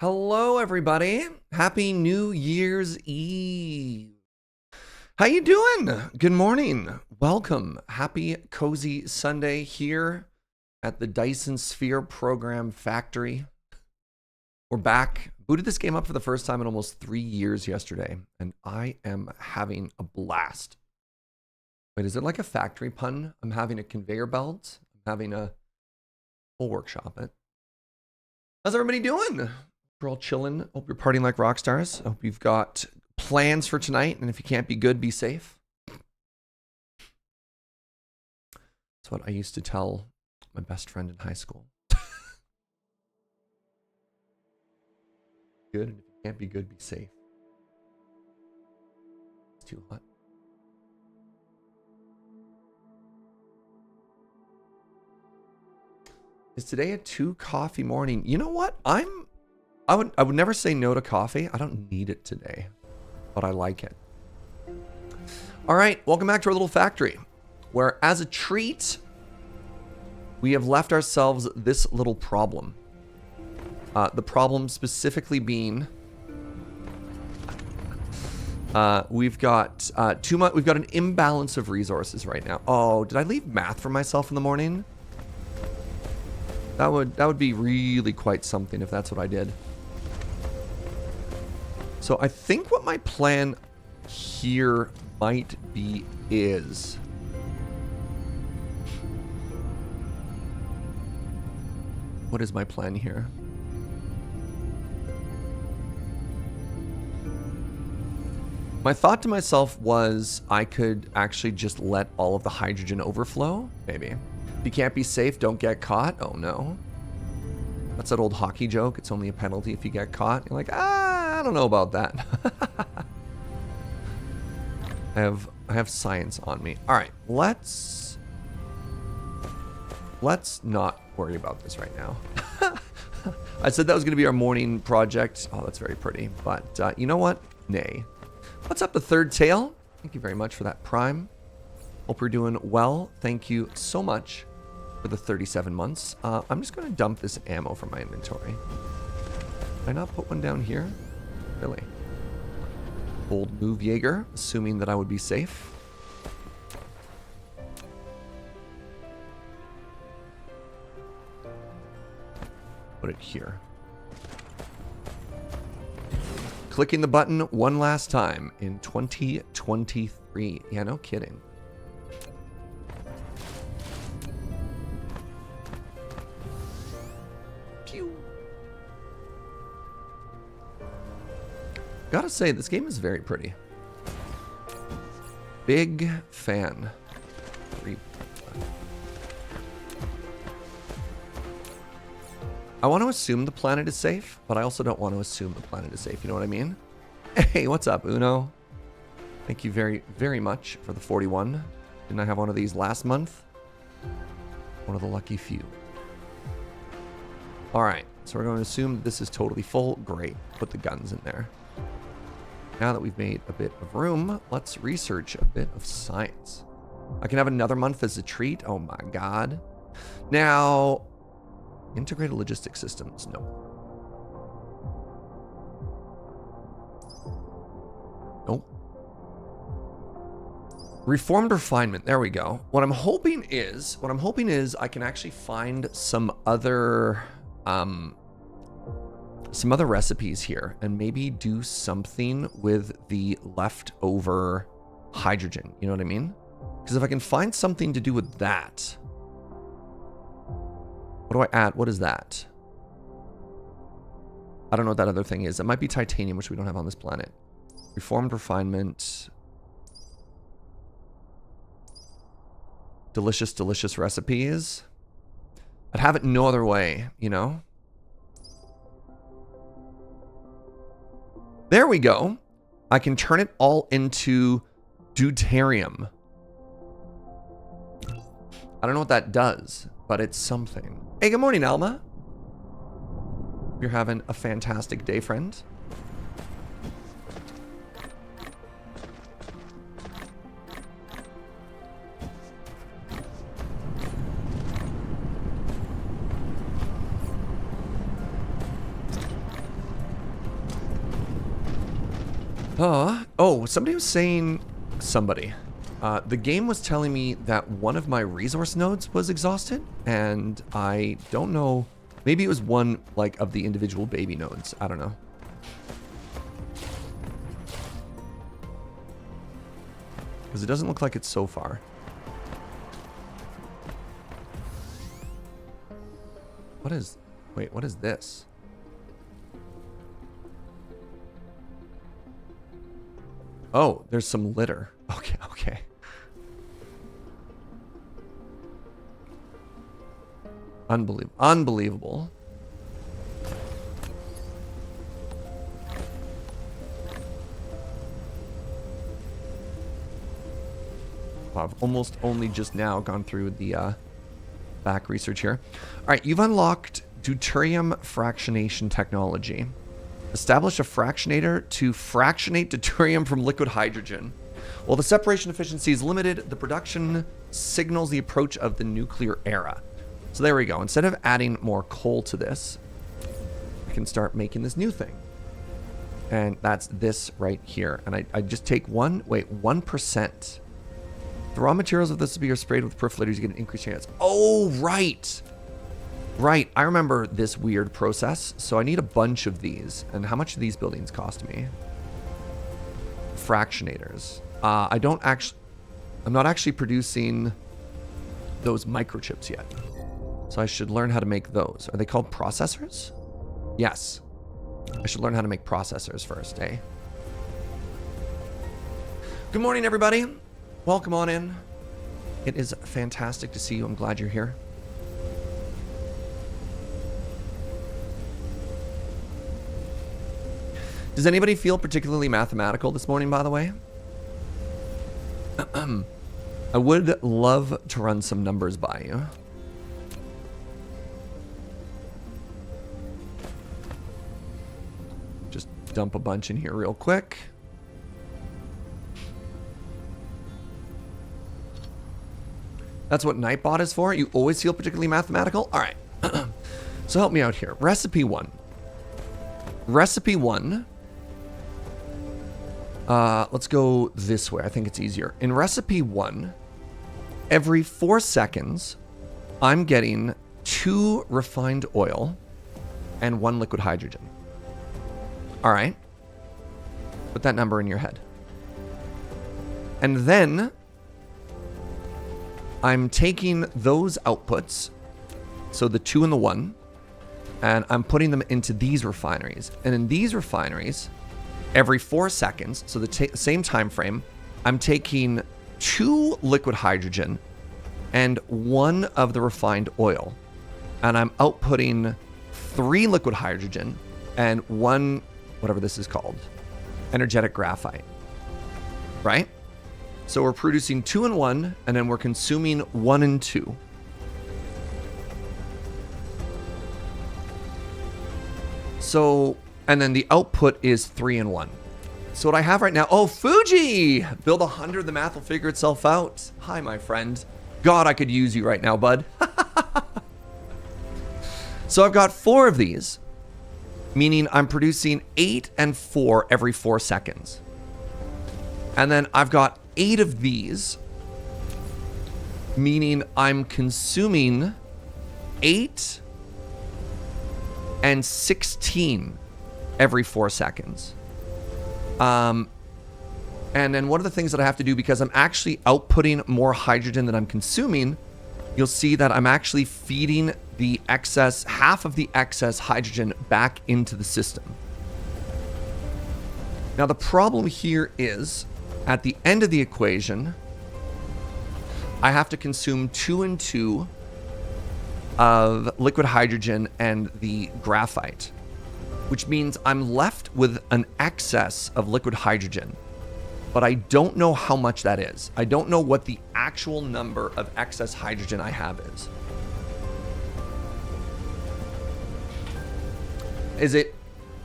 Hello, everybody. Happy New Year's Eve. How you doing? Good morning. Welcome. Happy cozy Sunday here at the Dyson Sphere Program Factory. We're back. Booted this game up for the first time in almost 3 years yesterday, and I am having a blast. Wait, is it like a factory pun? I'm having a conveyor belt. I'm having a full workshop it. How's everybody doing? We're all chilling. Hope you're partying like rock stars. Hope you've got plans for tonight. And if you can't be good, be safe. That's what I used to tell my best friend in high school. Good. And if you can't be good, be safe. It's too hot. Is today a 2 coffee morning? You know what? I would never say no to coffee. I don't need it today, but I like it. All right, welcome back to our little factory, where as a treat, we have left ourselves this little problem. The problem specifically being, we've got an imbalance of resources right now. Oh, did I leave math for myself in the morning? That would be really quite something if that's what I did. So I think what my plan here might be is... What is my plan here? My thought to myself was I could actually just let all of the hydrogen overflow, maybe. If you can't be safe, don't get caught. Oh no. That's that old hockey joke. It's only a penalty if you get caught. You're like, I don't know about that. I have science on me. All right, let's not worry about this right now. I said that was going to be our morning project. Oh, that's very pretty. But you know what? Nay. What's up, the third tail? Thank you very much for that prime. Hope you're doing well. Thank you so much for the 37 months. I'm just going to dump this ammo from my inventory. Did I not put one down here? Really? Bold move, Jaeger, assuming that I would be safe. Put it here. Clicking the button one last time in 2023. Yeah, no kidding. Gotta say, this game is very pretty. Big fan. I want to assume the planet is safe, but I also don't want to assume the planet is safe. You know what I mean? Hey, what's up, Uno? Thank you very, very much for the 41. Didn't I have one of these last month? One of the lucky few. All right, so we're going to assume that this is totally full. Great. Put the guns in there. Now that we've made a bit of room, let's research a bit of science. I can have another month as a treat. Oh my God. Now, integrated logistics systems. No. Nope. Reformed refinement. There we go. What I'm hoping is I can actually find some other recipes here and maybe do something with the leftover hydrogen. You know what I mean? Because if I can find something to do with that, what do I add? What is that? I don't know what that other thing is. It might be titanium, which we don't have on this planet. Reformed refinement. Delicious, delicious recipes. I'd have it no other way, you know? There we go. I can turn it all into deuterium. I don't know what that does, but it's something. Hey, good morning, Alma. You're having a fantastic day, friend. Oh, somebody was saying... Somebody. The game was telling me that one of my resource nodes was exhausted, and I don't know... Maybe it was one, like, of the individual baby nodes. I don't know. Because it doesn't look like it's so far. What is... Wait, what is this? Oh, there's some litter. Okay, okay. Unbelievable. I've almost only just now gone through the back research here. All right, you've unlocked deuterium fractionation technology. Establish a fractionator to fractionate deuterium from liquid hydrogen. While the separation efficiency is limited, the production signals the approach of the nuclear era. So there we go. Instead of adding more coal to this, I can start making this new thing. And that's this right here. And I just take 1%. The raw materials of this will be sprayed with perfolators. You get an increased chance. Oh, right. Right. I remember this weird process. So I need a bunch of these. And how much do these buildings cost me? Fractionators. I'm not actually producing those microchips yet. So I should learn how to make those. Are they called processors? Yes. I should learn how to make processors first, eh? Good morning, everybody. Welcome on in. It is fantastic to see you. I'm glad you're here. Does anybody feel particularly mathematical this morning, by the way? I would love to run some numbers by you. Just dump a bunch in here real quick. That's what Nightbot is for? You always feel particularly mathematical? All right. So help me out here. Recipe 1. Recipe 1. Let's go this way. I think it's easier. In recipe 1, every 4 seconds, I'm getting 2 refined oil and 1 liquid hydrogen. All right. Put that number in your head. And then I'm taking those outputs, so the 2 and the 1, and I'm putting them into these refineries. And in these refineries, every 4 seconds, so the same time frame, I'm taking 2 liquid hydrogen and 1 of the refined oil. And I'm outputting 3 liquid hydrogen and 1, whatever this is called, energetic graphite. Right? So we're producing 2 and 1, and then we're consuming 1 and 2. So, and then the output is 3 and 1. So what I have right now, oh, Fuji! Build 100, the math will figure itself out. Hi, my friend. God, I could use you right now, bud. So I've got 4 of these, meaning I'm producing 8 and 4 every 4 seconds. And then I've got 8 of these, meaning I'm consuming 8 and 16 every 4 seconds. And then one of the things that I have to do, because I'm actually outputting more hydrogen than I'm consuming, you'll see that I'm actually feeding the excess, half of the excess hydrogen back into the system. Now the problem here is, at the end of the equation, I have to consume 2 and 2 of liquid hydrogen and the graphite, which means I'm left with an excess of liquid hydrogen, but I don't know how much that is. I don't know what the actual number of excess hydrogen I have is. Is it,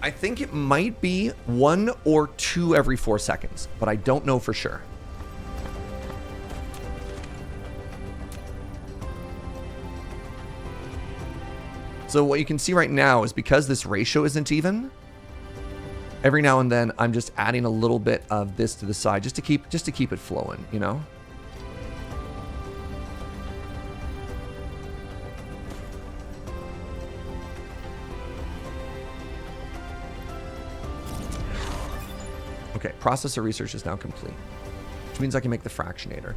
I think it might be 1 or 2 every 4 seconds, but I don't know for sure. So what you can see right now is, because this ratio isn't even, every now and then I'm just adding a little bit of this to the side just to keep it flowing, you know? Okay, processor research is now complete, which means I can make the fractionator.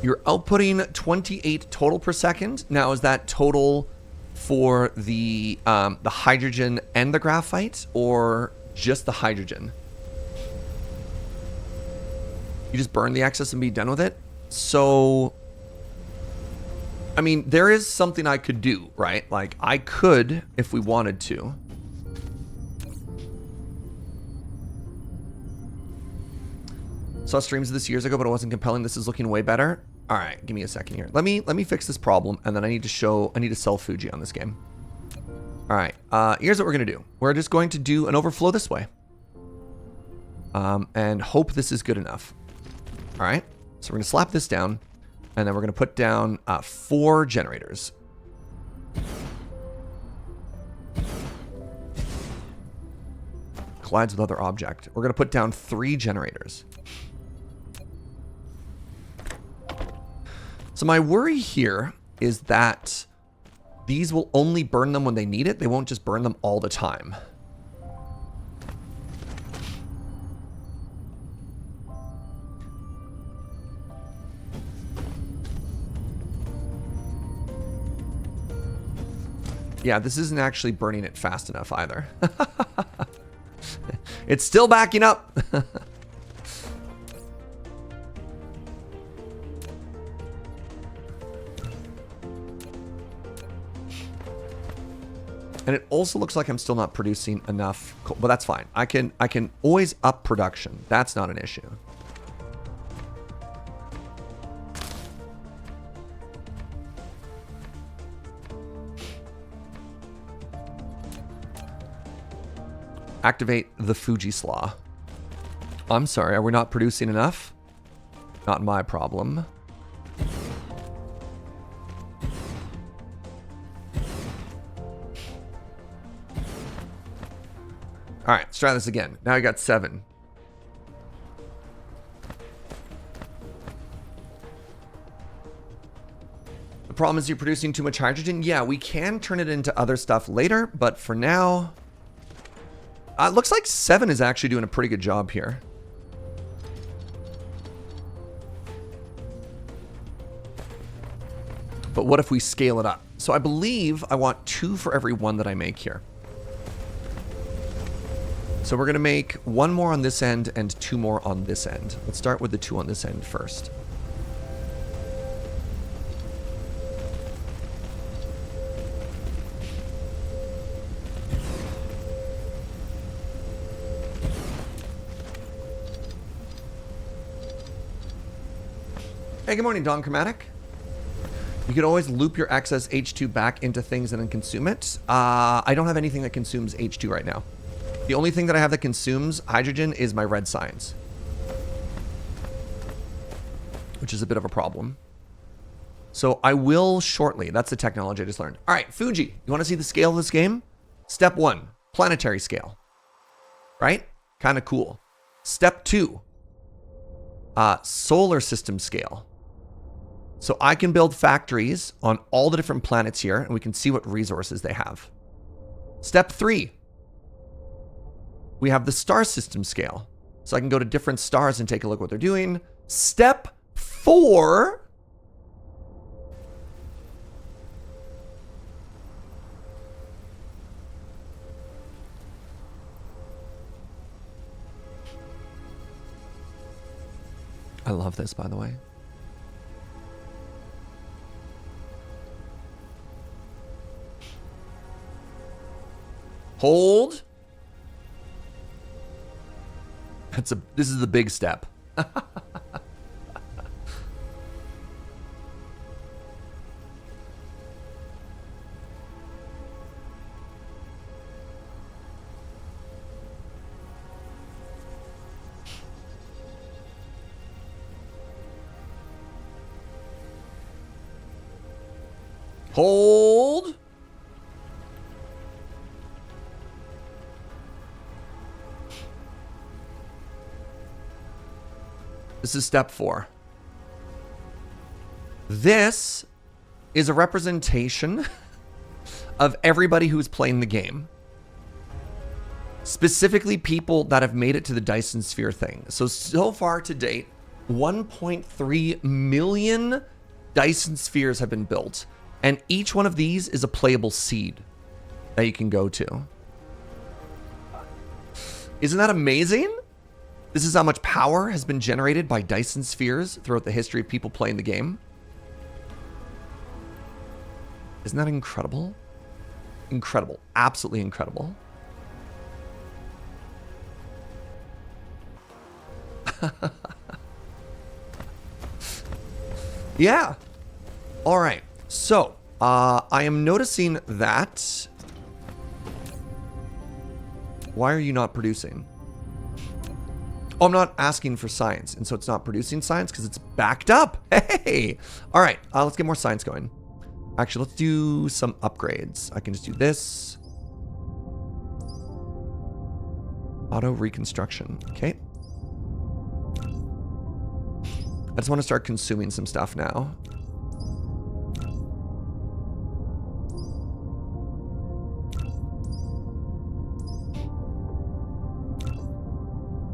You're outputting 28 total per second. Now, is that total for the hydrogen and the graphite, or just the hydrogen? You just burn the excess and be done with it? So, I mean, there is something I could do, right? Like, I could, if we wanted to. Saw streams of this years ago, but it wasn't compelling. This is looking way better. All right, give me a second here. Let me fix this problem, and then I need to sell Fuji on this game. All right, here's what we're gonna do. We're just going to do an overflow this way, and hope this is good enough. All right, so we're gonna slap this down, and then we're gonna put down 4 generators. Collides with other object. We're gonna put down 3 generators. So my worry here is that these will only burn them when they need it. They won't just burn them all the time. Yeah, this isn't actually burning it fast enough either. It's still backing up. And it also looks like I'm still not producing enough coal, but that's fine. I can always up production. That's not an issue. Activate the Fuji slaw. I'm sorry, are we not producing enough? Not my problem. All right, let's try this again. Now I got 7. The problem is you're producing too much hydrogen. Yeah, we can turn it into other stuff later, but for now, it looks like 7 is actually doing a pretty good job here. But what if we scale it up? So I believe I want 2 for every 1 that I make here. So we're going to make 1 more on this end and 2 more on this end. Let's start with the 2 on this end first. Hey, good morning, Don Chromatic. You could always loop your excess H2 back into things and then consume it. I don't have anything that consumes H2 right now. The only thing that I have that consumes hydrogen is my red science, which is a bit of a problem. So I will shortly. That's the technology I just learned. All right, Fuji, you want to see the scale of this game? Step 1, planetary scale. Right? Kind of cool. Step 2, solar system scale. So I can build factories on all the different planets here, and we can see what resources they have. Step 3, we have the star system scale. So I can go to different stars and take a look what they're doing. Step 4, I love this, by the way. Hold. This is the big step. Hold. This is step 4. This is a representation of everybody who's playing the game. Specifically people that have made it to the Dyson sphere thing. So far to date, 1.3 million Dyson spheres have been built. And each one of these is a playable seed that you can go to. Isn't that amazing? This is how much power has been generated by Dyson spheres throughout the history of people playing the game. Isn't that incredible? Incredible. Absolutely incredible. Yeah. All right. So, I am noticing that. Why are you not producing? Oh, I'm not asking for science, and so it's not producing science because it's backed up. Hey! All right, let's get more science going. Actually, let's do some upgrades. I can just do this. Auto reconstruction. Okay. I just want to start consuming some stuff now.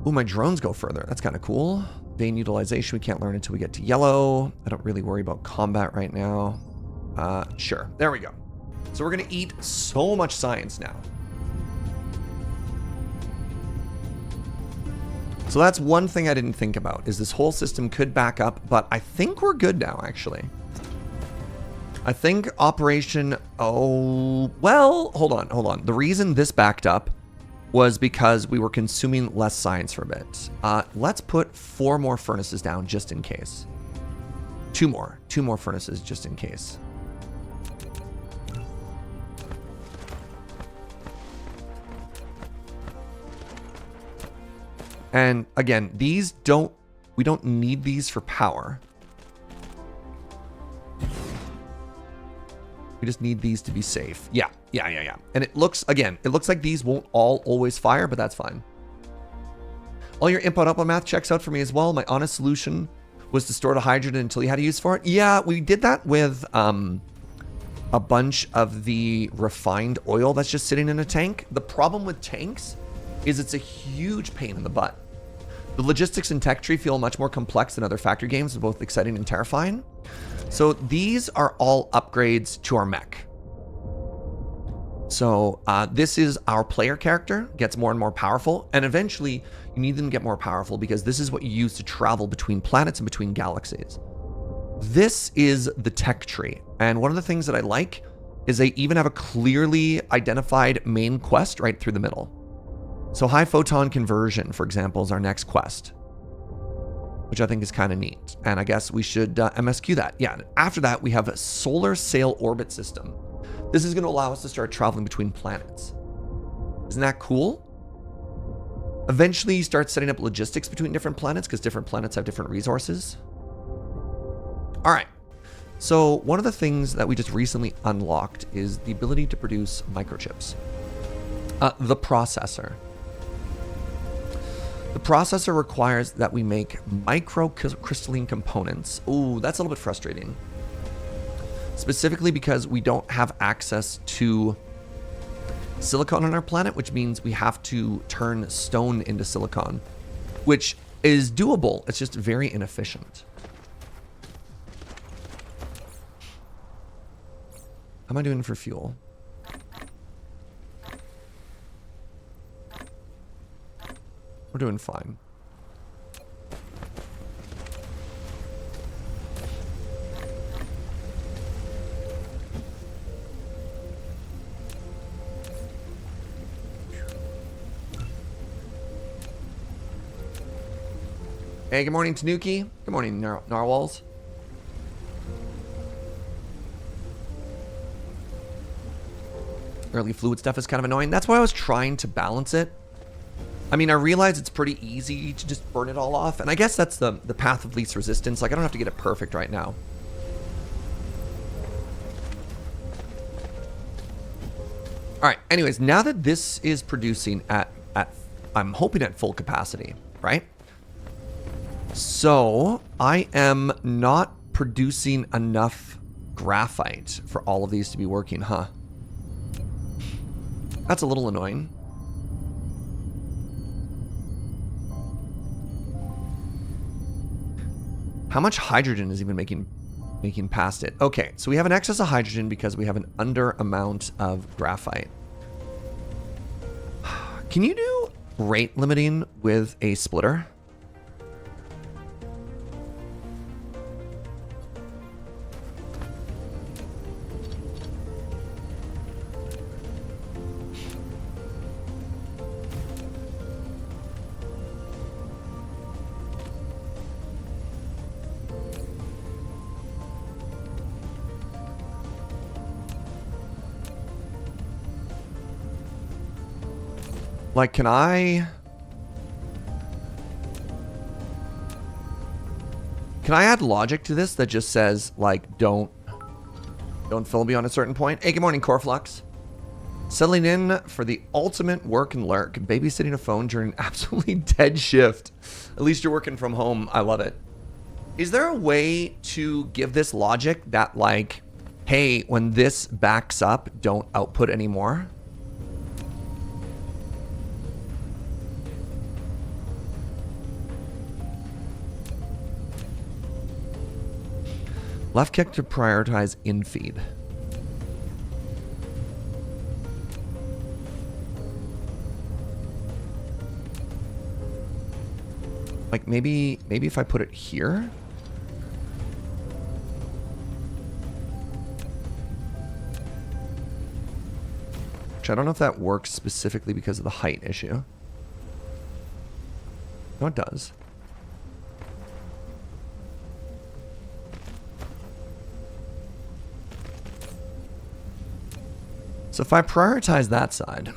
Ooh, my drones go further. That's kind of cool. Vein utilization, we can't learn until we get to yellow. I don't really worry about combat right now. Sure. There we go. So we're going to eat so much science now. So that's one thing I didn't think about, is this whole system could back up, but I think we're good now, actually. I think operation... Oh, well, hold on. The reason this backed up was because we were consuming less science for a bit. Let's put 4 more furnaces down just in case. 2 more furnaces just in case. And again, we don't need these for power. We just need these to be safe. Yeah. And it looks like these won't all always fire, but that's fine. All your input-output math checks out for me as well. My honest solution was to store the hydrogen until you had a use for it. Yeah, we did that with a bunch of the refined oil that's just sitting in a tank. The problem with tanks is it's a huge pain in the butt. The logistics in Tech Tree feel much more complex than other factory games, both exciting and terrifying. So these are all upgrades to our mech. So this is our player character, gets more and more powerful, and eventually you need them to get more powerful because this is what you use to travel between planets and between galaxies. This is the Tech Tree, and one of the things that I like is they even have a clearly identified main quest right through the middle. So high photon conversion, for example, is our next quest, which I think is kind of neat. And I guess we should MSQ that. Yeah, after that, we have a solar sail orbit system. This is going to allow us to start traveling between planets. Isn't that cool? Eventually, you start setting up logistics between different planets because different planets have different resources. All right. So one of the things that we just recently unlocked is the ability to produce microchips. The processor. The processor requires that we make microcrystalline components. Ooh, that's a little bit frustrating. Specifically because we don't have access to silicon on our planet, which means we have to turn stone into silicon, which is doable. It's just very inefficient. How am I doing for fuel? We're doing fine. Hey, good morning, Tanuki. Good morning, Narwhals. Early fluid stuff is kind of annoying. That's why I was trying to balance it. I mean, I realize it's pretty easy to just burn it all off, and I guess that's the path of least resistance. Like, I don't have to get it perfect right now. All right, anyways, now that this is producing at I'm hoping at full capacity, right? So I am not producing enough graphite for all of these to be working, huh? That's a little annoying. How much hydrogen is even making past it? Okay, so we have an excess of hydrogen because we have an under amount of graphite. Can you do rate limiting with a splitter? Like, can I add logic to this that just says, like, don't fill me on a certain point? Hey, good morning, Coreflux. Settling in for the ultimate work and lurk. Babysitting a phone during an absolutely dead shift. At least you're working from home. I love it. Is there a way to give this logic that, like, hey, when this backs up, don't output anymore? Left click to prioritize in-feed. Like maybe if I put it here. Which I don't know if that works specifically because of the height issue. No, it does. So if I prioritize that side,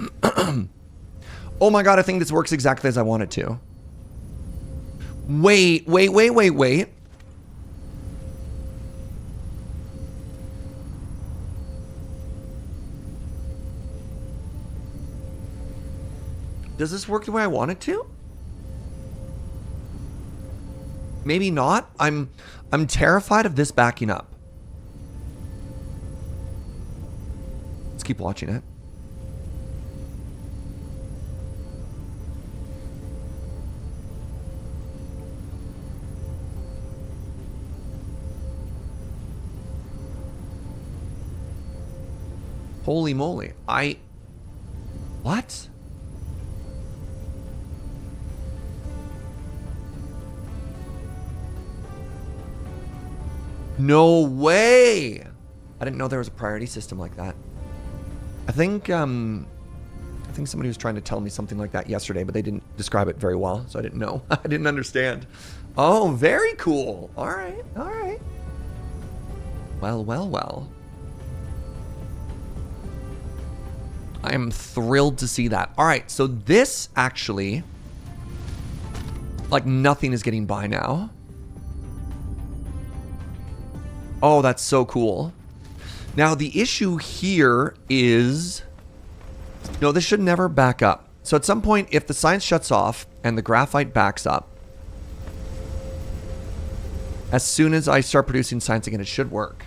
oh my God, I think this works exactly as I want it to. Wait. Does this work the way I want it to? Maybe not. I'm terrified of this backing up. Keep watching it. Holy moly. What? No way. I didn't know there was a priority system like that. I think somebody was trying to tell me something like that yesterday, but they didn't describe it very well, so I didn't know. I didn't understand. Oh, very cool. All right. Well. I am thrilled to see that. All right, so this actually, like, nothing is getting by now. Oh, that's so cool. Now, the issue here is, no, this should never back up. So at some point, if the science shuts off and the graphite backs up, as soon as I start producing science again, it should work.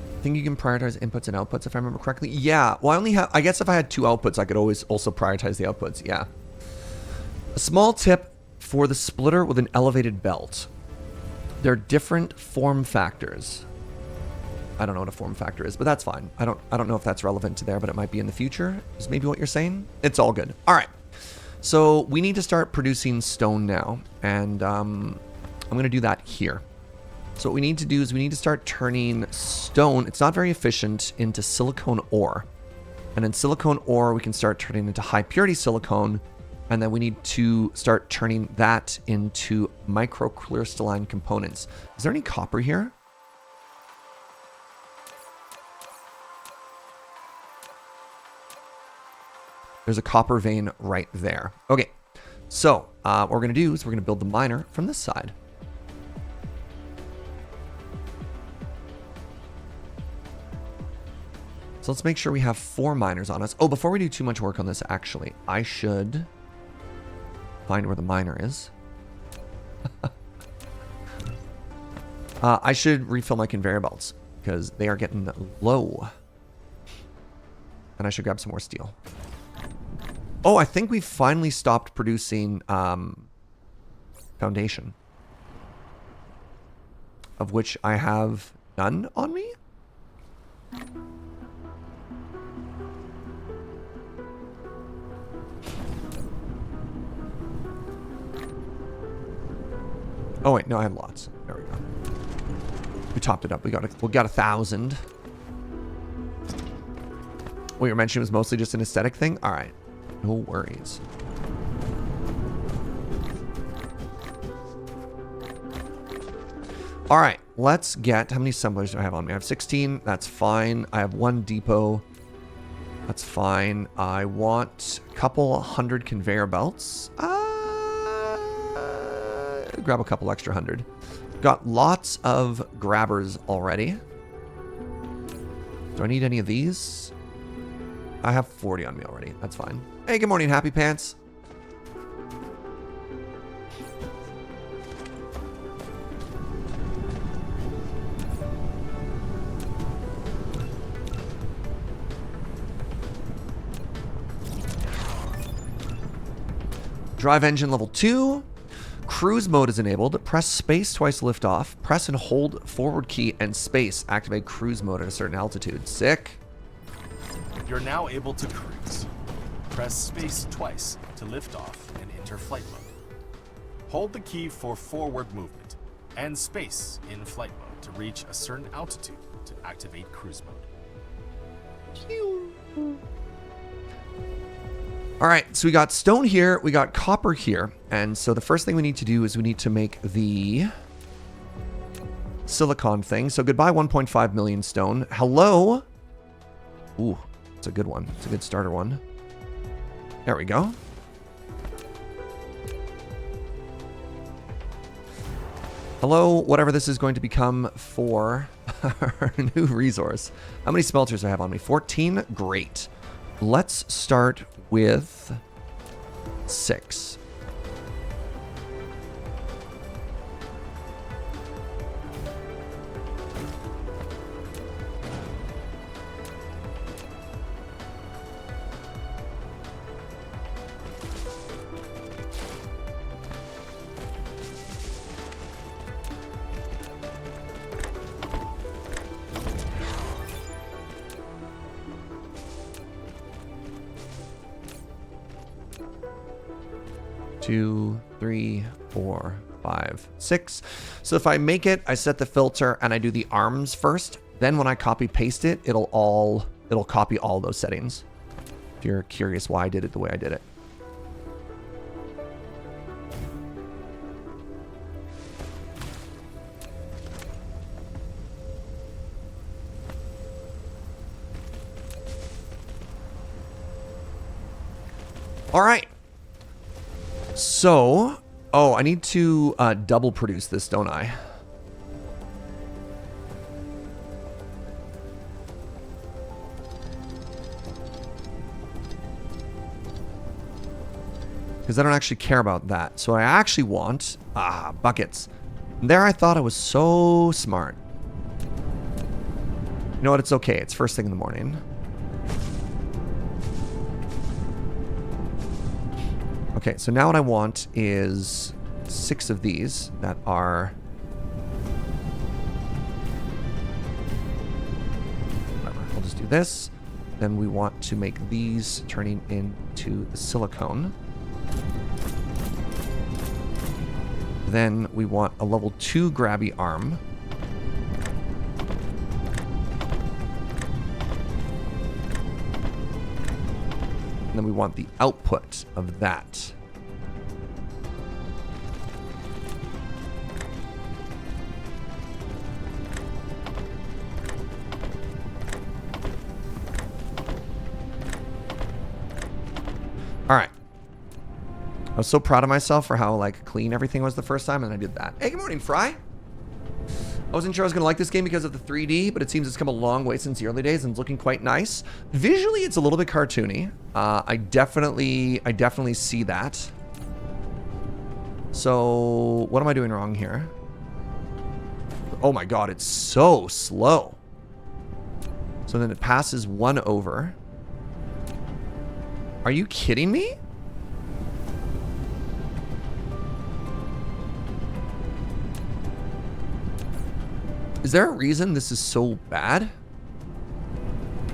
I think you can prioritize inputs and outputs if I remember correctly. Yeah, well, I guess if I had two outputs, I could always also prioritize the outputs, yeah. A small tip for the splitter with an elevated belt. There are different form factors. I don't know what a form factor is, but that's fine. I don't know if that's relevant to there, but it might be in the future. Is maybe what you're saying? It's all good. All right. So we need to start producing stone now, and I'm going to do that here. So what we need to do is we need to start turning stone. It's not very efficient, into silicone ore. And in silicone ore, we can start turning into high purity silicone. And then we need to start turning that into microcrystalline components. Is there any copper here? There's a copper vein right there. Okay, so what we're going to do is we're going to build the miner from this side. So let's make sure we have 4 miners on us. Oh, before we do too much work on this, actually, I should find where the miner is. I should refill my conveyor belts because they are getting low. And I should grab some more steel. Oh, I think we finally stopped producing foundation. Of which I have none on me? Oh wait, no, I have lots. There we go. We topped it up. We got 1,000. What you're mentioning was mostly just an aesthetic thing? Alright. No worries. Alright, let's get... How many assemblers do I have on me? I have 16. That's fine. I have 1 depot. That's fine. I want a couple 100 conveyor belts. Grab a couple extra 100. Got lots of grabbers already. Do I need any of these? I have 40 on me already. That's fine. Hey, good morning, Happy Pants. Drive engine level 2. Cruise mode is enabled. Press space twice to lift off. Press and hold forward key and space. Activate cruise mode at a certain altitude. Sick. You're now able to cruise. Press space twice to lift off and enter flight mode. Hold the key for forward movement and space in flight mode to reach a certain altitude to activate cruise mode. All right, so we got stone here, we got copper here, and so the first thing we need to do is we need to make the silicon thing. So goodbye 1.5 million stone. Hello. Ooh, it's a good one. It's a good starter one. There we go. Hello, whatever this is going to become for our new resource. How many smelters do I have on me? 14? Great. Let's start with 6. Two, 3, 4, 5, 6. So if I make it, I set the filter and I do the arms first. Then when I copy paste it, it'll copy all those settings. If you're curious why I did it the way I did it. All right. So, oh, I need to double produce this, don't I? Because I don't actually care about that. So I actually want, buckets. There I thought I was so smart. You know what? It's okay. It's first thing in the morning. Okay, so now what I want is 6 of these that are... Whatever, I'll just do this. Then we want to make these turning into the silicone. Then we want a level 2 grabby arm. And then we want the output of that. All right. I was so proud of myself for how like clean everything was the first time, and I did that. Hey, good morning, Fry. I wasn't sure I was going to like this game because of the 3D, but it seems it's come a long way since the early days and it's looking quite nice. Visually, it's a little bit cartoony. I definitely see that. So, what am I doing wrong here? Oh my god, it's so slow. So then it passes one over. Are you kidding me? Is there a reason this is so bad?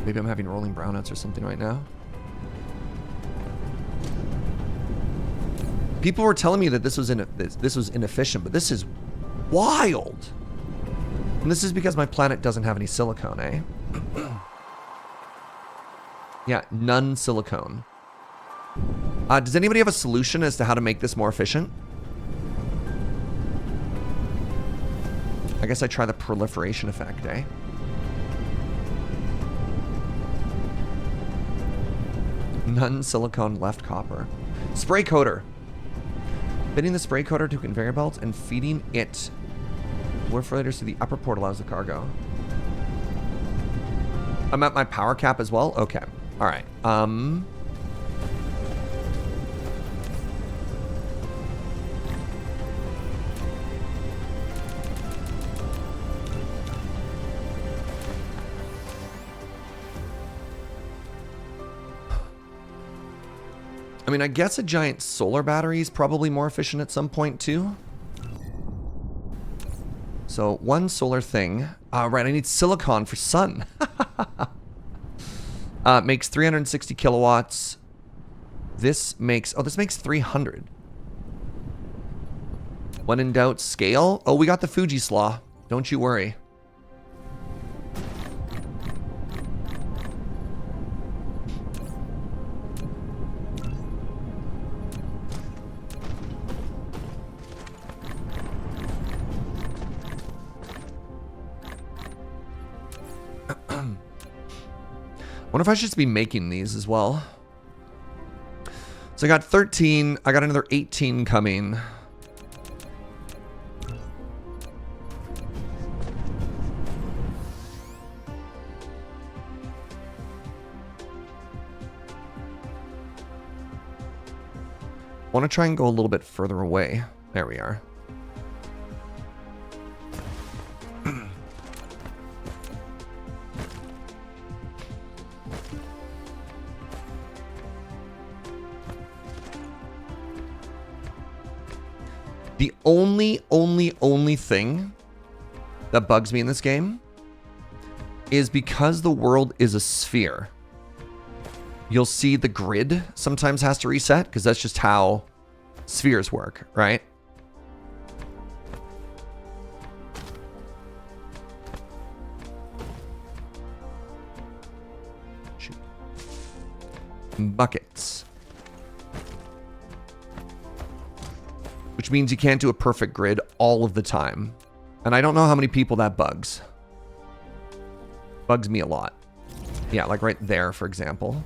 Maybe I'm having rolling brownouts or something right now. People were telling me that this was inefficient, but this is wild. And this is because my planet doesn't have any silicone, eh? Yeah, none silicone. Does anybody have a solution as to how to make this more efficient? I guess I try the proliferation effect, eh? None silicone, left copper. Spray coater. Fitting the spray coater to conveyor belt and feeding it proliferators to the upper port allows the cargo. I'm at my power cap as well? Okay. All right. I mean, I guess a giant solar battery is probably more efficient at some point too. So one solar thing. Right, I need silicon for sun. Makes 360 kilowatts. This makes 300. When in doubt, scale. Oh, we got the Fuji slaw. Don't you worry. I wonder if I should just be making these as well. So I got 13. I got another 18 coming. I want to try and go a little bit further away. There we are. The only thing that bugs me in this game is because the world is a sphere. You'll see the grid sometimes has to reset because that's just how spheres work, right? Shoot. Buckets. Which means you can't do a perfect grid all of the time. And I don't know how many people that bugs. Bugs me a lot. Yeah, like right there, for example.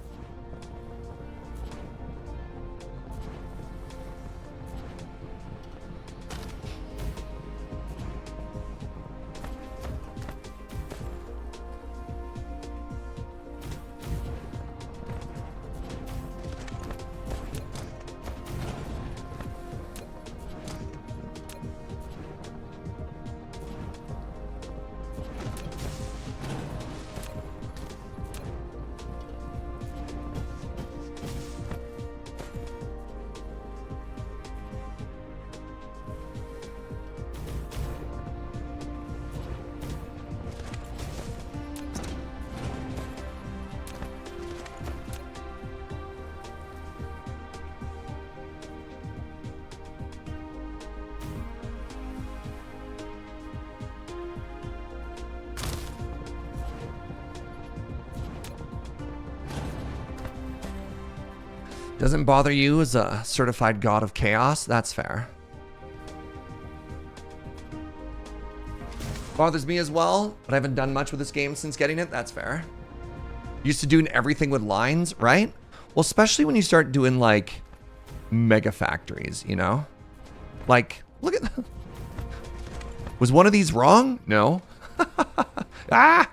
Doesn't bother you as a certified god of chaos? That's fair. Bothers me as well, but I haven't done much with this game since getting it. That's fair. Used to doing everything with lines, right? Well, especially when you start doing like mega factories, you know? Like, look at Was one of these wrong? No. Ah!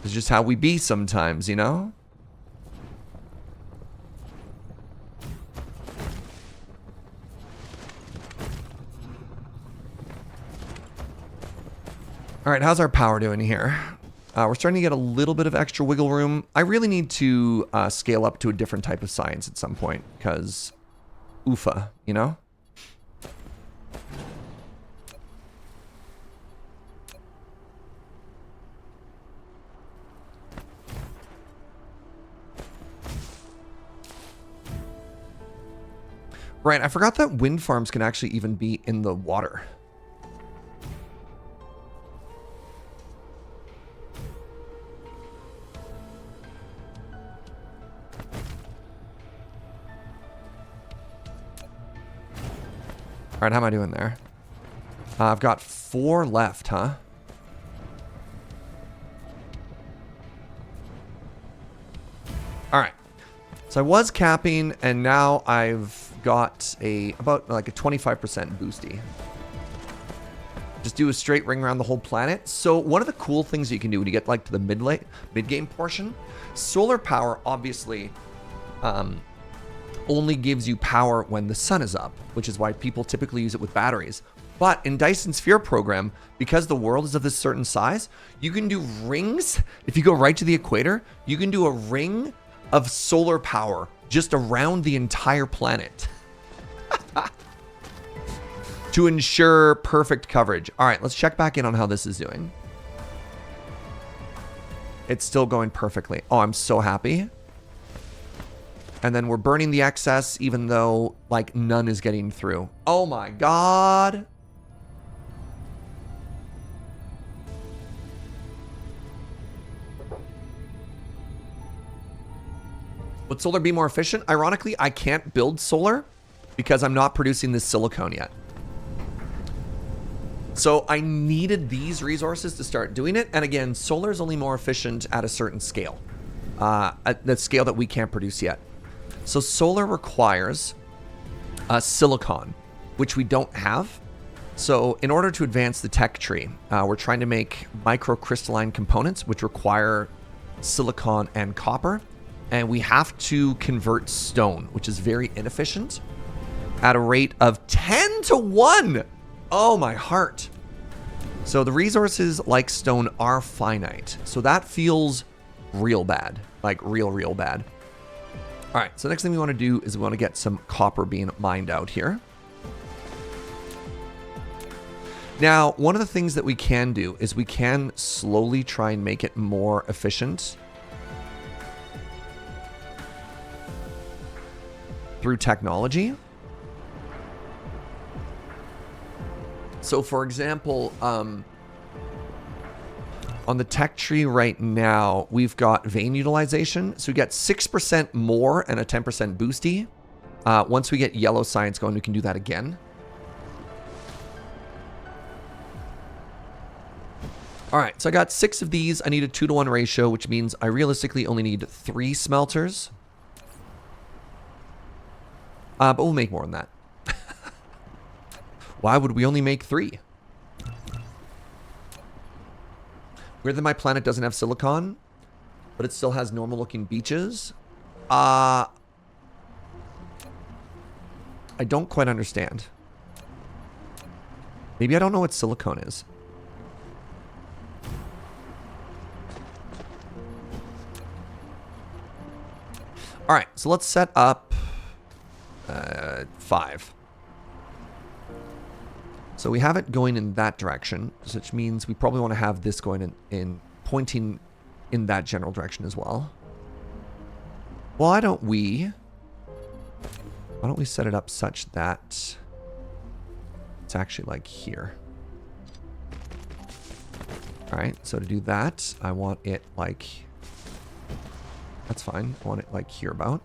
It's just how we be sometimes, you know? All right, how's our power doing here? We're starting to get a little bit of extra wiggle room. I really need to scale up to a different type of science at some point, because oofa, you know? Right, I forgot that wind farms can actually even be in the water. All right, how am I doing there? I've got 4 left, huh? All right. So I was capping, and now I've got about like a 25% boosty. Just do a straight ring around the whole planet. So one of the cool things you can do when you get like to the mid-game portion, solar power obviously only gives you power when the sun is up, which is why people typically use it with batteries. But in Dyson Sphere program, because the world is of this certain size, you can do rings. If you go right to the equator, you can do a ring of solar power just around the entire planet to ensure perfect coverage. All right, let's check back in on how this is doing. It's still going perfectly. Oh, I'm so happy. And then we're burning the excess, even though like none is getting through. Oh my God. Would solar be more efficient? Ironically, I can't build solar because I'm not producing this silicone yet. So I needed these resources to start doing it. And again, solar is only more efficient at a certain scale, at the scale that we can't produce yet. So solar requires silicon, which we don't have. So in order to advance the tech tree, we're trying to make microcrystalline components, which require silicon and copper. And we have to convert stone, which is very inefficient, at a rate of 10-to-1. Oh, my heart. So the resources like stone are finite. So that feels real bad, like real bad. All right, so next thing we want to do is we want to get some copper being mined out here. Now, one of the things that we can do is we can slowly try and make it more efficient through technology. So for example, on the tech tree right now, we've got vein utilization. So we got 6% more and a 10% boosty. Once we get yellow science going, we can do that again. All right, so I got 6 of these. I need a 2-to-1 ratio, which means I realistically only need 3 smelters. But we'll make more than that. Why would we only make 3? Weird that my planet doesn't have silicon, but it still has normal looking beaches. I don't quite understand. Maybe I don't know what silicone is. All right, so let's set up 5. So we have it going in that direction, which means we probably want to have this going in pointing in that general direction as well. Why don't we set it up such that it's actually like here. All right, so to do that, I want it like, that's fine. I want it like here about.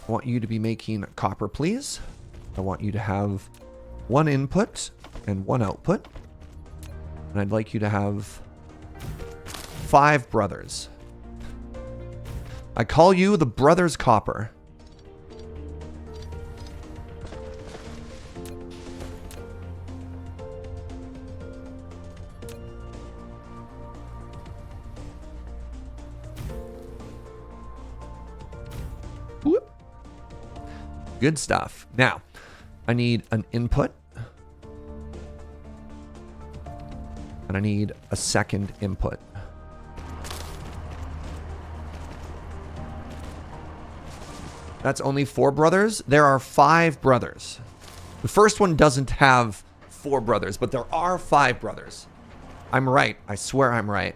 I want you to be making copper, please. I want you to have 1 input and 1 output. And I'd like you to have 5 brothers. I call you the Brothers Copper. Whoop. Good stuff. Now, I need an input. And I need a second input. That's only 4 brothers. There are 5 brothers. The first one doesn't have 4 brothers, but there are 5 brothers. I'm right. I swear I'm right.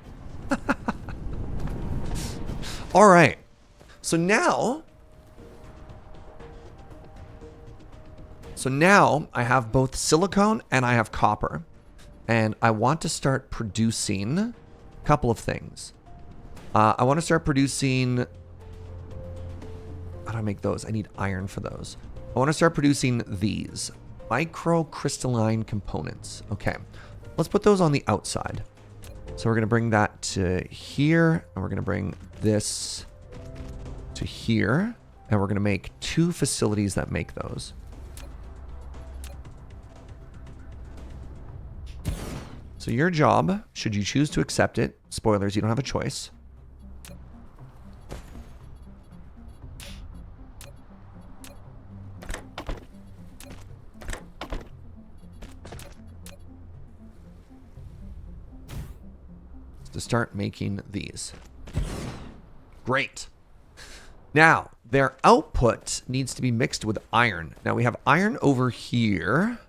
All right. So now I have both silicone and I have copper. And I want to start producing a couple of things. I want to start producing... How do I make those? I need iron for those. I want to start producing these. Microcrystalline components. Okay. Let's put those on the outside. So we're going to bring that to here. And we're going to bring this to here. And we're going to make 2 facilities that make those. So your job, should you choose to accept it, spoilers, you don't have a choice. To start making these. Great. Now, their output needs to be mixed with iron. Now we have iron over here.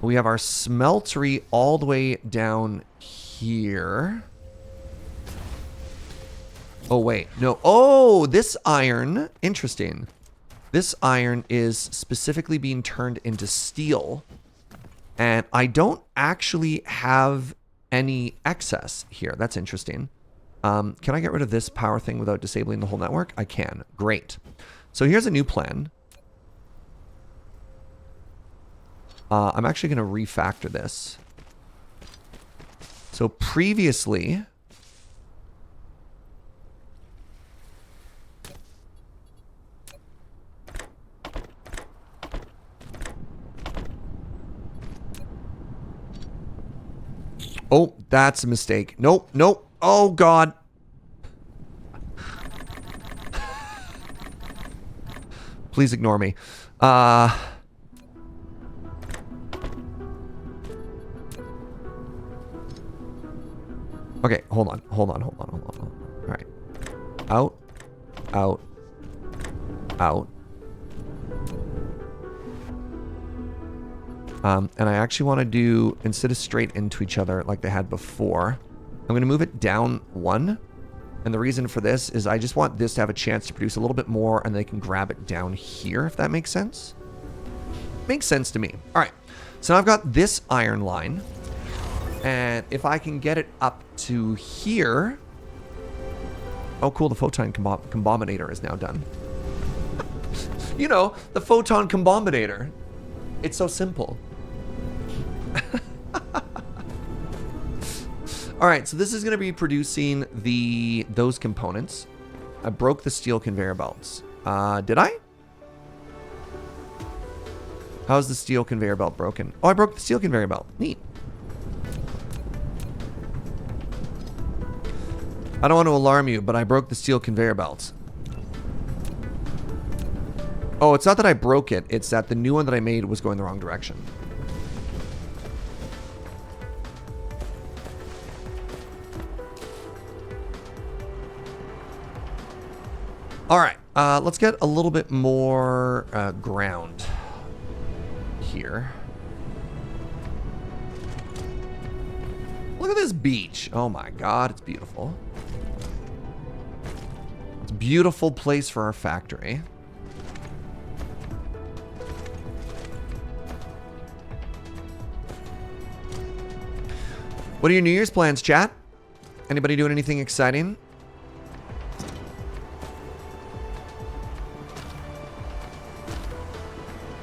We have our smeltery all the way down here. Oh, wait. No. Oh, this iron. Interesting. This iron is specifically being turned into steel. And I don't actually have any excess here. That's interesting. Can I get rid of this power thing without disabling the whole network? I can. Great. So here's a new plan. I'm actually going to refactor this. So previously... Oh, that's a mistake. Nope, nope. Oh, God. Please ignore me. Okay, hold on. All right. Out. And I actually want to do, instead of straight into each other like they had before, I'm going to move it down 1. And the reason for this is I just want this to have a chance to produce a little bit more and they can grab it down here, if that makes sense. Makes sense to me. All right. So now I've got this iron line. And if I can get it up to here... Oh, cool. The photon combinator is now done. You know, the photon combinator. It's so simple. All right, so this is going to be producing those components. I broke the steel conveyor belts. Did I? How's the steel conveyor belt broken? Oh, I broke the steel conveyor belt. Neat. I don't want to alarm you, but I broke the steel conveyor belts. Oh, it's not that I broke it. It's that the new one that I made was going the wrong direction. All right, let's get a little bit more ground here. Look at this beach. Oh my God, it's beautiful. It's a beautiful place for our factory. What are your New Year's plans, chat? Anybody doing anything exciting?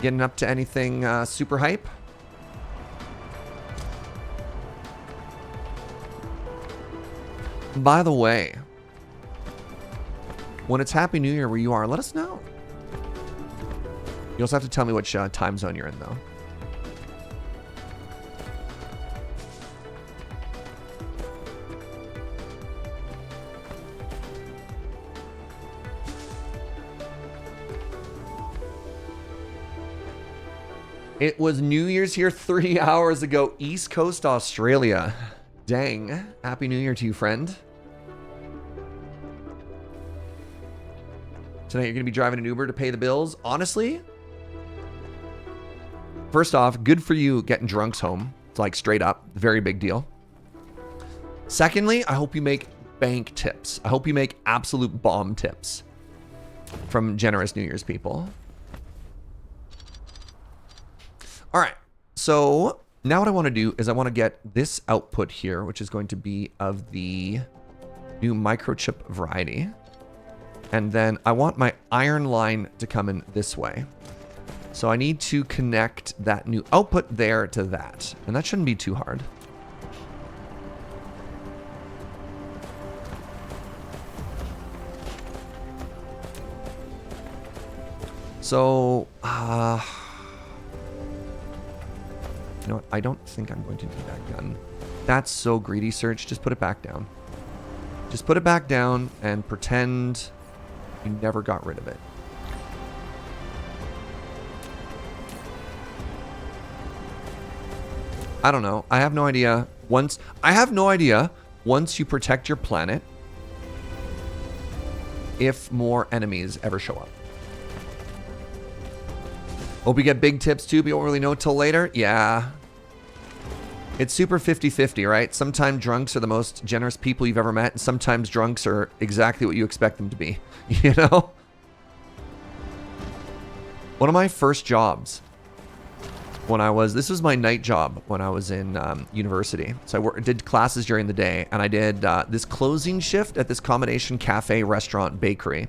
Getting up to anything super hype? By the way, when it's Happy New Year where you are, let us know. You also have to tell me which time zone you're in, though. It was New Year's here 3 hours ago, East Coast, Australia. Dang. Happy New Year to you, friend. Tonight you're going to be driving an Uber to pay the bills. Honestly, first off, good for you getting drunks home. It's like straight up. Very big deal. Secondly, I hope you make bank tips. I hope you make absolute bomb tips from generous New Year's people. All right, so now what I want to do is I want to get this output here, which is going to be of the new microchip variety. And then I want my iron line to come in this way. So I need to connect that new output there to that. And that shouldn't be too hard. So, you know what? I don't think I'm going to need that gun. That's so greedy, Search. Just put it back down. Just put it back down and pretend you never got rid of it. I don't know. I have no idea. Once you protect your planet, if more enemies ever show up. Hope you get big tips too, but you won't really know till later. Yeah. It's super 50-50, right? Sometimes drunks are the most generous people you've ever met, and sometimes drunks are exactly what you expect them to be. You know? One of my first jobs this was my night job when I was in university. So I did classes during the day, and I did this closing shift at this combination cafe, restaurant, bakery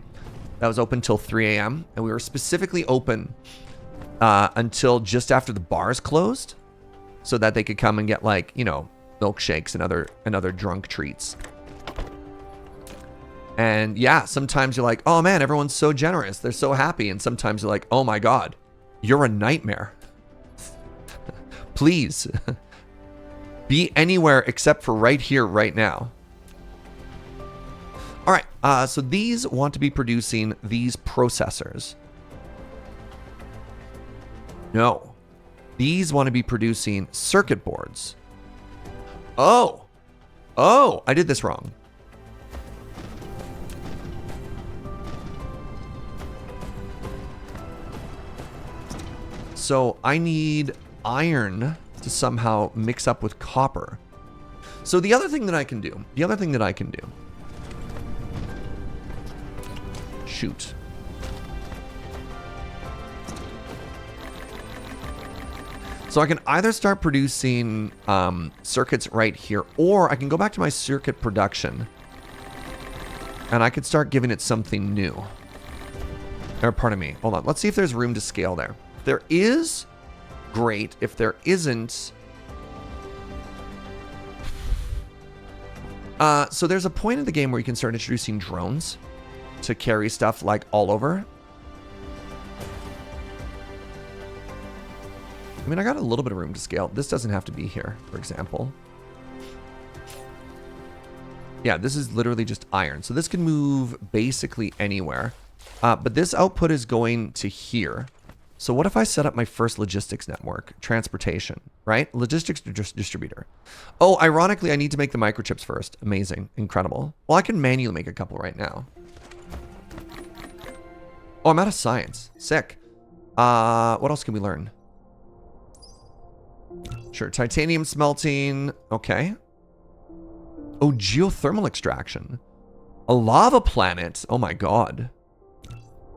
that was open till 3 a.m. And we were specifically open until just after the bars closed so that they could come and get, like, you know, milkshakes and other drunk treats. And yeah, sometimes you're like, oh man, everyone's so generous. They're so happy. And sometimes you're like, oh my God, you're a nightmare. Please be anywhere except for right here, right now. All right. So these want to be producing these processors. No, these want to be producing circuit boards. Oh, I did this wrong. So I need iron to somehow mix up with copper. So the other thing that I can do, shoot. So I can either start producing circuits right here, or I can go back to my circuit production and I could start giving it something new. Or pardon me, hold on. Let's see if there's room to scale there. If there is, great. If there isn't, so there's a point in the game where you can start introducing drones to carry stuff like all over. I mean, I got a little bit of room to scale. This doesn't have to be here, for example. Yeah, this is literally just iron. So this can move basically anywhere. But this output is going to here. So what if I set up my first logistics network? Transportation, right? Logistics distributor. Oh, ironically, I need to make the microchips first. Amazing. Incredible. Well, I can manually make a couple right now. Oh, I'm out of science. Sick. What else can we learn? Sure. Titanium smelting. Okay. Oh, geothermal extraction. A lava planet. Oh my God.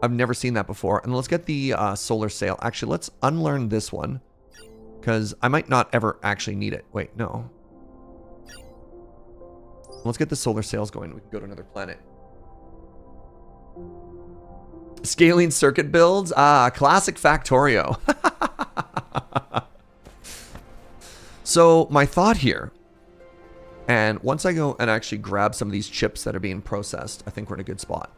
I've never seen that before. And let's get the solar sail. Actually, let's unlearn this one, because I might not ever actually need it. Wait, no. Let's get the solar sails going. We can go to another planet. Scaling circuit builds. Ah, classic Factorio. So my thought here, and once I go and actually grab some of these chips that are being processed, I think we're in a good spot.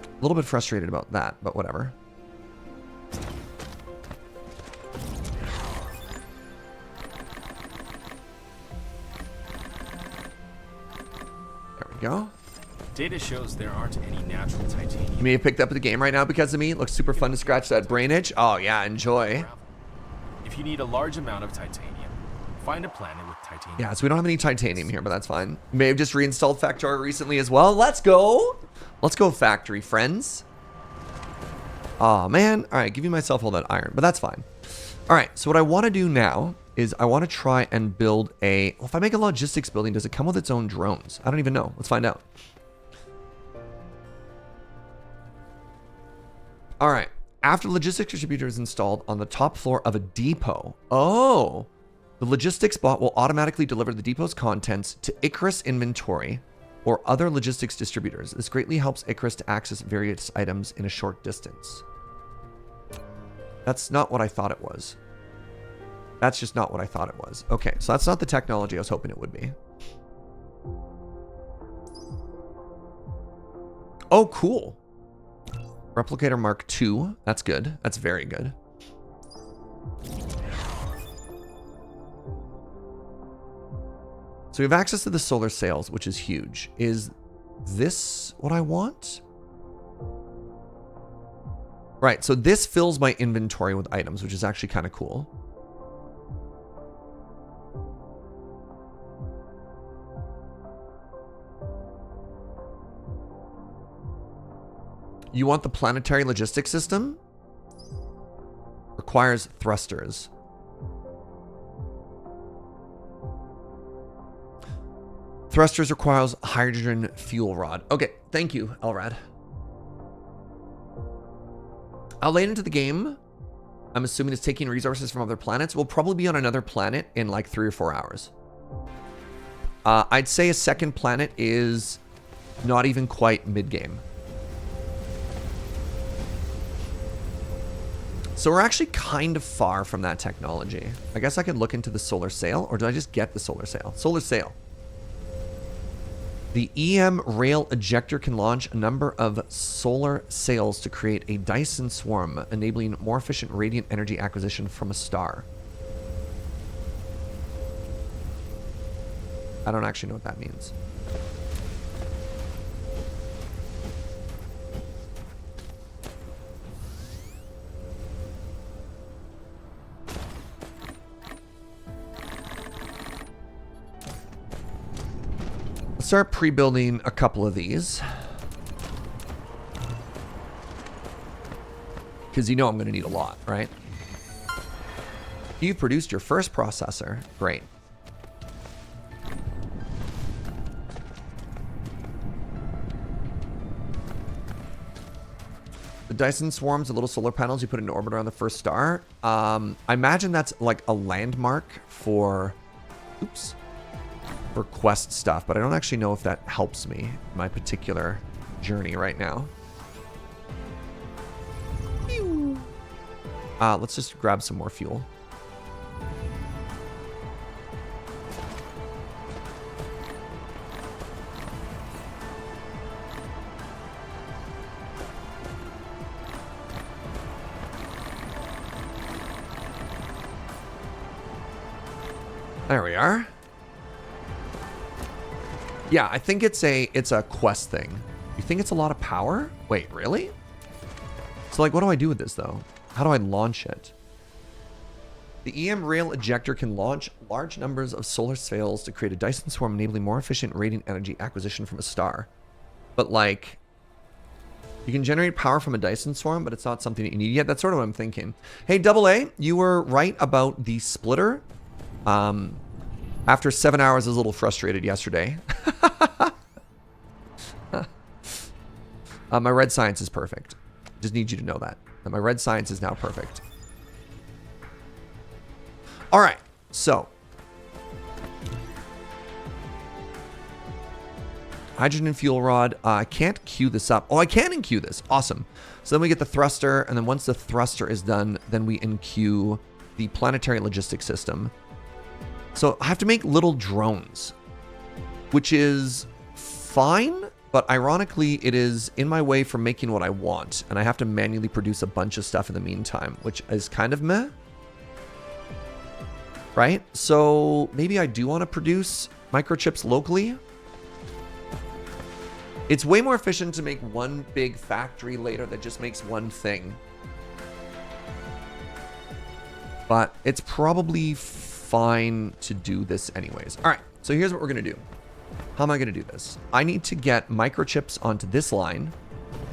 A little bit frustrated about that, but whatever. There we go. Data shows there aren't any natural titanium. You may have picked up the game right now because of me. It looks super fun to scratch that brain itch. Oh yeah, enjoy. If you need a large amount of titanium, find a planet with titanium. Yeah, so we don't have any titanium here, but that's fine. May have just reinstalled Factorio recently as well. Let's go. Let's go, factory friends. Oh man. All right, give me myself all that iron, but that's fine. All right, so what I want to do now is I want to try and build a... Well, if I make a logistics building, does it come with its own drones? I don't even know. Let's find out. All right. After the logistics distributor is installed on the top floor of a depot. Oh. The logistics bot will automatically deliver the depot's contents to Icarus inventory or other logistics distributors. This greatly helps Icarus to access various items in a short distance. That's not what I thought it was. That's just not what I thought it was. Okay, so that's not the technology I was hoping it would be. Oh, cool. Replicator Mark II. That's good. That's very good. So we have access to the solar sails, which is huge. Is this what I want? Right, so this fills my inventory with items, which is actually kind of cool. You want the planetary logistics system? Requires thrusters. Thrusters requires hydrogen fuel rod. Okay, thank you, Elrad. I'll late into the game. I'm assuming it's taking resources from other planets. We'll probably be on another planet in like 3 or 4 hours. I'd say a second planet is not even quite mid-game. So we're actually kind of far from that technology. I guess I could look into the solar sail, or did I just get the solar sail? Solar sail. The EM rail ejector can launch a number of solar sails to create a Dyson swarm, enabling more efficient radiant energy acquisition from a star. I don't actually know what that means. Start pre-building a couple of these. Because you know I'm going to need a lot, right? You've produced your first processor. Great. The Dyson swarms, the little solar panels you put in orbit around the first star. I imagine that's like a landmark for... Oops. For quest stuff, but I don't actually know if that helps me in my particular journey right now. Let's just grab some more fuel. There we are. Yeah, I think it's a quest thing. You think it's a lot of power? Wait, really? So like, what do I do with this though? How do I launch it? The EM rail ejector can launch large numbers of solar sails to create a Dyson swarm, enabling more efficient radiant energy acquisition from a star. But like, you can generate power from a Dyson swarm, but it's not something that you need yet. That's sort of what I'm thinking. Hey, Double A, you were right about the splitter. After 7 hours, I was a little frustrated yesterday. My red science is perfect. Just need you to know that my red science is now perfect. All right, so Hydrogen fuel rod. I can't queue this up. Oh, I can enqueue this. Awesome. So then we get the thruster, and then once the thruster is done, then we enqueue the planetary logistics system. So I have to make little drones, which is fine, but ironically, it is in my way from making what I want, and I have to manually produce a bunch of stuff in the meantime, which is kind of meh. Right? So maybe I do want to produce microchips locally. It's way more efficient to make one big factory later that just makes one thing. But it's probably fine to do this anyways. All right, so here's what we're going to do. How am I going to do this? I need to get microchips onto this line.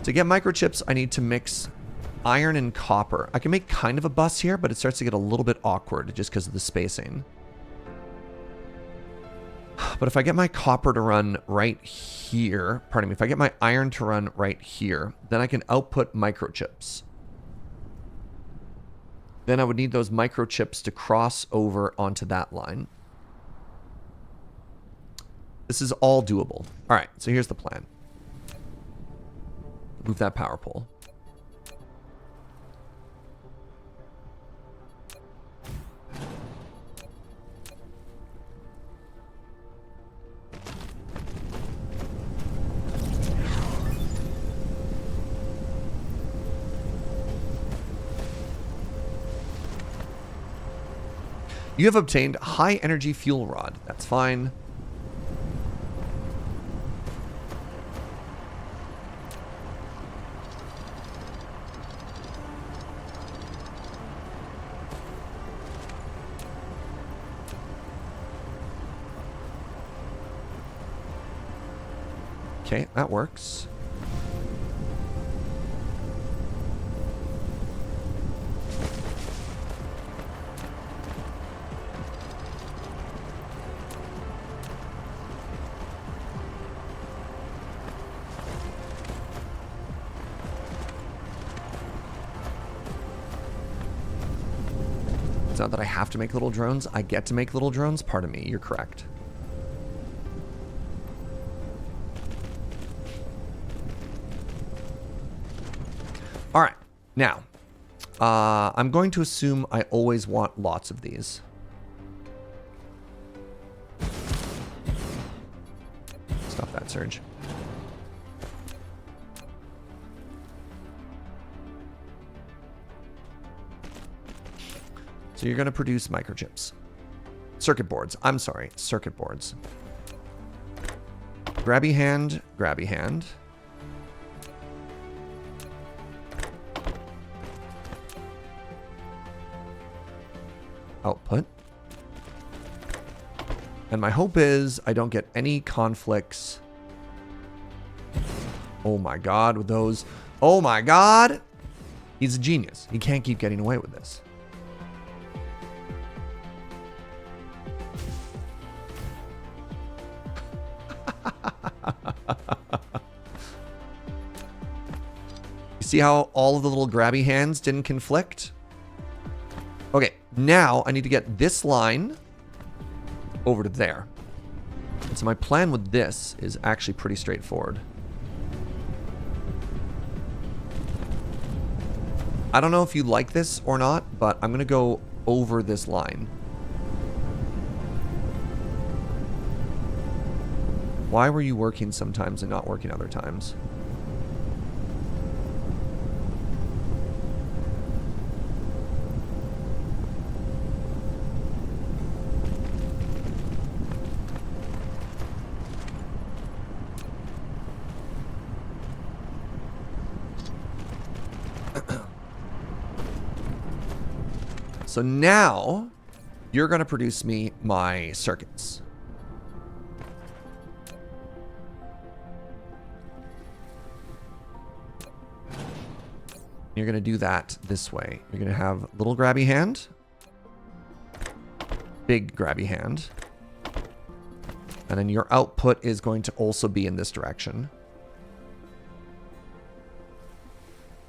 To get microchips, I need to mix iron and copper. I can make kind of a bus here, but it starts to get a little bit awkward just because of the spacing. But if I get my copper to run right here, pardon me, if I get my iron to run right here, then I can output microchips. Then I would need those microchips to cross over onto that line. This is all doable. All right, so here's the plan. Move that power pole. You have obtained high energy fuel rod. That's fine. Okay, that works. It's not that I have to make little drones. I get to make little drones. Pardon me. You're correct. All right. Now, I'm going to assume I always want lots of these. Stop that surge. So you're going to produce microchips. Circuit boards. I'm sorry. Circuit boards. Grabby hand. Grabby hand. Output. And my hope is I don't get any conflicts. Oh my god, with those. Oh my god! He's a genius. He can't keep getting away with this. You see how all of the little grabby hands didn't conflict? Okay, now I need to get this line over to there. And so my plan with this is actually pretty straightforward. I don't know if you like this or not, but I'm going to go over this line. Why were you working sometimes and not working other times? So now you're going to produce me my circuits. You're going to do that this way. You're going to have little grabby hand, big grabby hand, and then your output is going to also be in this direction.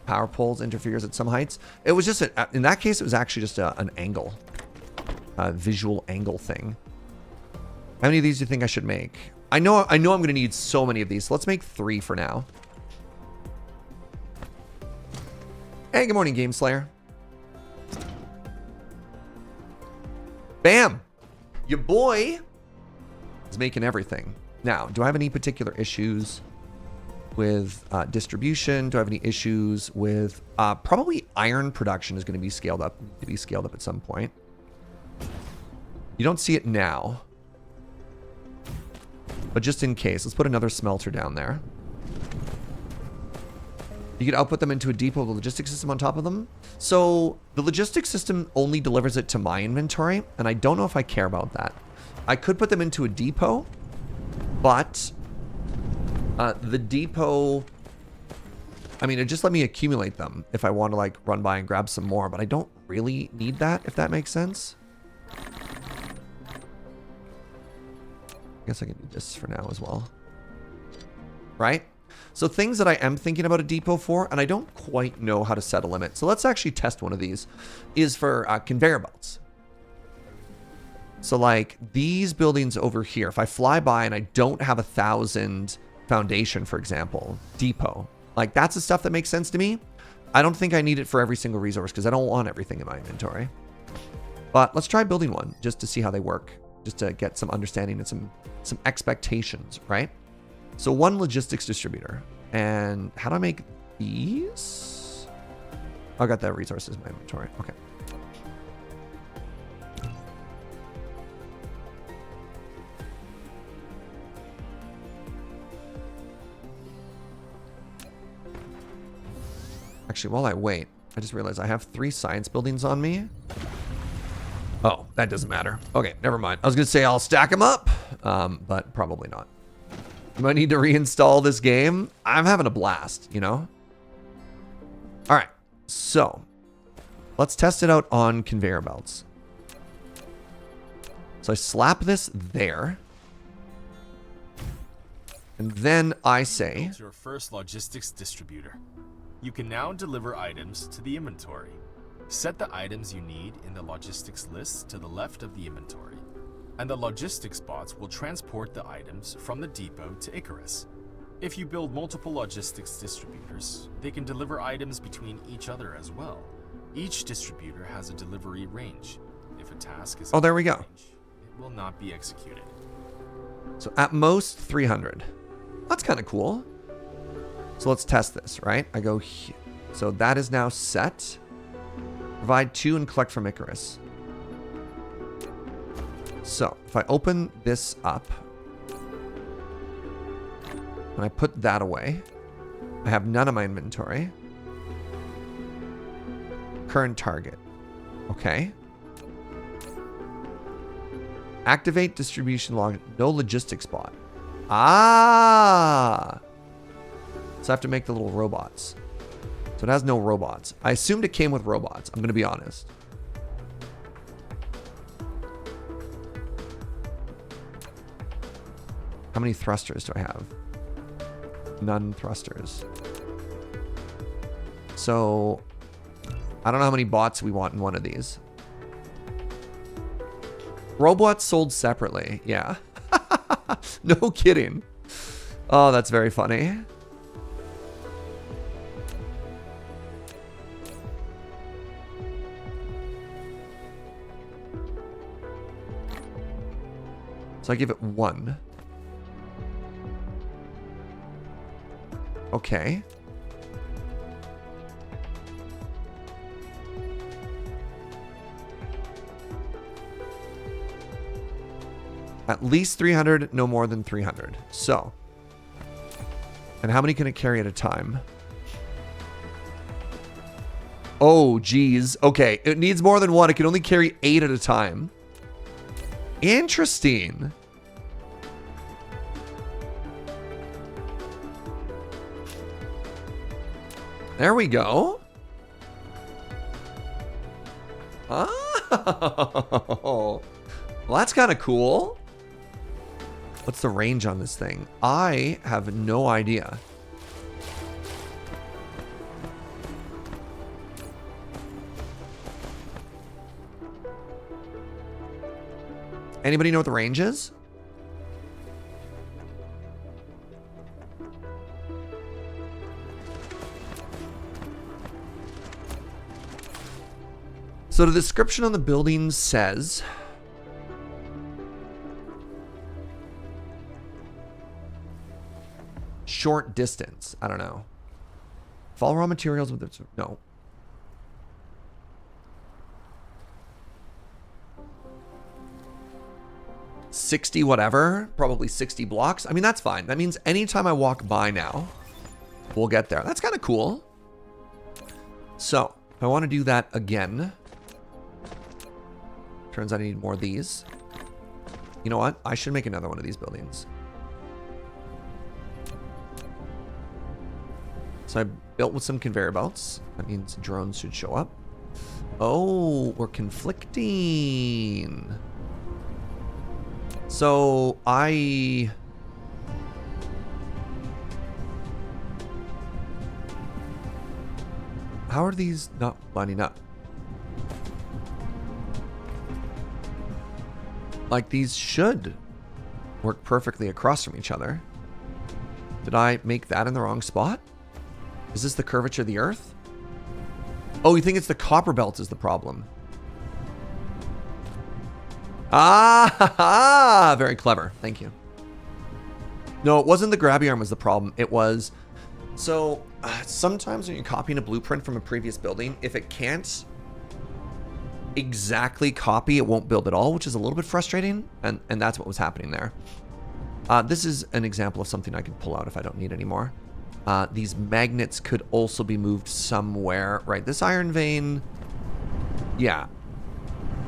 Power poles interferes at some heights. It was just, in that case, it was actually just an angle, a visual angle thing. How many of these do you think I should make? I know I'm going to need so many of these. So let's make 3 for now. Hey, good morning, Game Slayer. Bam! Your boy is making everything. Now, do I have any particular issues with distribution? Do I have any issues with probably iron production is going to be scaled up at some point. You don't see it now, but just in case, let's put another smelter down there. You could output them into a depot with a logistics system on top of them. So the logistics system only delivers it to my inventory, and I don't know if I care about that. I could put them into a depot, but the depot, I mean, it just let me accumulate them if I want to like run by and grab some more, but I don't really need that, if that makes sense. I guess I can do this for now as well. Right? So things that I am thinking about a depot for, and I don't quite know how to set a limit. So let's actually test one of these, is for conveyor belts. So like these buildings over here, if I fly by and I don't have 1,000 foundation, for example, depot, like that's the stuff that makes sense to me. I don't think I need it for every single resource because I don't want everything in my inventory. But let's try building one just to see how they work, just to get some understanding and some expectations, right? So 1 logistics distributor. And how do I make these? Oh, I got the resources in my inventory. Okay. Actually, while I wait, I just realized I have 3 science buildings on me. Oh, that doesn't matter. Okay, never mind. I was going to say I'll stack them up, but probably not. Do I need to reinstall this game? I'm having a blast, you know? All right, so let's test it out on conveyor belts. So I slap this there. And then I say... Your first logistics distributor. You can now deliver items to the inventory. Set the items you need in the logistics list to the left of the inventory, and the logistics bots will transport the items from the depot to Icarus. If you build multiple logistics distributors, they can deliver items between each other as well. Each distributor has a delivery range. If a task is there we go. Range, it will not be executed. So at most 300. That's kind of cool. So let's test this, right? I go here. So that is now set. Provide 2 and collect from Icarus. So if I open this up and I put that away, I have none of my inventory. Current target. Okay. Activate distribution log. No logistics bot. Ah. So I have to make the little robots. So it has no robots. I assumed it came with robots. I'm going to be honest. How many thrusters do I have? None thrusters. So I don't know how many bots we want in one of these. Robots sold separately. Yeah. No kidding. Oh, that's very funny. So I give it 1. Okay. At least 300, no more than 300. So. And how many can it carry at a time? Oh, geez. Okay. It needs more than 1. It can only carry 8 at a time. Interesting. There we go. Oh. Well, that's kind of cool. What's the range on this thing? I have no idea. Anybody know what the range is? So the description on the building says, short distance. I don't know. Follow raw materials with it. No. $60 whatever. Probably 60 blocks. I mean, that's fine. That means anytime I walk by now, we'll get there. That's kind of cool. So, if I want to do that again, turns out I need more of these. You know what? I should make another one of these buildings. So I built with some conveyor belts. That means drones should show up. Oh, we're conflicting. So how are these not lining up? Like, these should work perfectly across from each other. Did I make that in the wrong spot? Is this the curvature of the Earth? Oh, you think it's the copper belt is the problem? Ah, very clever. Thank you. No, it wasn't the grabby arm was the problem. It was... So, sometimes when you're copying a blueprint from a previous building, if it can't exactly copy, it won't build at all, which is a little bit frustrating, and that's what was happening there. This is an example of something I can pull out if I don't need anymore. These magnets could also be moved somewhere. Right, this iron vein, yeah.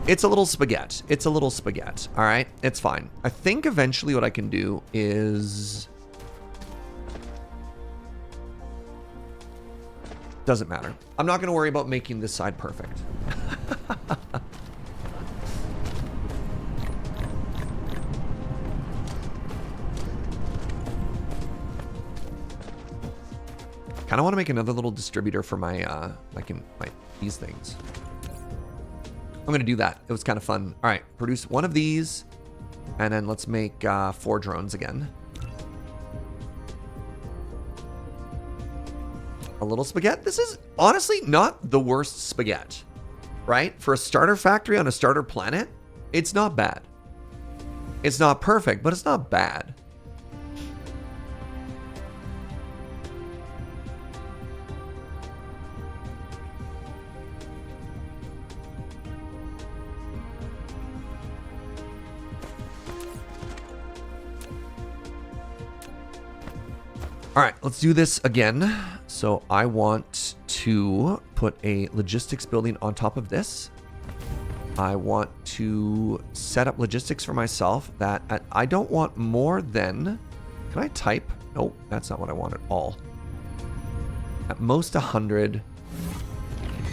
It's a little spaghetti. It's a little spaghetti, all right? It's fine. I think eventually what I can do is... Doesn't matter. I'm not going to worry about making this side perfect. Kind of want to make another little distributor for my these things. I'm going to do that. It was kind of fun. All right, produce one of these, and then let's make 4 drones again. A little spaghetti. This is honestly not the worst spaghetti, right? For a starter factory on a starter planet, it's not bad. It's not perfect, but it's not bad. All right, let's do this again. So I want to put a logistics building on top of this. I want to set up logistics for myself that I don't want more than, can I type? Nope, that's not what I want at all. At most 100,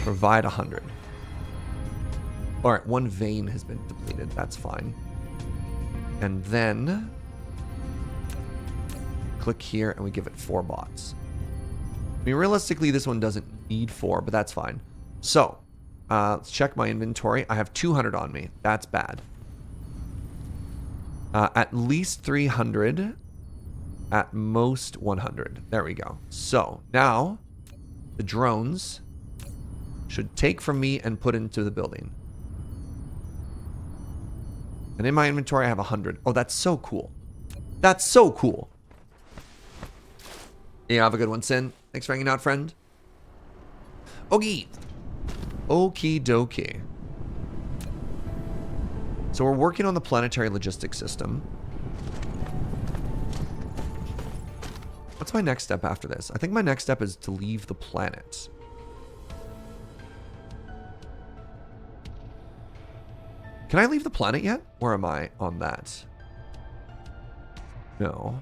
provide 100. All right, 1 vein has been depleted, that's fine. And then click here and we give it 4 bots. I mean, realistically, this one doesn't need 4, but that's fine. So, let's check my inventory. I have 200 on me. That's bad. At least 300. At most 100. There we go. So, now, the drones should take from me and put into the building. And in my inventory, I have 100. Oh, that's so cool. That's so cool. Yeah, have a good one, Sin. Thanks for hanging out, friend. Okay. Okie dokie. So we're working on the planetary logistics system. What's my next step after this? I think my next step is to leave the planet. Can I leave the planet yet? Where am I on that? No.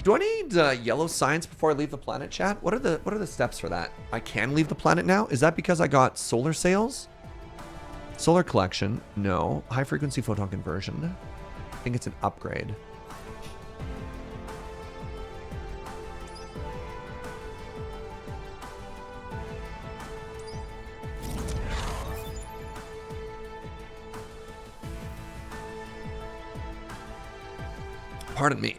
Do I need yellow science before I leave the planet, chat? What are the steps for that? I can leave the planet now? Is that because I got solar sails? Solar collection? No. High frequency photon conversion? I think it's an upgrade. Pardon me.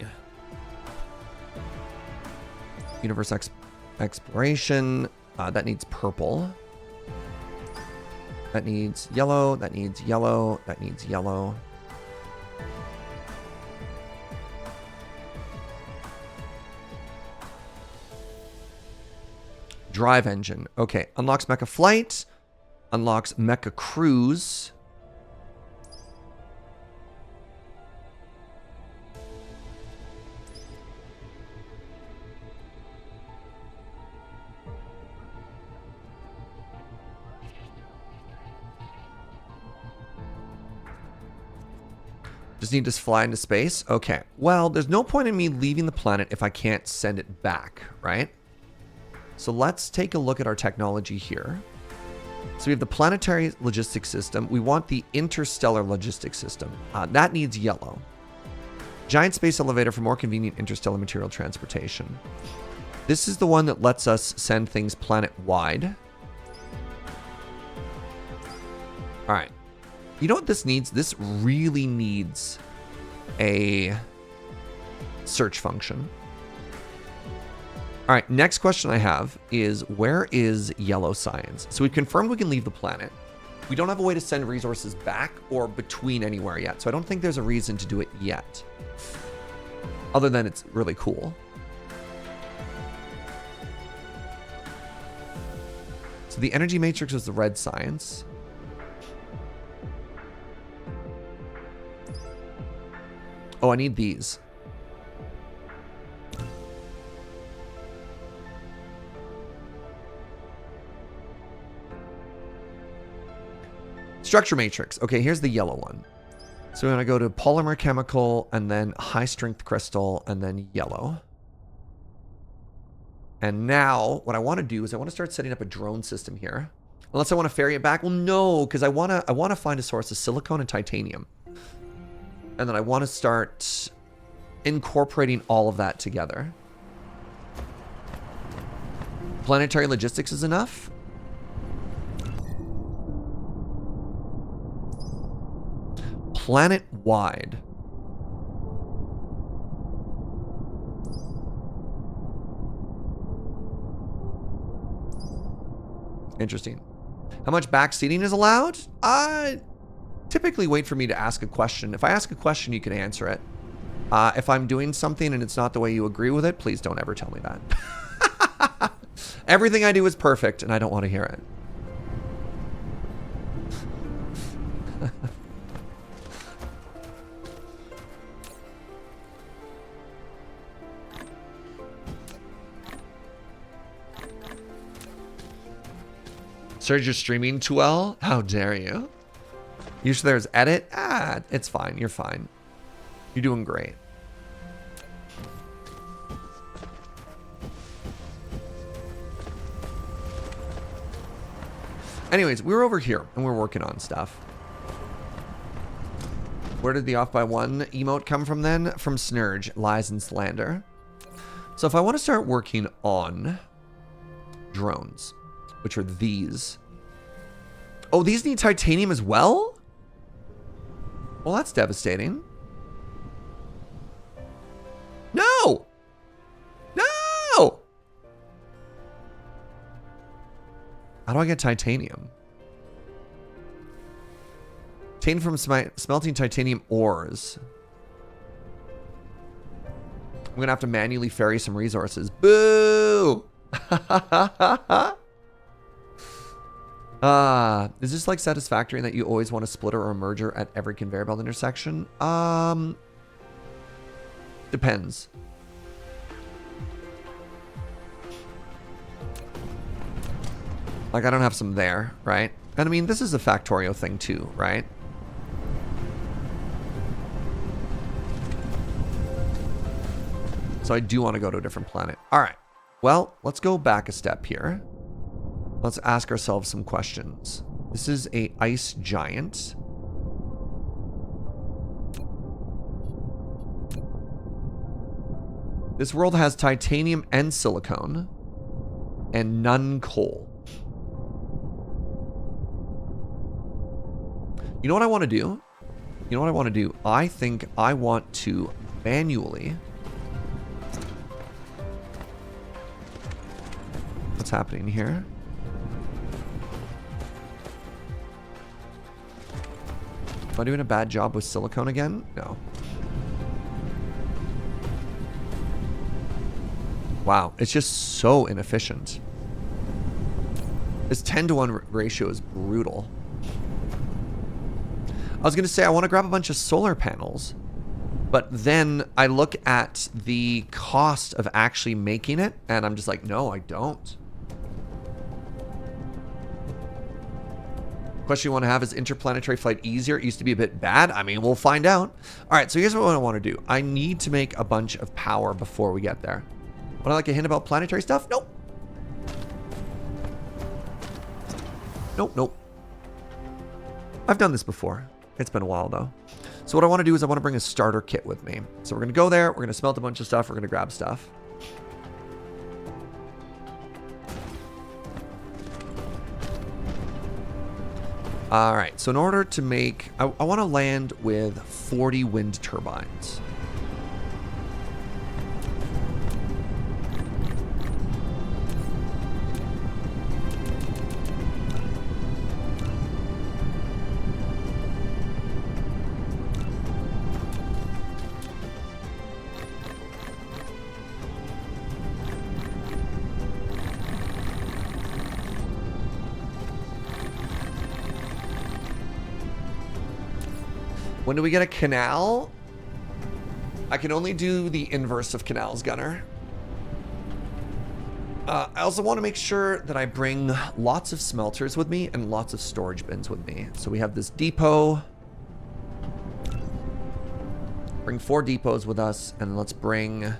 Universe X Exploration. That needs purple. That needs yellow. That needs yellow. That needs yellow. Drive engine. Okay. Unlocks mecha flight. Unlocks mecha cruise. Just need to fly into space? Okay. Well, there's no point in me leaving the planet if I can't send it back, right? So let's take a look at our technology here. So we have the planetary logistics system. We want the interstellar logistics system. That needs yellow. Giant space elevator for more convenient interstellar material transportation. This is the one that lets us send things planet-wide. All right. You know what this needs? This really needs a search function. All right, next question I have is, where is yellow science? So we've confirmed we can leave the planet. We don't have a way to send resources back or between anywhere yet, so I don't think there's a reason to do it yet. Other than it's really cool. So the energy matrix was the red science. Oh, I need these. Structure matrix. Okay, here's the yellow one. So we're going to go to polymer chemical and then high strength crystal and then yellow. And now what I want to do is I want to start setting up a drone system here. Unless I want to ferry it back. Well, no, because I want to find a source of silicone and titanium. And then I want to start incorporating all of that together. Planetary logistics is enough. Planet-wide. Interesting. How much backseating is allowed? Typically wait for me to ask a question. If I ask a question, you can answer it. If I'm doing something and it's not the way you agree with it, please don't ever tell me that. Everything I do is perfect and I don't want to hear it. Serge, you're streaming too well? How dare you? Usually there's edit. It's fine. You're fine. You're doing great. Anyways, we were over here and we're working on stuff. Where did the off by one emote come from then? From Snurge, lies and slander. So if I want to start working on drones, which are these. Oh, these need titanium as well? Well, that's devastating. No! No! How do I get titanium? Obtained from smelting titanium ores. I'm gonna have to manually ferry some resources. Boo! Is this like satisfactory in that you always want a splitter or a merger at every conveyor belt intersection? Depends. Like I don't have some there, right? And I mean, this is a Factorio thing too, right? So I do want to go to a different planet. All right. Well, let's go back a step here. Let's ask ourselves some questions. This is a ice giant. This world has titanium and silicone and none coal. You know what I want to do? You know what I want to do? I think I want to manually what's happening here. Am I doing a bad job with silicone again? No. Wow, it's just so inefficient. This 10-to-1 ratio is brutal. I was going to say I want to grab a bunch of solar panels, but then I look at the cost of actually making it, and I'm just like, no, I don't. Question you want to have, is interplanetary flight easier? It used to be a bit bad. I mean, we'll find out. All right, so here's what I want to do. I need to make a bunch of power before we get there. Would I like a hint about planetary stuff? Nope. Nope, nope. I've done this before. It's been a while, though. So what I want to do is I want to bring a starter kit with me. So we're going to go there. We're going to smelt a bunch of stuff. We're going to grab stuff. All right. So in order to make... I want to land with 40 wind turbines. When do we get a canal? I can only do the inverse of canals, Gunner. I also want to make sure that I bring lots of smelters with me and lots of storage bins with me. So we have this depot. Bring 4 depots with us, and let's bring...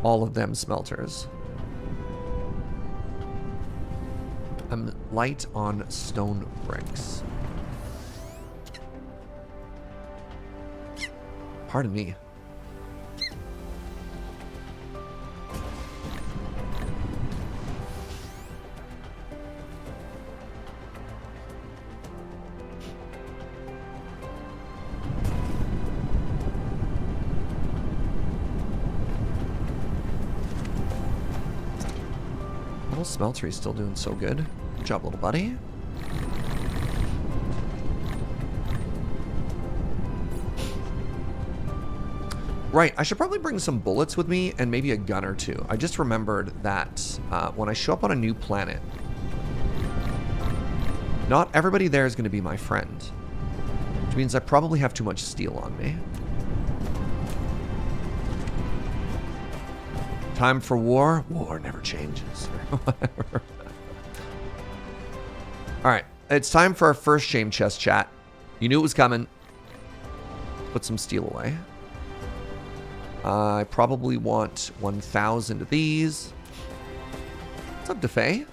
all of them smelters. I'm light on stone bricks. Pardon me. Little smeltery still doing so good. Good job, little buddy. Right, I should probably bring some bullets with me and maybe a gun or two. I just remembered that when I show up on a new planet, not everybody there is going to be my friend. Which means I probably have too much steel on me. Time for war? War never changes. Alright, it's time for our first shame chest, chat. You knew it was coming. Put some steel away. I probably want 1,000 of these. What's up, DeFay?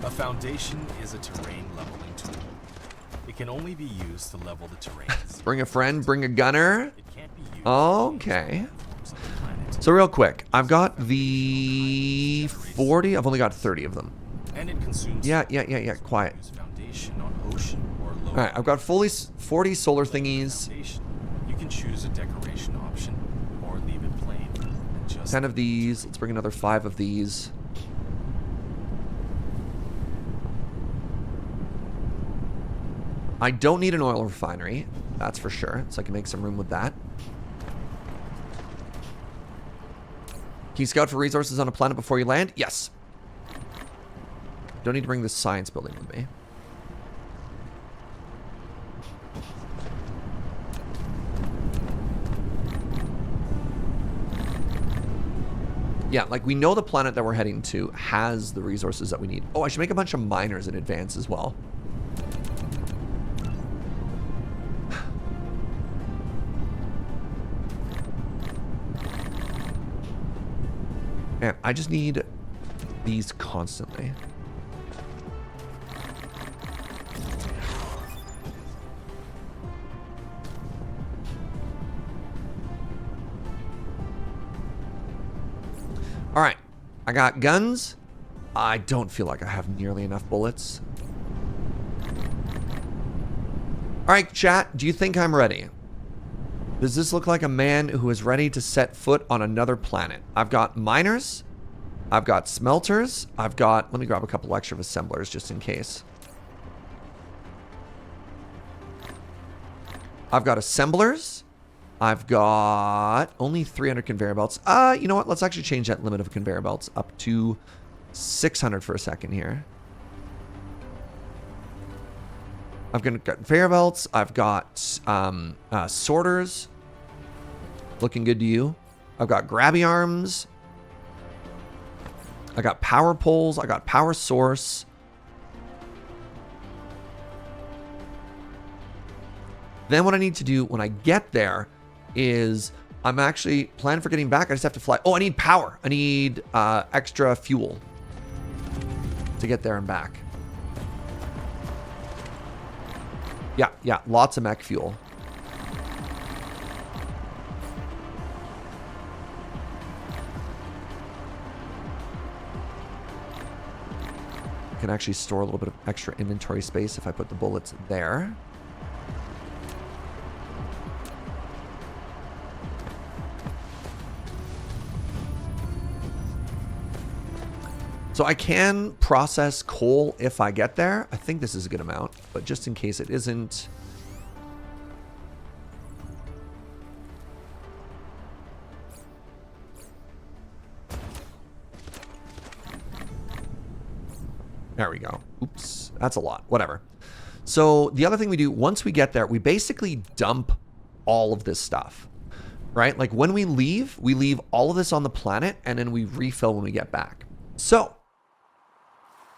A foundation is a terrain leveling tool. It can only be used to level the terrain. Bring a friend, bring a gunner. It can't be used Okay. to the planet. So real quick, I've got the 40. I've only got 30 of them. And it consumes Yeah. Quiet. use foundation on ocean or low. All right, I've got 40 solar thingies. Foundation. You can choose a decoration option or leave it plain. And just 10 of these. Let's bring another 5 of these. I don't need an oil refinery, that's for sure. So I can make some room with that. Can you scout for resources on a planet before you land? Yes. Don't need to bring this science building with me. Yeah, like we know the planet that we're heading to has the resources that we need. Oh, I should make a bunch of miners in advance as well. Man, I just need these constantly. All right, I got guns, I don't feel like I have nearly enough bullets. All right, chat, do you think I'm ready? Does this look like a man who is ready to set foot on another planet? I've got miners. I've got smelters. I've got... Let me grab a couple extra assemblers just in case. I've got assemblers. I've got only 300 conveyor belts. You know what? Let's actually change that limit of conveyor belts up to 600 for a second here. I've got conveyor belts. I've got sorters. Looking good to you. I've got grabby arms. I got power poles. I got power source. Then what I need to do when I get there is I'm actually planning for getting back. I just have to fly. Oh, I need power. I need extra fuel to get there and back. Yeah, lots of mech fuel. I can actually store a little bit of extra inventory space if I put the bullets there. So I can process coal if I get there. I think this is a good amount, but just in case it isn't. There we go. Oops, that's a lot. Whatever. So the other thing we do, once we get there, we basically dump all of this stuff, right? Like when we leave all of this on the planet and then we refill when we get back. So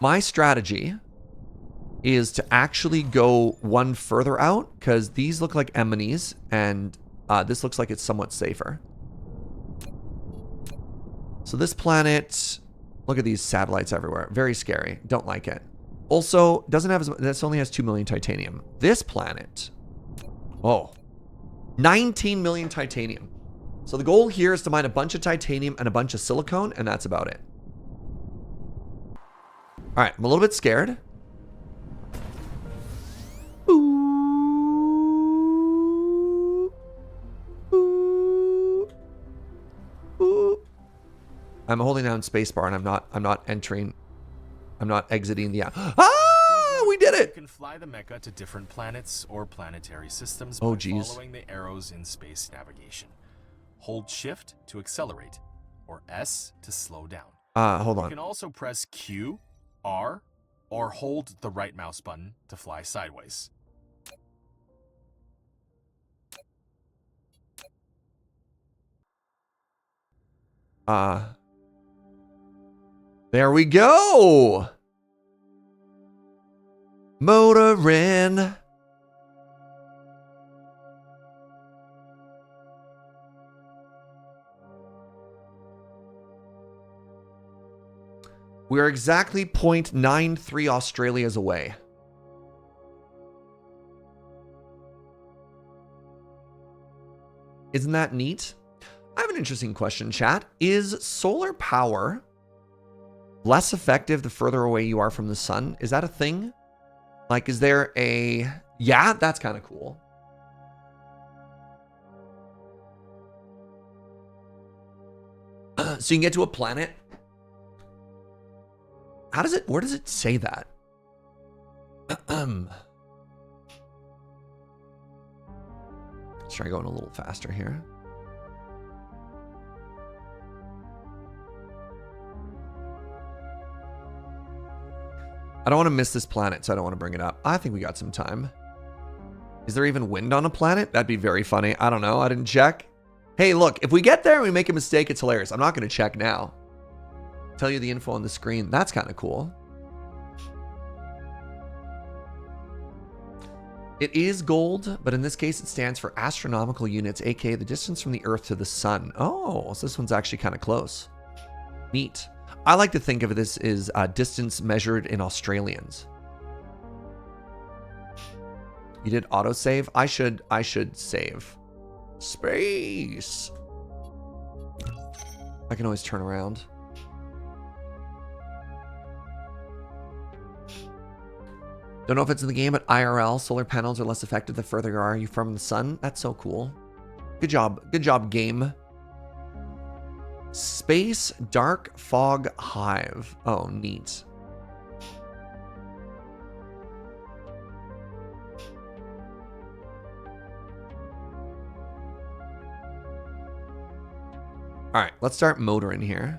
my strategy is to actually go one further out because these look like enemies and this looks like it's somewhat safer. So this planet, look at these satellites everywhere. Very scary. Don't like it. Also, doesn't have as much, this only has 2 million titanium. This planet, 19 million titanium. So the goal here is to mine a bunch of titanium and a bunch of silicone, and that's about it. All right, I'm a little bit scared. Ooh. Ooh. Ooh. I'm holding down spacebar and I'm not exiting the app. Ah, we did it. You can fly the mecha to different planets or planetary systems by following the arrows in space navigation. Hold shift to accelerate or S to slow down. Hold on. You can also press Q, R, or hold the right mouse button to fly sideways. There we go. Motorin. We are exactly 0.93 Australias away. Isn't that neat? I have an interesting question, chat. Is solar power less effective the further away you are from the sun? Is that a thing? Like, is there a... Yeah, that's kind of cool. So you can get to a planet. How does it... Where does it say that? Let's try going a little faster here. I don't want to miss this planet, so I don't want to bring it up. I think we got some time. Is there even wind on a planet? That'd be very funny. I don't know. I didn't check. Hey, look, if we get there and we make a mistake, it's hilarious. I'm not going to check now. Tell you the info on the screen. That's kind of cool. It is gold, but in this case, it stands for astronomical units, aka the distance from the Earth to the sun. Oh, so this one's actually kind of close. Neat. I like to think of this as distance measured in Australians. You did autosave? I should save. Space. I can always turn around. Don't know if it's in the game, but IRL, solar panels are less effective the further you are from the sun. That's so cool. Good job. Good job, game. Space Dark Fog Hive. Oh, neat. All right, let's start motoring here.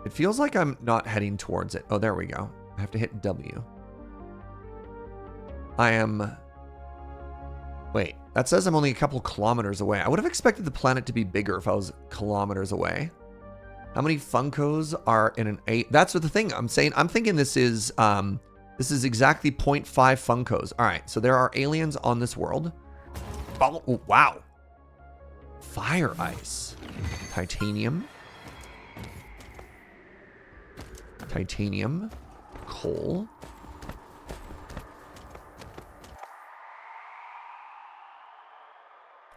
It feels like I'm not heading towards it. Oh, there we go. I have to hit W. I am... Wait, that says I'm only a couple kilometers away. I would have expected the planet to be bigger if I was kilometers away. How many Funkos are in an 8? That's what the thing I'm saying. I'm thinking this is exactly 0.5 Funkos. All right, so there are aliens on this world. Oh, wow. Fire ice. Titanium. Titanium. Coal.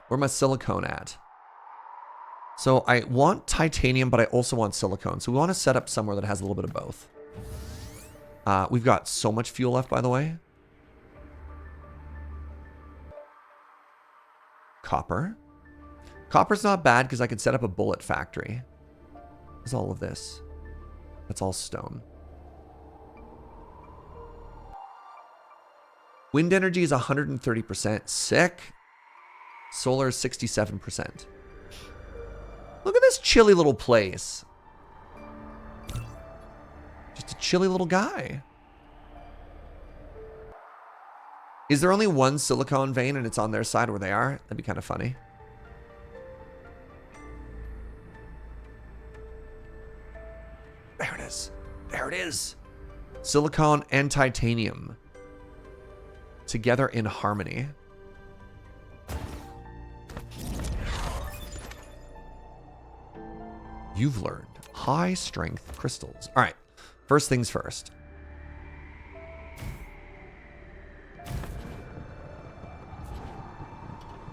Where my silicone at? So I want titanium, but I also want silicone. So we want to set up somewhere that has a little bit of both. We've got so much fuel left, by the way. Copper. Copper's not bad because I could set up a bullet factory. What's all of this? That's all stone. Wind energy is 130%. Sick. Solar is 67%. Look at this chilly little place. Just a chilly little guy. Is there only one silicon vein and it's on their side where they are? That'd be kind of funny. There it is. There it is. Silicon and titanium. Together in harmony. You've learned high strength crystals. All right. First things first.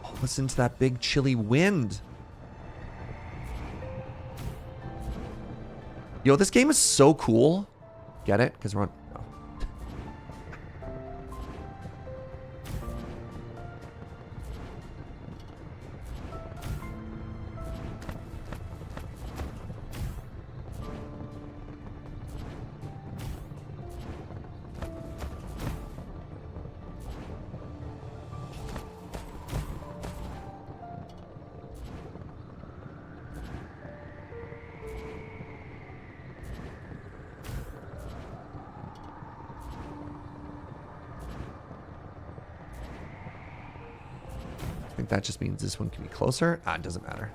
Oh, listen to that big chilly wind. Yo, this game is so cool. Get it? Because we're on... Oh. I think that just means this one can be closer. Ah, it doesn't matter.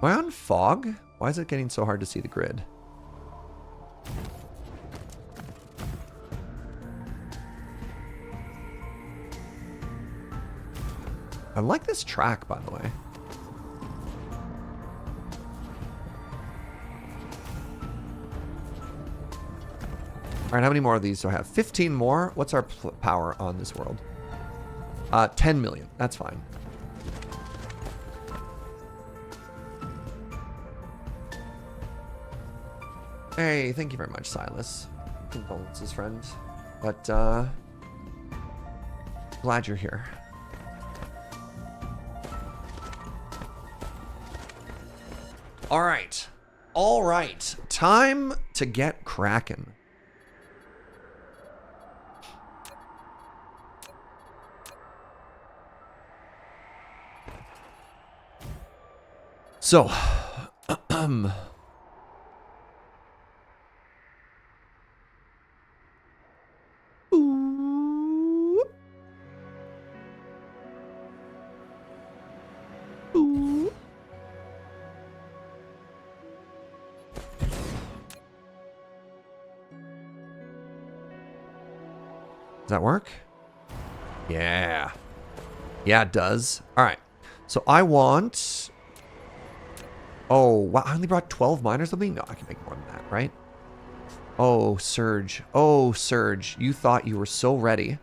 Am I on fog? Why is it getting so hard to see the grid? I like this track, by the way. All right, how many more of these do I have? 15 more. What's our power on this world? 10 million. That's fine. Hey, thank you very much, Silas. Condolences, friend. But, glad you're here. All right. All right. Time to get cracking. So, does that work? Yeah. Yeah, it does. All right. So I want Oh, wow. I only brought 12 miners with me? No, I can make more than that, right? Oh, Surge. Oh, Surge. You thought you were so ready.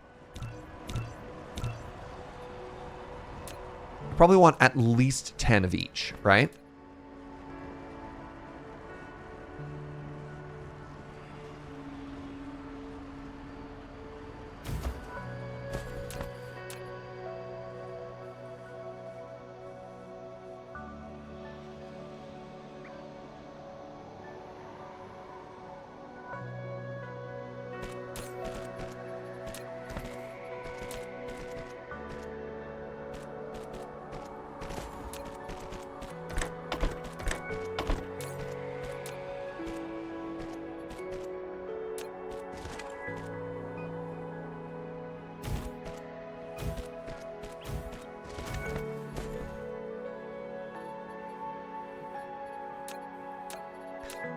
Probably want at least 10 of each, right?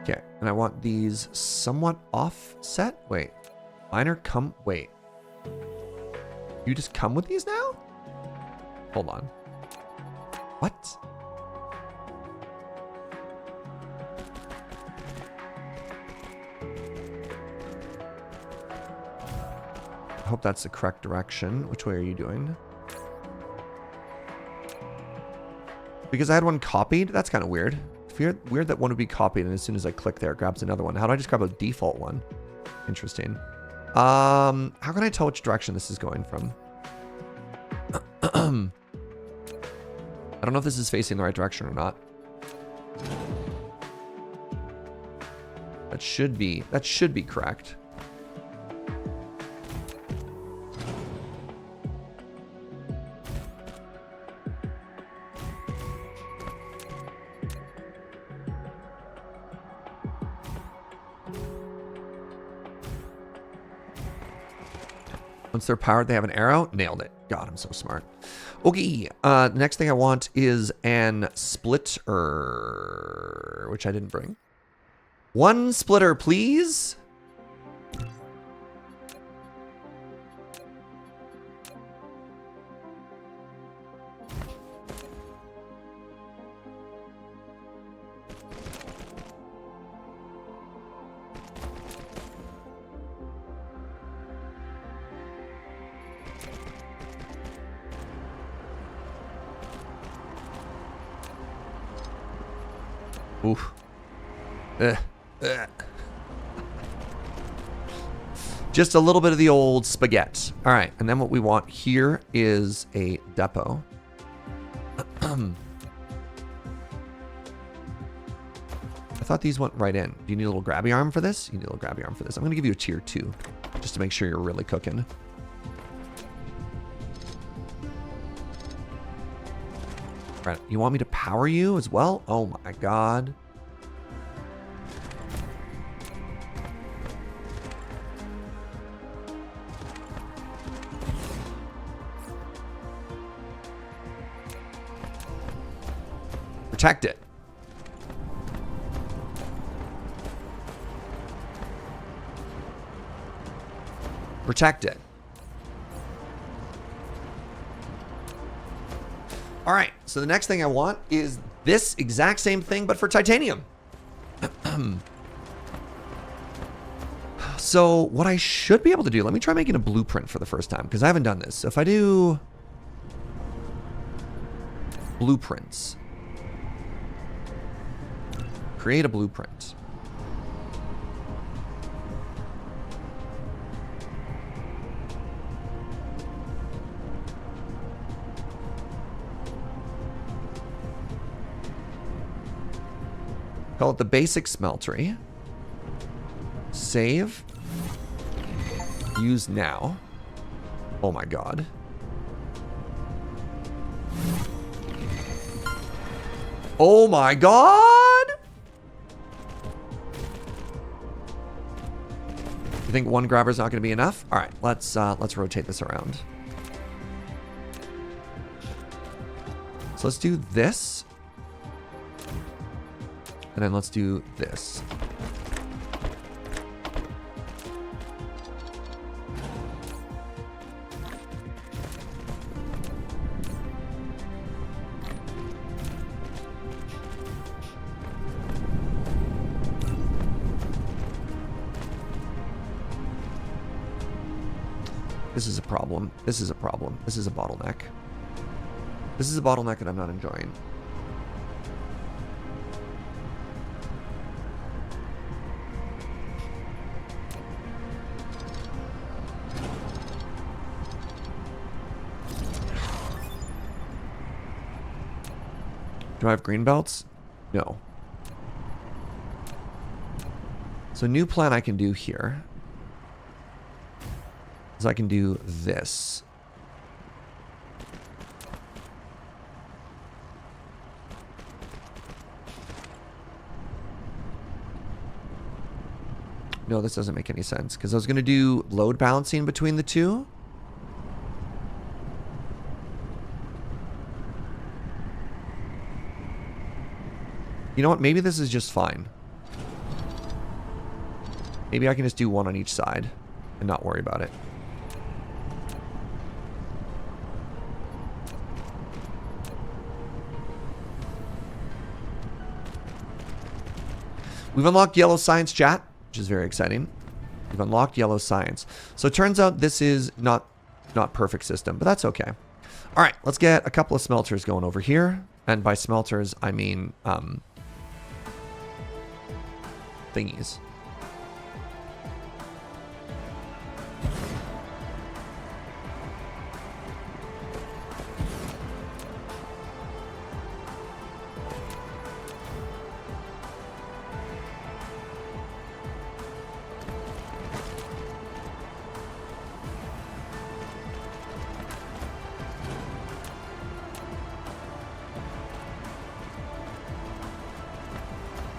Okay, and I want these somewhat offset. Wait, miner come. Wait, you just come with these now? Hold on. What? I hope that's the correct direction. Which way are you doing? Because I had one copied. That's kind of weird. Weird that one would be copied, and as soon as I click there, it grabs another one. How do I just grab a default one? Interesting. How can I tell which direction this is going from? I don't know if this is facing the right direction or not. That should be correct. Once they're powered, they have an arrow. Nailed it. God, I'm so smart. Okay, next thing I want is an splitter, which I didn't bring. One splitter, please. Oof. Just a little bit of the old spaghetti. All right, and then what we want here is a depot. I thought these went right in. Do you need a little grabby arm for this? You need a little grabby arm for this. I'm going to give you a tier 2, just to make sure you're really cooking. Right, you want me to power you as well? Oh my god. Protect it. Protect it. All right, so the next thing I want is this exact same thing, but for titanium. So what I should be able to do, let me try making a blueprint for the first time, because I haven't done this. So if I do blueprints, create a blueprint. Call it the basic smeltery. Save. Use now. Oh my god. Oh my god! You think one grabber's not going to be enough? All right, let's rotate this around. So let's do this. And then let's do this. This is a problem. This is a problem. This is a bottleneck. This is a bottleneck that I'm not enjoying. Do I have green belts? No. So new plan I can do here is I can do this. No, this doesn't make any sense because I was going to do load balancing between the two. You know what? Maybe this is just fine. Maybe I can just do one on each side and not worry about it. We've unlocked yellow science, chat, which is very exciting. We've unlocked yellow science. So it turns out this is not perfect system, but that's okay. All right, let's get a couple of smelters going over here. And by smelters, I mean thingies.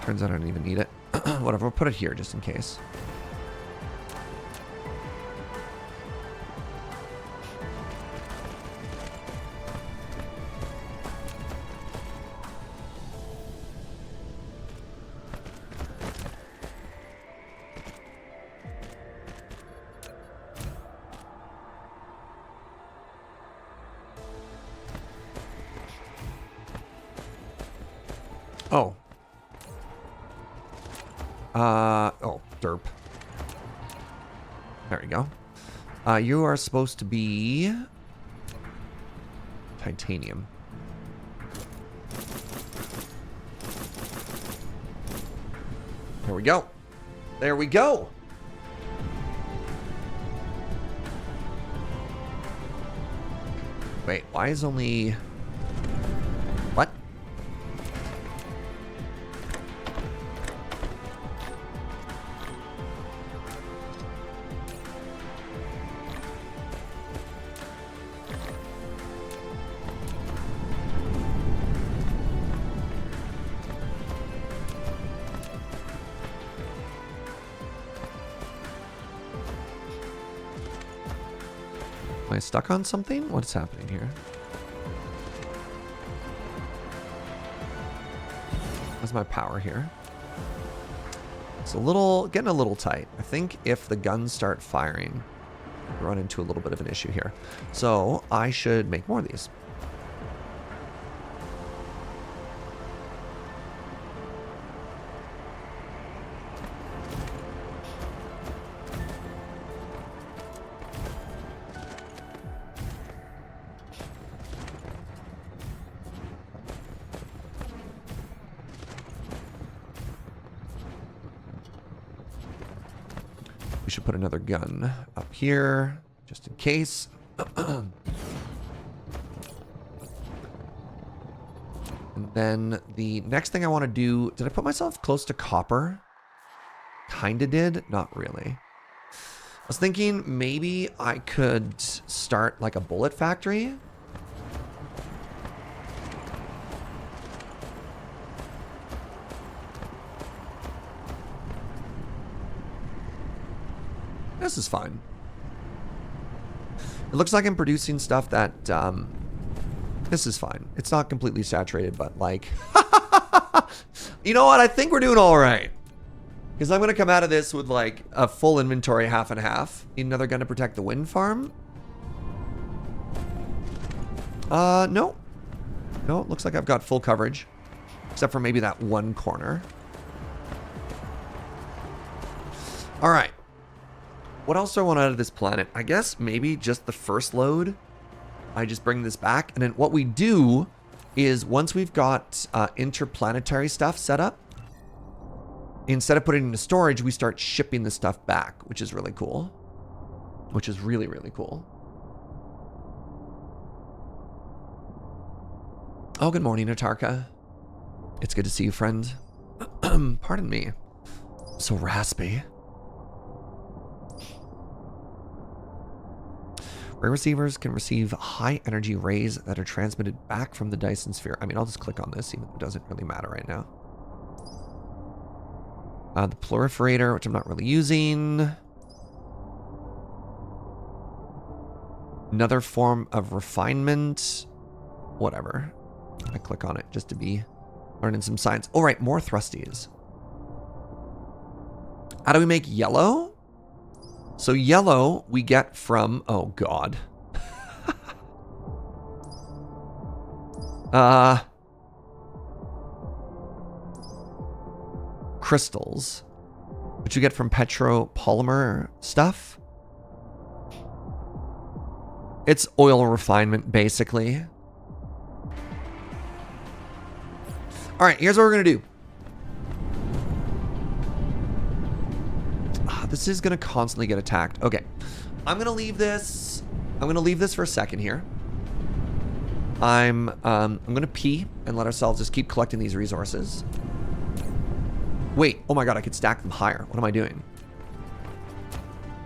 Turns out I don't even need it. Whatever, we'll put it here just in case. Oh. Oh, derp. There we go. You are supposed to be titanium. There we go. There we go. Wait, why is only... What? Am I stuck on something? What's happening here? Where's my power here? It's getting a little tight. I think if the guns start firing, we run into a little bit of an issue here. So I should make more of these. We should put another gun up here, just in case. And then the next thing I want to do... Did I put myself close to copper? Kinda did. Not really. I was thinking maybe I could start like a bullet factory. This is fine. It looks like I'm producing stuff that, this is fine. It's not completely saturated, but like, you know what? I think we're doing all right. Because I'm going to come out of this with like a full inventory, half and half. Need another gun to protect the wind farm. No. No, it looks like I've got full coverage. Except for maybe that one corner. All right. what else do I want out of this planet? I guess maybe just the first load. I just bring this back. And then what we do is once we've got interplanetary stuff set up, instead of putting it into storage, we start shipping the stuff back, which is really cool. Which is really, really cool. Oh, good morning, Natarka. It's good to see you, friend. Pardon me. I'm so raspy. Ray receivers can receive high energy rays that are transmitted back from the Dyson sphere. I mean, I'll just click on this, even though it doesn't really matter right now. The proliferator, which I'm not really using. Another form of refinement. Whatever. I click on it just to be learning some science. All right, more thrusties. How do we make yellow? So yellow we get from, oh God. Crystals, which you get from petropolymer stuff. It's oil refinement, basically. All right, here's what we're gonna do. This is gonna constantly get attacked. Okay, I'm gonna leave this. I'm gonna leave this for a second here. I'm gonna pee and let ourselves just keep collecting these resources. Wait, oh my God, I could stack them higher. What am I doing?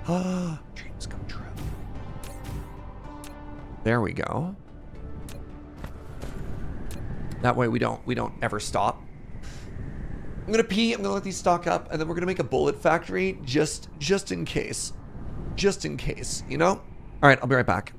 Dreams come true. There we go. That way we don't ever stop. I'm gonna pee, I'm gonna let these stock up, and then we're gonna make a bullet factory just in case. Just in case, you know? All right, I'll be right back.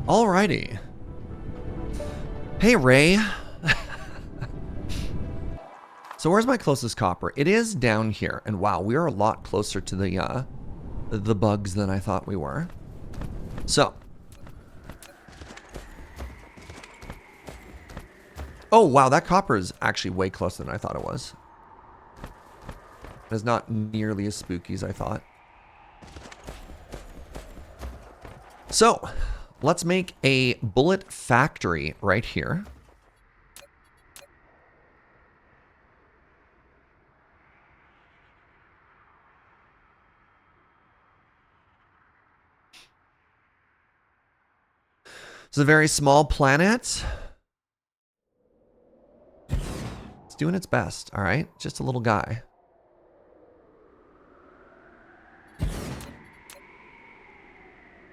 Alrighty. Hey, Ray. So where's my closest copper? It is down here. And wow, we are a lot closer to the bugs than I thought we were. So. Oh, wow, that copper is actually way closer than I thought it was. It's not nearly as spooky as I thought. So, let's make a bullet factory right here. It's a very small planet. It's doing its best, all right? Just a little guy.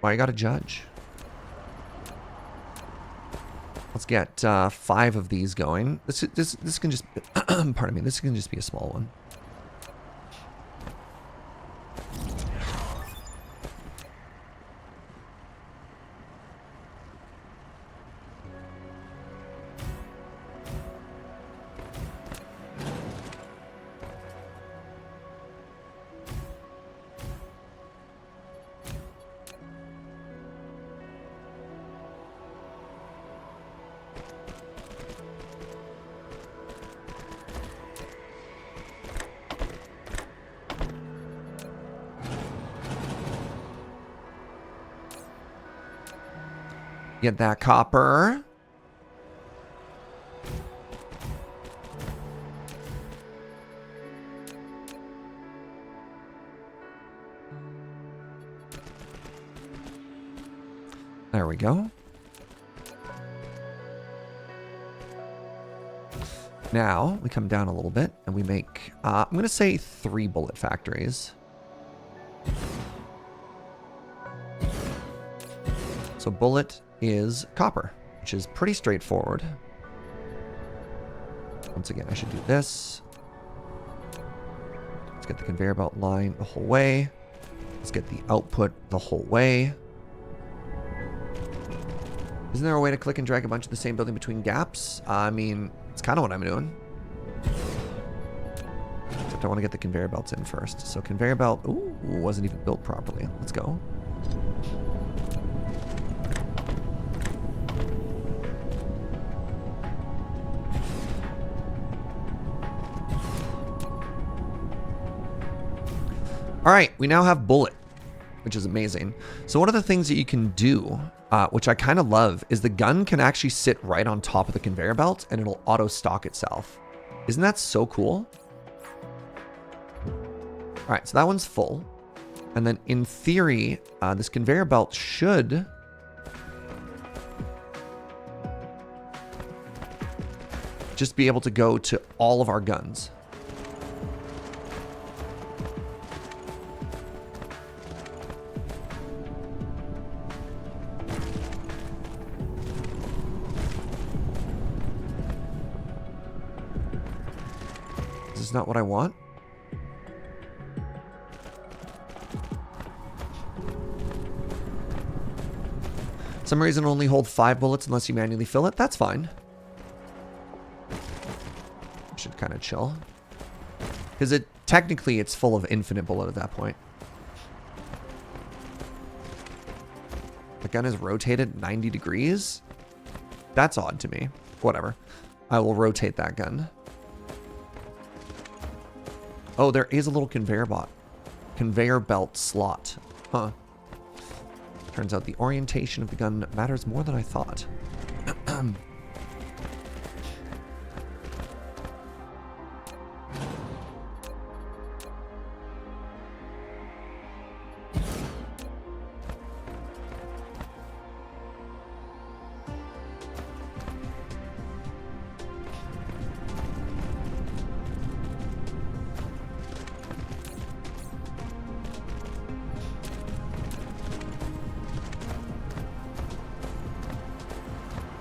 Why you gotta judge? Let's get 5 of these going. This can just, pardon me, this can just be a small one. Get that copper. There we go. Now we come down a little bit and we make, I'm going to say 3 bullet factories. So bullet is copper, which is pretty straightforward. Once again, I should do this. Let's get the conveyor belt line the whole way. Let's get the output the whole way. Isn't there a way to click and drag a bunch of the same building between gaps? I mean, it's kind of what I'm doing. Except I want to get the conveyor belts in first. So conveyor belt, ooh, wasn't even built properly. Let's go. All right, we now have bullet, which is amazing. So one of the things that you can do, which I kind of love, is the gun can actually sit right on top of the conveyor belt and it'll auto stock itself. Isn't that so cool? All right, so that one's full. And then in theory, this conveyor belt should just be able to go to all of our guns. Is not what I want. Some reason only hold 5 bullets unless you manually fill it. That's fine. I should kind of chill. Because technically it's full of infinite bullet at that point. The gun is rotated 90 degrees. That's odd to me. Whatever. I will rotate that gun. Oh, there is a little conveyor belt slot. Huh. Turns out the orientation of the gun matters more than I thought.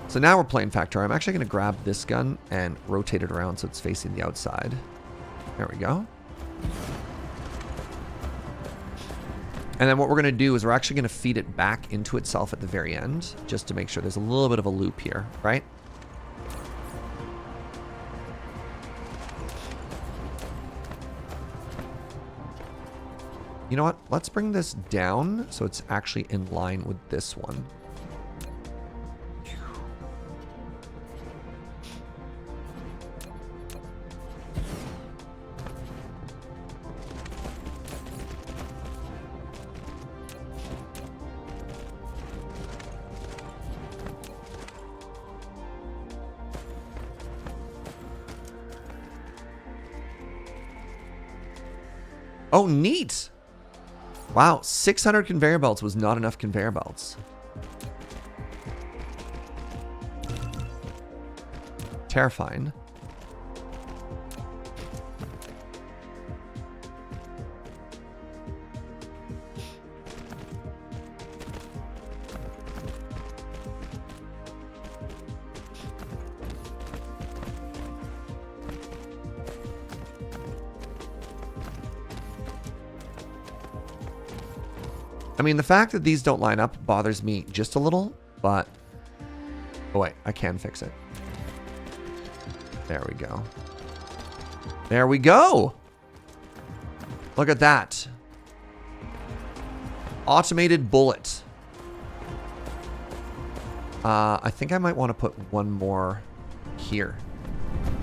So now we're playing Factory. I'm actually going to grab this gun and rotate it around so it's facing the outside. There we go. And then what we're going to do is we're actually going to feed it back into itself at the very end, just to make sure there's a little bit of a loop here, right? You know what? Let's bring this down so it's actually in line with this one. Oh, neat. Wow, 600 conveyor belts was not enough conveyor belts. Terrifying. I mean, the fact that these don't line up bothers me just a little, but... Oh, wait. I can fix it. There we go. There we go! Look at that. Automated bullet. I think I might want to put one more here.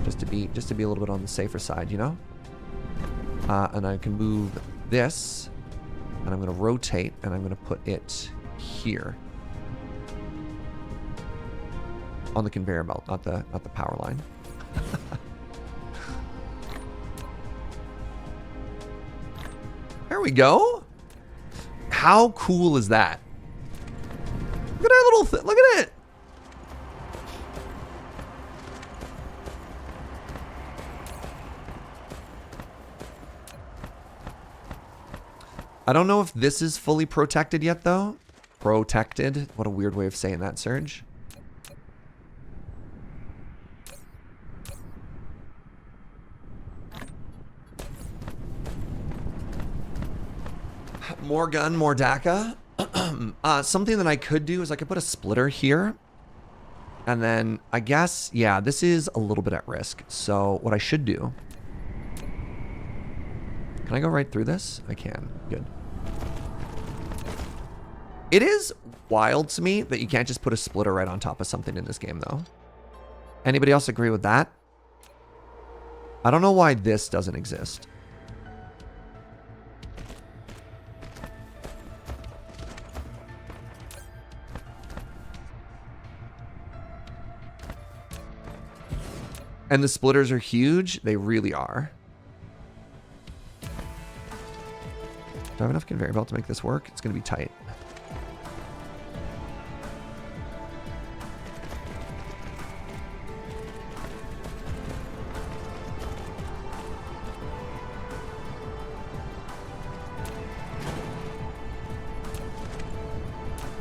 Just to be a little bit on the safer side, you know? And I can move this... And I'm going to rotate, and I'm going to put it here. On the conveyor belt, not the power line. There we go. How cool is that? Look at our little thing. Look at it. I don't know if this is fully protected yet, though. Protected. What a weird way of saying that, Serge. More gun, more DACA. Something that I could do is I could put a splitter here. And then, I guess, yeah, this is a little bit at risk. So, what I should do... Can I go right through this? I can. Good. It is wild to me that you can't just put a splitter right on top of something in this game, though. Anybody else agree with that? I don't know why this doesn't exist. And the splitters are huge. They really are. Do I have enough conveyor belt to make this work? It's going to be tight.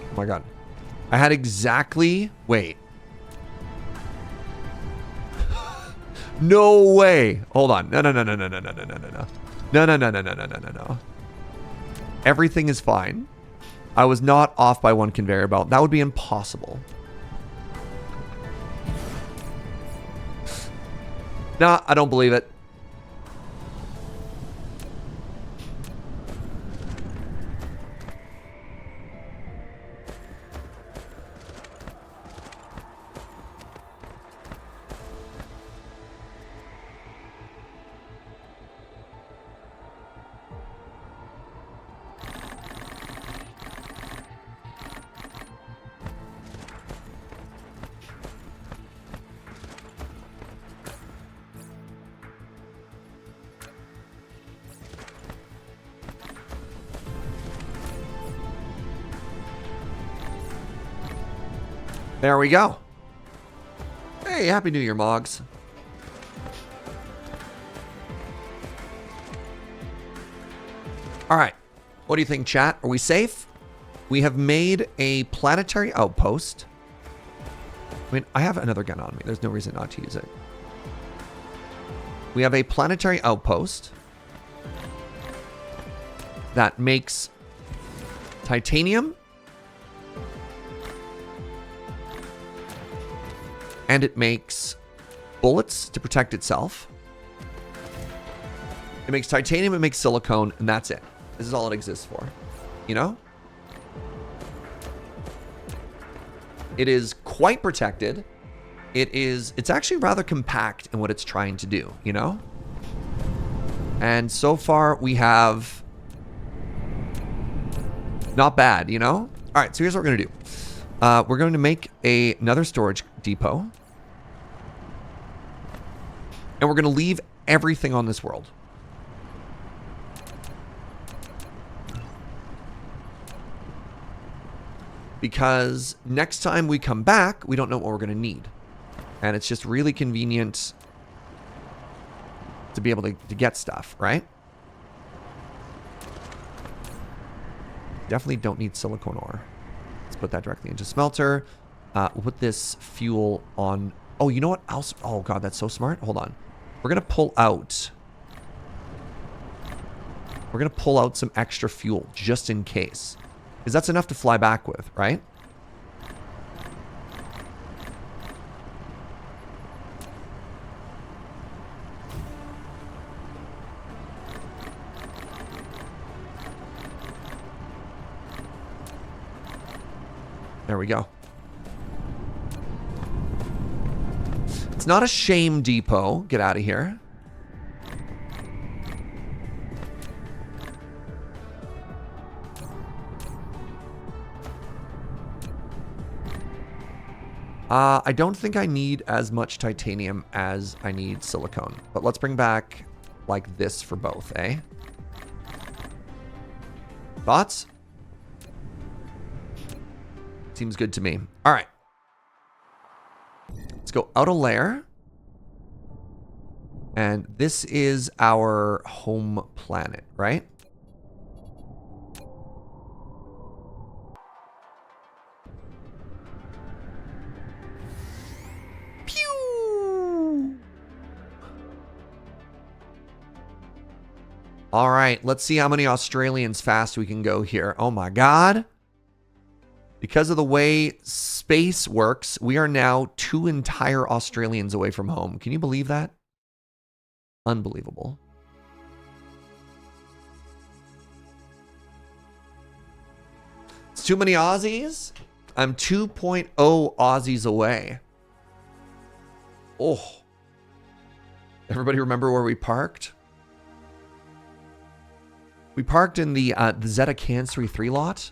Oh my god. I had exactly... Wait. No way. Hold on. No. No. Everything is fine. I was not off by one conveyor belt. That would be impossible. Nah, I don't believe it. There we go. Hey, Happy New Year, Moggs. All right. What do you think, chat? Are we safe? We have made a planetary outpost. I mean, I have another gun on me. There's no reason not to use it. We have a planetary outpost that makes titanium. And it makes bullets to protect itself. It makes titanium, it makes silicone, and that's it. This is all it exists for. You know? It is quite protected. It's actually rather compact in what it's trying to do, you know? And so far we have not bad, you know? All right, so here's what we're going to do. We're going to make another storage depot. And we're going to leave everything on this world. Because next time we come back, we don't know what we're going to need. And it's just really convenient to be able to get stuff, right? Definitely don't need silicone ore. Let's put that directly into smelter. We'll put this fuel on. Oh, you know what else? Oh, God, that's so smart. Hold on. We're going to pull out. We're going to pull out some extra fuel just in case. Because that's enough to fly back with, right? There we go. It's not a shame depot. Get out of here. I don't think I need as much titanium as I need silicone. But let's bring back like this for both, eh? Thoughts? Seems good to me. All right. Let's go out a layer. And this is our home planet, right? Pew! All right, let's see how many Australians fast we can go here. Oh my God. Because of the way space works, we are now 2 entire Australians away from home. Can you believe that? Unbelievable. It's too many Aussies. I'm 2.0 Aussies away. Oh. Everybody remember where we parked? We parked in the Zeta Cancri 3 lot.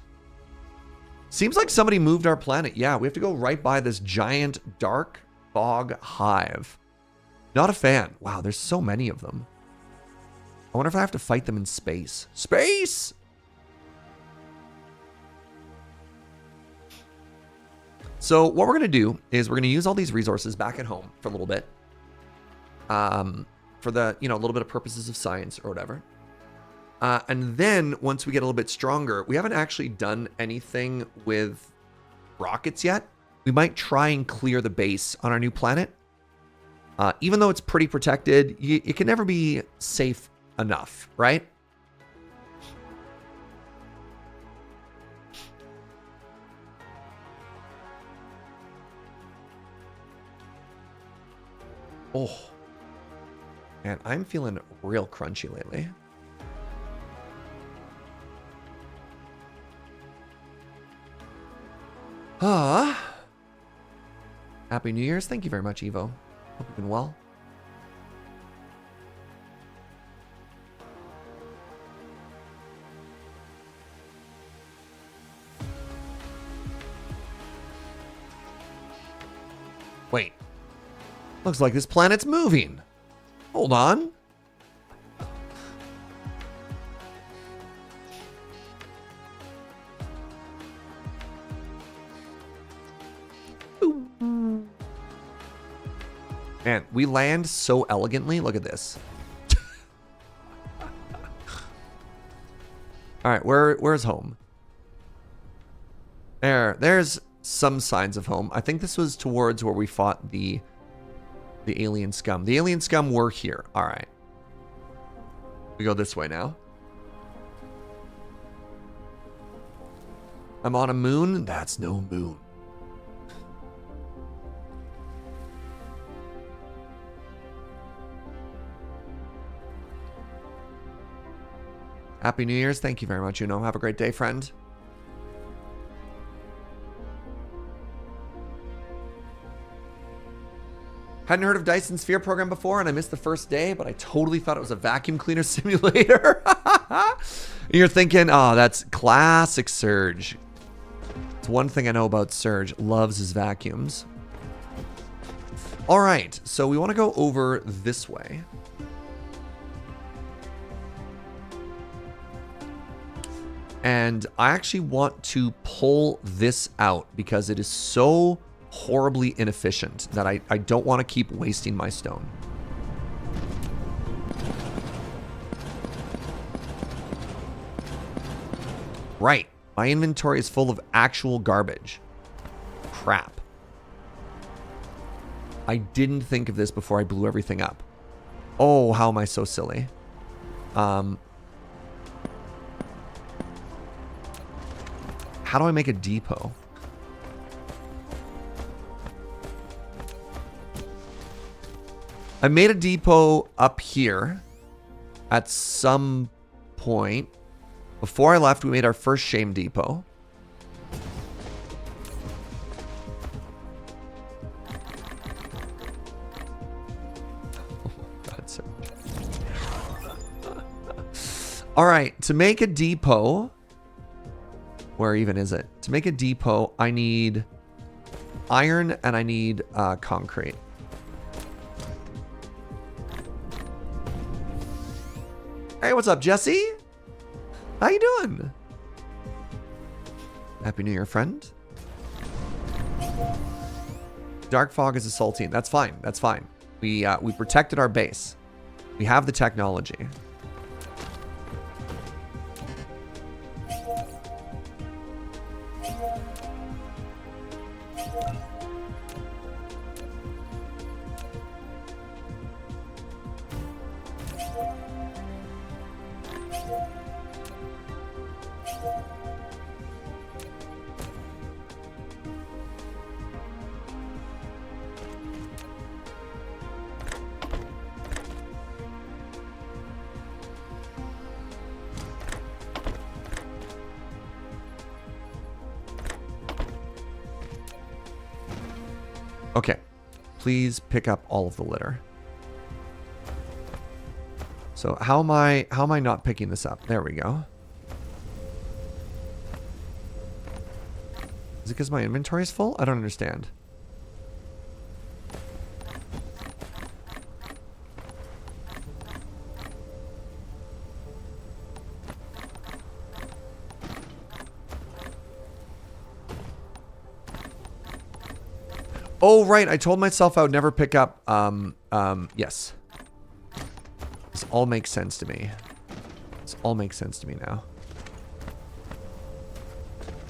Seems like somebody moved our planet. Yeah, we have to go right by this giant dark fog hive. Not a fan. Wow, there's so many of them. I wonder if I have to fight them in space. Space! So what we're going to do is we're going to use all these resources back at home for a little bit. For the, a little bit of purposes of science or whatever. And then once we get a little bit stronger, we haven't actually done anything with rockets yet. We might try and clear the base on our new planet. Even though it's pretty protected, it can never be safe enough, right? Oh. Man, I'm feeling real crunchy lately. Happy New Year's. Thank you very much, Evo. Hope you've been well. Wait. Looks like this planet's moving. Hold on. Man, we land so elegantly. Look at this. All right, where's home? There's some signs of home. I think this was towards where we fought the alien scum. The alien scum were here. All right. We go this way now. I'm on a moon. That's no moon. Happy New Year's. Thank you very much, Uno. Have a great day, friend. Hadn't heard of Dyson Sphere program before, and I missed the first day, but I totally thought it was a vacuum cleaner simulator. You're thinking, oh, that's classic Surge. It's one thing I know about Surge. Loves his vacuums. All right, so we want to go over this way. And I actually want to pull this out because it is so horribly inefficient that I don't want to keep wasting my stone. Right. My inventory is full of actual garbage. Crap. I didn't think of this before I blew everything up. Oh, how am I so silly? How do I make a depot? I made a depot up here at some point. Before I left, we made our first shame depot. That's so all right, to make a depot, where even is it? To make a depot, I need iron and I need concrete. Hey, what's up, Jesse? How you doing? Happy New Year, friend. Dark fog is assaulting. That's fine. That's fine. We protected our base. We have the technology. Okay, please pick up all of the litter. So how am I not picking this up? There we go. Is it because my inventory is full? I don't understand. Oh, right. I told myself I would never pick up, yes. This all makes sense to me. This all makes sense to me now.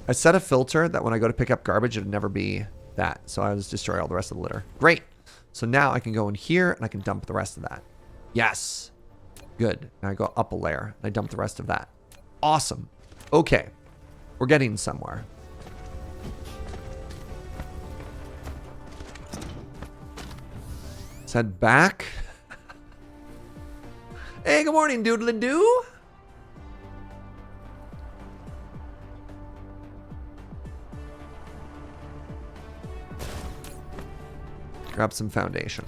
I set a filter that when I go to pick up garbage, it would never be that. So I just destroy all the rest of the litter. Great. So now I can go in here and I can dump the rest of that. Yes. Good. Now I go up a layer and I dump the rest of that. Awesome. Okay. We're getting somewhere. Let's head back. Hey, good morning, doodle-a-doo. Grab some foundation.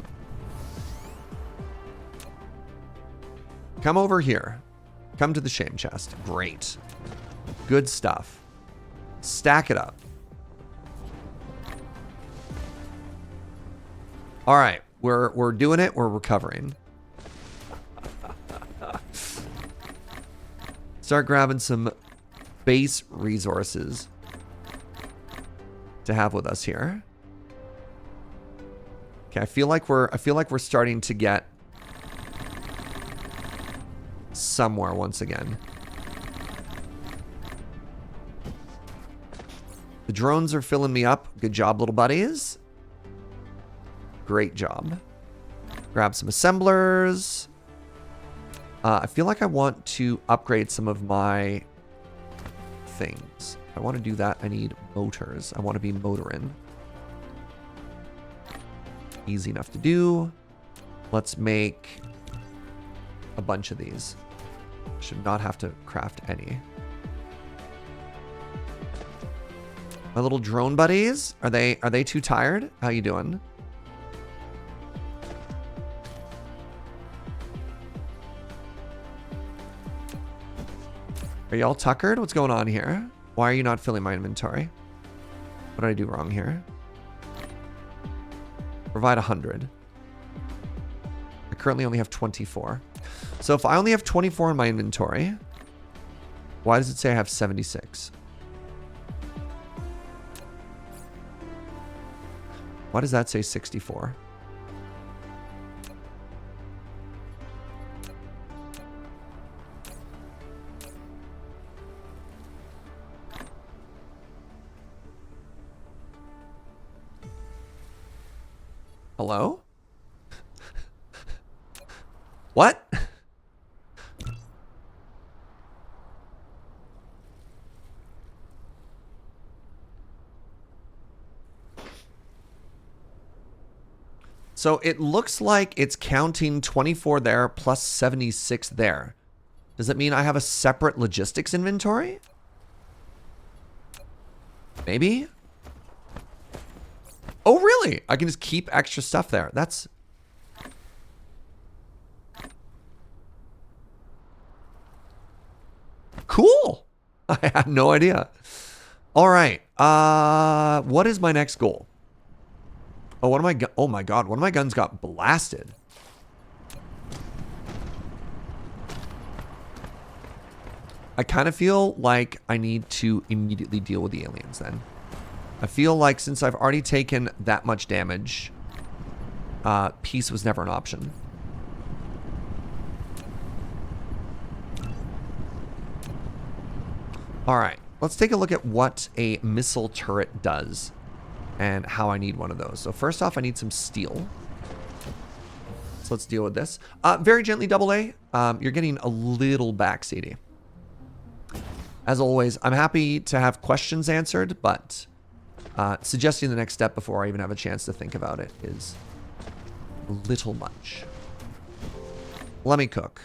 Come over here. Come to the shame chest. Great. Good stuff. Stack it up. All right. We're doing it. We're recovering. Start grabbing some base resources to have with us here. Okay, I feel like we're starting to get somewhere once again. The drones are filling me up. Good job, little buddies. Great job. Grab some assemblers. I feel like I want to upgrade some of my things. If I want to do that, I need motors. I want to be motoring. Easy enough to do. Let's make a bunch of these. Should not have to craft any. My little drone buddies, are they too tired? How you doing? Are y'all tuckered? What's going on here? Why are you not filling my inventory? What did I do wrong here? Provide 100. I currently only have 24. So if I only have 24 in my inventory, why does it say I have 76? Why does that say 64? Hello? What? So it looks like it's counting 24 there plus 76 there. Does it mean I have a separate logistics inventory? Maybe? Oh, really? I can just keep extra stuff there. That's... cool. I had no idea. All right. What is my next goal? Oh, one of my oh my god, one of my guns got blasted. I kind of feel like I need to immediately deal with the aliens then. I feel like since I've already taken that much damage, peace was never an option. All right, let's take a look at what a missile turret does and how I need one of those. So first off, I need some steel. So let's deal with this. Very gently, double A. You're getting a little backseaty. As always, I'm happy to have questions answered, but suggesting the next step before I even have a chance to think about it is a little much. Let me cook.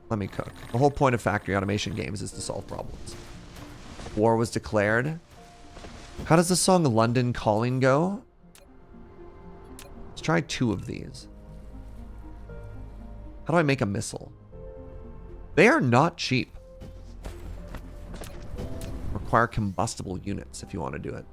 Let me cook. The whole point of factory automation games is to solve problems. War was declared. How does the song London Calling go? Let's try 2 of these. How do I make a missile? They are not cheap. Require combustible units if you want to do it.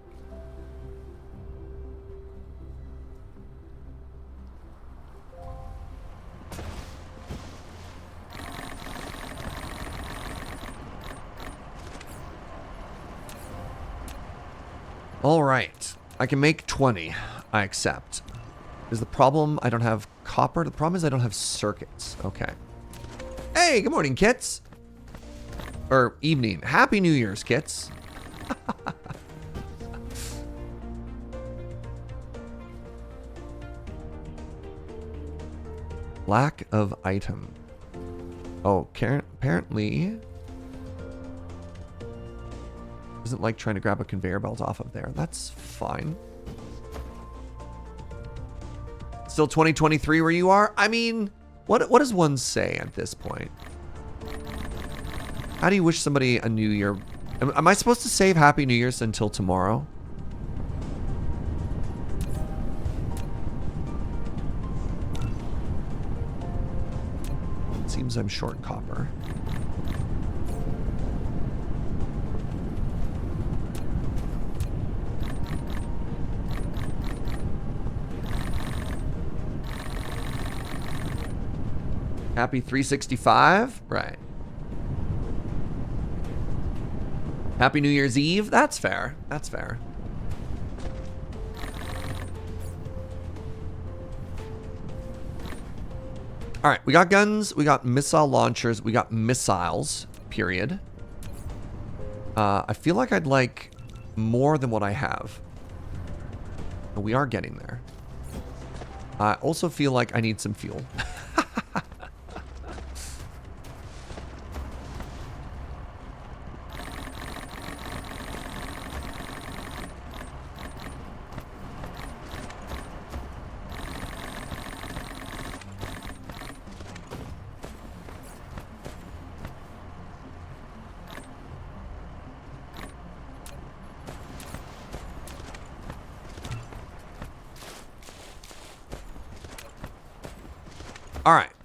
All right, I can make 20. I accept. Is the problem I don't have copper? The problem is I don't have circuits. Okay. Hey, good morning, kits. Or evening. Happy New Year's, kits. Lack of item. Oh, apparently... doesn't like trying to grab a conveyor belt off of there. That's fine. Still 2023 where you are? I mean, what does one say at this point? How do you wish somebody a new year? Am I supposed to save Happy New Year's until tomorrow? It seems I'm short copper. Happy 365? Right. Happy New Year's Eve? That's fair. That's fair. All right, we got guns, we got missile launchers, we got missiles, period. I feel like I'd like more than what I have. But we are getting there. I also feel like I need some fuel.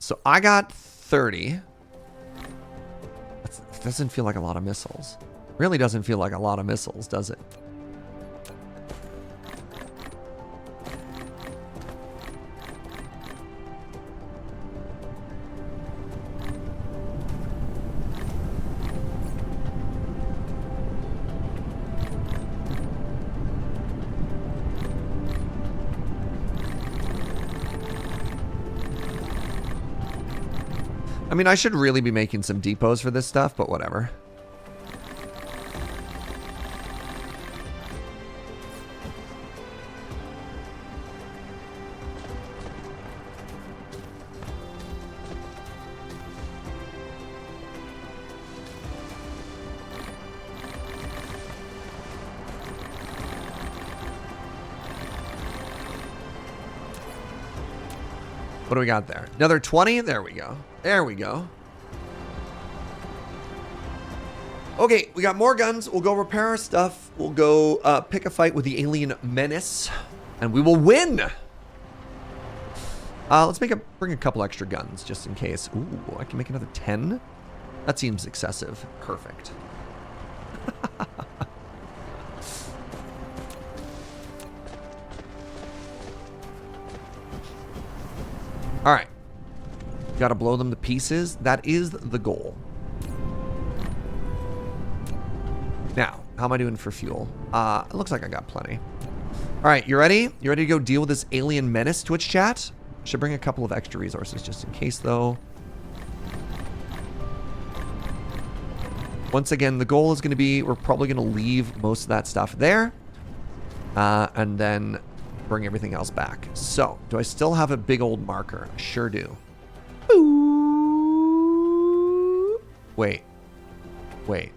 So I got 30. That doesn't feel like a lot of missiles. Really doesn't feel like a lot of missiles, does it? I mean, I should really be making some depots for this stuff, but whatever. What do we got there? Another 20? There we go. There we go. Okay, we got more guns. We'll go repair our stuff. We'll go pick a fight with the alien menace, and we will win. Let's bring a couple extra guns just in case. Ooh, I can make another 10? That seems excessive. Perfect. All right. Got to blow them to pieces. That is the goal. Now, how am I doing for fuel? It looks like I got plenty. All right, you ready? You ready to go deal with this alien menace, Twitch chat? Should bring a couple of extra resources just in case, though. Once again, the goal is going to be, we're probably going to leave most of that stuff there. And then bring everything else back. So, do I still have a big old marker? I sure do. Wait. Wait.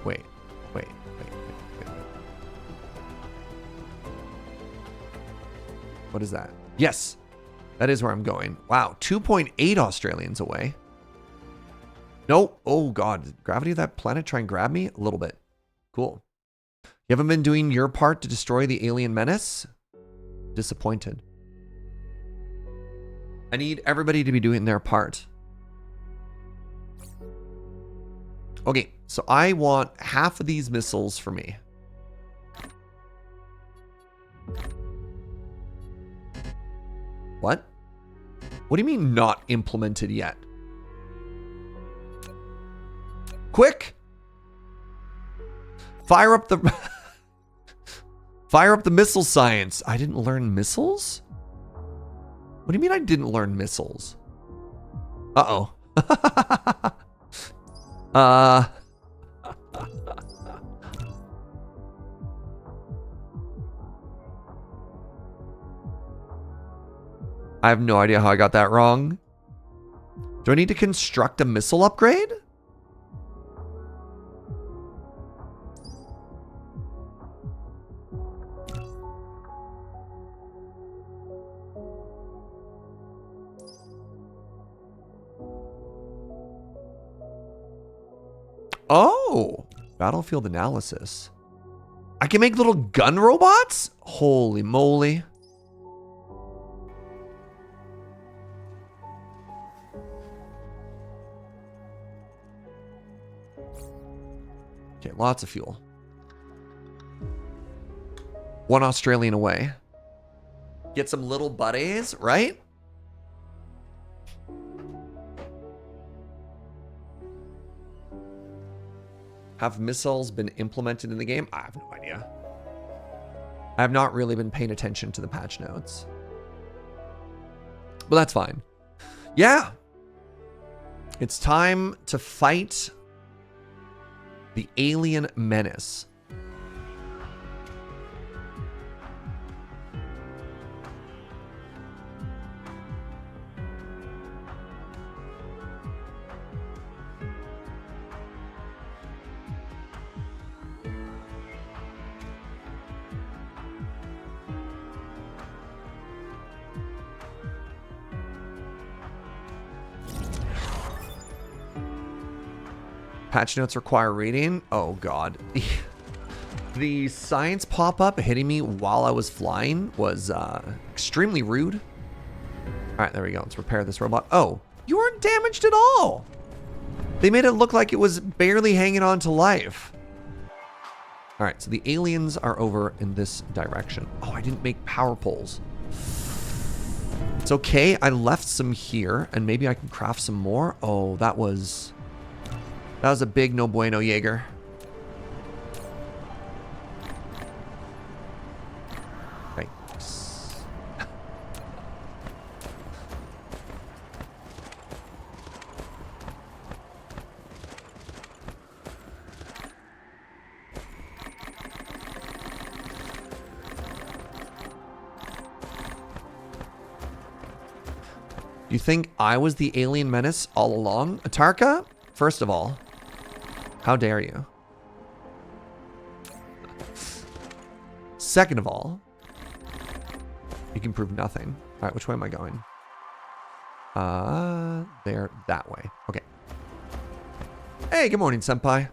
Wait. Wait. What is that? Yes. That is where I'm going. Wow. 2.8 Australians away. Nope. Oh, God. Did gravity of that planet try and grab me? A little bit. Cool. You haven't been doing your part to destroy the alien menace? Disappointed. I need everybody to be doing their part. Okay, so I want half of these missiles for me. What? What do you mean not implemented yet? Quick! Fire up the... Fire up the missile science. I didn't learn missiles? What do you mean I didn't learn missiles? Uh-oh. I have no idea how I got that wrong. Do I need to construct a missile upgrade? Oh, battlefield analysis. I can make little gun robots? Holy moly. Okay, lots of fuel. 1 Australian away. Get some little buddies, right? Have missiles been implemented in the game? I have no idea. I have not really been paying attention to the patch notes. But that's fine. Yeah. It's time to fight the alien menace. Patch notes require reading. Oh, God. The science pop-up hitting me while I was flying was extremely rude. right, there we go. Let's repair this robot. Oh, you weren't damaged at all. They made it look like it was barely hanging on to life. All right, so the aliens are over in this direction. Oh, I didn't make power poles. It's okay. I left some here, and maybe I can craft some more. Oh, that was a big no bueno, Jaeger. Thanks. You think I was the alien menace all along? Atarka? First of all, how dare you? Second of all, you can prove nothing. All right, which way am I going? There, that way. Okay. Hey, good morning, senpai.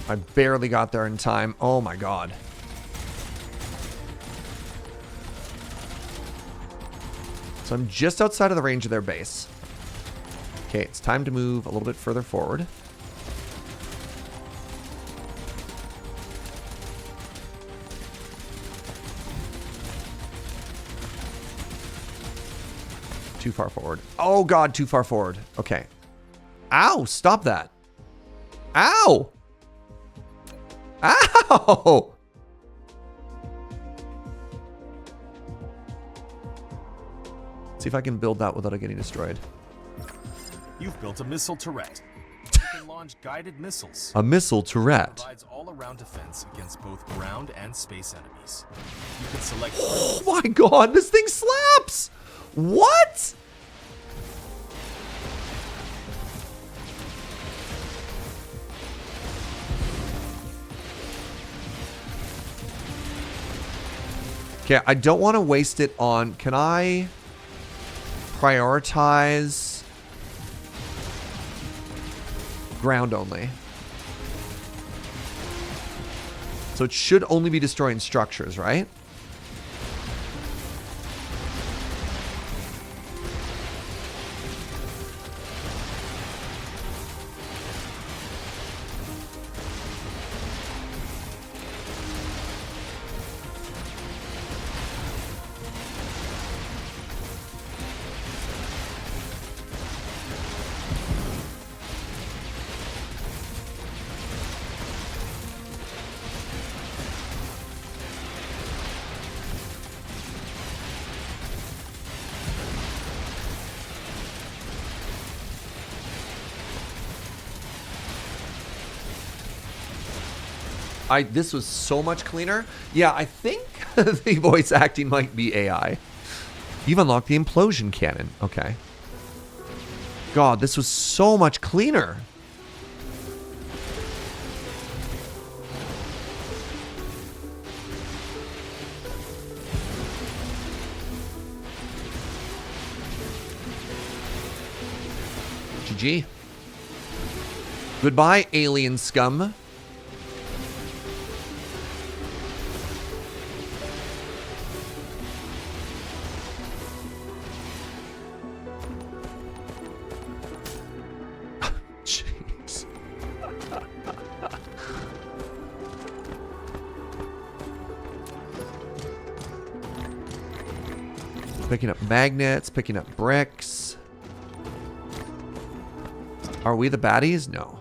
I barely got there in time. Oh my god. So I'm just outside of the range of their base. Okay, it's time to move a little bit further forward. Too far forward. Oh god, too far forward. Okay. Ow, stop that. Ow! Ow! See if I can build that without it getting destroyed. You've built a missile turret. You can launch guided missiles. A missile turret. It provides all-around defense against both ground and space enemies. You can select. Oh my god, this thing slaps! What? Okay, I don't want to waste it on... Can I prioritize ground only? So it should only be destroying structures, right? This was so much cleaner. Yeah, I think the voice acting might be AI. You've unlocked the implosion cannon. Okay. God, this was so much cleaner. GG. Goodbye, alien scum. Jeez. Picking up magnets, picking up bricks. Are we the baddies? No.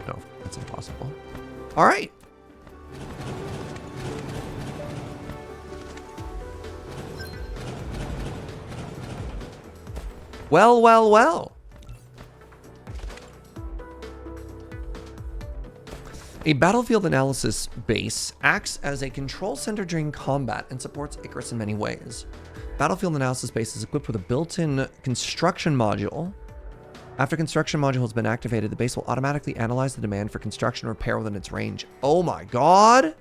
No, that's impossible. All right. Well, well, well. A battlefield analysis base acts as a control center during combat and supports Icarus in many ways. Battlefield analysis base is equipped with a built-in construction module. After construction module has been activated, the base will automatically analyze the demand for construction repair within its range. Oh my god!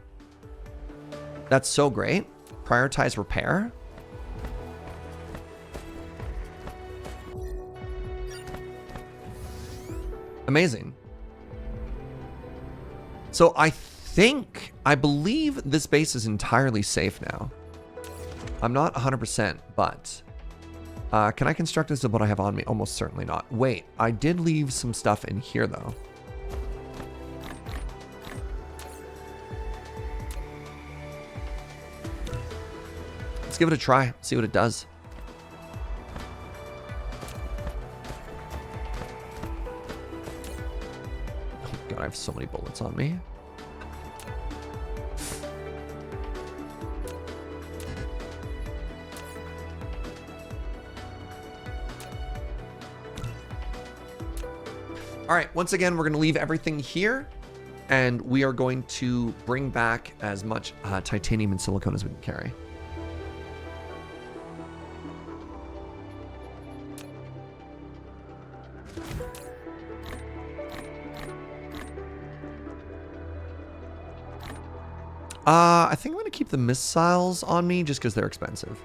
That's so great. Prioritize repair. Amazing. So I believe this base is entirely safe now. I'm not 100%, but can I construct this with what I have on me? Almost certainly not. Wait, I did leave some stuff in here though. Let's give it a try, see what it does. Oh god, I have so many bullets on me. All right, once again, we're going to leave everything here, and we are going to bring back as much titanium and silicone as we can carry. I think I'm going to keep the missiles on me just because they're expensive.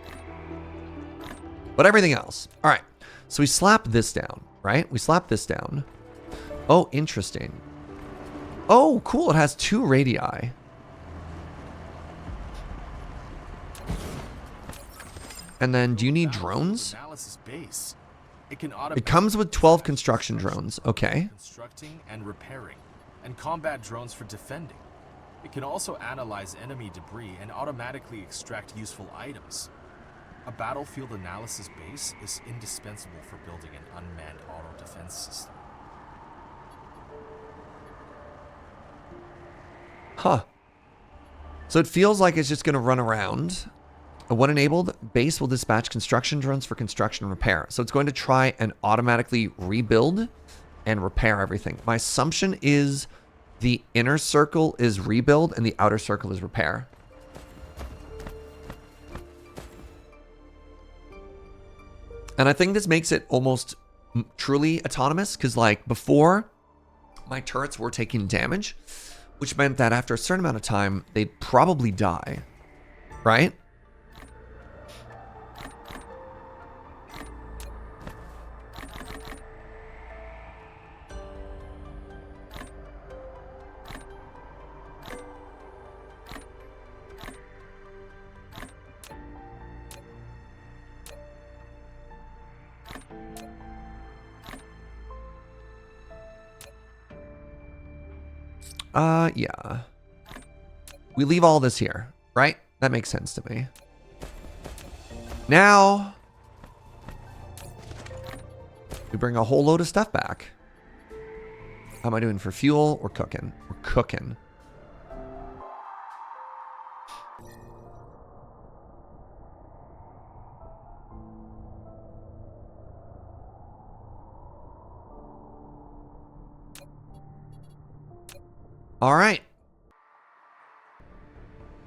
But everything else. All right, so we slap this down, right? We slap this down. Oh, interesting. Oh, cool. It has 2 radii. And then, do you need drones? It comes with 12 construction drones. Okay. Constructing and repairing, and combat drones for defending. It can also analyze enemy debris and automatically extract useful items. A battlefield analysis base is indispensable for building an unmanned auto defense system. Huh. So it feels like it's just going to run around. When enabled, base will dispatch construction drones for construction and repair. So it's going to try and automatically rebuild and repair everything. My assumption is the inner circle is rebuild and the outer circle is repair. And I think this makes it almost truly autonomous because, like, before, my turrets were taking damage, which meant that after a certain amount of time, they'd probably die, right? Yeah. We leave all this here, right? That makes sense to me. Now, we bring a whole load of stuff back. How am I doing for fuel? We're cooking. We're cooking. All right.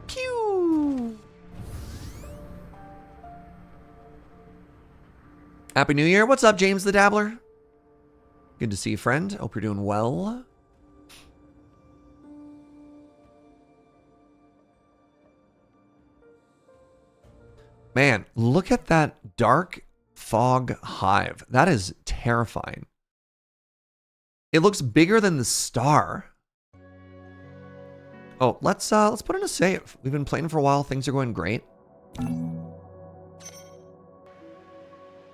Pew. Happy New Year. What's up, James the Dabbler? Good to see you, friend. Hope you're doing well. Man, look at that dark fog hive. That is terrifying. It looks bigger than the star. Oh, let's put in a save. We've been playing for a while. Things are going great.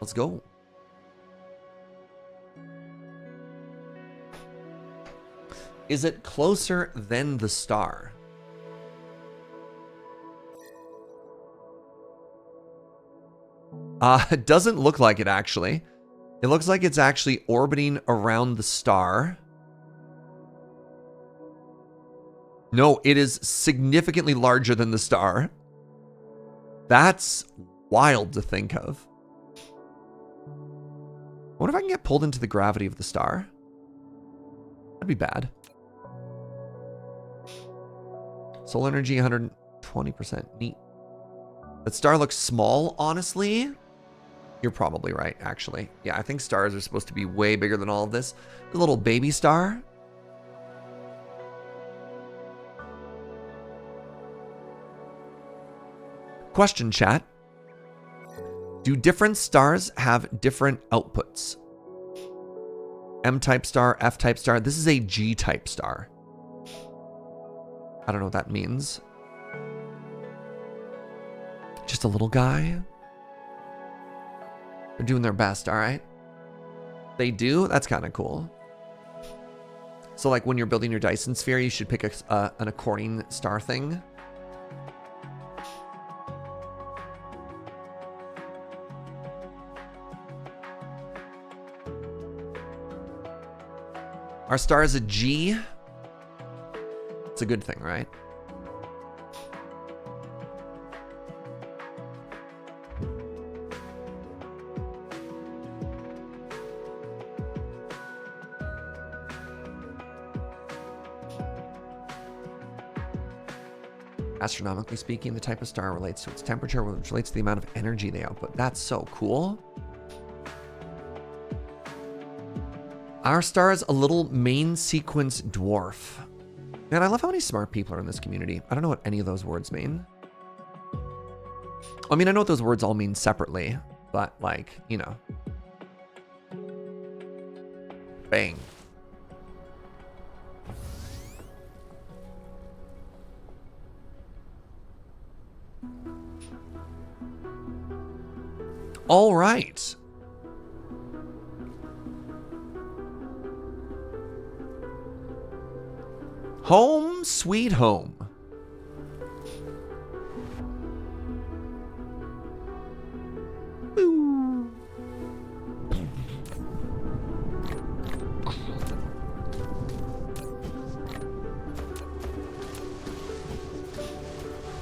Let's go. Is it closer than the star? It doesn't look like it, actually. It looks like it's actually orbiting around the star. No, it is significantly larger than the star. That's wild to think of. wonder if I can get pulled into the gravity of the star. That'd be bad. Solar energy, 120%. Neat. That star looks small, honestly. You're probably right, actually. Yeah, I think stars are supposed to be way bigger than all of this. The little baby star. Question, chat. Do different stars have different outputs? M-type star, F-type star. This is a G-type star. I don't know what that means. Just a little guy. They're doing their best, all right? They do? That's kind of cool. So like when you're building your Dyson sphere, you should pick an accordion star thing. Our star is a G. It's a good thing, right? Astronomically speaking, the type of star relates to its temperature, which relates to the amount of energy they output. That's so cool. Our star is a little main sequence dwarf. Man, I love how many smart people are in this community. I don't know what any of those words mean. I mean, I know what those words all mean separately, but like, you know. Bang. All right. Home sweet home. Boo.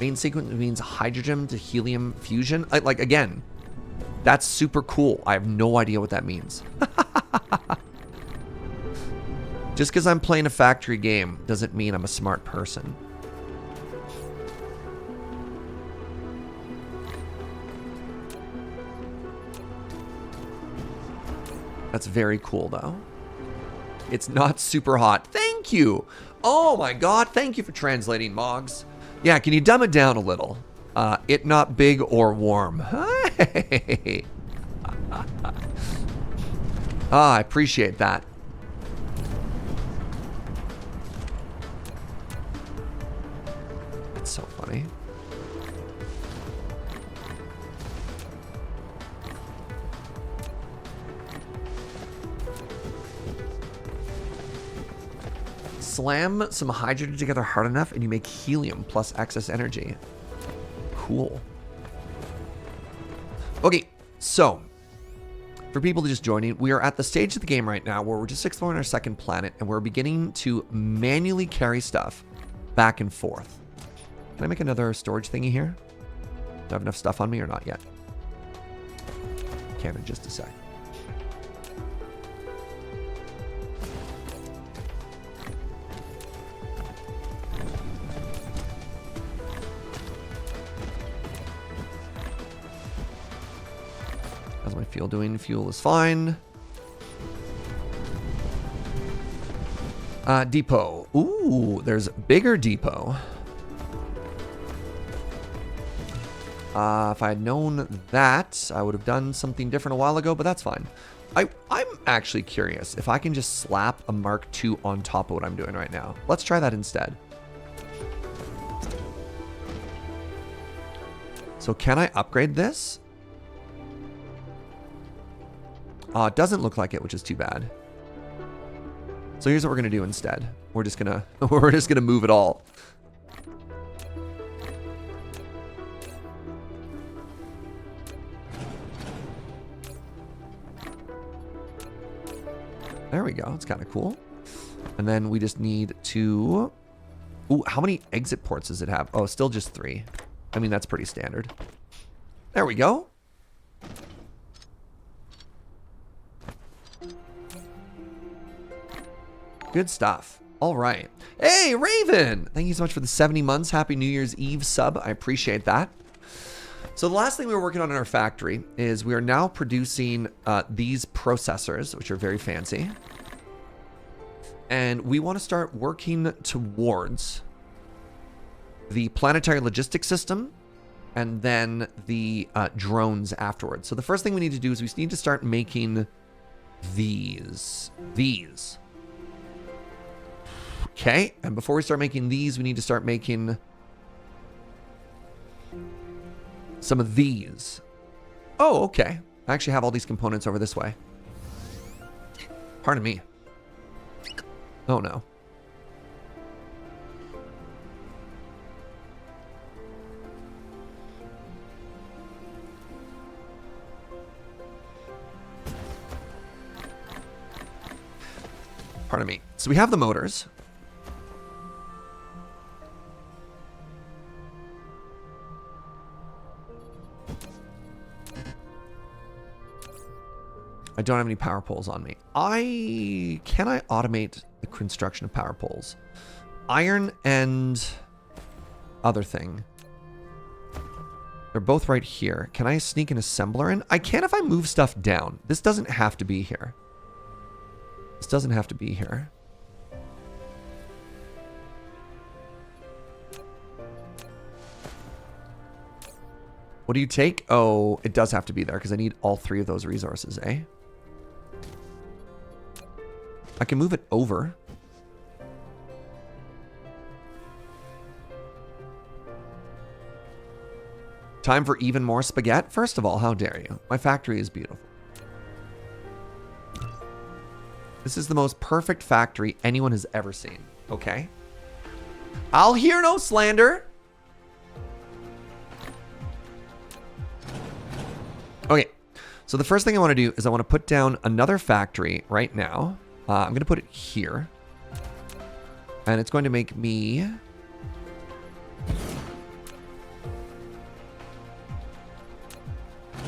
Main sequence means hydrogen to helium fusion. Like, again, that's super cool. I have no idea what that means. Just because I'm playing a factory game doesn't mean I'm a smart person. That's very cool, though. It's not super hot. Thank you. Oh my God. Thank you for translating, Moggs. Yeah, can you dumb it down a little? It not big or warm. Hey. I appreciate that. That's so funny. Slam some hydrogen together hard enough and you make helium plus excess energy. Cool. Okay, so for people just joining, we are at the stage of the game right now where we're just exploring our second planet and we're beginning to manually carry stuff back and forth. Can I make another storage thingy here? Do I have enough stuff on me or not yet? Can in just a sec. How's my fuel doing? Fuel is fine. Depot. Ooh, there's a bigger depot. If I had known that, I would have done something different a while ago, but that's fine. I'm actually curious if I can just slap a Mark II on top of what I'm doing right now. Let's try that instead. So can I upgrade this? It doesn't look like it, which is too bad. So here's what we're gonna do instead. We're just gonna move it all. There we go. It's kind of cool. And then we just need to... Ooh, how many exit ports does it have? Oh, still just 3. I mean, that's pretty standard. There we go. Good stuff. All right. Hey, Raven! Thank you so much for the 70 months. Happy New Year's Eve sub. I appreciate that. So the last thing we were working on in our factory is we are now producing these processors, which are very fancy. And we want to start working towards the planetary logistics system and then the drones afterwards. So the first thing we need to do is we need to start making these. Okay, and before we start making these, we need to start making some of these. Oh, okay. I actually have all these components over this way. Pardon me. Oh, no. Pardon me. So we have the motors. I don't have any power poles on me. Can I automate the construction of power poles? Iron and other thing. They're both right here. Can I sneak an assembler in? I can if I move stuff down. This doesn't have to be here. This doesn't have to be here. What do you take? Oh, it does have to be there because I need all three of those resources, eh? I can move it over. Time for even more spaghetti? First of all, how dare you? My factory is beautiful. This is the most perfect factory anyone has ever seen, okay? I'll hear no slander. Okay, so the first thing I want to do is I want to put down another factory right now. I'm going to put it here. And it's going to make me...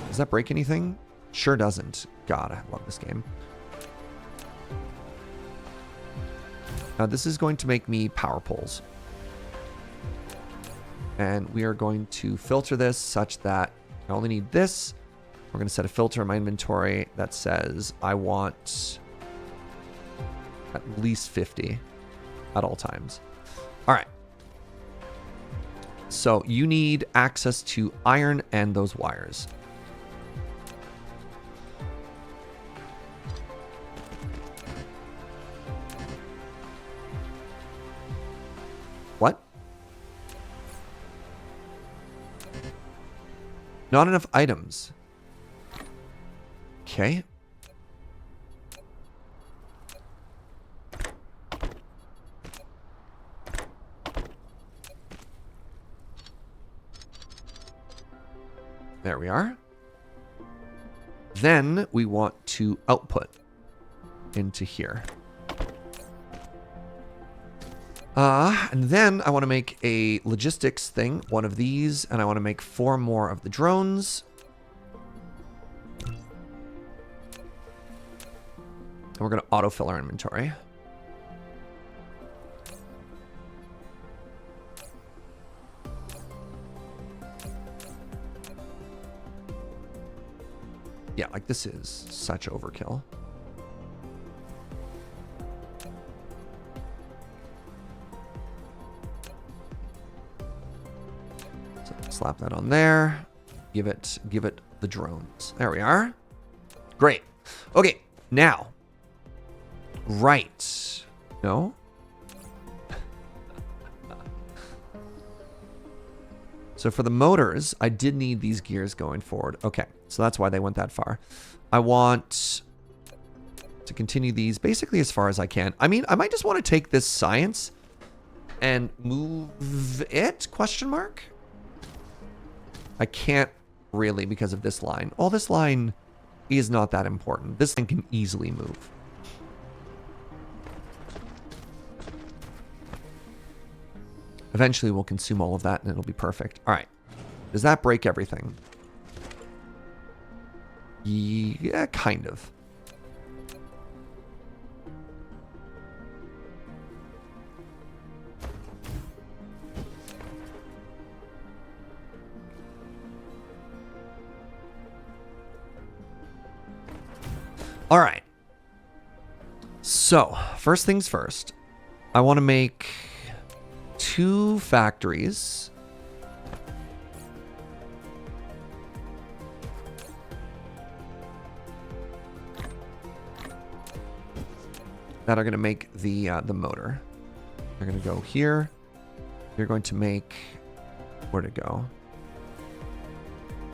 Does that break anything? Sure doesn't. God, I love this game. Now this is going to make me power poles. And we are going to filter this such that I only need this. We're going to set a filter in my inventory that says I want at least 50 at all times. All right. So you need access to iron and those wires. What? Not enough items. Okay. There we are. Then we want to output into here. And then I want to make a logistics thing, one of these, and I want to make 4 more of the drones. And we're going to autofill our inventory. Yeah, like this is such overkill. So slap that on there. Give it the drones. There we are. Great. Okay, now. Right. No? So for the motors, I did need these gears going forward. Okay, so that's why they went that far. I want to continue these basically as far as I can. I mean, I might just want to take this science and move it, question mark? I can't really because of this line. Oh, this line is not that important. This thing can easily move. Eventually, we'll consume all of that, and it'll be perfect. All right. Does that break everything? Yeah, kind of. All right. So, first things first. I want to make 2 factories. That are going to make the motor. They're going to go here. You're going to make... Where'd it go?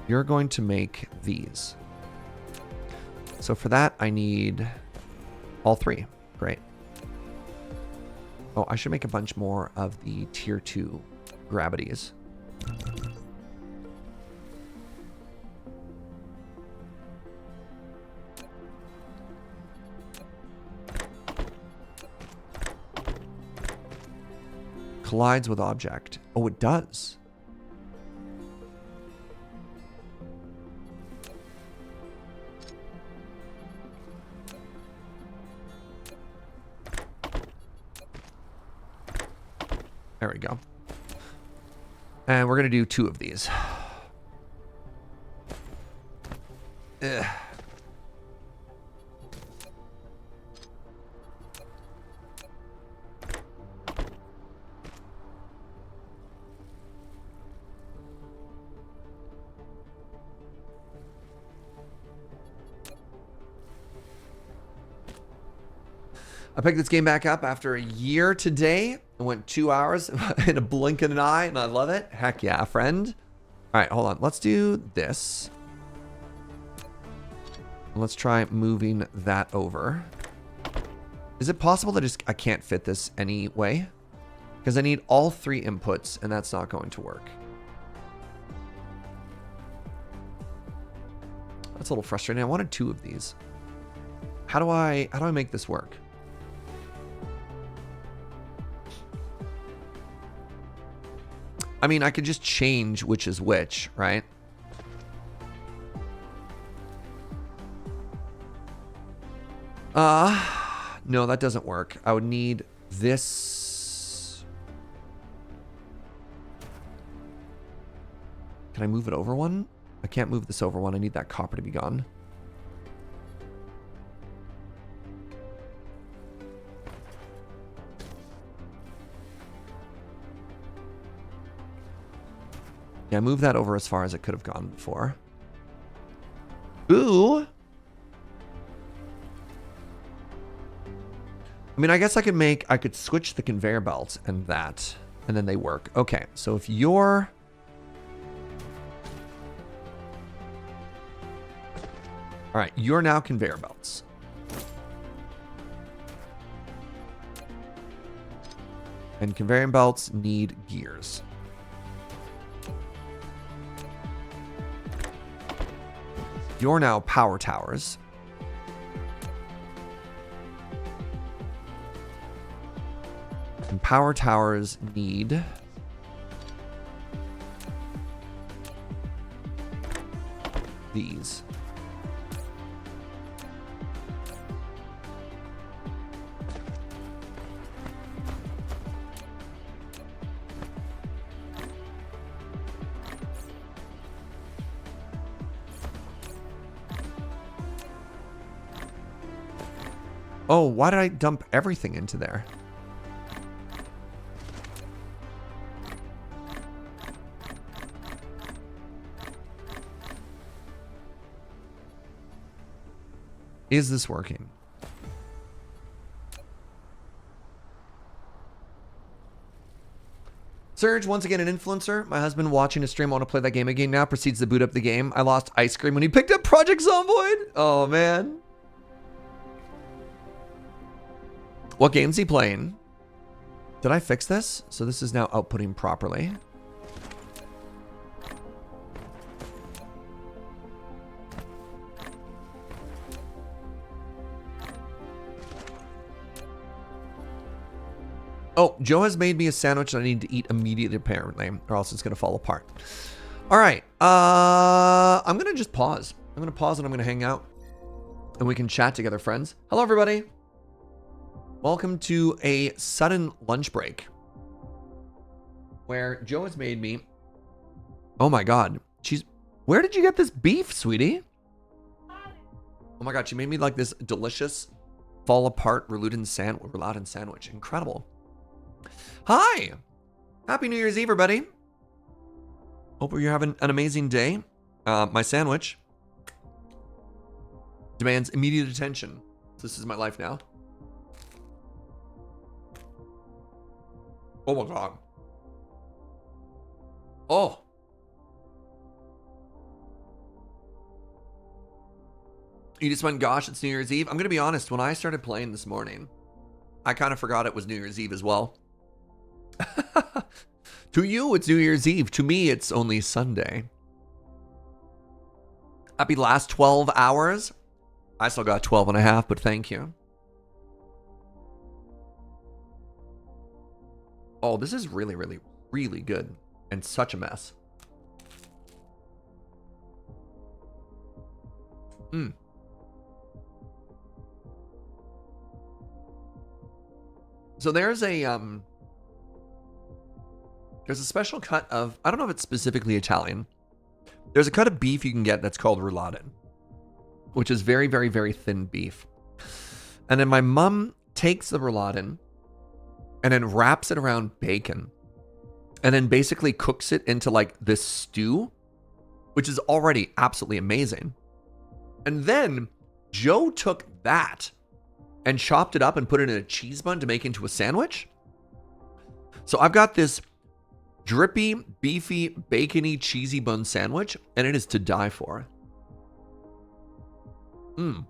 You're going to make these. So for that, I need all 3. Great. Oh, I should make a bunch more of the tier 2 gravities. Collides with object. Oh, it does. There we go. And we're going to do 2 of these. Ugh. I picked this game back up after a year today. It went 2 hours in a blink of an eye, and I love it. Heck yeah, friend. All right, hold on. Let's do this. Let's try moving that over. Is it possible that I can't fit this anyway? Because I need all 3 inputs, and that's not going to work. That's a little frustrating. I wanted 2 of these. How do I make this work? I mean, I could just change which is which, right? No, that doesn't work. I would need this. Can I move it over one? I can't move this over one. I need that copper to be gone. Yeah, move that over as far as it could have gone before. Ooh. I mean, I guess I could switch the conveyor belts and that, and then they work. Okay, so if you're... All right, you're now conveyor belts. And conveyor belts need gears. You're now power towers. And power towers need these. Oh, why did I dump everything into there? Is this working? Surge, once again an influencer. My husband watching a stream, I want to play that game again now. Proceeds to boot up the game. I lost ice cream when he picked up Project Zomboid. Oh, man. What game's he playing? Did I fix this? So this is now outputting properly. Oh, Joe has made me a sandwich that I need to eat immediately, apparently, or else it's going to fall apart. All right. I'm going to just pause. I'm going to pause and I'm going to hang out. And we can chat together, friends. Hello, everybody. Welcome to a sudden lunch break where Joe has made me... Oh, my God. Where did you get this beef, sweetie? Oh my God, she made me like this delicious fall apart rouladen sandwich. Incredible. Hi. Happy New Year's Eve, everybody. Hope you're having an amazing day. My sandwich demands immediate attention. This is my life now. Oh my God. Oh. You just went, gosh, it's New Year's Eve. I'm going to be honest. When I started playing this morning, I kind of forgot it was New Year's Eve as well. To you, it's New Year's Eve. To me, it's only Sunday. Happy last 12 hours. I still got 12 and a half, but thank you. Oh, this is really, really, really good. And such a mess. So there's a special cut of, I don't know if it's specifically Italian. There's a cut of beef you can get that's called rouladen, which is very, very, very thin beef. And then my mom takes the rouladen and then wraps it around bacon and then basically cooks it into like this stew, which is already absolutely amazing. And then Joe took that and chopped it up and put it in a cheese bun to make into a sandwich. So I've got this drippy, beefy, bacony, cheesy bun sandwich, and it is to die for. And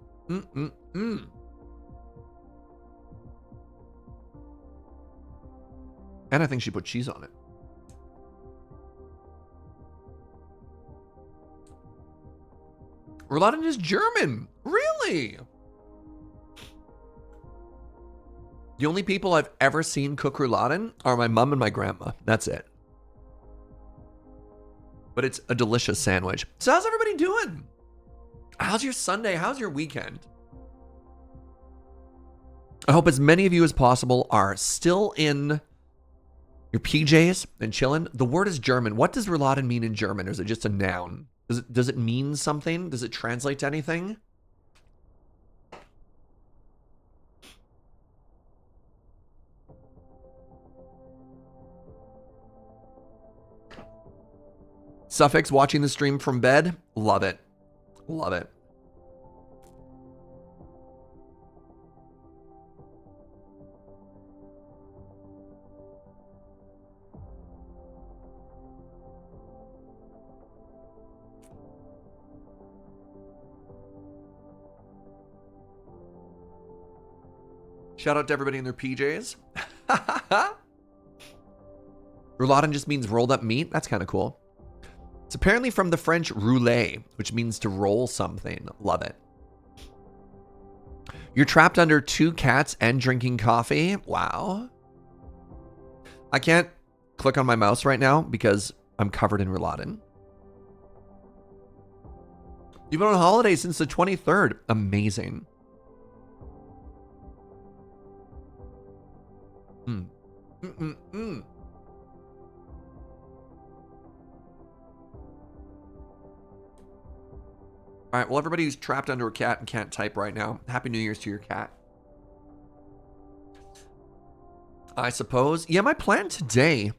I think she put cheese on it. Rouladen is German. Really? The only people I've ever seen cook rouladen are my mom and my grandma. That's it. But it's a delicious sandwich. So how's everybody doing? How's your Sunday? How's your weekend? I hope as many of you as possible are still in your PJs and chilling. The word is German. What does rouladen mean in German? Or is it just a noun? Does it mean something? Does it translate to anything? Suffix, watching the stream from bed. Love it. Love it. Shout out to everybody in their PJs. Rouladen just means rolled up meat. That's kind of cool. It's apparently from the French rouler, which means to roll something. Love it. You're trapped under 2 cats and drinking coffee. Wow. I can't click on my mouse right now because I'm covered in rouladen. You've been on holiday since the 23rd. Amazing. All right, well, everybody who's trapped under a cat and can't type right now, Happy New Year's to your cat. I suppose. Yeah, my plan today,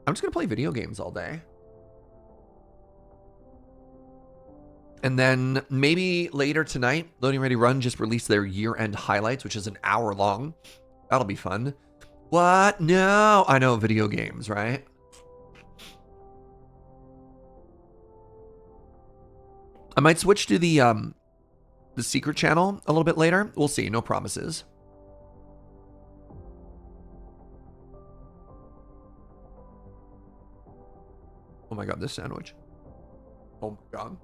I'm just going to play video games all day. And then maybe later tonight, Loading Ready Run just released their year-end highlights, which is an hour long. That'll be fun. What? No. I know, video games, right? I might switch to the secret channel a little bit later. We'll see. No promises. Oh my God, this sandwich. Oh my God.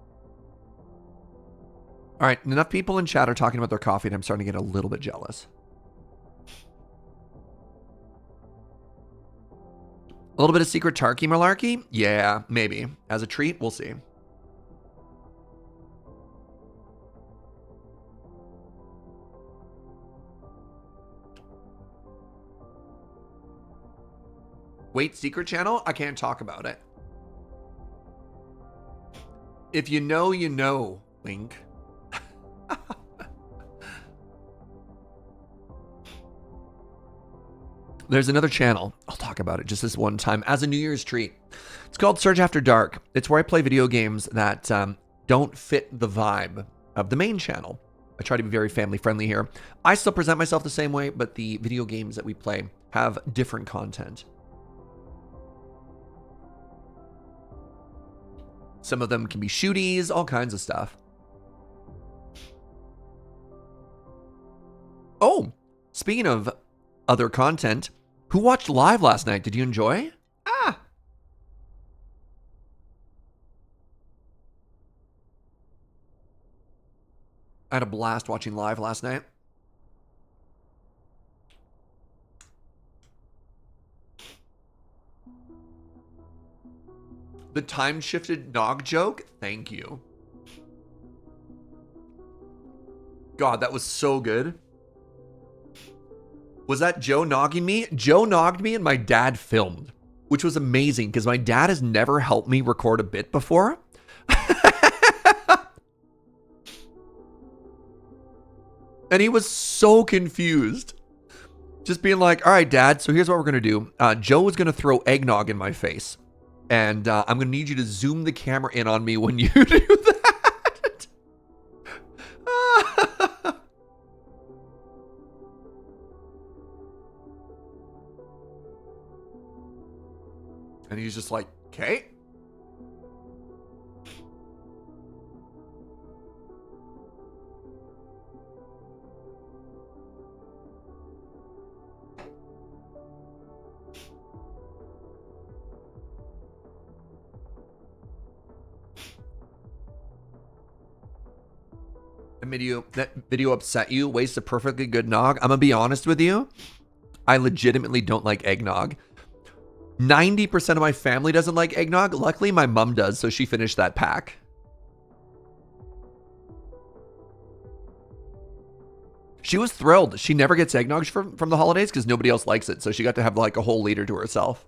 All right, enough people in chat are talking about their coffee, and I'm starting to get a little bit jealous. A little bit of secret Tarky malarkey? Yeah, maybe. As a treat, we'll see. Wait, secret channel? I can't talk about it. If you know, you know, wink. There's another channel. I'll talk about it just this one time as a New Year's treat. It's called Search After Dark. It's where I play video games that don't fit the vibe of the main channel. I try to be very family friendly here. I still present myself the same way, but the video games that we play have different content. Some of them can be shooties, all kinds of stuff. Oh, speaking of other content, who watched live last night? Did you enjoy? I had a blast watching live last night. The time-shifted nog joke? Thank you. God, that was so good. Was that Joe nogging me? Joe nogged me and my dad filmed, which was amazing because my dad has never helped me record a bit before. And he was so confused. Just being like, all right, Dad, so here's what we're going to do. Joe is going to throw eggnog in my face. And I'm going to need you to zoom the camera in on me when you do that. And he's just like, okay. That video upset you? Waste a perfectly good nog? I'm gonna be honest with you. I legitimately don't like eggnog. 90% of my family doesn't like eggnog. Luckily, my mom does, so she finished that pack. She was thrilled. She never gets eggnog from the holidays because nobody else likes it, so she got to have like a whole liter to herself.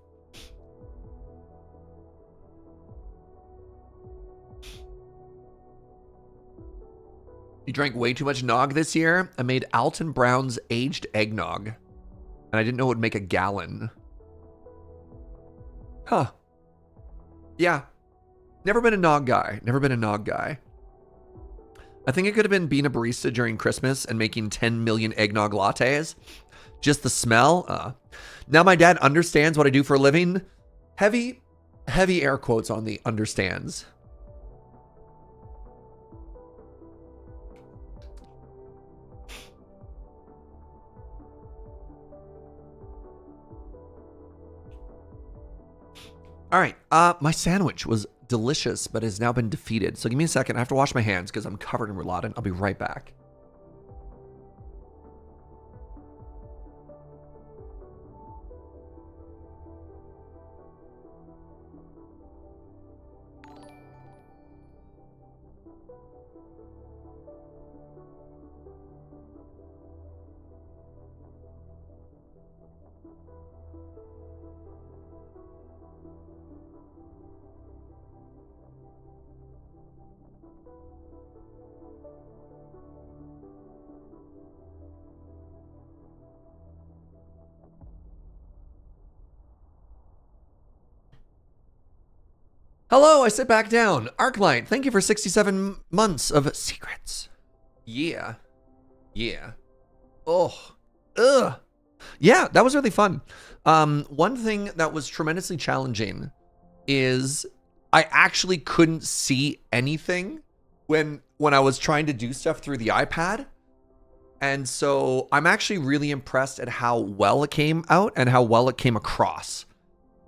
You drank way too much nog this year. I made Alton Brown's aged eggnog. And I didn't know it would make a gallon. Huh. Yeah. Never been a nog guy. Never been a nog guy. I think it could have been being a barista during Christmas and making 10 million eggnog lattes. Just the smell. Now my dad understands what I do for a living. Heavy air quotes on the understands. All right, my sandwich was delicious, but has now been defeated. So give me a second. I have to wash my hands because I'm covered in rouladen. I'll be right back. Hello, I sit back down. Arclight, thank you for 67 months of secrets. Yeah. Yeah. Oh. Ugh. Yeah, that was really fun. One thing that was tremendously challenging is I actually couldn't see anything when I was trying to do stuff through the iPad. And so I'm actually really impressed at how well it came out and how well it came across.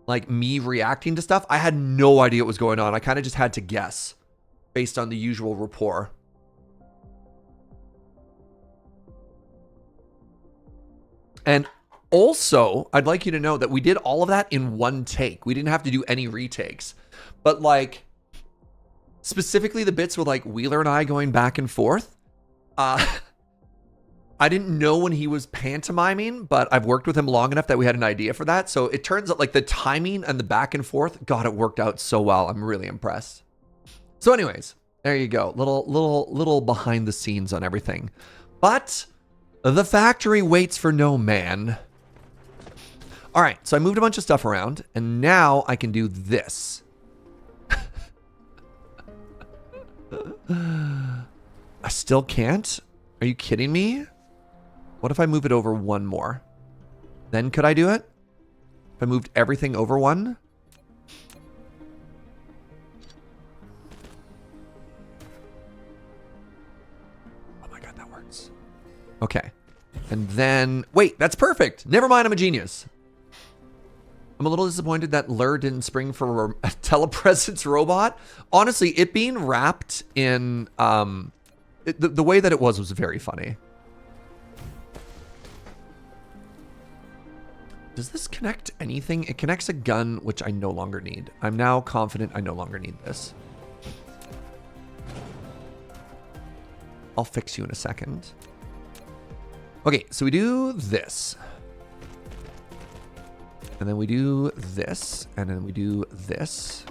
Like me reacting to stuff, I had no idea what was going on. I kind of just had to guess based on the usual rapport. And also, I'd like you to know that we did all of that in one take. We didn't have to do any retakes. But like, specifically the bits with like Wheeler and I going back and forth, I didn't know when he was pantomiming, but I've worked with him long enough that we had an idea for that. So it turns out like the timing and the back and forth, God, it worked out so well. I'm really impressed. So anyways, there you go. Little behind the scenes on everything. But the factory waits for no man. All right, so I moved a bunch of stuff around, and now I can do this. I still can't? Are you kidding me? What if I move it over one more? Then could I do it? If I moved everything over one? Oh my god, that works. Okay. And then... Wait, that's perfect! Never mind, I'm a genius. I'm a little disappointed that Lur didn't spring for a telepresence robot. Honestly, it being wrapped in... the way that it was very funny. Does this connect anything? It connects a gun, which I no longer need. I'm now confident I no longer need this. I'll fix you in a second. Okay, so we do this. And then we do this. And then we do this.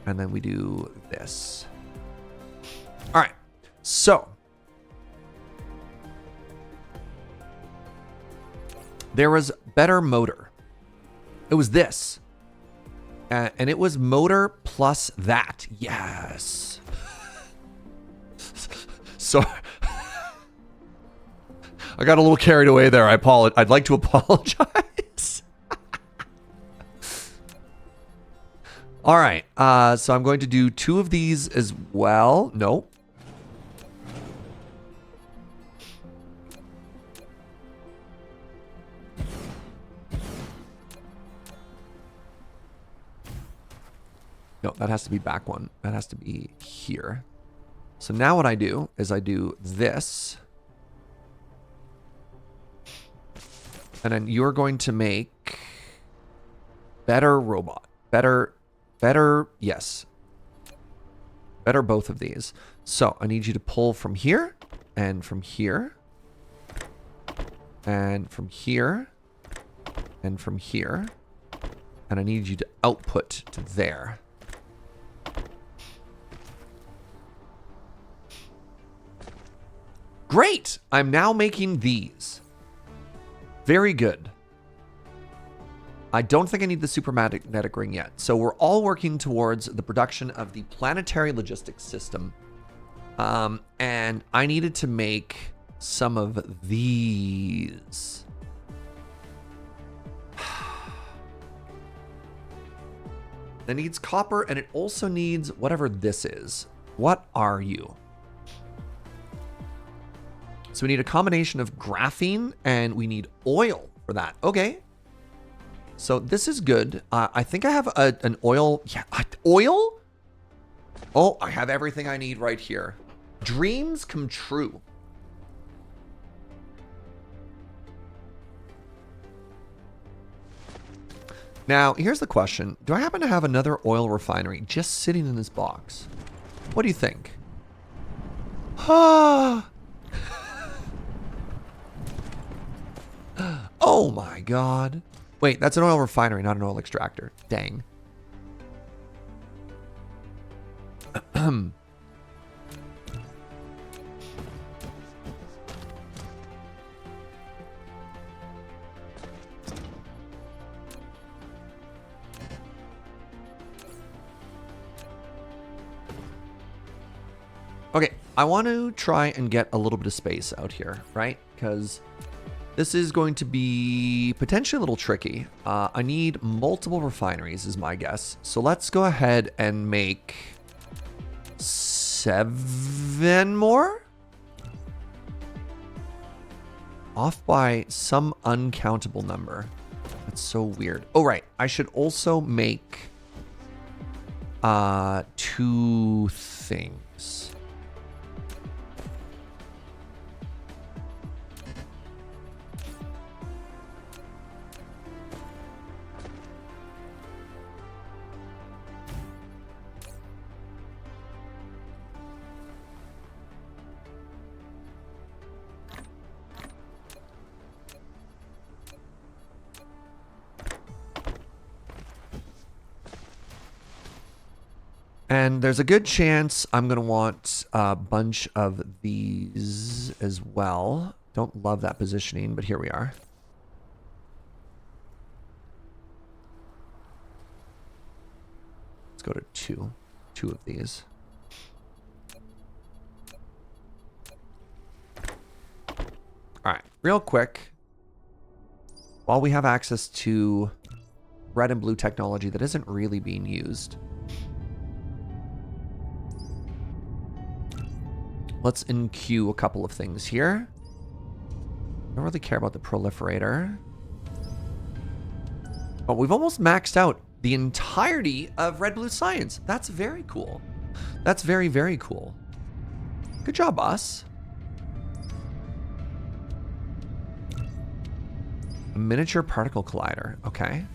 And then we do this. All right. So. There was better motor. It was this. And it was motor plus that. Yes. So I got a little carried away there. I'd like to apologize. All right. So I'm going to do 2 of these as well. No. No, that has to be back one. That has to be here. So now what I do is I do this. And then you're going to make better robot. Better, yes. Better both of these. So I need you to pull from here and from here. And from here. And from here. And I need you to output to there. Great! I'm now making these. Very good. I don't think I need the supermagnetic ring yet. So we're all working towards the production of the planetary logistics system. And I needed to make some of these. It needs copper, and it also needs whatever this is. What are you? So we need a combination of graphene, and we need oil for that. Okay. So this is good. I think I have an oil. Yeah, oil? Oh, I have everything I need right here. Dreams come true. Now, here's the question. Do I happen to have another oil refinery just sitting in this box? What do you think? Ah. Oh my god. Wait, that's an oil refinery, not an oil extractor. Dang. Okay, I want to try and get a little bit of space out here, right? Because this is going to be potentially a little tricky. I need multiple refineries is my guess. So let's go ahead and make 7 more? Off by some uncountable number. That's so weird. Oh, right. I should also make 2 things. And there's a good chance I'm going to want a bunch of these as well. Don't love that positioning, but here we are. Let's go to two of these. All right, real quick, while we have access to red and blue technology that isn't really being used, let's in-queue a couple of things here. I don't really care about the proliferator. But we've almost maxed out the entirety of red-blue science. That's very cool. That's very, very cool. Good job, us. A miniature particle collider. Okay.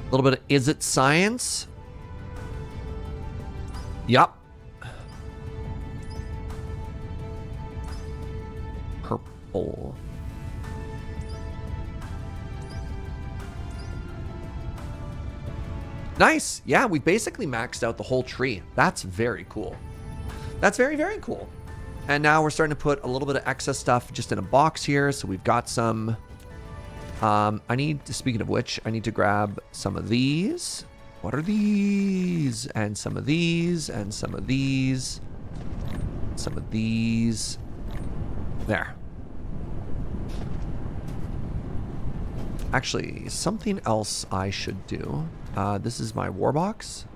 A little bit of is it science? Yup. Purple. Nice. Yeah, we basically maxed out the whole tree. That's very cool. That's very, very cool. And now we're starting to put a little bit of excess stuff just in a box here. So we've got some... I need to, speaking of which, I need to grab some of these. What are these? And some of these, and some of these. Some of these. There. Actually, something else I should do. This is my war box.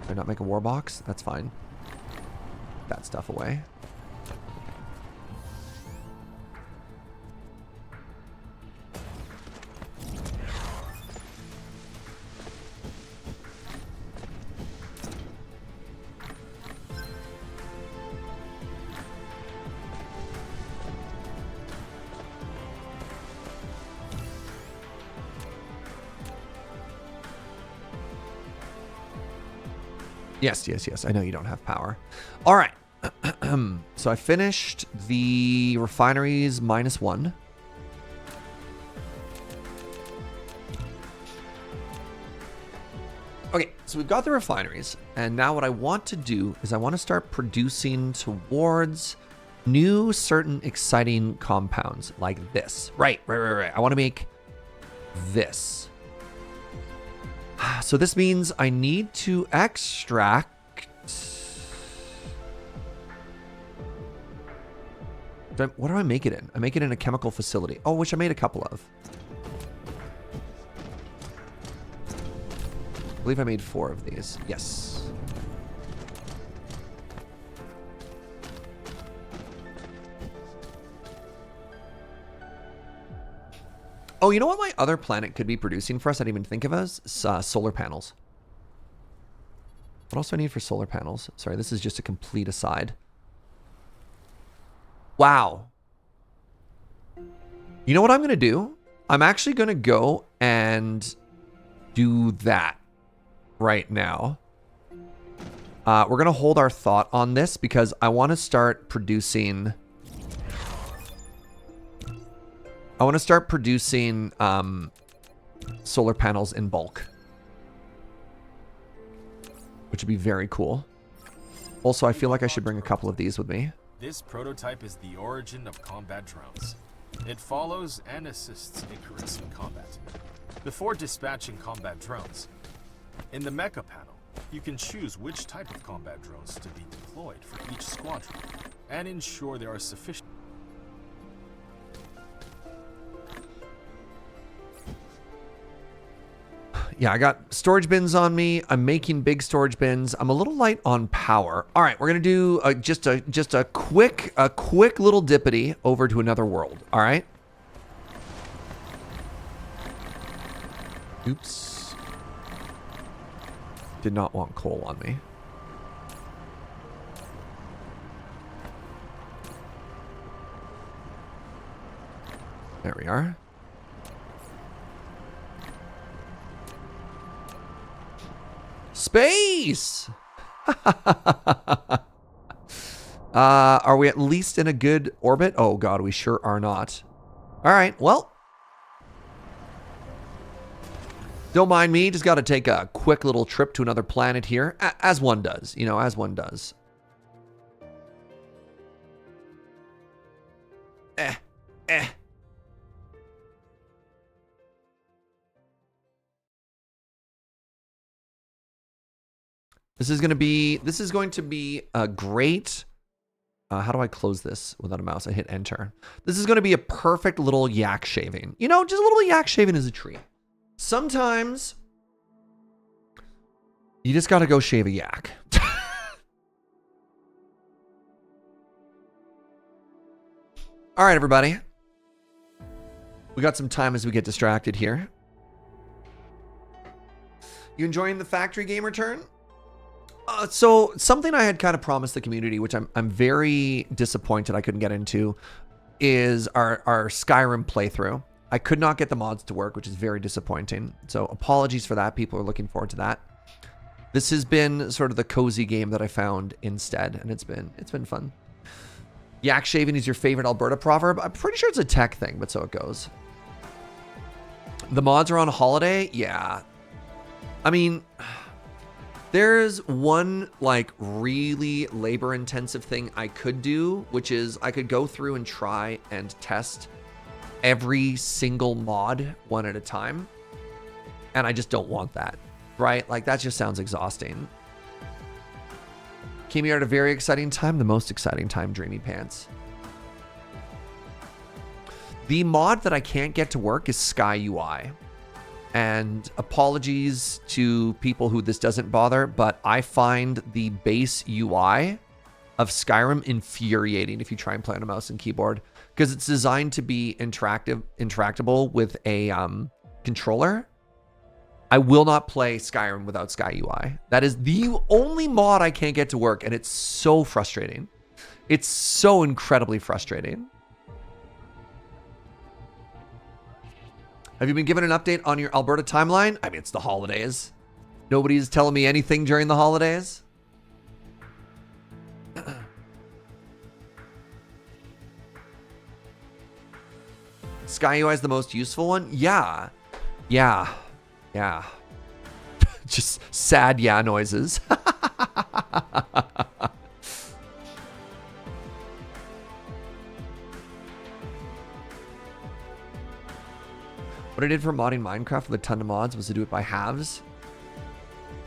Did I not make a war box? That's fine. That stuff away. Yes, yes, yes. I know you don't have power. All right. So I finished the refineries -1. Okay, so we've got the refineries. And now what I want to do is I want to start producing towards new certain exciting compounds like this. Right. I want to make this. So this means I need to extract... What do I make it in? I make it in a chemical facility. Oh, which I made a couple of. I believe I made 4 of these. Yes. Oh, you know what my other planet could be producing for us? I didn't even think of as solar panels. What else do I need for solar panels? Sorry, this is just a complete aside. Wow. You know what I'm going to do? I'm actually going to go and do that right now. We're going to hold our thought on this because I want to start producing... solar panels in bulk, which would be very cool. Also, I feel like I should bring a couple of these with me. This prototype is the origin of combat drones. It follows and assists Icarus in combat. Before dispatching combat drones, in the mecha panel, you can choose which type of combat drones to be deployed for each squadron and ensure there are sufficient... Yeah, I got storage bins on me. I'm making big storage bins. I'm a little light on power. All right, we're gonna do just a quick little dippity over to another world. All right. Oops. Did not want coal on me. There we are. Space! Are we at least in a good orbit? Oh god, we sure are not. Alright, well. Don't mind me, just gotta take a quick little trip to another planet here. As one does, you know, as one does. This is going to be a great. How do I close this without a mouse? I hit enter. This is going to be a perfect little yak shaving. You know, just a little yak shaving is a treat. Sometimes you just got to go shave a yak. All right, everybody. We got some time as we get distracted here. You enjoying the factory game return? So something I had kind of promised the community, which I'm very disappointed I couldn't get into, is our Skyrim playthrough. I could not get the mods to work, which is very disappointing. So apologies for that. People are looking forward to that. This has been sort of the cozy game that I found instead, and it's been fun. Yak shaving is your favorite Alberta proverb? I'm pretty sure it's a tech thing, but so it goes. The mods are on holiday? Yeah. I mean, there's one like really labor intensive thing I could do, which is I could go through and try and test every single mod one at a time. And I just don't want that, right? Like that just sounds exhausting. Came here at a very exciting time, the most exciting time, Dreamy Pants. The mod that I can't get to work is Sky UI. And apologies to people who this doesn't bother, but I find the base UI of Skyrim infuriating if you try and play on a mouse and keyboard, because it's designed to be interactable with a controller. I will not play Skyrim without Sky UI. That is the only mod I can't get to work, and it's so frustrating. It's so incredibly frustrating. Have you been given an update on your Alberta timeline? I mean, it's the holidays. Nobody's telling me anything during the holidays. Sky UI is the most useful one? Yeah. Yeah. Yeah. Just sad yeah noises. What I did for modding Minecraft with a ton of mods was to do it by halves.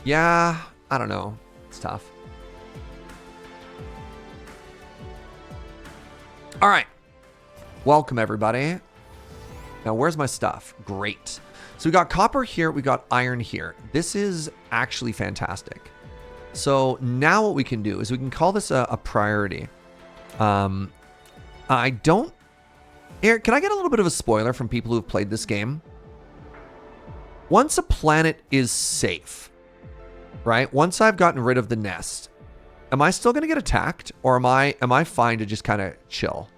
Yeah, I don't know. It's tough. All right. Welcome, everybody. Now, where's my stuff? Great. So we got copper here. We got iron here. This is actually fantastic. So now what we can do is we can call this a priority. I don't... Eric, can I get a little bit of a spoiler from people who have played this game? Once a planet is safe, right? Once I've gotten rid of the nest, am I still going to get attacked, or am I fine to just kind of chill?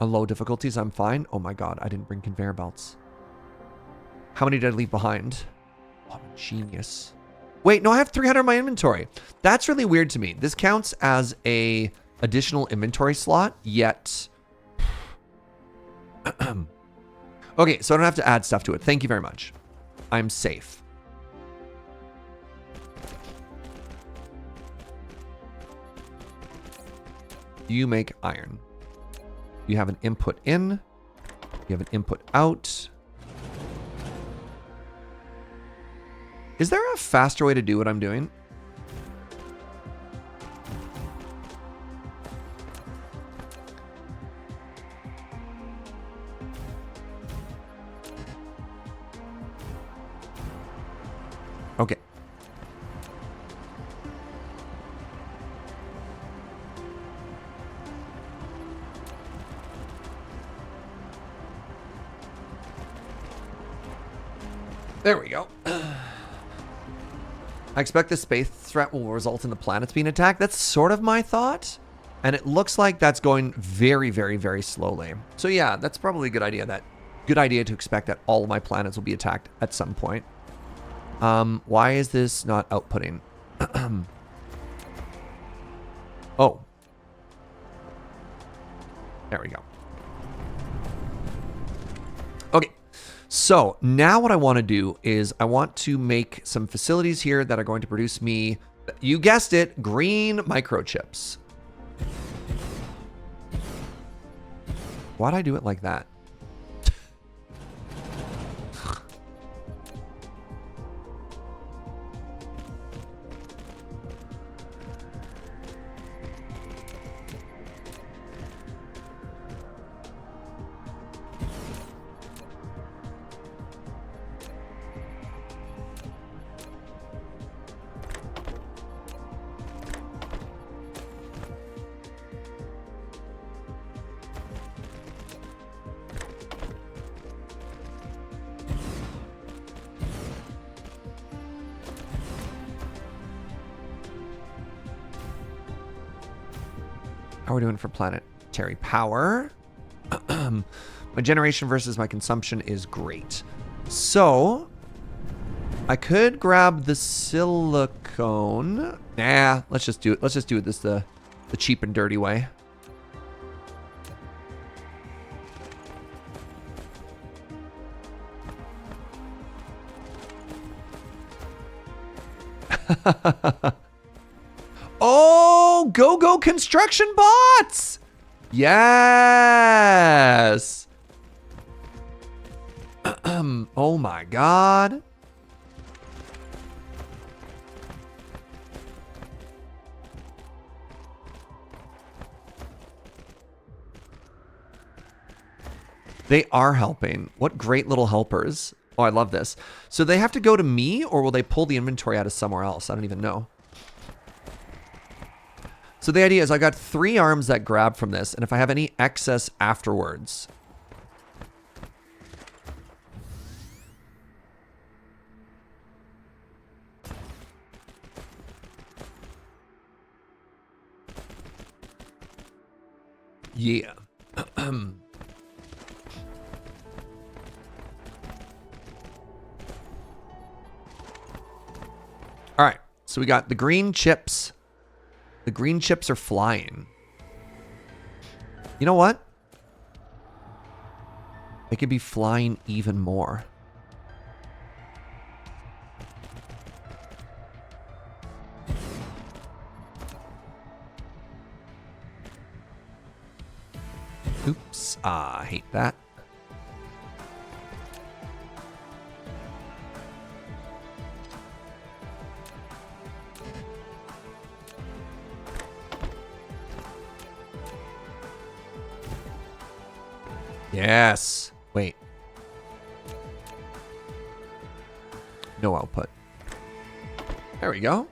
On low difficulties, I'm fine. Oh my god, I didn't bring conveyor belts. How many did I leave behind? Oh, I'm a genius. Wait, no, I have 300 in my inventory. That's really weird to me. This counts as a additional inventory slot, yet... Okay, so I don't have to add stuff to it. Thank you very much. I'm safe. You make iron. You have an input in. You have an input out. Is there a faster way to do what I'm doing? Okay. There we go. I expect the space threat will result in the planets being attacked. That's sort of my thought. And it looks like that's going very, very, very slowly. So yeah, that's probably a good idea. Good idea to expect that all of my planets will be attacked at some point. Why is this not outputting? Oh. There we go. Okay. So now what I want to do is I want to make some facilities here that are going to produce me, you guessed it, green microchips. Why'd I do it like that? How are we doing for planetary power? My generation versus my consumption is great. So I could grab the silicone. Nah, let's just do it. Let's just do it this the cheap and dirty way. Oh, go construction bots! Yes! Oh my god. They are helping. What great little helpers. Oh, I love this. So they have to go to me, or will they pull the inventory out of somewhere else? I don't even know. So the idea is I got 3 arms that grab from this, and if I have any excess afterwards. Yeah. All right, so we got the green chips. The green chips are flying. You know what? They could be flying even more. Oops, I hate that. Yes. Wait. No output. There we go.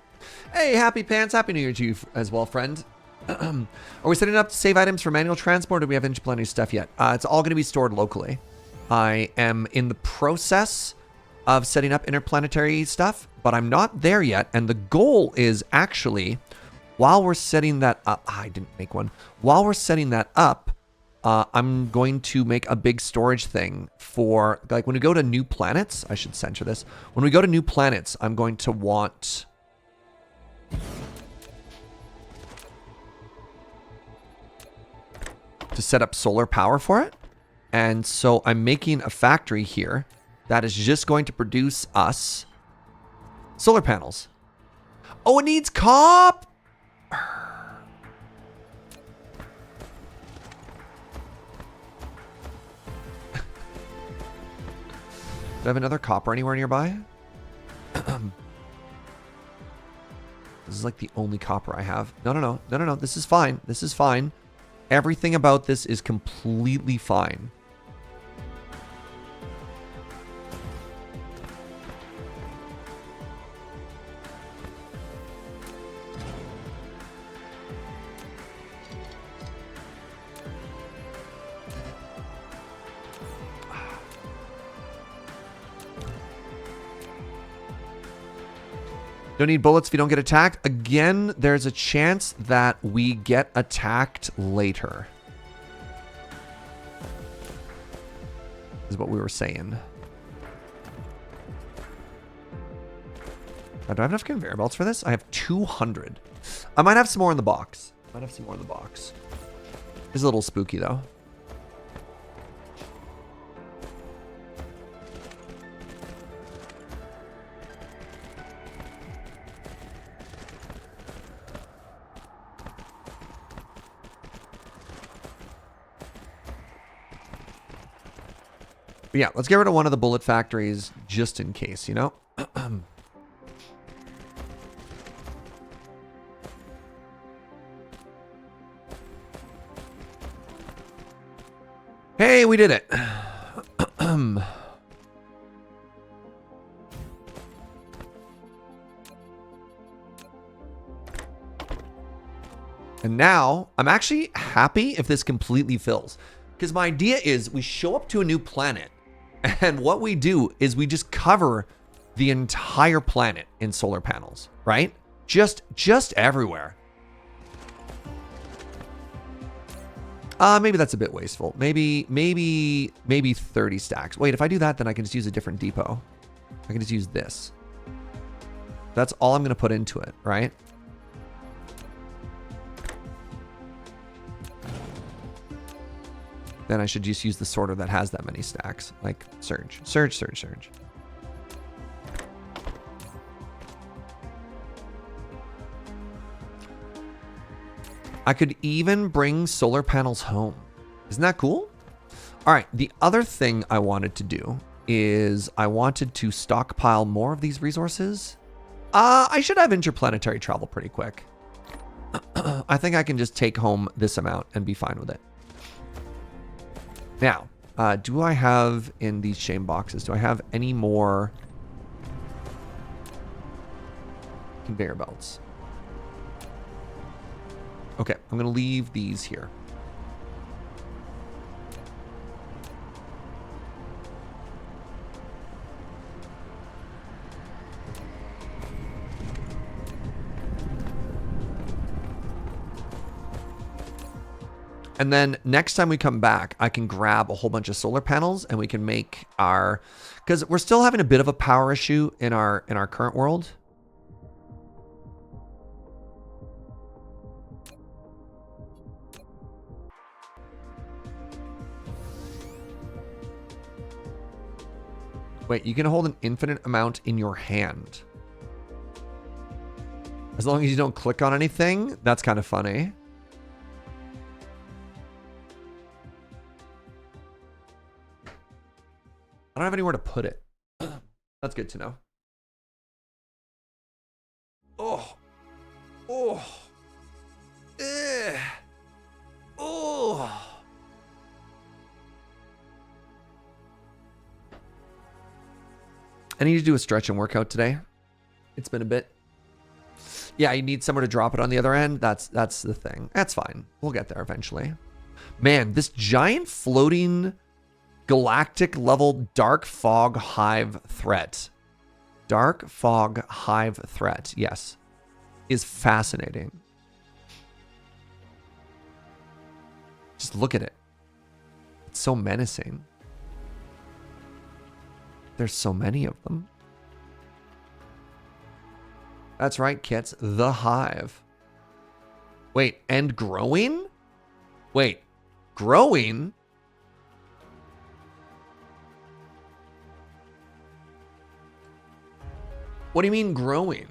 Hey, happy pants. Happy New Year to you as well, friend. Are we setting up to save items for manual transport, or do we have Interplanetary stuff yet? It's all going to be stored locally. I am in the process of setting up Interplanetary stuff, but I'm not there yet. And the goal is actually, while we're setting that up, I didn't make one. While we're setting that up, I'm going to make a big storage thing for, like, when we go to new planets. I should censor this. When we go to new planets, I'm going to want to set up solar power for it. And so I'm making a factory here that is just going to produce us solar panels. Oh, it needs copper. Do I have another copper anywhere nearby? This is like the only copper I have. No. This is fine. This is fine. Everything about this is completely fine. Don't need bullets if you don't get attacked. Again, there's a chance that we get attacked later. Is what we were saying. Do I have enough conveyor belts for this? I have 200. I might have some more in the box. This is a little spooky, though. But yeah, let's get rid of one of the bullet factories just in case, you know? Hey, we did it. And now I'm actually happy if this completely fills, because my idea is we show up to a new planet and what we do is we just cover the entire planet in solar panels, right? Just everywhere. Maybe that's a bit wasteful. Maybe 30 stacks. Wait, if I do that, then I can just use a different depot. I can just use this. That's all I'm going to put into it, right? Then I should just use the sorter that has that many stacks. Like surge. I could even bring solar panels home. Isn't that cool? All right, the other thing I wanted to do is I wanted to stockpile more of these resources. I should have interplanetary travel pretty quick. I think I can just take home this amount and be fine with it. Now, do I have in these shame boxes, do I have any more conveyor belts? Okay, I'm going to leave these here. And then next time we come back, I can grab a whole bunch of solar panels and we can make our, because we're still having a bit of a power issue in our current world. Wait, you can hold an infinite amount in your hand. As long as you don't click on anything, that's kind of funny. I don't have anywhere to put it. That's good to know. Oh. Oh. Eh. Oh. I need to do a stretch and workout today. It's been a bit. Yeah, you need somewhere to drop it on the other end. That's the thing. That's fine. We'll get there eventually. Man, this giant floating galactic level dark fog hive threat. Dark fog hive threat, yes, is fascinating. Just look at it. It's so menacing. There's so many of them. That's right, kits. The hive. Wait, and growing? Wait, growing? What do you mean growing?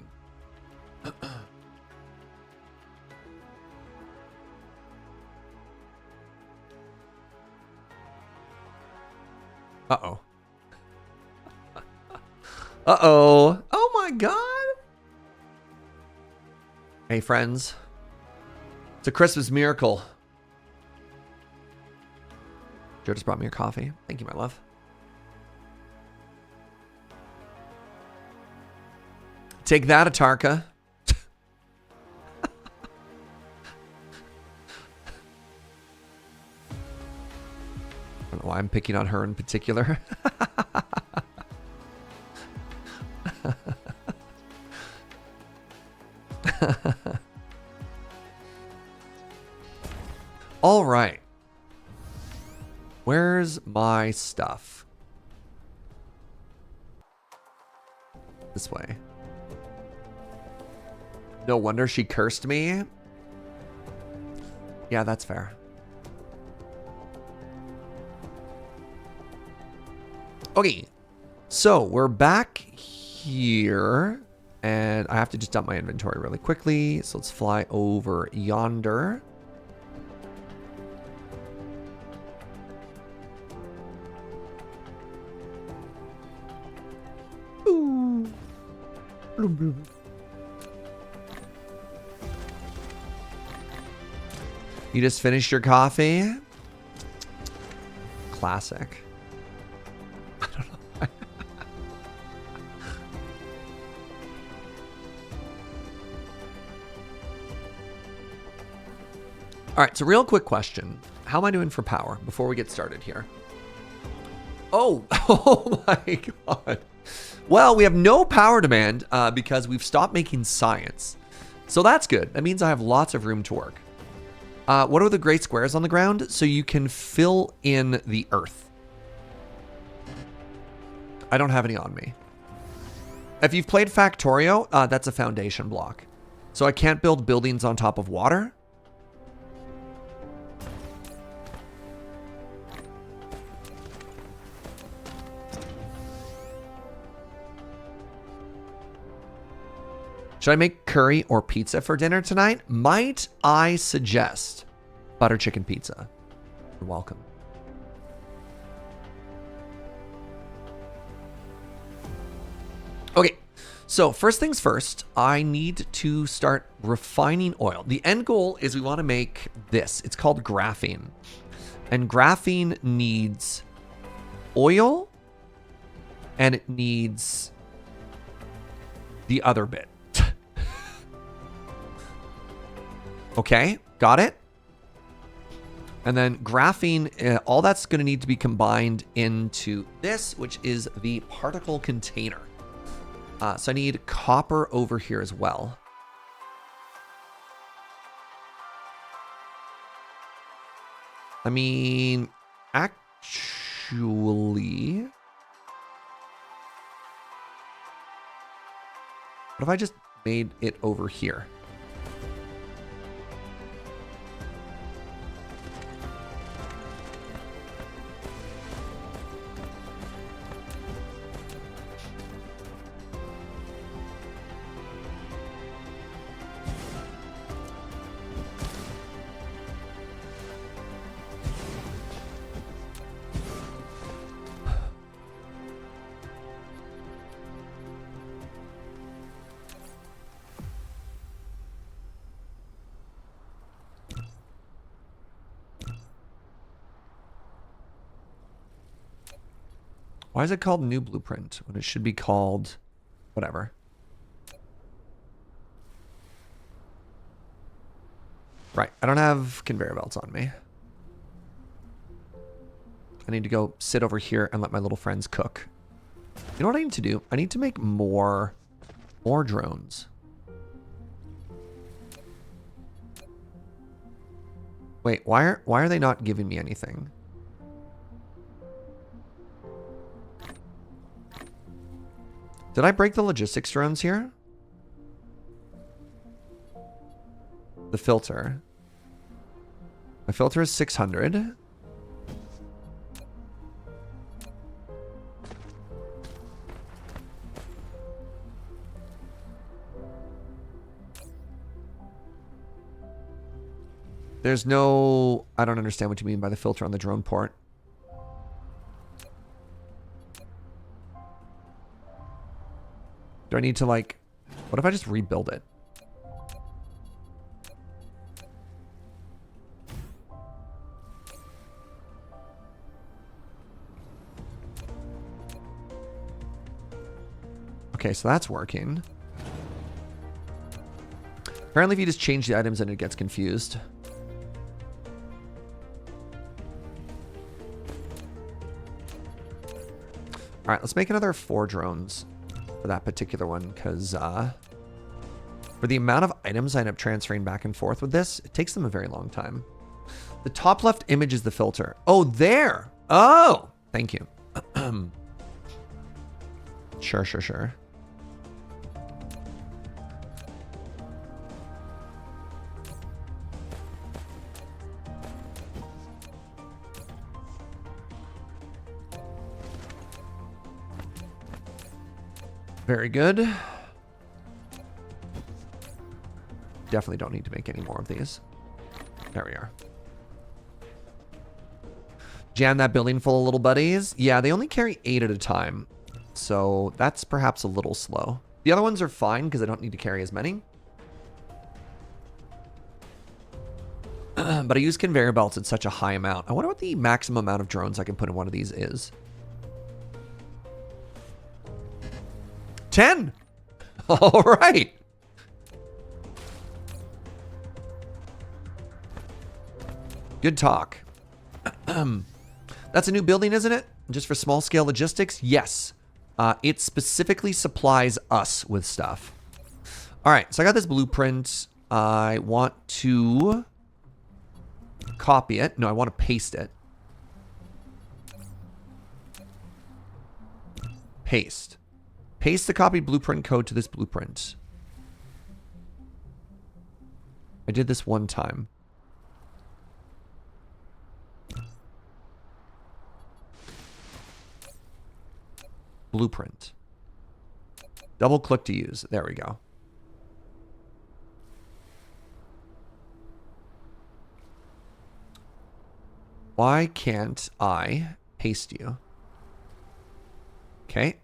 Uh-oh. Uh-oh. Oh my God. Hey, friends. It's a Christmas miracle. Joe just brought me your coffee. Thank you, my love. Take that, Atarka. I don't know why I'm picking on her in particular. All right. Where's my stuff? This way. No wonder she cursed me. Yeah, that's fair. Okay. So we're back here. And I have to just dump my inventory really quickly. So let's fly over yonder. You just finished your coffee? Classic. I don't know. All right, so real quick question. How am I doing for power before we get started here? Oh, oh my God. Well, we have no power demand because we've stopped making science. So that's good. That means I have lots of room to work. What are the gray squares on the ground? So you can fill in the earth. I don't have any on me. If you've played Factorio, that's a foundation block. So I can't build buildings on top of water. Should I make curry or pizza for dinner tonight? Might I suggest butter chicken pizza? You're welcome. Okay, so first things first, I need to start refining oil. The end goal is we want to make this. It's called graphene. And graphene needs oil and it needs the other bit. Okay, got it. And then graphene, all that's going to need to be combined into this, which is the particle container. So I need copper over here as well. I mean, actually, what if I just made it over here? Why is it called new blueprint when it should be called whatever? Right, I don't have conveyor belts on me. I need to go sit over here and let my little friends cook. You know what I need to do? I need to make more drones. Wait, why are they not giving me anything? Did I break the logistics drones here? The filter. My filter is 600. There's no... I don't understand what you mean by the filter on the drone port. Do I need to, like... What if I just rebuild it? Okay, so that's working. Apparently if you just change the items then it gets confused. Alright, let's make another 4 drones for that particular one, because for the amount of items I end up transferring back and forth with this, it takes them a very long time. The top left image is the filter. Oh, there! Oh! Thank you. Sure. Very good. Definitely don't need to make any more of these. There we are. Jam that building full of little buddies. Yeah, they only carry 8 at a time. So that's perhaps a little slow. The other ones are fine because I don't need to carry as many. But I use conveyor belts in such a high amount. I wonder what the maximum amount of drones I can put in one of these is. 10! All right. Good talk. That's a new building, isn't it? Just for small scale logistics? Yes. It specifically supplies us with stuff. All right, so I got this blueprint. I want to copy it. No, I want to paste it. Paste. Paste the copied blueprint code to this blueprint. I did this one time. Blueprint. Double click to use. There we go. Why can't I paste you? Okay.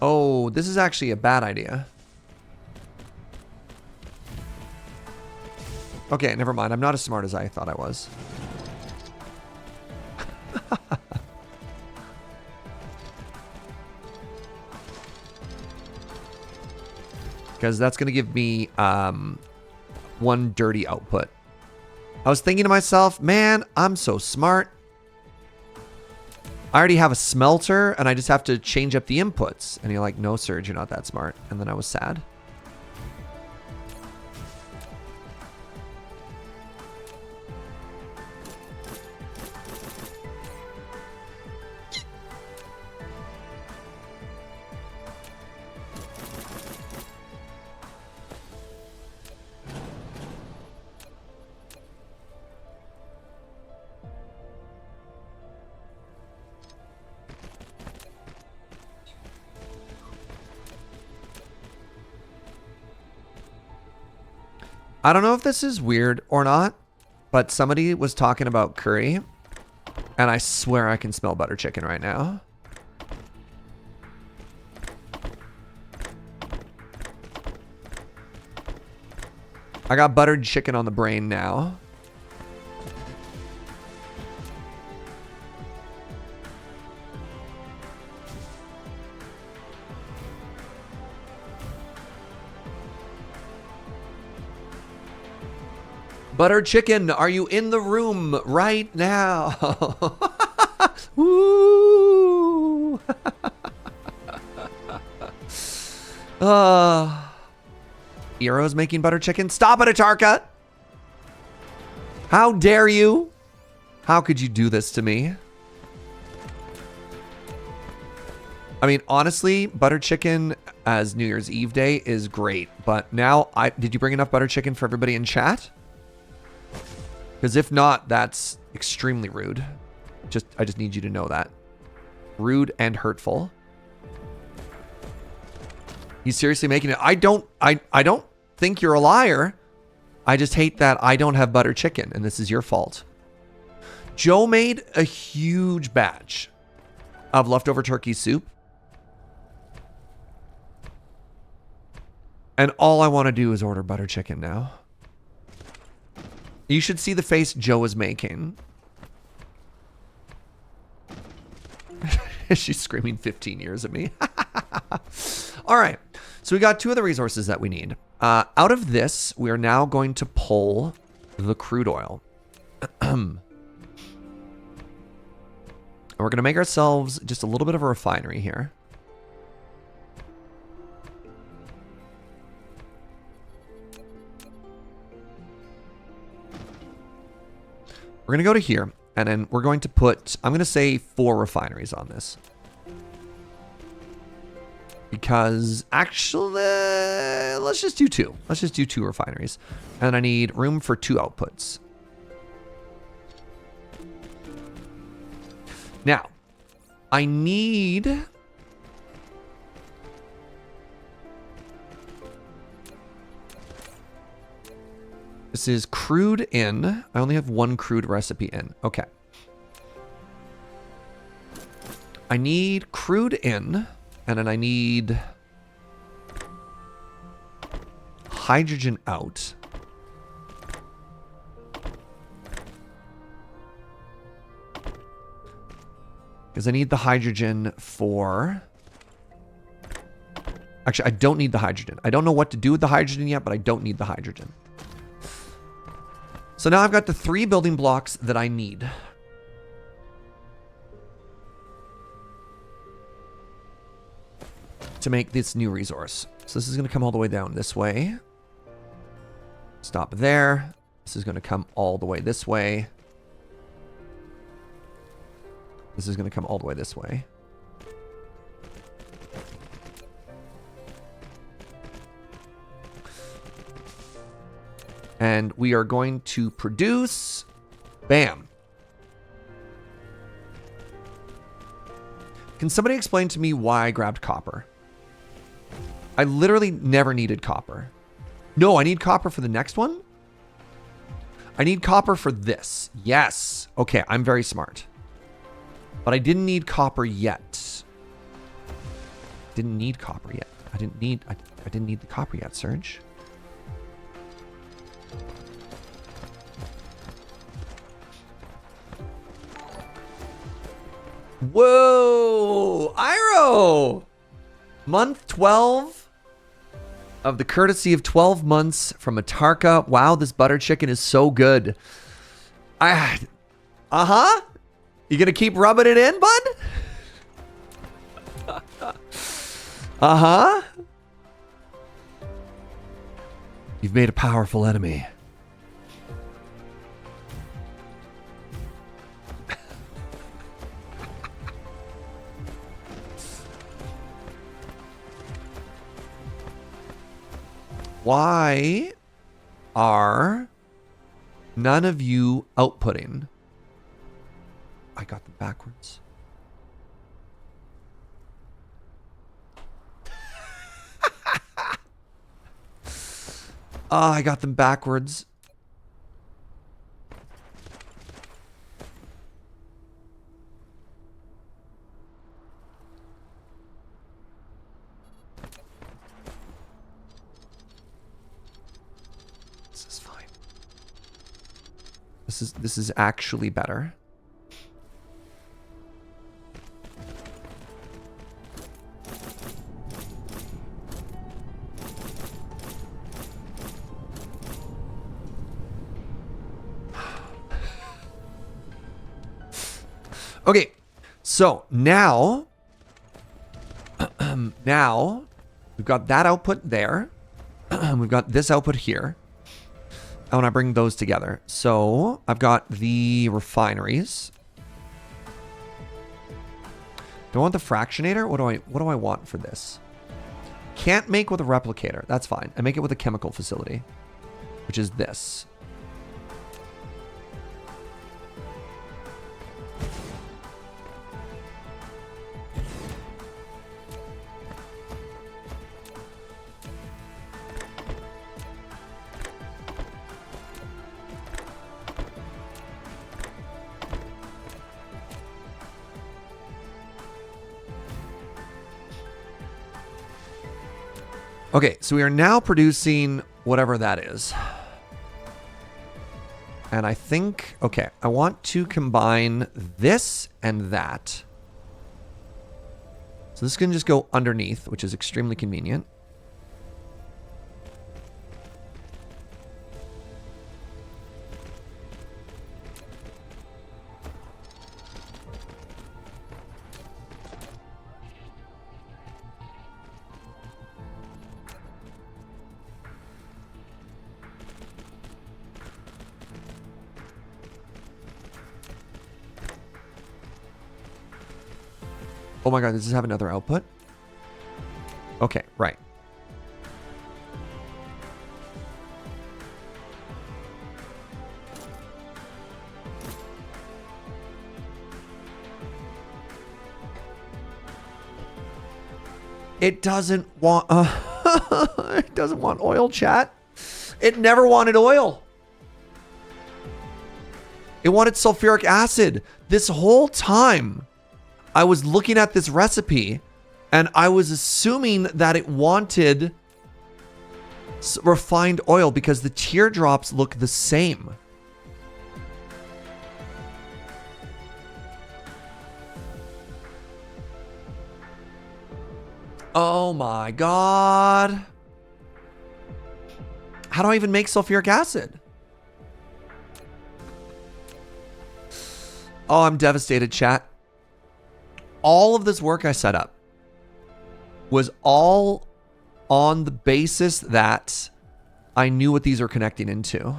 Oh, this is actually a bad idea. Okay, never mind. I'm not as smart as I thought I was. Because that's going to give me one dirty output. I was thinking to myself, man, I'm so smart. I already have a smelter, and I just have to change up the inputs. And you're like, no, Serge, you're not that smart. And then I was sad. I don't know if this is weird or not, but somebody was talking about curry, and I swear I can smell butter chicken right now. I got buttered chicken on the brain now. Buttered chicken, are you in the room right now? Woo! Eero's making butter chicken. Stop it, Atarka! How dare you? How could you do this to me? I mean, honestly, butter chicken as New Year's Eve day is great. But now, did you bring enough butter chicken for everybody in chat? Because if not, that's extremely rude. I just need you to know that. Rude and hurtful. He's seriously making it. I don't think you're a liar. I just hate that I don't have butter chicken, and this is your fault. Joe made a huge batch of leftover turkey soup. And all I want to do is order butter chicken now. You should see the face Joe is making. She's screaming 15 years at me. All right. So we got two of the resources that we need. Out of this, we are now going to pull the crude oil. And we're going to make ourselves just a little bit of a refinery here. We're going to go to here, and then we're going to put, I'm going to say 4 refineries on this. because actually, let's just do 2. Let's just do 2 refineries. And I need room for 2 outputs. Now, I need... This is crude in. I only have 1 crude recipe in. Okay. I need crude in, and then I need hydrogen out. Because I need the hydrogen for... Actually, I don't need the hydrogen. I don't know what to do with the hydrogen yet, but I don't need the hydrogen. So now I've got the 3 building blocks that I need. To make this new resource. So this is going to come all the way down this way. Stop there. This is going to come all the way this way. This is going to come all the way this way. And we are going to produce... Bam. Can somebody explain to me why I grabbed copper? I literally never needed copper. No, I need copper for the next one? I need copper for this. Yes. Okay, I'm very smart. But I didn't need copper yet. Didn't need copper yet. I didn't need the copper yet, Serge. Whoa! Iro! Month 12 of the courtesy of 12 months from Atarka. Wow, this butter chicken is so good. Uh-huh. You gonna keep rubbing it in, bud? Uh-huh. You've made a powerful enemy. Why are none of you outputting? I got them backwards. I got them backwards. This is fine. This is actually better. Okay, so now, now we've got that output there. We've got this output here. I want to bring those together. So I've got the refineries. Do I want the fractionator? What do I want for this? Can't make with a replicator. That's fine. I make it with a chemical facility, which is this. Okay, so we are now producing whatever that is. And I think, okay, I want to combine this and that. So this can just go underneath, which is extremely convenient. Oh my god, does this have another output? Okay, right. It doesn't want it doesn't want oil, chat. It never wanted oil. It wanted sulfuric acid. This whole time I was looking at this recipe and I was assuming that it wanted refined oil because the teardrops look the same. Oh my God. How do I even make sulfuric acid? Oh, I'm devastated, chat. All of this work I set up was all on the basis that I knew what these are connecting into.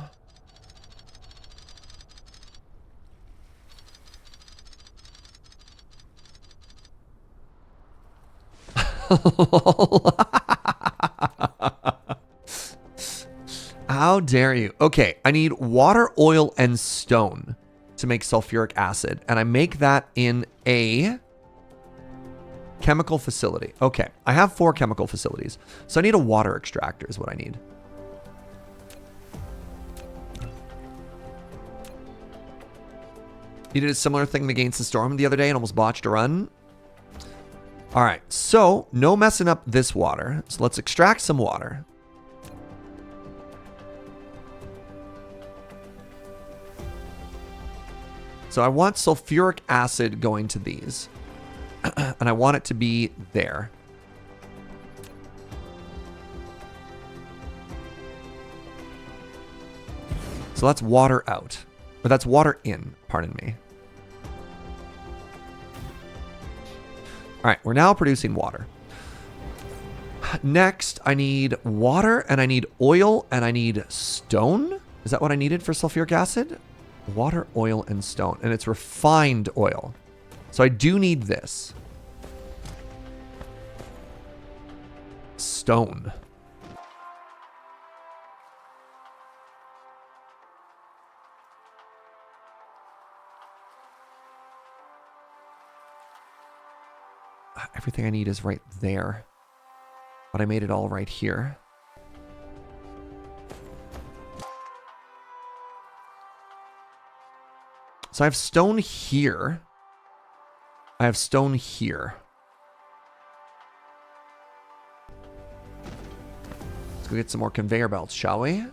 How dare you? Okay, I need water, oil, and stone to make sulfuric acid. And I make that in a chemical facility. Okay, I have 4 chemical facilities. So I need a water extractor is what I need. You did a similar thing against the storm the other day and almost botched a run. All right, so no messing up this water. So let's extract some water. So I want sulfuric acid going to these. And I want it to be there. So that's water out. Or that's water in, pardon me. All right, we're now producing water. Next, I need water, and I need oil, and I need stone. Is that what I needed for sulfuric acid? Water, oil, and stone. And it's refined oil. So I do need this. Stone. Everything I need is right there. But I made it all right here. So I have stone here. I have stone here. Let's go get some more conveyor belts, shall we?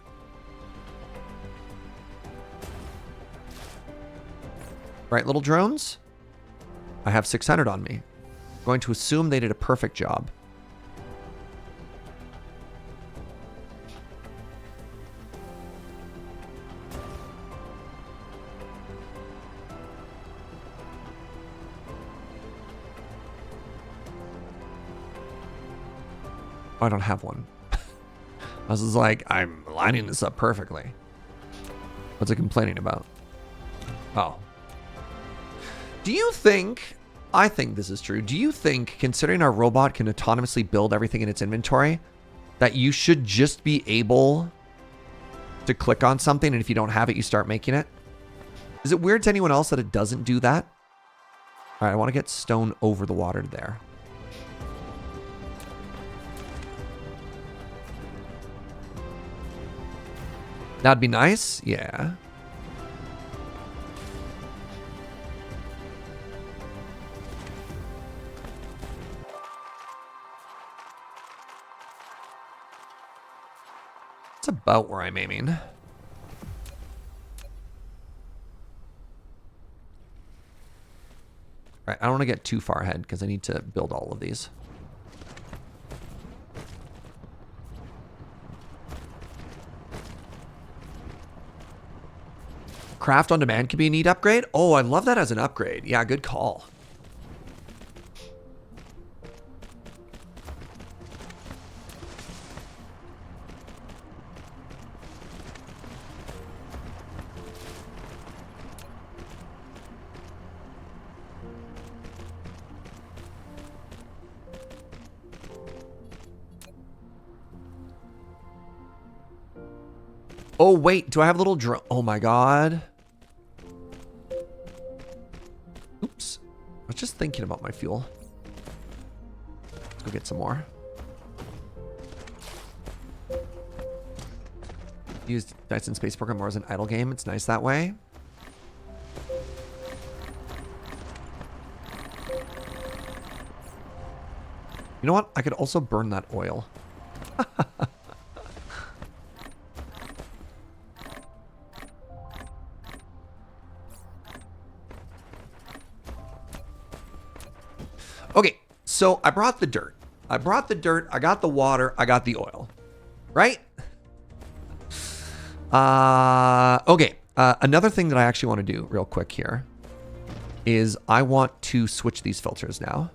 Right, little drones? I have 600 on me. I'm going to assume they did a perfect job. I don't have one. I was just like, I'm lining this up perfectly. What's it complaining about? Oh. Do you think, I think this is true. Do you think, considering our robot can autonomously build everything in its inventory, that you should just be able to click on something and if you don't have it, you start making it? Is it weird to anyone else that it doesn't do that? All right, I want to get stone over the water there. That'd be nice. Yeah. That's about where I'm aiming. All right, I don't want to get too far ahead because I need to build all of these. Craft on demand could be a neat upgrade. Oh, I love that as an upgrade. Yeah, good call. Oh, wait. Do I have a little drone? Oh, my God. Oops. I was just thinking about my fuel. Let's go get some more. Use Dyson Space Program more as an idle game. It's nice that way. You know what? I could also burn that oil. Okay, so I brought the dirt. I got the water, I got the oil. Right? Okay. Another thing that I actually want to do real quick here is I want to switch these filters now.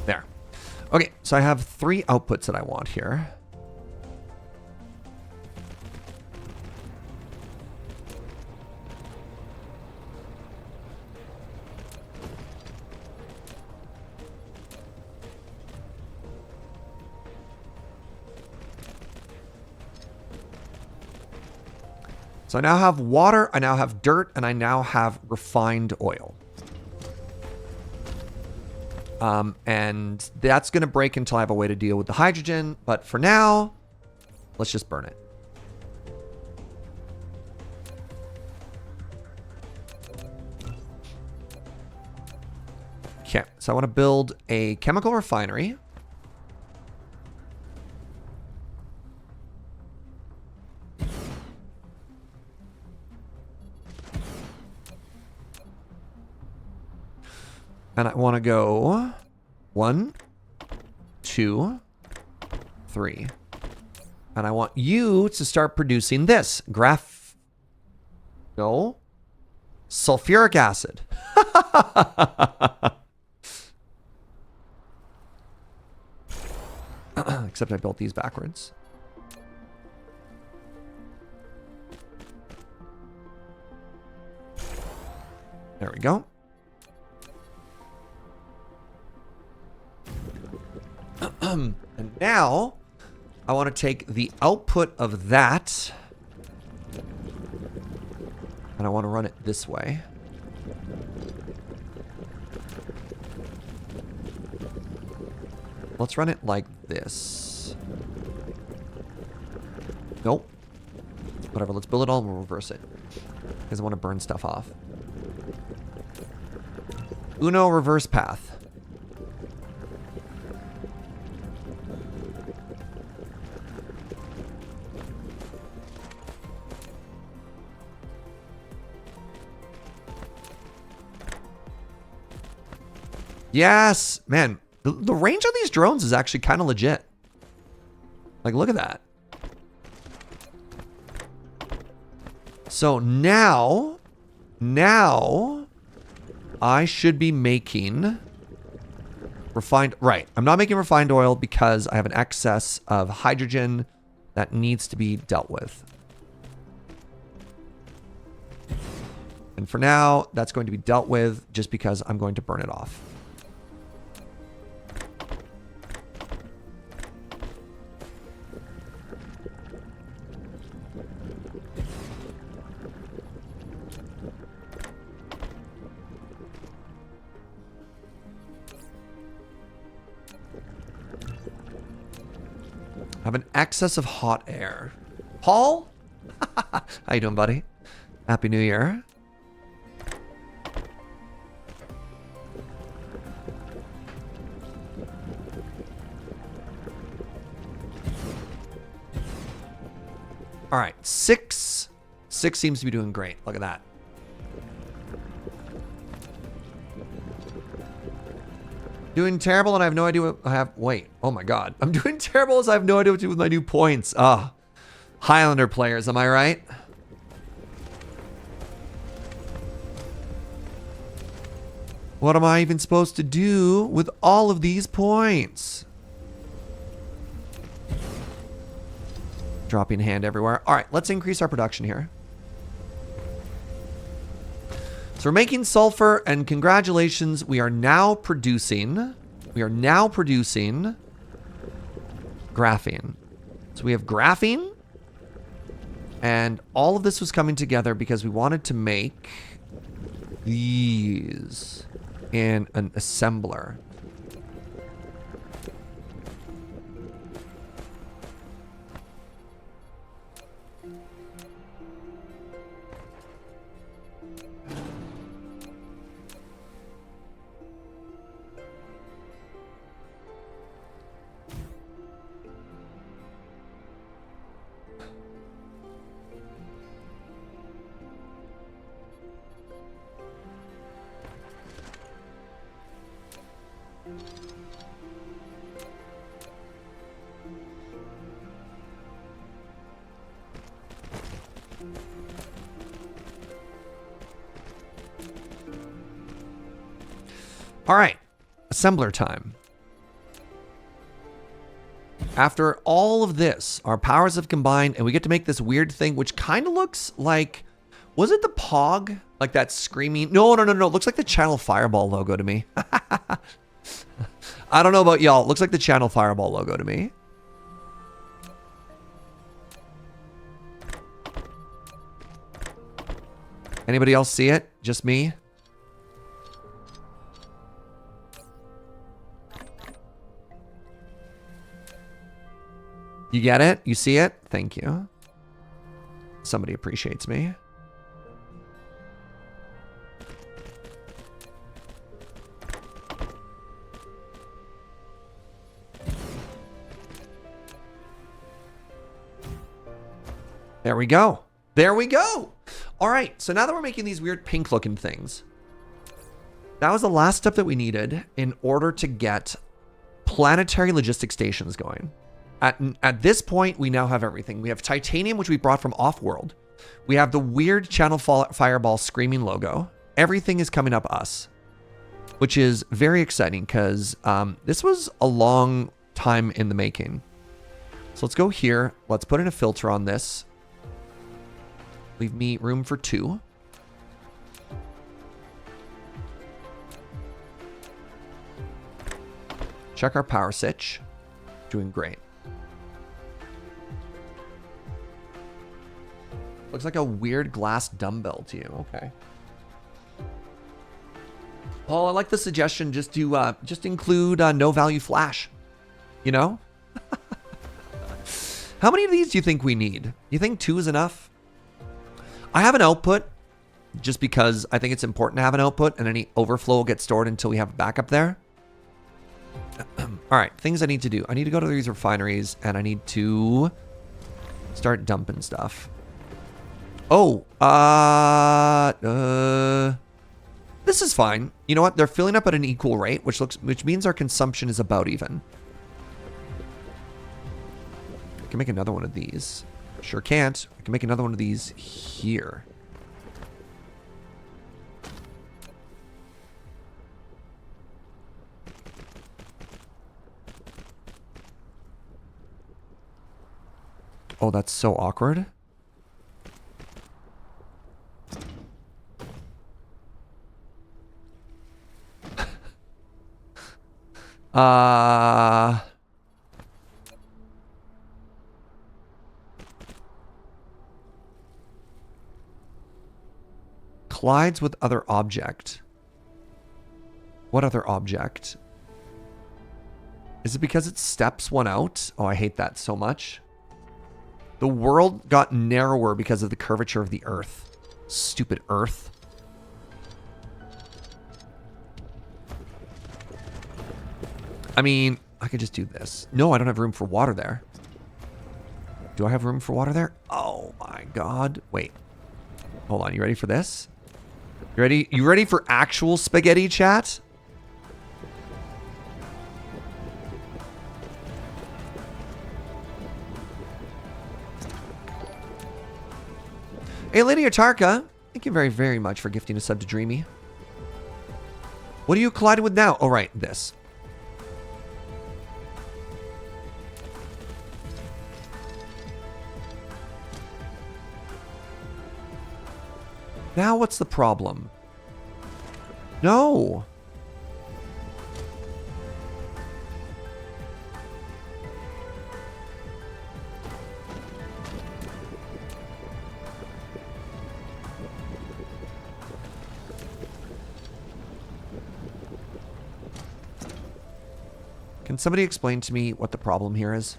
There. Okay, so I have 3 outputs that I want here. So I now have water, I now have dirt, and I now have refined oil. And that's going to break until I have a way to deal with the hydrogen. But for now, let's just burn it. Okay, so I want to build a chemical refinery. And I want to go 1, 2, 3. And I want you to start producing this. No. Sulfuric acid. Except I built these backwards. There we go. And now I want to take the output of that and I want to run it this way. Let's run it like this. Nope. Whatever, let's build it all and we'll reverse it. Because I want to burn stuff off. Uno reverse path. Yes, man, the range on these drones is actually kind of legit. Like, look at that. So now I should be making refined, right. I'm not making refined oil because I have an excess of hydrogen that needs to be dealt with. And for now, that's going to be dealt with just because I'm going to burn it off. I have an excess of hot air. Paul? How you doing, buddy? Happy New Year. All right, 6. 6 seems to be doing great. Look at that. Doing terrible and I have no idea what I have. Wait, oh my God. I'm doing terrible as I have no idea what to do with my new points. Ah, Highlander players, am I right? What am I even supposed to do with all of these points? Dropping hand everywhere. All right, let's increase our production here. So we're making sulfur, and congratulations, we are now producing graphene. So we have graphene, and all of this was coming together because we wanted to make these in an assembler. All right, assembler time. After all of this, our powers have combined and we get to make this weird thing, which kind of looks like, was it the Pog? Like that screaming? No. It looks like the Channel Fireball logo to me. I don't know about y'all. It looks like the Channel Fireball logo to me. Anybody else see it? Just me? You get it? You see it? Thank you. Somebody appreciates me. There we go. There we go. All right. So now that we're making these weird pink looking things, that was the last step that we needed in order to get planetary logistic stations going. At this point, we now have everything. We have titanium, which we brought from off-world. We have the weird Channel Fireball screaming logo. Everything is coming up us, which is very exciting because this was a long time in the making. So let's go here. Let's put in a filter on this. Leave me room for 2. Check our power switch. Doing great. Looks like a weird glass dumbbell to you. Okay. Paul, I like the suggestion just to just include no value flash. You know? How many of these do you think we need? You think 2 is enough? I have an output just because I think it's important to have an output, and any overflow will get stored until we have a backup there. All right, things I need to do. I need to go to these refineries, and I need to start dumping stuff. Oh, this is fine. You know what? They're filling up at an equal rate, which means our consumption is about even. I can make another one of these. Sure can't. I can make another one of these here. Oh, that's so awkward. Collides with other object. What other object? Is it because it steps one out? Oh, I hate that so much. The world got narrower because of the curvature of the Earth. Stupid Earth. I mean, I could just do this. No, I don't have room for water there. Do I have room for water there? Oh my god. Wait. Hold on, you ready for this? You ready? You ready for actual spaghetti, chat? Hey, Lydia Tarka. Thank you very, very much for gifting a sub to Dreamy. What are you colliding with now? Oh, right, this. Now what's the problem? No. Can somebody explain to me what the problem here is?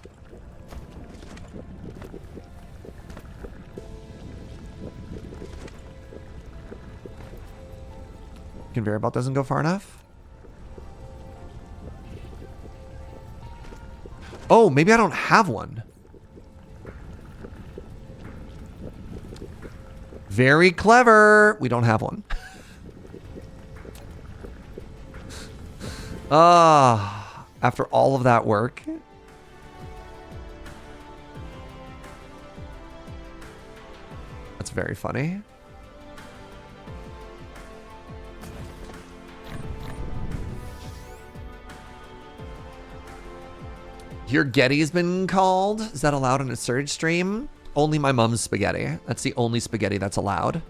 Conveyor belt doesn't go far enough? Oh, maybe I don't have one. Very clever. We don't have one. After all of that work. That's very funny. Your Getty's been called? Is that allowed in a Surge stream? Only my mom's spaghetti. That's the only spaghetti that's allowed.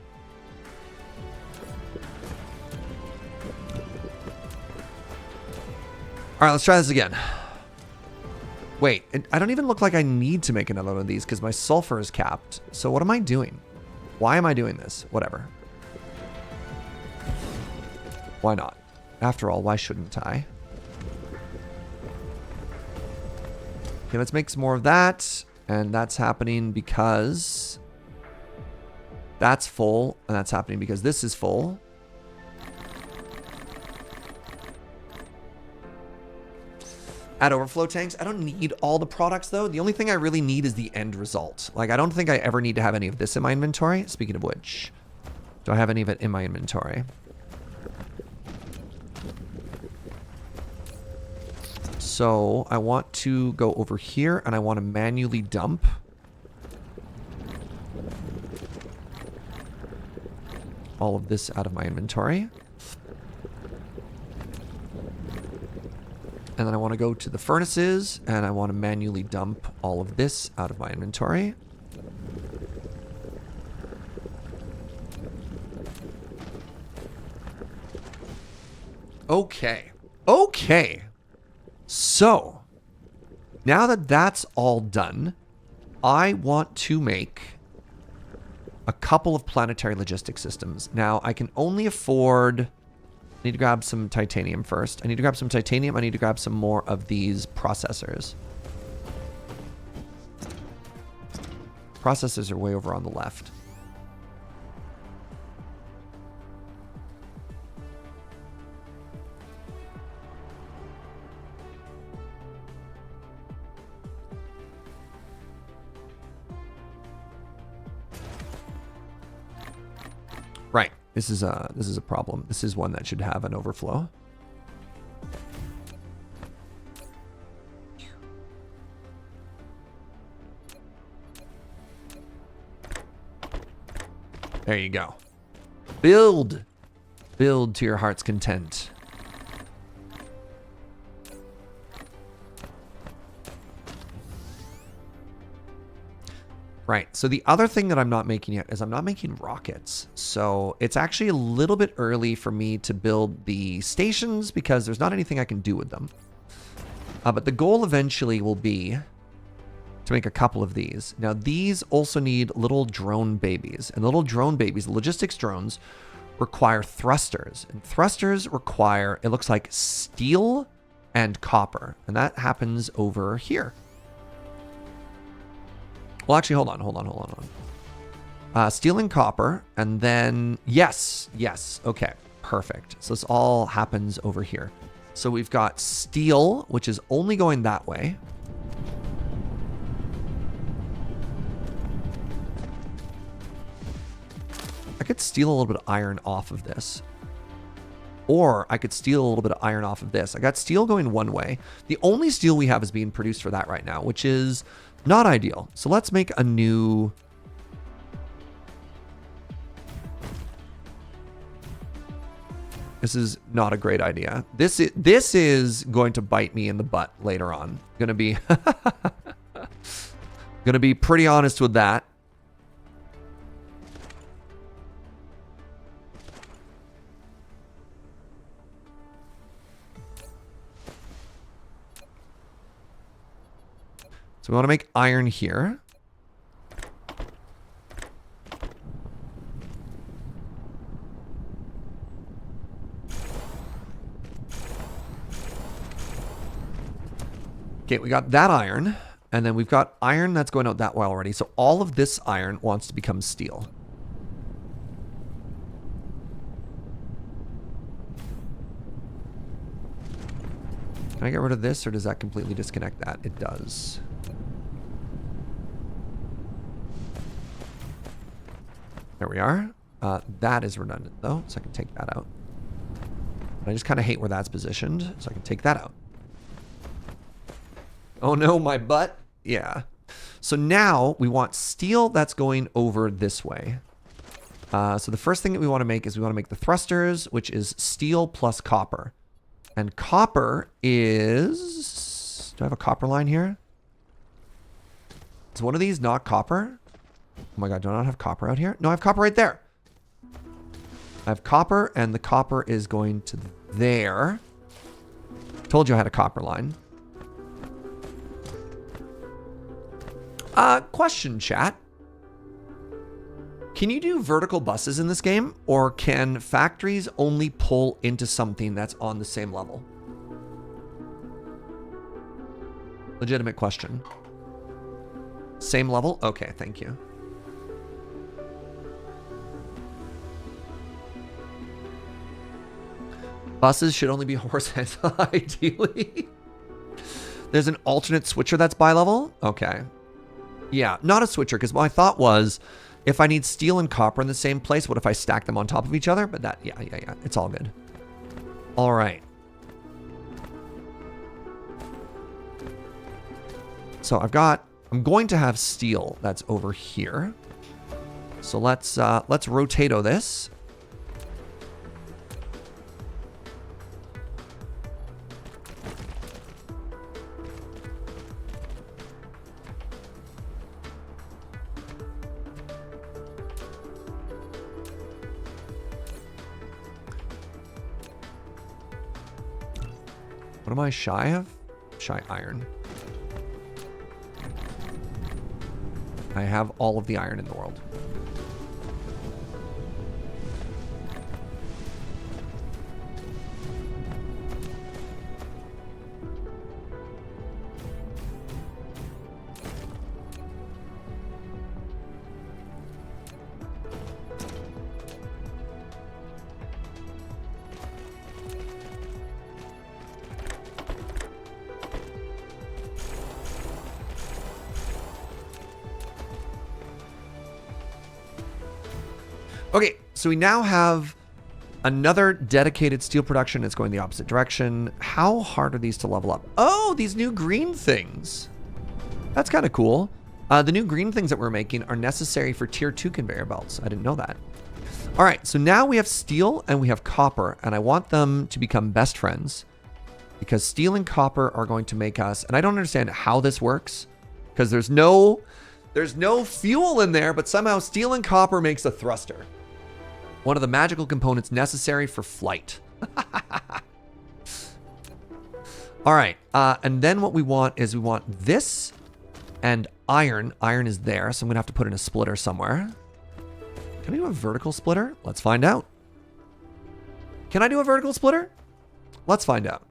All right, let's try this again. Wait, I don't even look like I need to make another one of these because my sulfur is capped. So what am I doing? Why am I doing this? Whatever. Why not? After all, why shouldn't I? Okay, let's make some more of that. And that's happening because that's full. And that's happening because this is full. Add overflow tanks. I don't need all the products though. The only thing I really need is the end result. Like, I don't think I ever need to have any of this in my inventory. Speaking of which, do I have any of it in my inventory? So I want to go over here and I want to manually dump all of this out of my inventory. And then I want to go to the furnaces and I want to manually dump all of this out of my inventory. Okay. Okay. So, now that that's all done, I want to make a couple of planetary logistics systems. Now, I can only afford... I need to grab some titanium first. I need to grab some titanium. I need to grab some more of these processors. Processors are way over on the left. Right. This is a problem. This is one that should have an overflow. There you go. Build. Build to your heart's content. Right, so the other thing that I'm not making yet is I'm not making rockets. So it's actually a little bit early for me to build the stations because there's not anything I can do with them. But the goal eventually will be to make a couple of these. Now these also need little drone babies. And little drone babies, the logistics drones, require thrusters. And thrusters require, it looks like, steel and copper. And that happens over here. Well, actually, hold on. Steel and copper, and then, yes, okay, perfect. So this all happens over here. So we've got steel, which is only going that way. I could steal a little bit of iron off of this. Or I could steal a little bit of iron off of this. I got steel going one way. The only steel we have is being produced for that right now, which is... not ideal. So let's make a new This is not a great idea. This is going to bite me in the butt later on. Gonna be gonna be pretty honest with that. So we want to make iron here. Okay, we got that iron, and then we've got iron that's going out that way already. So all of this iron wants to become steel. Can I get rid of this, or does that completely disconnect that? It does. There we are. That is redundant, though, so I can take that out. I just kind of hate where that's positioned, so I can take that out. Oh no, my butt. Yeah. So now we want steel that's going over this way. So the first thing that we want to make is we want to make the thrusters, which is steel plus copper. And copper is... Do I have a copper line here? Is one of these not copper? Oh my god, do I not have copper out here? No, I have copper right there. I have copper, and the copper is going to there. Told you I had a copper line. Question, chat. Can you do vertical buses in this game, or can factories only pull into something that's on the same level? Legitimate question. Same level? Okay, thank you. Buses should only be horizontal, ideally. There's an alternate switcher that's bi-level? Okay. Yeah, not a switcher, because my thought was, if I need steel and copper in the same place, what if I stack them on top of each other? But that, yeah, it's all good. All right. So I'm going to have steel that's over here. So let's rotato this. What am I shy of? Shy iron. I have all of the iron in the world. Okay, so we now have another dedicated steel production. It's going the opposite direction. How hard are these to level up? Oh, these new green things. That's kind of cool. The new green things that we're making are necessary for tier 2 conveyor belts. I didn't know that. All right, so now we have steel and we have copper, and I want them to become best friends because steel and copper are going to make us, and I don't understand how this works because there's no fuel in there, but somehow steel and copper makes a thruster. One of the magical components necessary for flight. All right. And then what we want is we want this and iron. Iron is there, so I'm going to have to put in a splitter somewhere. Can I do a vertical splitter? Let's find out. Can I do a vertical splitter? Let's find out.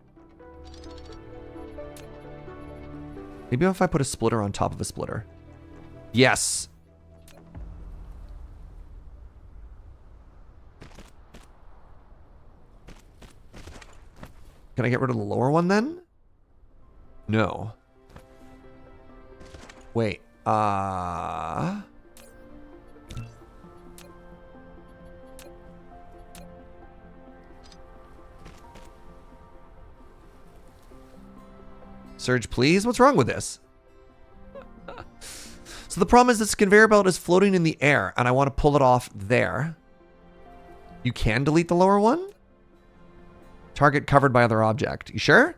Maybe if I put a splitter on top of a splitter. Yes. Can I get rid of the lower one then? No. Wait. Surge, please? What's wrong with this? So the problem is this conveyor belt is floating in the air, and I want to pull it off there. You can delete the lower one? Target covered by other object. You sure?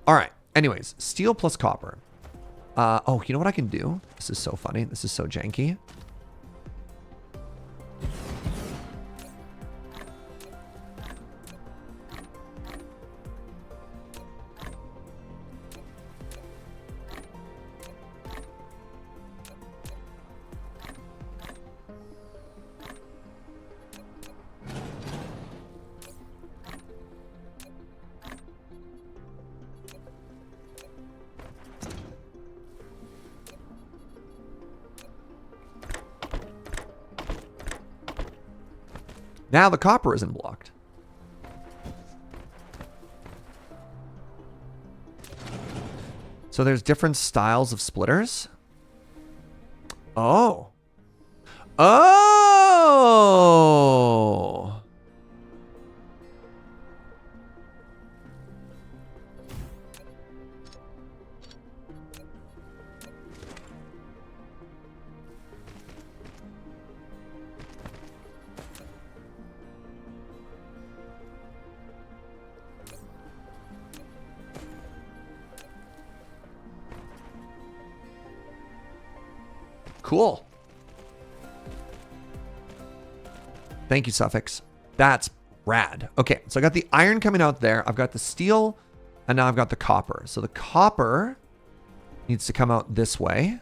All right. Anyways, steel plus copper. Oh, you know what I can do? This is so funny. This is so janky. Now the copper isn't blocked. So there's different styles of splitters. Oh. Oh. Cool. Thank you, Suffix. That's rad. Okay, so I got the iron coming out there. I've got the steel, and now I've got the copper. So the copper needs to come out this way.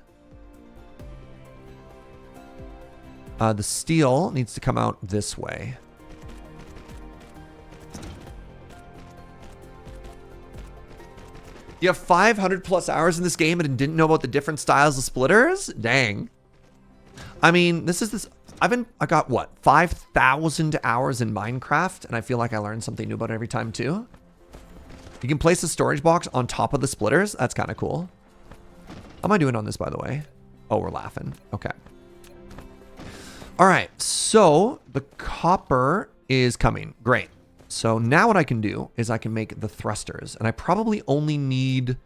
The steel needs to come out this way. You have 500 plus hours in this game and didn't know about the different styles of splitters? Dang. I mean, I got what, 5,000 hours in Minecraft, and I feel like I learned something new about it every time too. You can place a storage box on top of the splitters. That's kind of cool. How am I doing on this, by the way? Oh, we're laughing. Okay. All right, so the copper is coming. Great. So now what I can do is I can make the thrusters, and I probably only need,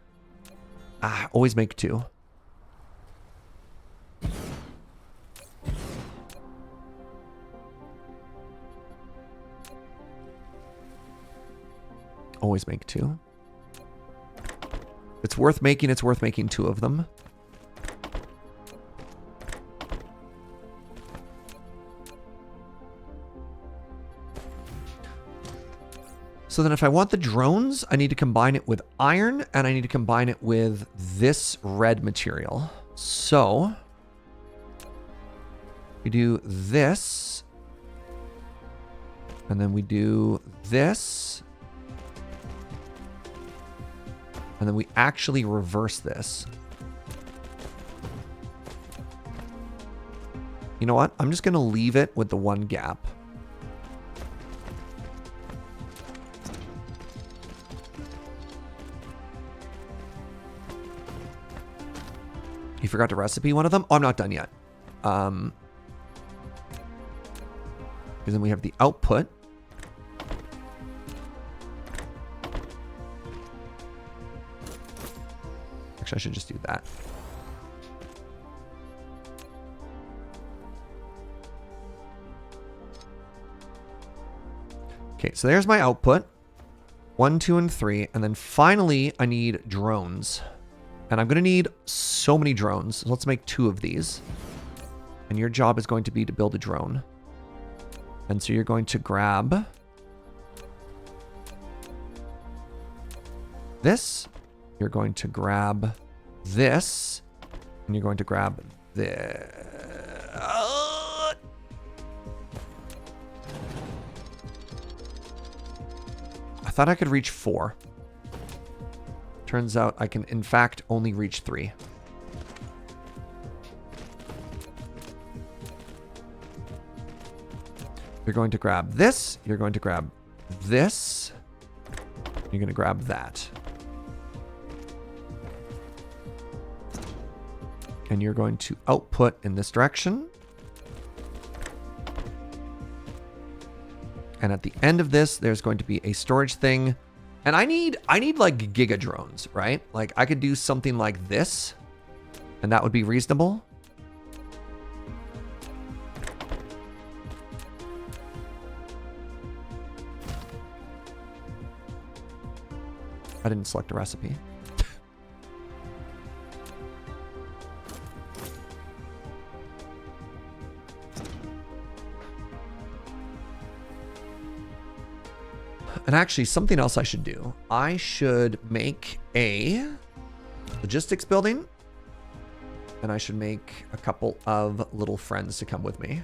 always make 2. Always make 2. It's worth making 2 of them. So then if I want the drones, I need to combine it with iron, and I need to combine it with this red material. So we do this, and then we do this, and then we actually reverse this. You know what? I'm just going to leave it with the one gap. You forgot to recipe one of them? Oh, I'm not done yet. Because then we have the output. Actually, I should just do that. Okay, so there's my output. 1, 2, and 3. And then finally, I need drones. And I'm going to need so many drones. So let's make 2 of these. And your job is going to be to build a drone. And so you're going to grab this. You're going to grab this. And you're going to grab this. I thought I could reach 4. Turns out I can, in fact, only reach 3. You're going to grab this. You're going to grab this. You're going to grab that. And you're going to output in this direction. And at the end of this, there's going to be a storage thing. And I need like giga drones, right? Like I could do something like this, and that would be reasonable. I didn't select a recipe. And actually, something else I should do. I should make a logistics building. And I should make a couple of little friends to come with me.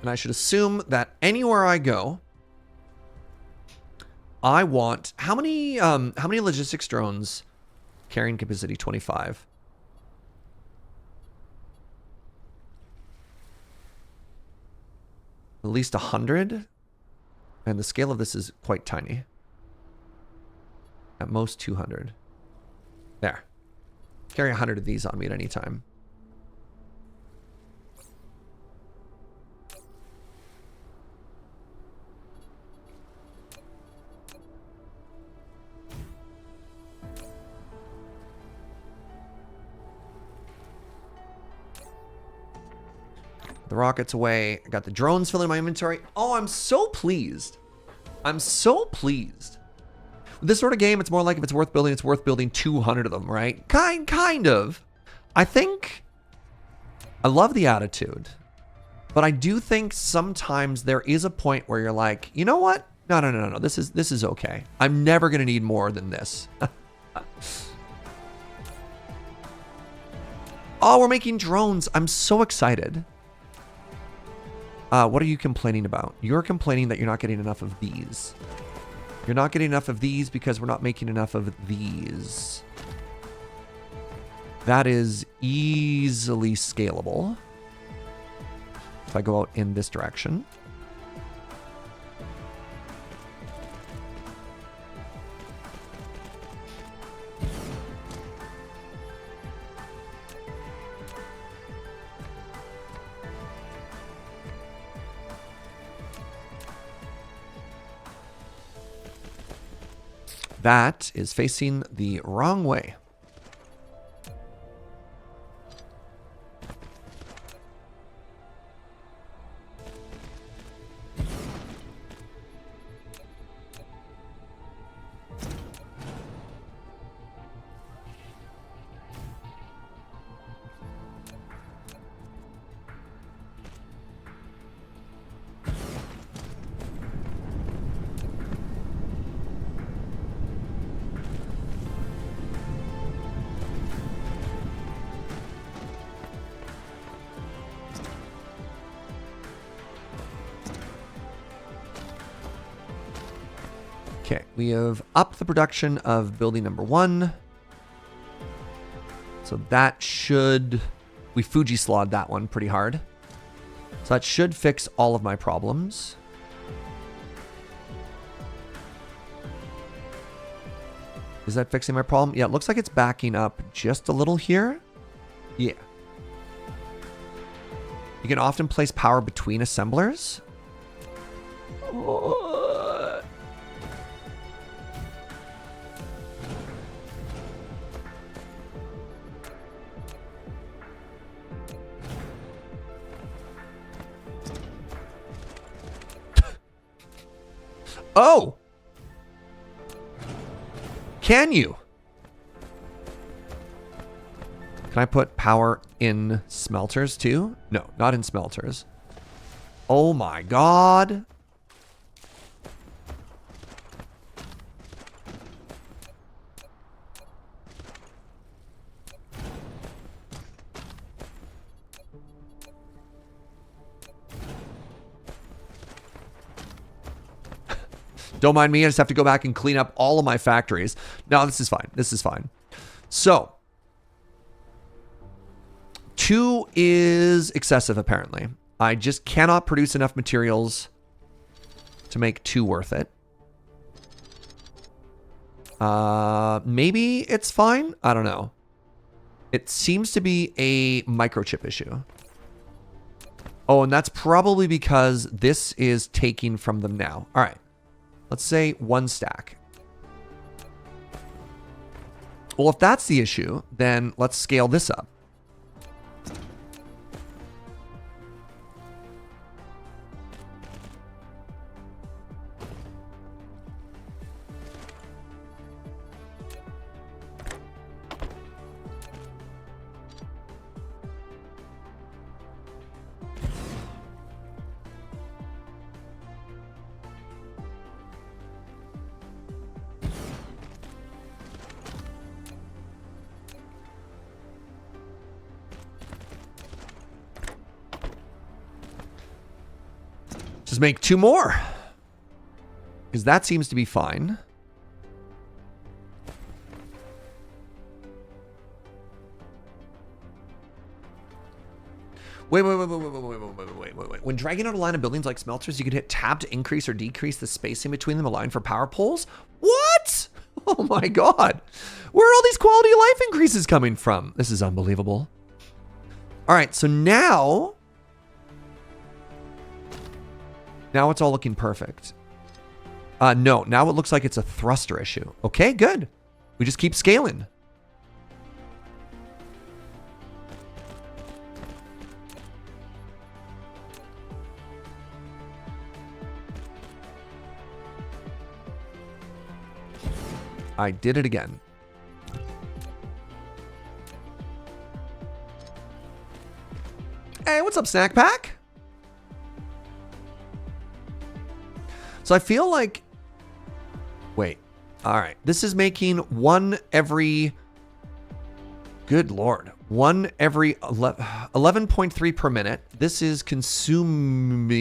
And I should assume that anywhere I go, I want how many logistics drones carrying capacity 25? At least 100, and the scale of this is quite tiny. At most 200. There. Carry 100 of these on me at any time. The rockets away. I got the drones filling my inventory. Oh, I'm so pleased. I'm so pleased. With this sort of game, it's more like if it's worth building 200 of them, right? Kind of. I think I love the attitude, but I do think sometimes there is a point where you're like, you know what? No. This is okay. I'm never gonna need more than this. Oh, we're making drones. I'm so excited. What are you complaining about? You're complaining that you're not getting enough of these. You're not getting enough of these because we're not making enough of these. That is easily scalable. If I go out in this direction. That is facing the wrong way. Okay, we have upped the production of building number 1. So that should... We Fuji-slawed that one pretty hard. So that should fix all of my problems. Is that fixing my problem? Yeah, it looks like it's backing up just a little here. Yeah. You can often place power between assemblers. Oh! Can you? Can I put power in smelters too? No, not in smelters. Oh my god. Don't mind me, I just have to go back and clean up all of my factories. No, this is fine. This is fine. So, 2 is excessive, apparently. I just cannot produce enough materials to make 2 worth it. Maybe it's fine? I don't know. It seems to be a microchip issue. Oh, and that's probably because this is taking from them now. All right. Let's say 1 stack. Well, if that's the issue, then let's scale this up. Just make 2 more. Because that seems to be fine. Wait. When dragging out a line of buildings like smelters, you can hit tab to increase or decrease the spacing between them aligned for power poles. What? Oh my God. Where are all these quality of life increases coming from? This is unbelievable. All right, so now it's all looking perfect. No, now it looks like it's a thruster issue. Okay, good. We just keep scaling. I did it again. Hey, what's up, Snack Pack? So I feel like... Wait. All right. This is making 1 every... Good Lord. 1 every 11.3 per minute. This is consuming...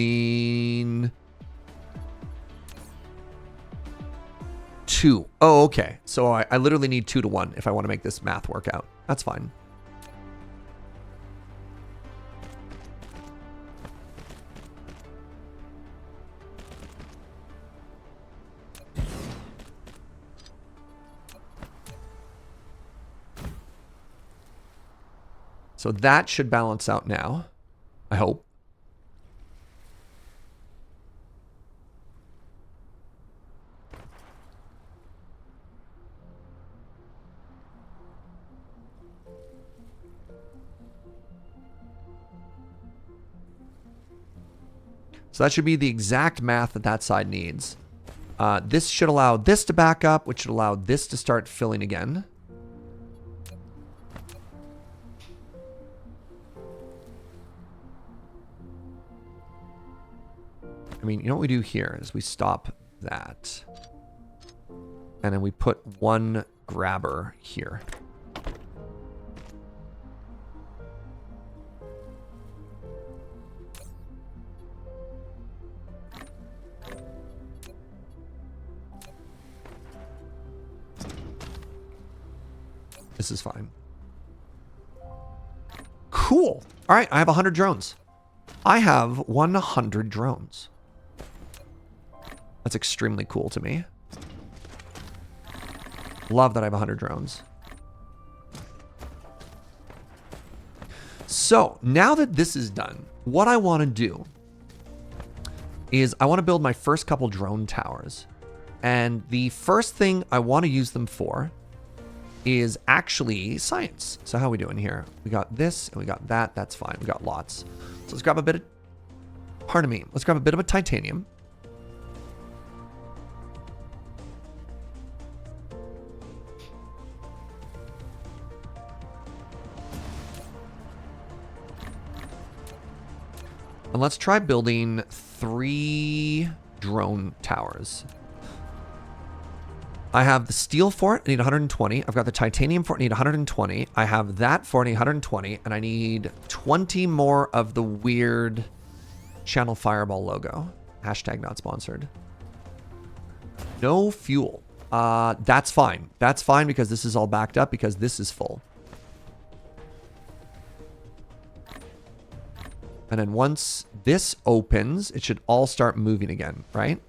2. Oh, okay. So I literally need 2 to 1 if I want to make this math work out. That's fine. So that should balance out now, I hope. So that should be the exact math that side needs. This should allow this to back up, which should allow this to start filling again. I mean, you know what we do here is we stop that. And then we put 1 grabber here. This is fine. Cool. All right, I have 100 drones. I have 100 drones. That's extremely cool to me. Love that I have 100 drones. So now that this is done, what I want to do is I want to build my first couple drone towers. And the first thing I want to use them for is actually science. So how are we doing here? We got this and we got that. That's fine. We got lots. So let's grab a bit of, pardon me, let's grab a bit of a titanium. And let's try building 3 drone towers. I have the steel for it, I need 120. I've got the titanium for it, I need 120. I have that for it, I need 120. And I need 20 more of the weird Channel Fireball logo. Hashtag not sponsored. No fuel. That's fine. That's fine because this is all backed up because this is full. And then once this opens, it should all start moving again, right?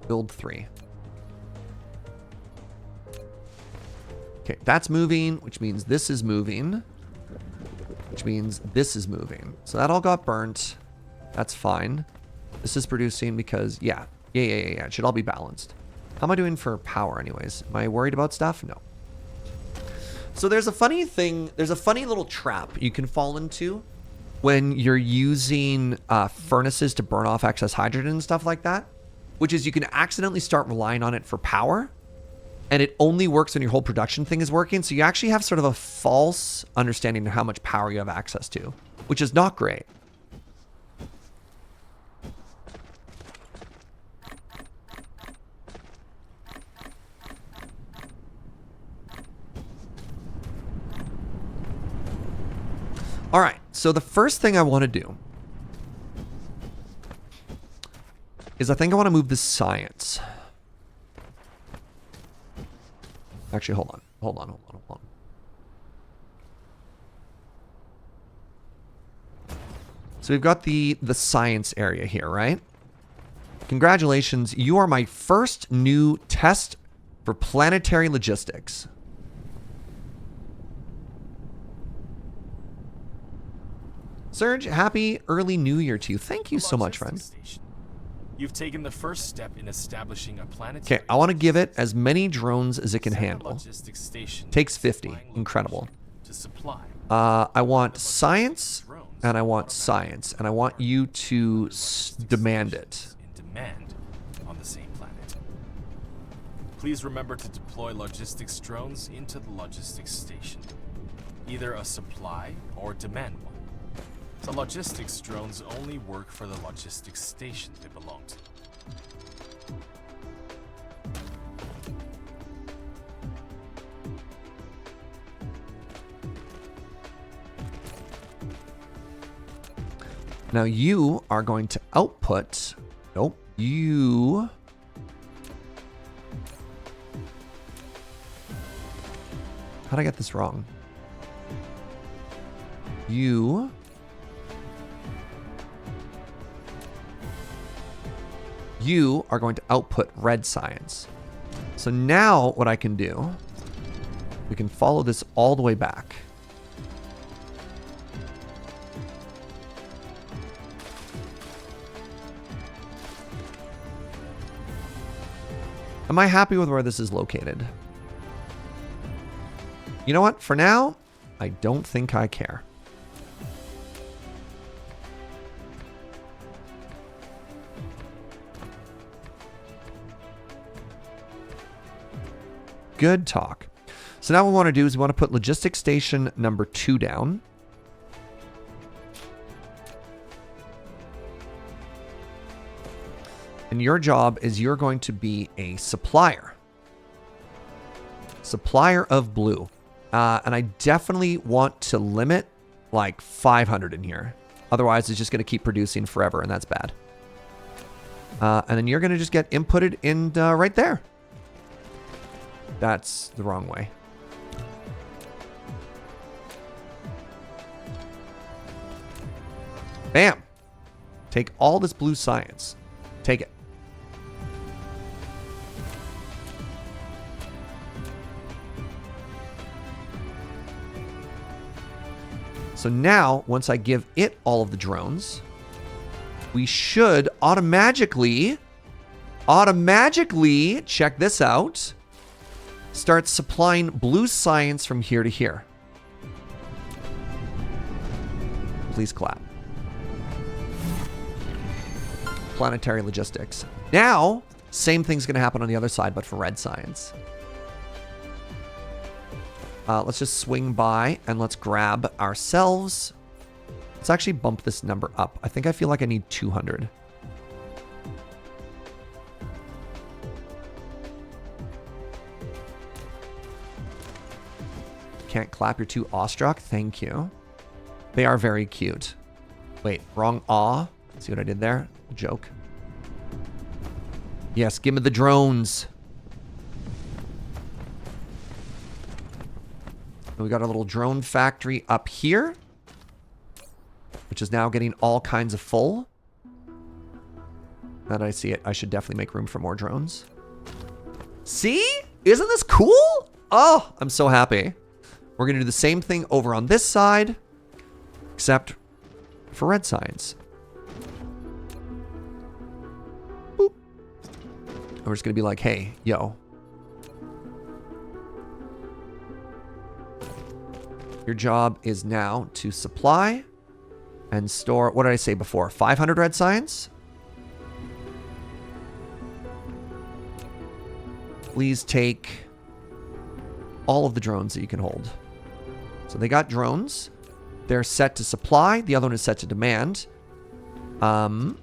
Build 3. Okay, that's moving, which means this is moving, which means this is moving. So that all got burnt. That's fine. This is producing because, yeah. It should all be balanced. How am I doing for power anyways? Am I worried about stuff? No. So there's a funny thing. There's a funny little trap you can fall into when you're using furnaces to burn off excess hydrogen and stuff like that, which is you can accidentally start relying on it for power. And it only works when your whole production thing is working. So you actually have sort of a false understanding of how much power you have access to, which is not great. All right, so the first thing I want to do is I think I want to move the science. Actually, hold on. So we've got the science area here, right? Congratulations, you are my first new test for planetary logistics. Serge, happy early new year to you. Thank you so much, friend. You've taken the first step in establishing a planetary. Okay, I want to give it as many drones as it can handle. Takes 50. Incredible. I want science, and I want science, and I want you to demand it. Demand on the same planet. Please remember to deploy logistics drones into the logistics station. Either a supply or demand one. The logistics drones only work for the logistics station they belong to. Now you are going to output... Nope. You... How'd I get this wrong? You... You are going to output red science. So now what I can do, we can follow this all the way back. Am I happy with where this is located? You know what? For now, I don't think I care. Good talk. So now what we want to do is we want to put logistics station number 2 down. And your job is you're going to be a supplier. Supplier of blue. And I definitely want to limit like 500 in here. Otherwise, it's just going to keep producing forever, and that's bad. And then you're going to just get inputted in right there. That's the wrong way. Bam. Take all this blue science. Take it. So now, once I give it all of the drones, we should automatically, check this out, start supplying blue science from here to here. Please clap. Planetary logistics. Now, same thing's going to happen on the other side, but for red science. Let's just swing by and let's grab ourselves. Let's actually bump this number up. I think I feel like I need 200. Can't clap, you're too awestruck. Thank you. They are very cute. Wait, wrong awe. See what I did there? Joke. Yes, give me the drones. We got a little drone factory up here, which is now getting all kinds of full. Now that I see it, I should definitely make room for more drones. See? Isn't this cool? Oh, I'm so happy. We're going to do the same thing over on this side, except for red science. Boop. And we're just going to be like, hey, yo. Your job is now to supply and store, what did I say before? 500 red science? Please take all of the drones that you can hold. So they got drones. They're set to supply. The other one is set to demand. Oh,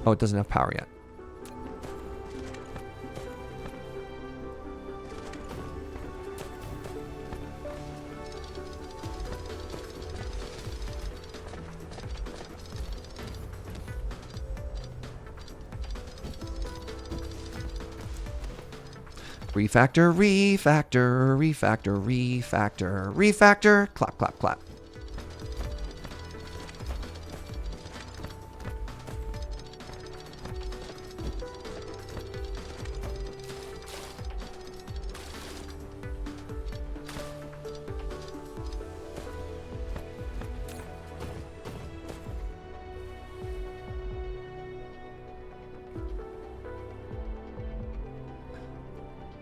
it doesn't have power yet. Refactor, refactor, refactor, refactor, refactor. Clap, clap, clap.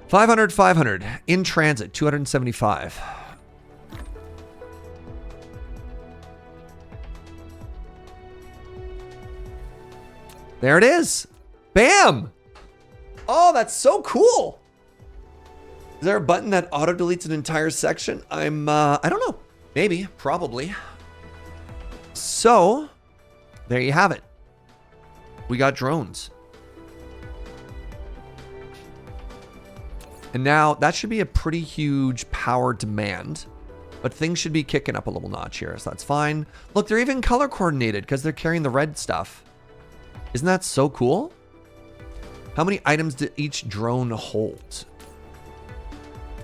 $500. In transit, 275. There it is. Bam. Oh, that's so cool. Is there a button that auto deletes an entire section? I don't know. Maybe, probably. So, there you have it. We got drones. And now that should be a pretty huge power demand, but things should be kicking up a little notch here, so that's fine. Look, they're even color coordinated because they're carrying the red stuff. Isn't that so cool? How many items do each drone hold?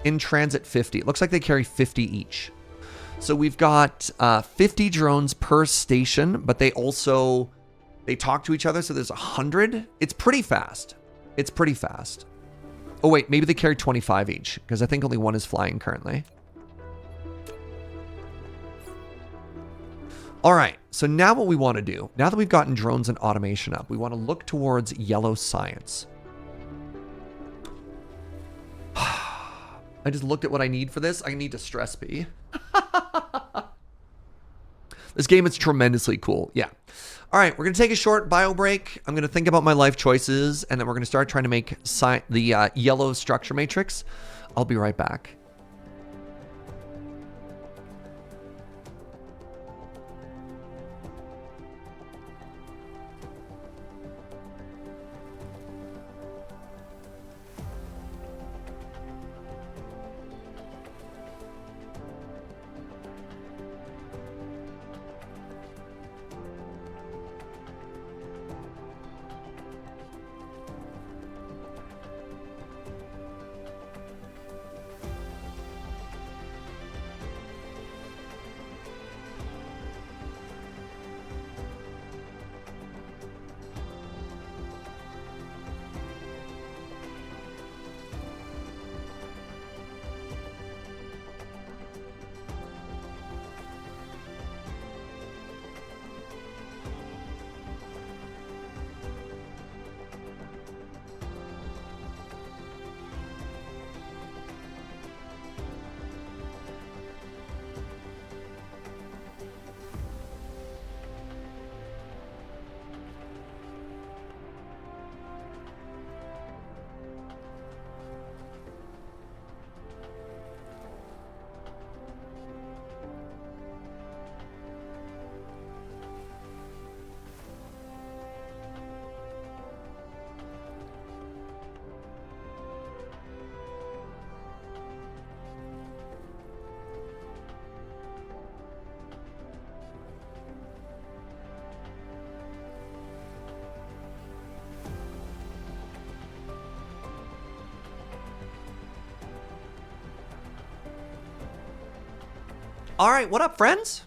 In transit, 50. It looks like they carry 50 each. So we've got 50 drones per station, but they talk to each other, so there's 100. It's pretty fast. It's pretty fast. Oh, wait, maybe they carry 25 each, because I think only one is flying currently. All right, so now what we want to do, now that we've gotten drones and automation up, we want to look towards yellow science. I just looked at what I need for this. I need to stress B. This game is tremendously cool. Yeah. All right, we're going to take a short bio break. I'm going to think about my life choices, and then we're going to start trying to make the yellow structure matrix. I'll be right back. All right, what up, friends?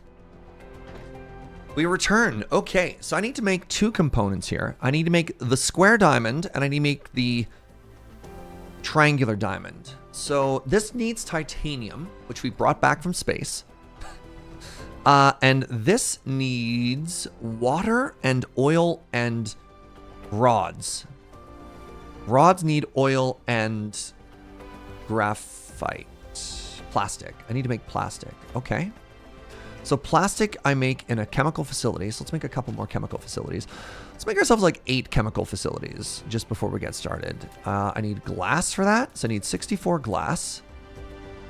We return. Okay, so I need to make two components here. I need to make the square diamond, and I need to make the triangular diamond. So this needs titanium, which we brought back from space. And this needs water and oil and rods. Rods need oil and graphite. Plastic. I need to make plastic. Okay. So plastic I make in a chemical facility. So let's make a couple more chemical facilities. Let's make ourselves like 8 chemical facilities just before we get started. I need glass for that. So I need 64 glass.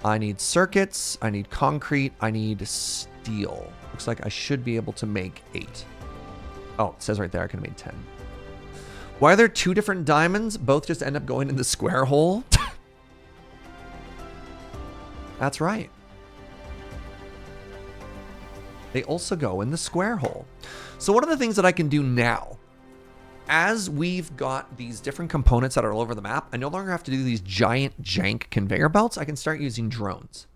I need circuits. I need concrete. I need steel. Looks like I should be able to make 8. Oh, it says right there I can make 10. Why are there 2 different diamonds? Both just end up going in the square hole. That's right. They also go in the square hole. So one of the things that I can do now, as we've got these different components that are all over the map, I no longer have to do these giant jank conveyor belts. I can start using drones.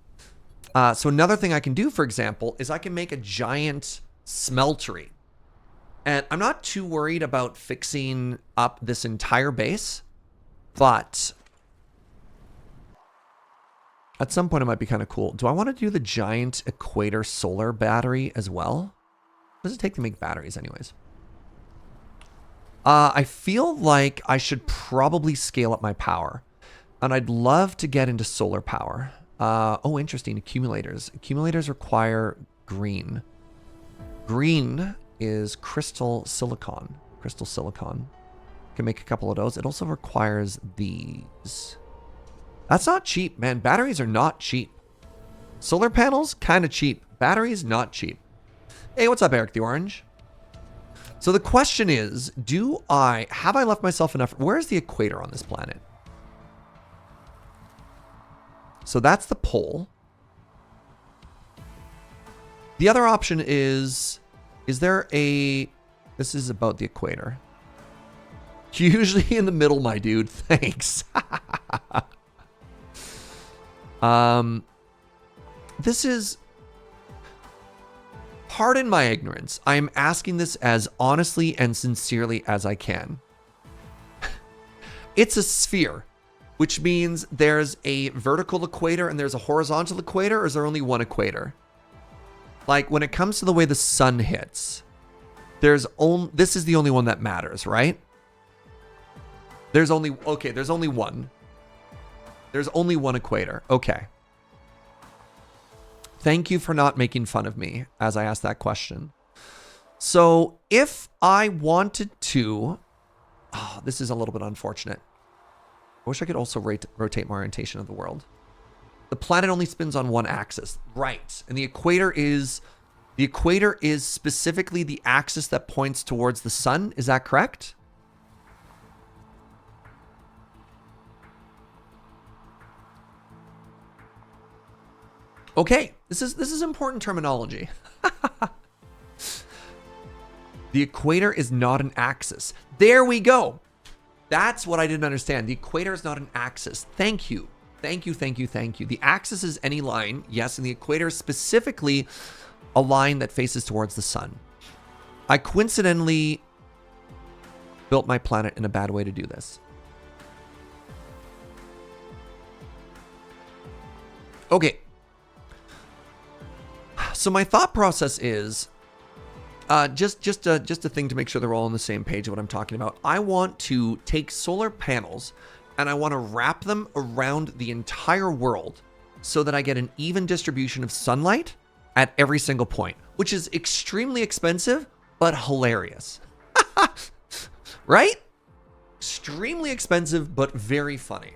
So another thing I can do, for example, is I can make a giant smeltery. And I'm not too worried about fixing up this entire base, but at some point it might be kind of cool. Do I want to do the giant equator solar battery as well? What does it take to make batteries anyways? I feel like I should probably scale up my power. And I'd love to get into solar power. Oh, interesting. Accumulators. Accumulators require green. Green is crystal silicon. Crystal silicon. Can make a couple of those. It also requires these. That's not cheap, man. Batteries are not cheap. Solar panels, kind of cheap. Batteries, not cheap. Hey, what's up, Eric the Orange? So the question is, have I left myself enough? Where's the equator on this planet? So that's the pole. The other option is there a, this is about the equator. Usually in the middle, my dude. Thanks. This is, pardon my ignorance. I am asking this as honestly and sincerely as I can. It's a sphere, which means there's a vertical equator and there's a horizontal equator, or is there only one equator? Like when it comes to the way the sun hits, this is the only one that matters, right? There's only one. There's only one equator. Okay. Thank you for not making fun of me as I asked that question. So if I wanted to, this is a little bit unfortunate. I wish I could also rotate my orientation of the world. The planet only spins on one axis. Right. And the equator is specifically the axis that points towards the sun. Is that correct? Okay, this is important terminology. The equator is not an axis. There we go. That's what I didn't understand. The equator is not an axis. Thank you. Thank you, thank you, thank you. The axis is any line, yes, and the equator is specifically a line that faces towards the sun. I coincidentally built my planet in a bad way to do this. Okay. So my thought process is just a thing to make sure they're all on the same page of what I'm talking about. I want to take solar panels and I want to wrap them around the entire world so that I get an even distribution of sunlight at every single point, which is extremely expensive, but hilarious. Right? Extremely expensive, but very funny.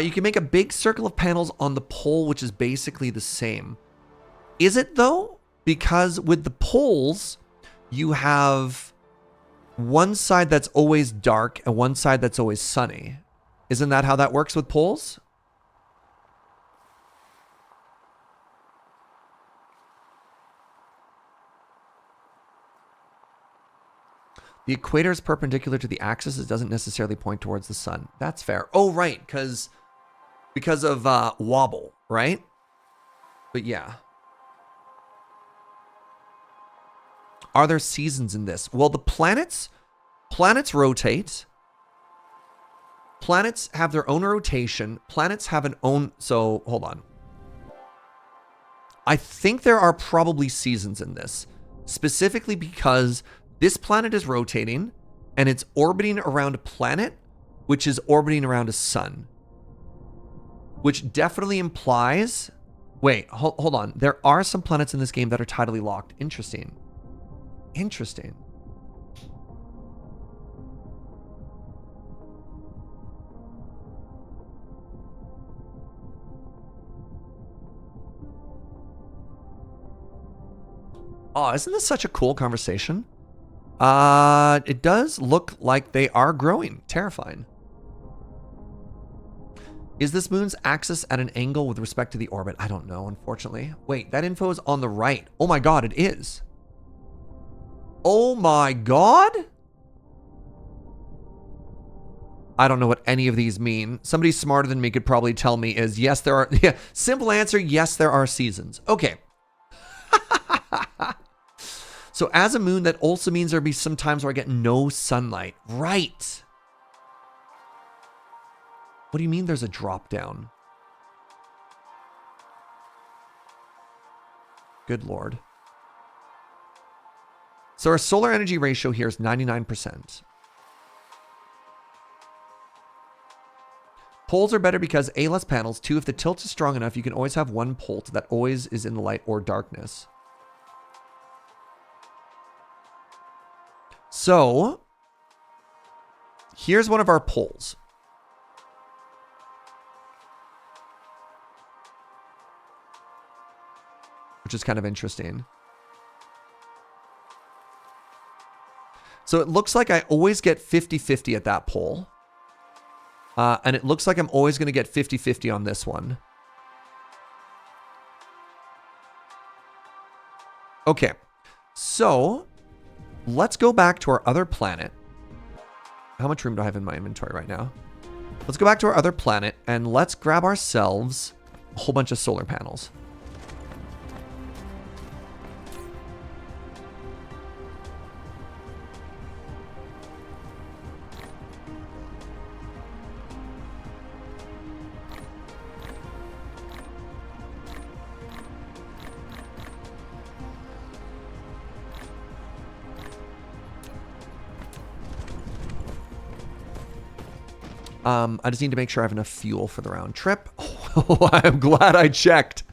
You can make a big circle of panels on the pole, which is basically the same. Is it though? Because with the poles, you have one side that's always dark and one side that's always sunny. Isn't that how that works with poles? The equator is perpendicular to the axis. It doesn't necessarily point towards the sun. That's fair. Oh, right. Because of wobble, right? But yeah. Are there seasons in this? Well, the planets rotate. Planets have their own rotation. Planets have an own... So, hold on. I think there are probably seasons in this. Specifically because this planet is rotating and it's orbiting around a planet which is orbiting around a sun. Which definitely implies... Wait, hold on. There are some planets in this game that are tidally locked. Interesting. Interesting. Oh, isn't this such a cool conversation? It does look like they are growing. Terrifying. Is this moon's axis at an angle with respect to the orbit? I don't know, unfortunately. Wait, that info is on the right. Oh my god, it is. Oh my god? I don't know what any of these mean. Somebody smarter than me could probably tell me is yes, there are. Yeah, simple answer, yes, there are seasons. Okay. So as a moon, that also means there'll be some times where I get no sunlight. Right. What do you mean there's a drop down? Good Lord. So our solar energy ratio here is 99%. Poles are better because A, less panels. 2, if the tilt is strong enough, you can always have one pole that always is in the light or darkness. So here's one of our poles. Which is kind of interesting. So it looks like I always get 50-50 at that pole. And it looks like I'm always going to get 50-50 on this one. Okay. So let's go back to our other planet. How much room do I have in my inventory right now? Let's go back to our other planet and let's grab ourselves a whole bunch of solar panels. I just need to make sure I have enough fuel for the round trip. Oh, I'm glad I checked.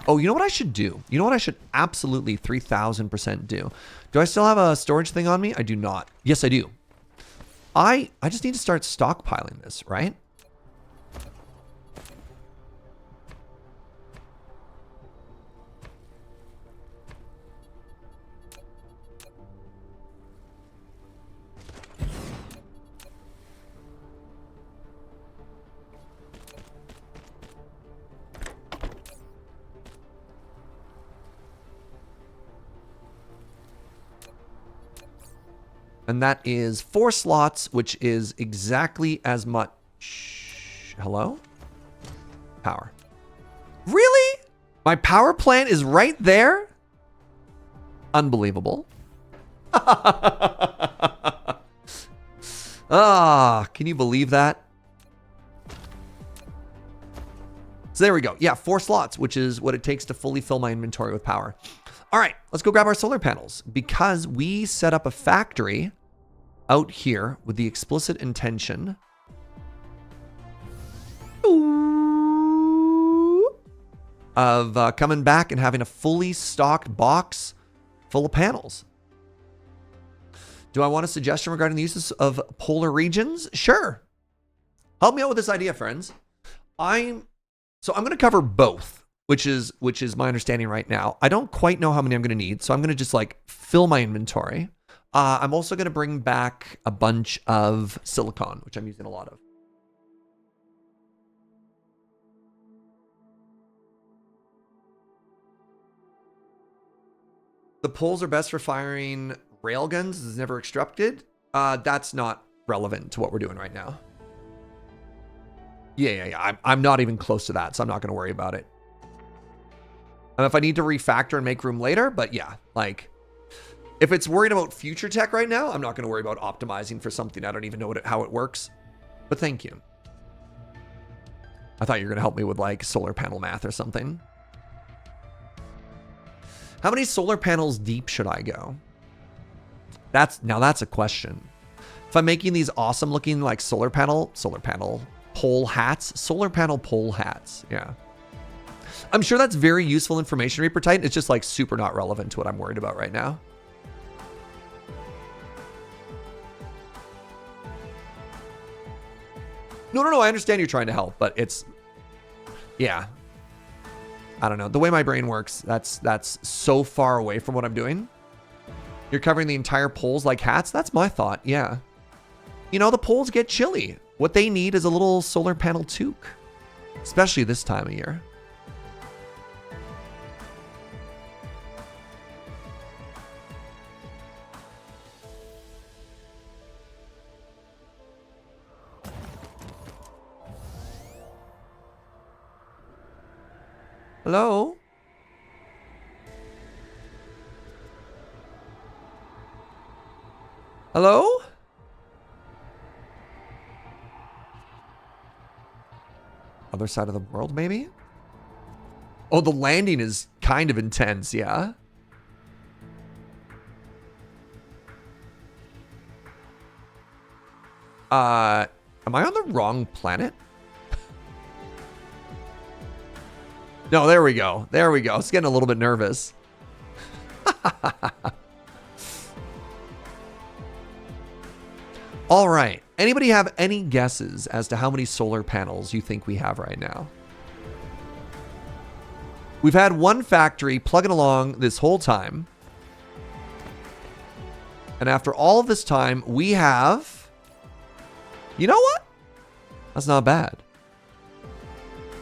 Oh, you know what I should do? You know what I should absolutely 3000% do? Do I still have a storage thing on me? I do not. Yes, I do. I just need to start stockpiling this, right? And that is 4 slots, which is exactly as much. Hello? Power. Really? My power plant is right there? Unbelievable. Ah, can you believe that? So there we go. Yeah, 4 slots, which is what it takes to fully fill my inventory with power. All right, let's go grab our solar panels because we set up a factory out here with the explicit intention of coming back and having a fully stocked box full of panels. Do I want a suggestion regarding the uses of polar regions? Sure. Help me out with this idea, friends. I'm going to cover both, which is my understanding right now. I don't quite know how many I'm going to need, so I'm going to just like fill my inventory. I'm also going to bring back a bunch of silicon, which I'm using a lot of. The poles are best for firing railguns. This is never extracted. That's not relevant to what we're doing right now. Yeah. I'm not even close to that, so I'm not going to worry about it. If I need to refactor and make room later, but yeah, like if it's worried about future tech right now, I'm not going to worry about optimizing for something I don't even know how it works. But thank you. I thought you were going to help me with like solar panel math or something. How many solar panels deep should I go? That's a question. If I'm making these awesome looking like solar panel pole hats. Yeah. I'm sure that's very useful information, Reaper Titan. It's just like super not relevant to what I'm worried about right now. No, I understand you're trying to help, but it's, yeah. I don't know. The way my brain works, that's so far away from what I'm doing. You're covering the entire poles like hats? That's my thought, yeah. You know, the poles get chilly. What they need is a little solar panel toque, especially this time of year. Hello? Hello? Other side of the world, maybe? Oh, the landing is kind of intense, yeah? Am I on the wrong planet? No, there we go. There we go. I was getting a little bit nervous. All right. Anybody have any guesses as to how many solar panels you think we have right now? We've had one factory plugging along this whole time. And after all of this time, we have... You know what? That's not bad.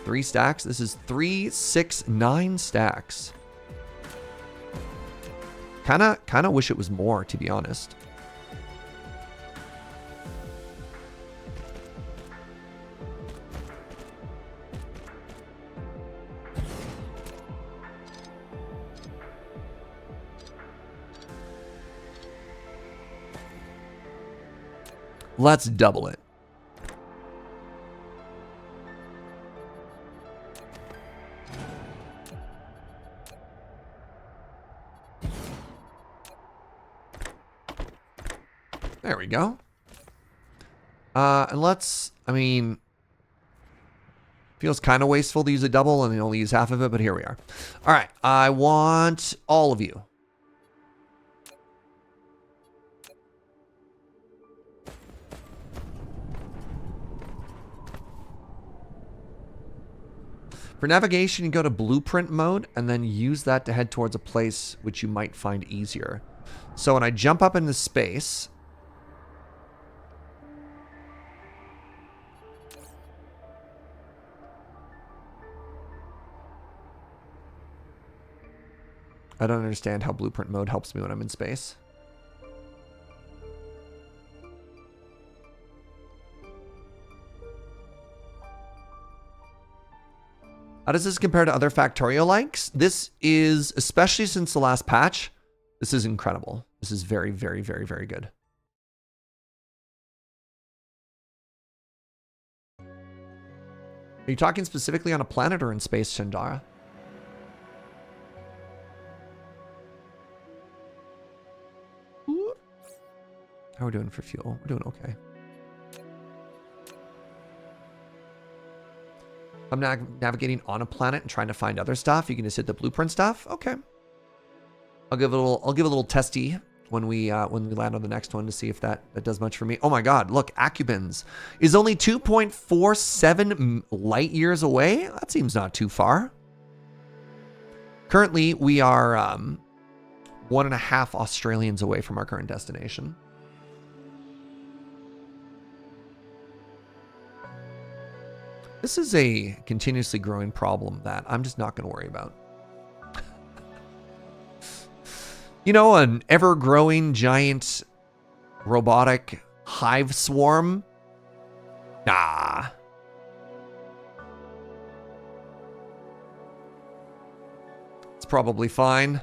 3 stacks. This is 3, 6, 9 stacks. Kind of wish it was more, to be honest. Let's double it. There we go. And let's, I mean, feels kind of wasteful to use a double and only use half of it, but here we are. All right, I want all of you. For navigation, you go to blueprint mode and then use that to head towards a place which you might find easier. So when I jump up into space, I don't understand how blueprint mode helps me when I'm in space. How does this compare to other Factorio likes? This is, especially since the last patch, this is incredible. This is very, very, very, very good. Are you talking specifically on a planet or in space, Shandara? How are we doing for fuel? We're doing okay. I'm navigating on a planet and trying to find other stuff. You can just hit the blueprint stuff. Okay. I'll give a little testy when we land on the next one to see if that does much for me. Oh my God! Look, Acubins is only 2.47 light years away. That seems not too far. Currently, we are 1.5 Australians away from our current destination. This is a continuously growing problem that I'm just not going to worry about. You know, an ever-growing giant robotic hive swarm? Nah. It's probably fine.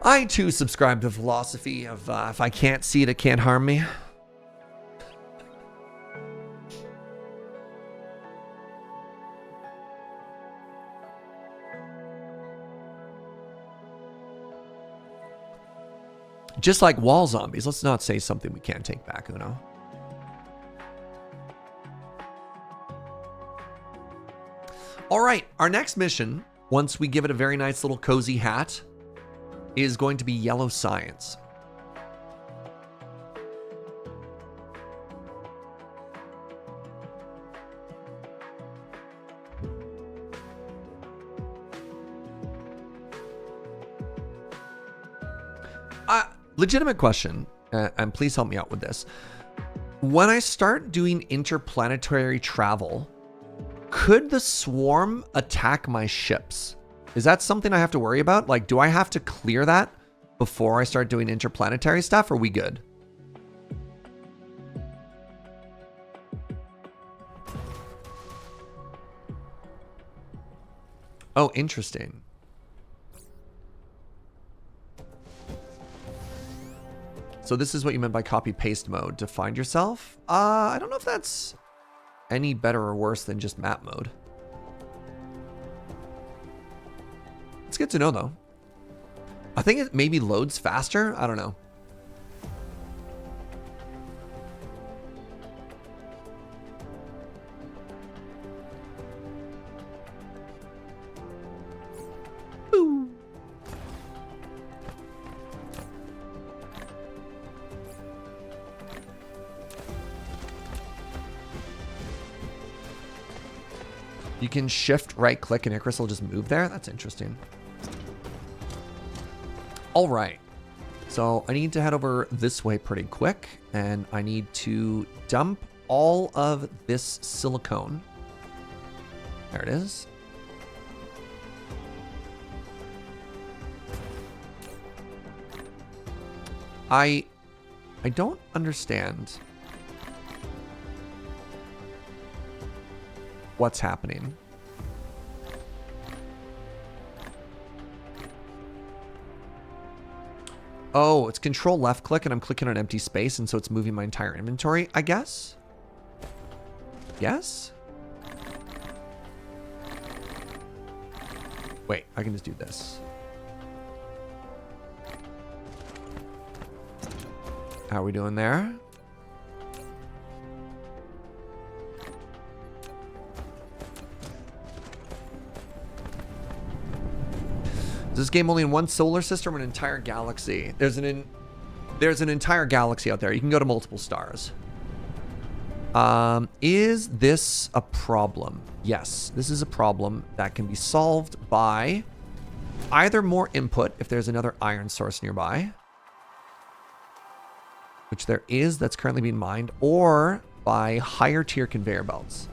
I too subscribe to the philosophy of if I can't see it, it can't harm me. Just like wall zombies, let's not say something we can't take back, Uno. All right, our next mission, once we give it a very nice little cozy hat, is going to be yellow science. Legitimate question, and please help me out with this. When I start doing interplanetary travel, could the swarm attack my ships? Is that something I have to worry about? Like, do I have to clear that before I start doing interplanetary stuff? Or are we good? Oh, interesting. So this is what you meant by copy paste mode, to find yourself? I don't know if that's any better or worse than just map mode. It's good to know though. I think it maybe loads faster. I don't know. You can shift right click and Icarus will just move there. That's interesting. All right. So I need to head over this way pretty quick and I need to dump all of this silicone. There it is. I don't understand what's happening. Oh, it's control left click and I'm clicking on empty space and so it's moving my entire inventory, I guess? Yes? Wait, I can just do this. How are we doing there? Is this game only in one solar system or an entire galaxy? There's an entire galaxy out there. You can go to multiple stars. Is this a problem? Yes, this is a problem that can be solved by either more input if there's another iron source nearby, which there is that's currently being mined, or by higher tier conveyor belts.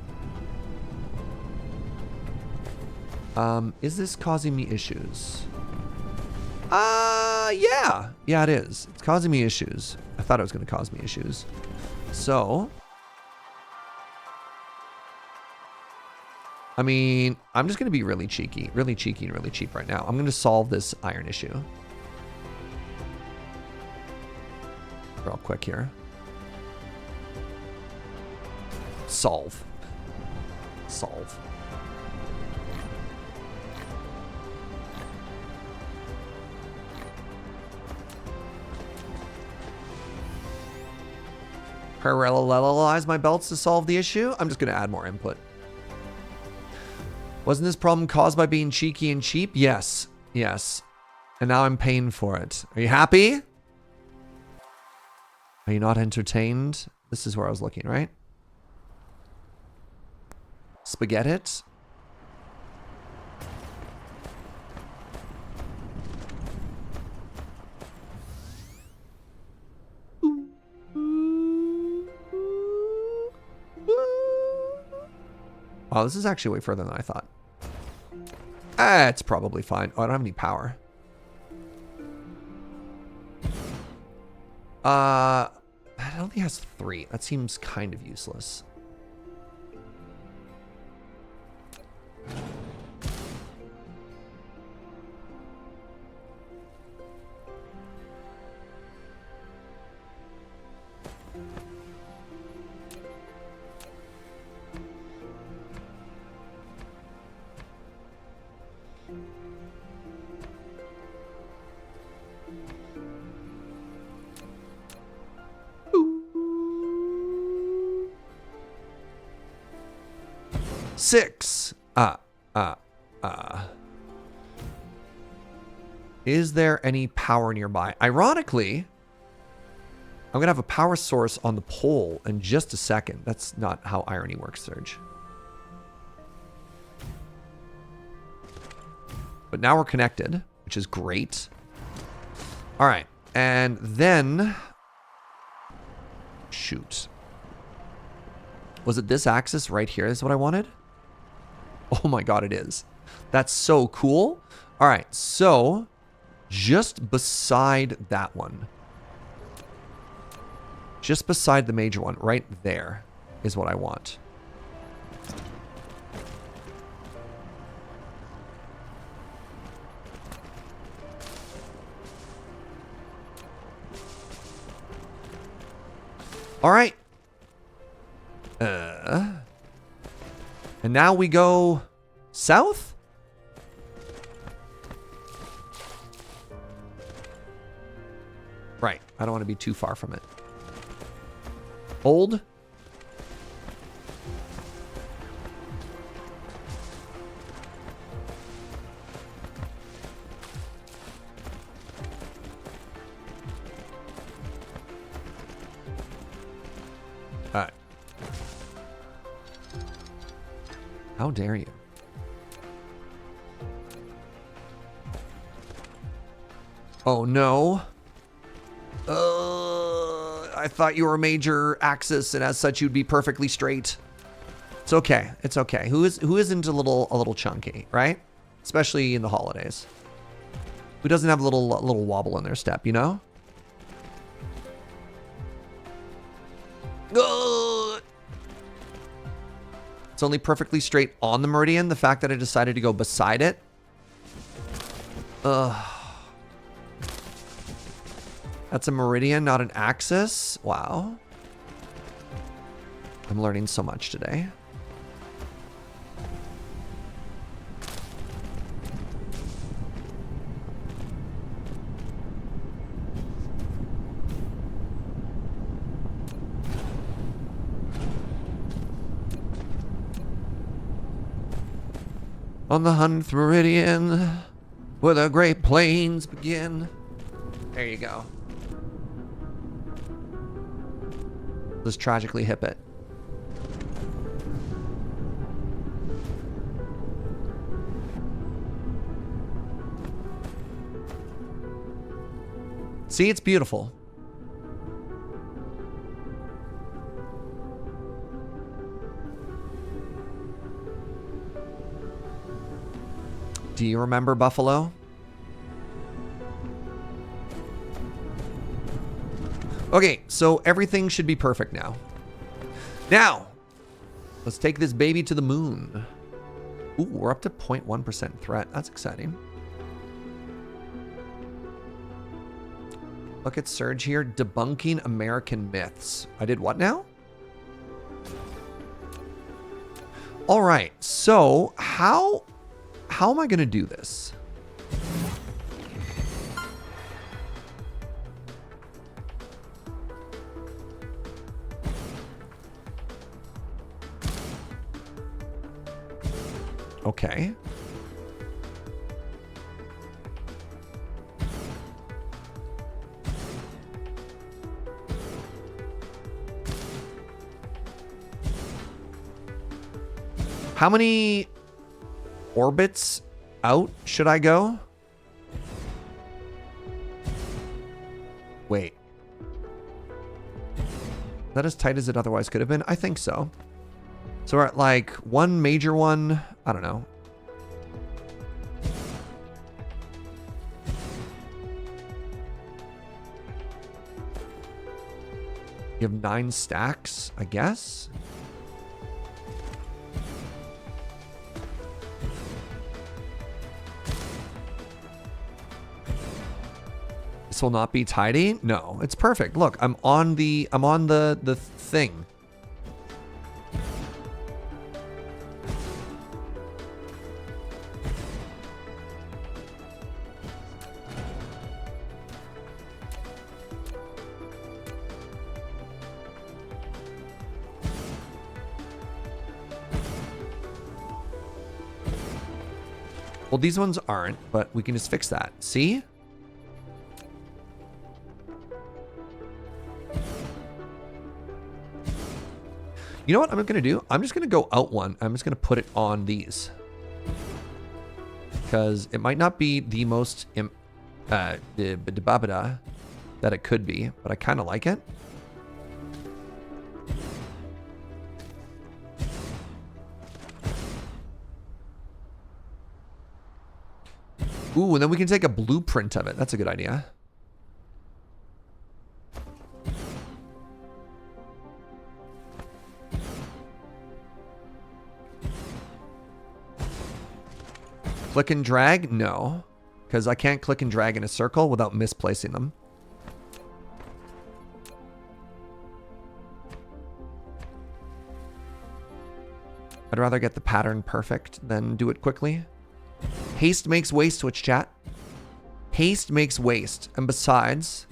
Is this causing me issues? Yeah. Yeah, it is. It's causing me issues. I thought it was going to cause me issues. So, I mean, I'm just going to be really cheeky and really cheap right now. I'm going to solve this iron issue. Real quick here. Solve. Solve. Parallelize my belts to solve the issue. I'm just going to add more input. Wasn't this problem caused by being cheeky and cheap? Yes. Yes. And now I'm paying for it. Are you happy? Are you not entertained? This is where I was looking, right? Spaghetti it. Wow, this is actually way further than I thought. It's probably fine. Oh, I don't have any power. It only has 3. That seems kind of useless. Six. Is there any power nearby? Ironically, I'm gonna have a power source on the pole in just a second. That's not how irony works, Serge. But now we're connected, which is great. All right, and then shoot. Was it this axis right here is what I wanted? Oh my God, it is. That's so cool. All right, so just beside that one, just beside the major one, right there is what I want. All right. And now we go south? Right. I don't want to be too far from it. Old? Alright. How dare you? Oh no. I thought you were a major axis, and as such, you'd be perfectly straight. It's okay. It's okay. Who isn't a little chunky, right? Especially in the holidays. Who doesn't have a little wobble in their step, you know? It's only perfectly straight on the meridian. The fact that I decided to go beside it. That's a meridian, not an axis. Wow. I'm learning so much today. On the 100th meridian, where the Great Plains begin. There you go. Let's tragically hip it. See, it's beautiful. Do you remember Buffalo? Okay, so everything should be perfect now. Now, let's take this baby to the moon. Ooh, we're up to 0.1% threat. That's exciting. Look at Surge here. Debunking American myths. I did what now? All right, so how am I going to do this? Okay. How many orbits out should I go? Wait. Is that as tight as it otherwise could have been? I think so. So we're at like one major one. I don't know. You have 9 stacks, I guess. This will not be tidy. No, it's perfect. Look, I'm on the thing. Well, these ones aren't, but we can just fix that. See? You know what I'm going to do? I'm just going to go out one. I'm just going to put it on these. Because it might not be the most that it could be, but I kind of like it. Ooh, and then we can take a blueprint of it. That's a good idea. Click and drag? No. Because I can't click and drag in a circle without misplacing them. I'd rather get the pattern perfect than do it quickly. Haste makes waste, Twitch chat. Haste makes waste. And besides,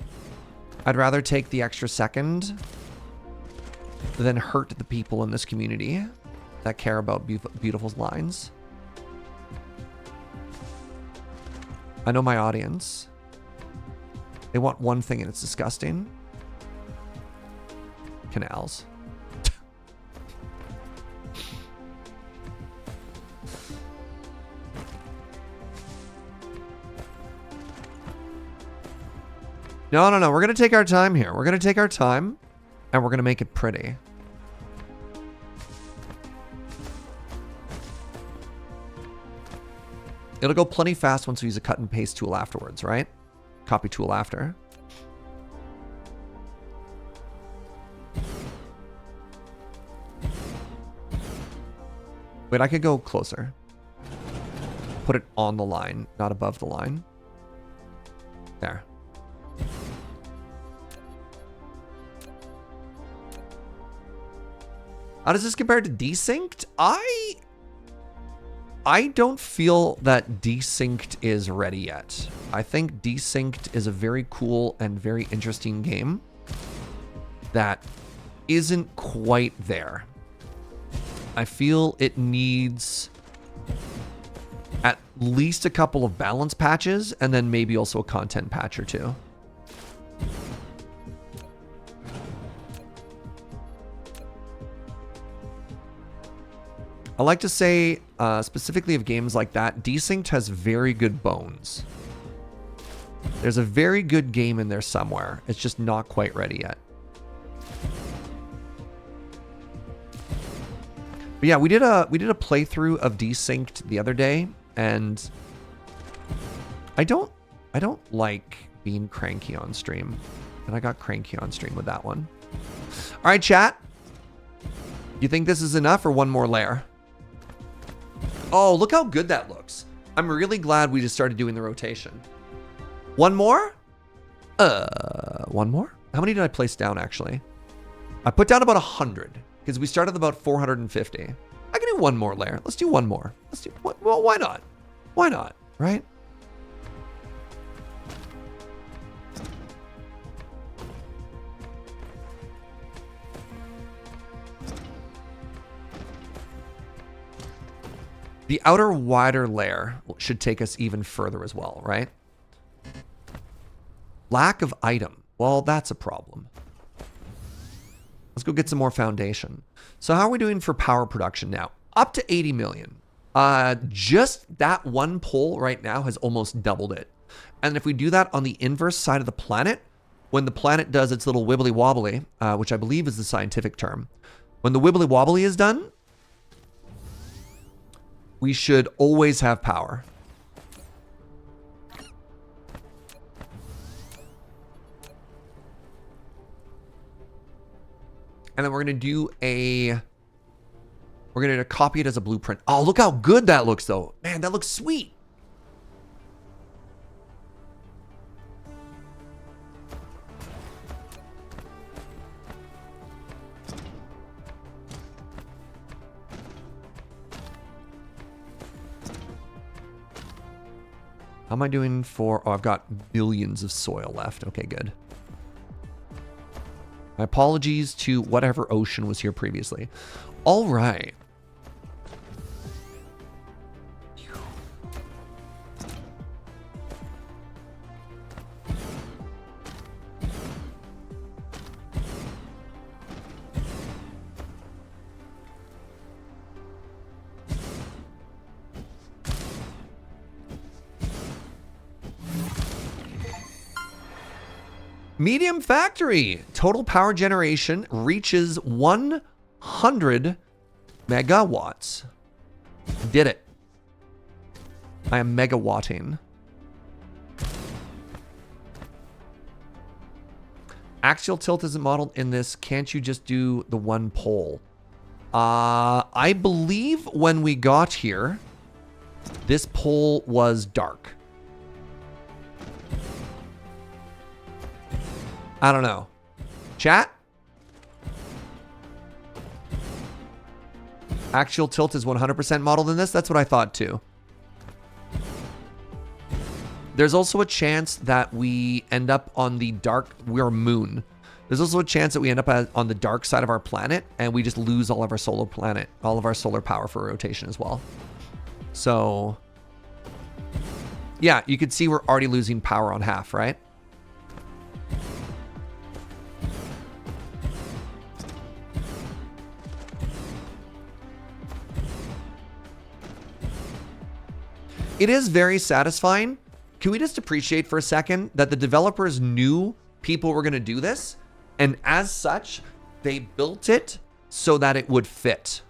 I'd rather take the extra second than hurt the people in this community that care about beautiful lines. I know my audience. They want one thing and it's disgusting. Canals. No. We're going to take our time here. We're going to take our time and we're going to make it pretty. It'll go plenty fast once we use a cut and paste tool afterwards, right? Copy tool after. Wait, I could go closer. Put it on the line, not above the line. There. How does this compare to desynced? I don't feel that desynced is ready yet. I think desynced is a very cool and very interesting game that isn't quite there. I feel it needs at least a couple of balance patches and then maybe also a content patch or two. I like to say, specifically of games like that, desynced has very good bones. There's a very good game in there somewhere. It's just not quite ready yet. But yeah, we did a playthrough of desynced the other day, and I don't like being cranky on stream, and I got cranky on stream with that one. All right, chat. You think this is enough or one more layer? Oh, look how good that looks. I'm really glad we just started doing the rotation. One more? One more? How many did I place down, actually? I put down about 100, because we started about 450. I can do one more layer. Let's do one more. Let's do, well, why not? Why not, right? The outer wider layer should take us even further as well, right? Lack of item. Well, that's a problem. Let's go get some more foundation. So how are we doing for power production now? Up to 80 million. Just that one pole right now has almost doubled it. And if we do that on the inverse side of the planet, when the planet does its little wibbly wobbly, which I believe is the scientific term, when the wibbly wobbly is done, we should always have power. And then we're going to do we're going to copy it as a blueprint. Oh, look how good that looks though. Man, that looks sweet. How am I doing for... Oh, I've got millions of soil left. Okay, good. My apologies to whatever ocean was here previously. All right. Medium factory. Total power generation reaches 100 megawatts. Did it. I am megawatting. Axial tilt isn't modeled in this. Can't you just do the one pole? I believe when we got here, this pole was dark. I don't know. Chat? Axial tilt is 100% modeled in this. That's what I thought too. There's also a chance that we end up on the dark... We're a moon. There's also a chance that we end up on the dark side of our planet and we just lose all of our solar planet, all of our solar power for rotation as well. So, yeah, you can see we're already losing power on half, right? It is very satisfying. Can we just appreciate for a second that the developers knew people were going to do this? And as such, they built it so that it would fit.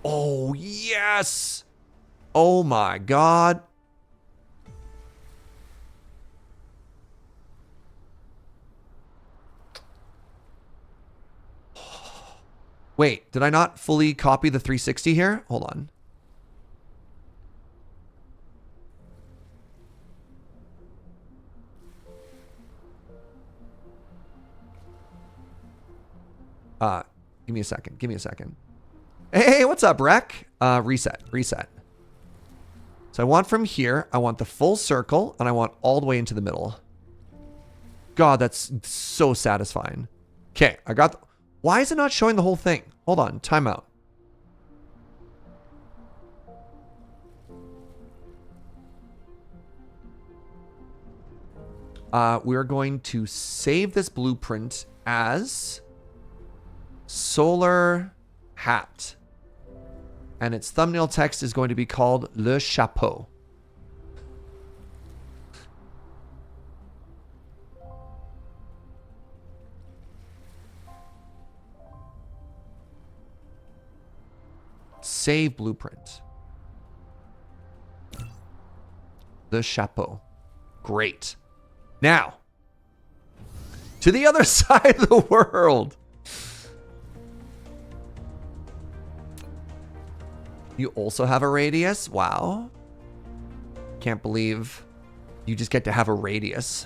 Oh, yes. Oh, my God. Wait, did I not fully copy the 360 here? Hold on. Give me a second. Give me a second. Hey, what's up, Rec? Reset. So I want from here, I want the full circle, and I want all the way into the middle. God, that's so satisfying. Okay, I got... Why is it not showing the whole thing? Hold on, timeout. We're going to save this blueprint as solar hat. And its thumbnail text is going to be called Le Chapeau. Save blueprint. The chapeau. Great. Now, to the other side of the world. You also have a radius? Wow. Can't believe you just get to have a radius.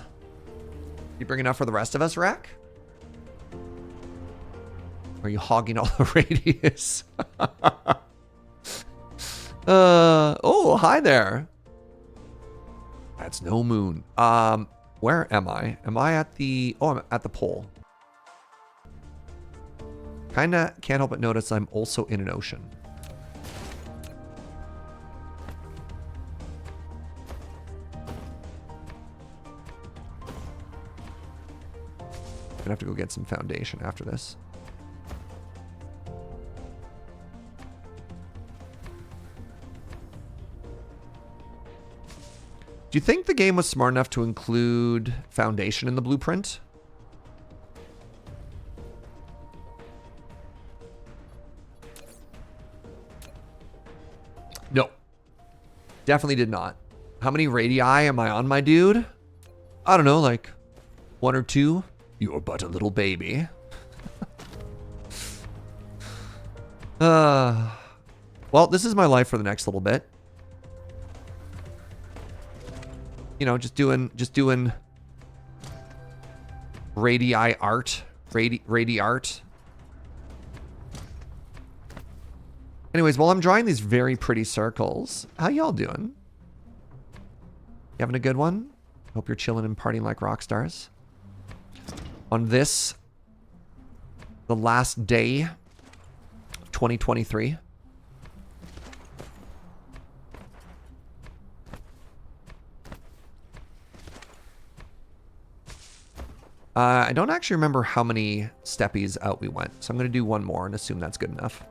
You bring enough for the rest of us, Rack? Or are you hogging all the radius? Oh, hi there. That's no moon. Where am I? Am I at the... Oh, I'm at the pole. Kinda can't help but notice I'm also in an ocean. Gonna have to go get some foundation after this. Do you think the game was smart enough to include foundation in the blueprint? No. Definitely did not. How many radii am I on, my dude? I don't know, like 1 or 2. You're but a little baby. Well, this is my life for the next little bit. You know, just doing radii art, radii art. Anyways, while I'm drawing these very pretty circles, how y'all doing? You having a good one? Hope you're chilling and partying like rock stars. On this, the last day, 2023. I don't actually remember how many steppies out we went, so I'm going to do one more and assume that's good enough.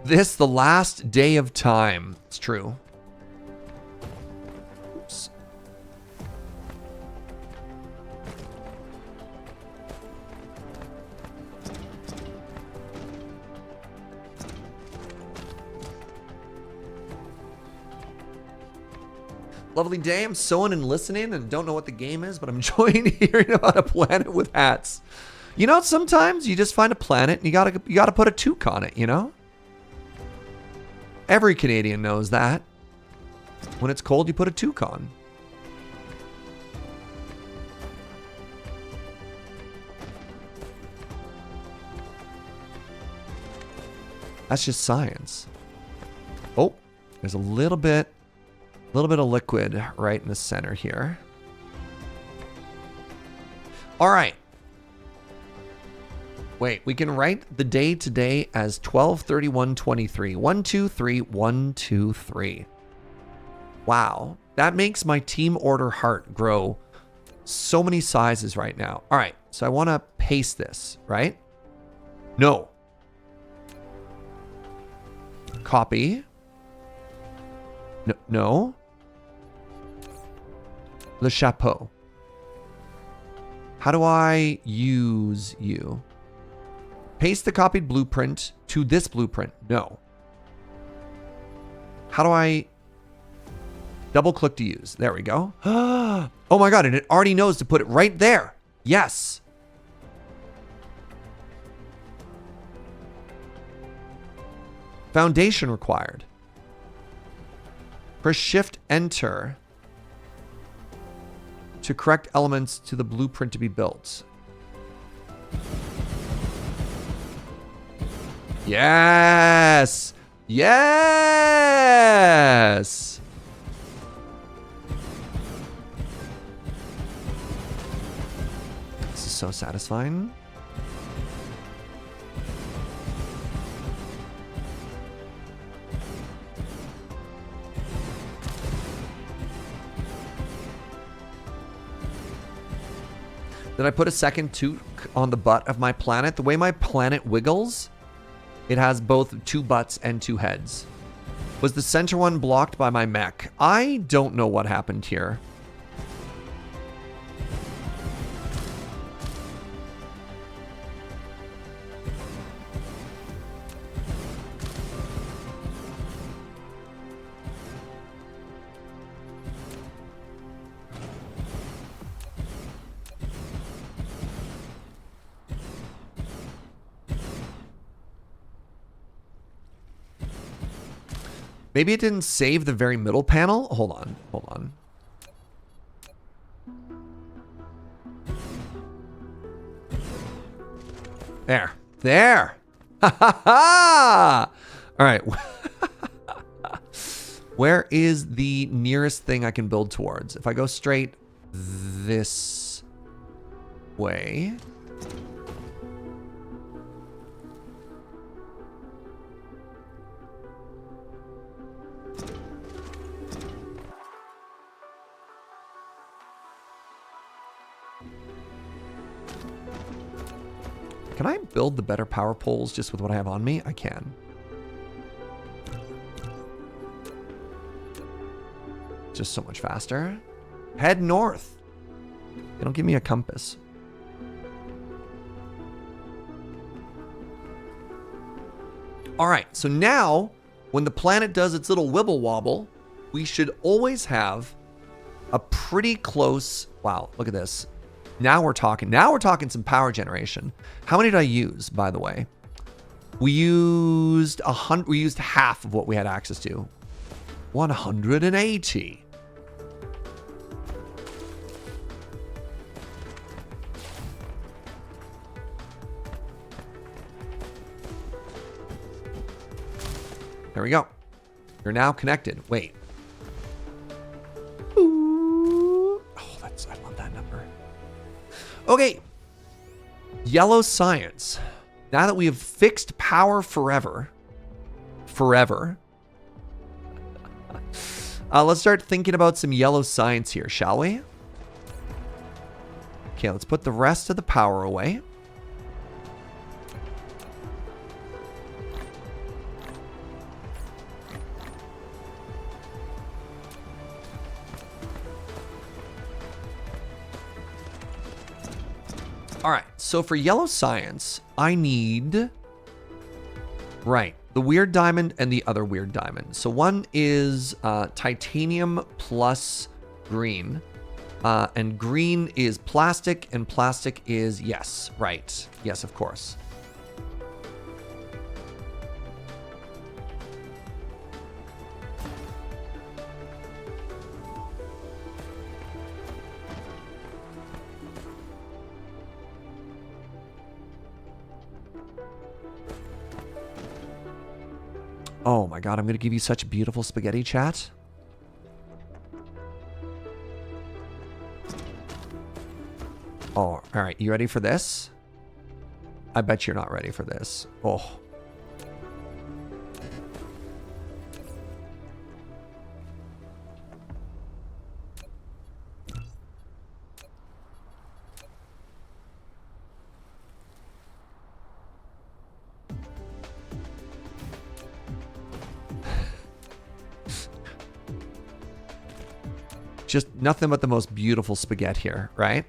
This, the last day of time. It's true. Oops. Lovely day. I'm sewing and listening and don't know what the game is, but I'm enjoying hearing about a planet with hats. You know, sometimes you just find a planet and you gotta put a toque on it, you know? Every Canadian knows that. When it's cold, you put a toque on. That's just science. Oh, there's a little bit of liquid right in the center here. All right. Wait, we can write the day today as 12/31/23. 1, 2, 3, 1, 2, 3. Wow, that makes my team order heart grow so many sizes right now. All right, so I want to paste this, right? No. Copy. No. Le chapeau. How do I use you? Paste the copied blueprint to this blueprint. No. How do I double click to use? There we go. Oh my God, and it already knows to put it right there. Yes. Foundation required. Press Shift Enter to correct elements to the blueprint to be built. Yes. Yes. This is so satisfying. Did I put a second toque on the butt of my planet? The way my planet wiggles, it has both two butts and two heads. Was the center one blocked by my mech? I don't know what happened here. Maybe it didn't save the very middle panel. Hold on. Hold on. There. There. Ha ha ha. All right. Where is the nearest thing I can build towards? If I go straight this way. Can I build the better power poles just with what I have on me? I can. Just so much faster. Head north. They don't give me a compass. All right, so now when the planet does its little wibble wobble, we should always have a pretty close, wow, look at this. Now we're talking some power generation. How many did I use, by the way? We used half of what we had access to. 180. There we go. You're now connected. Wait. Ooh. Oh, I love that number. Okay. Yellow science. Now that we have fixed power forever. Let's start thinking about some yellow science here, shall we? Okay, let's put the rest of the power away. All right, so for yellow science, I need, right, the weird diamond and the other weird diamond. So one is titanium plus green, and green is plastic, and plastic is, yes, right. Yes, of course. Oh my god, I'm going to give you such beautiful spaghetti, chat. Oh, alright. You ready for this? I bet you're not ready for this. Oh. Just nothing but the most beautiful spaghetti here, right?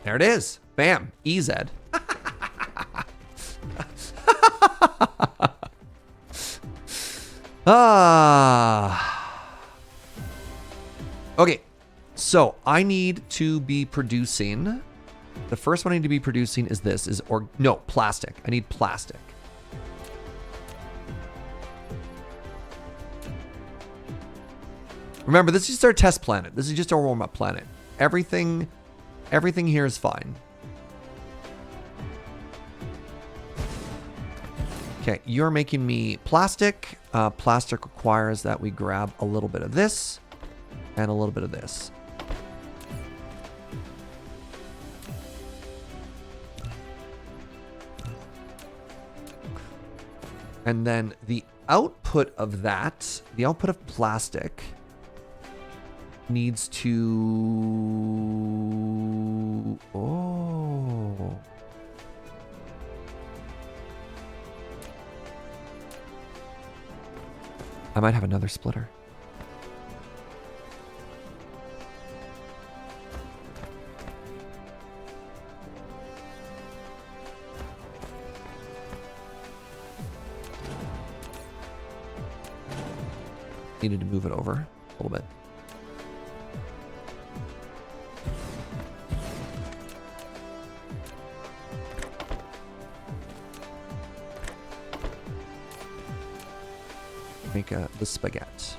There it is. Bam. EZ. Okay. So I need to be producing. The first one I need to be producing is this. No, plastic. I need plastic. Remember, this is just our test planet. This is just our warm-up planet. Everything here is fine. Okay, you're making me plastic. Plastic requires that we grab a little bit of this and a little bit of this. And then the output of that, the output of plastic needs to... Oh. I might have another splitter. Needed to move it over a little bit. Make the spaghetti.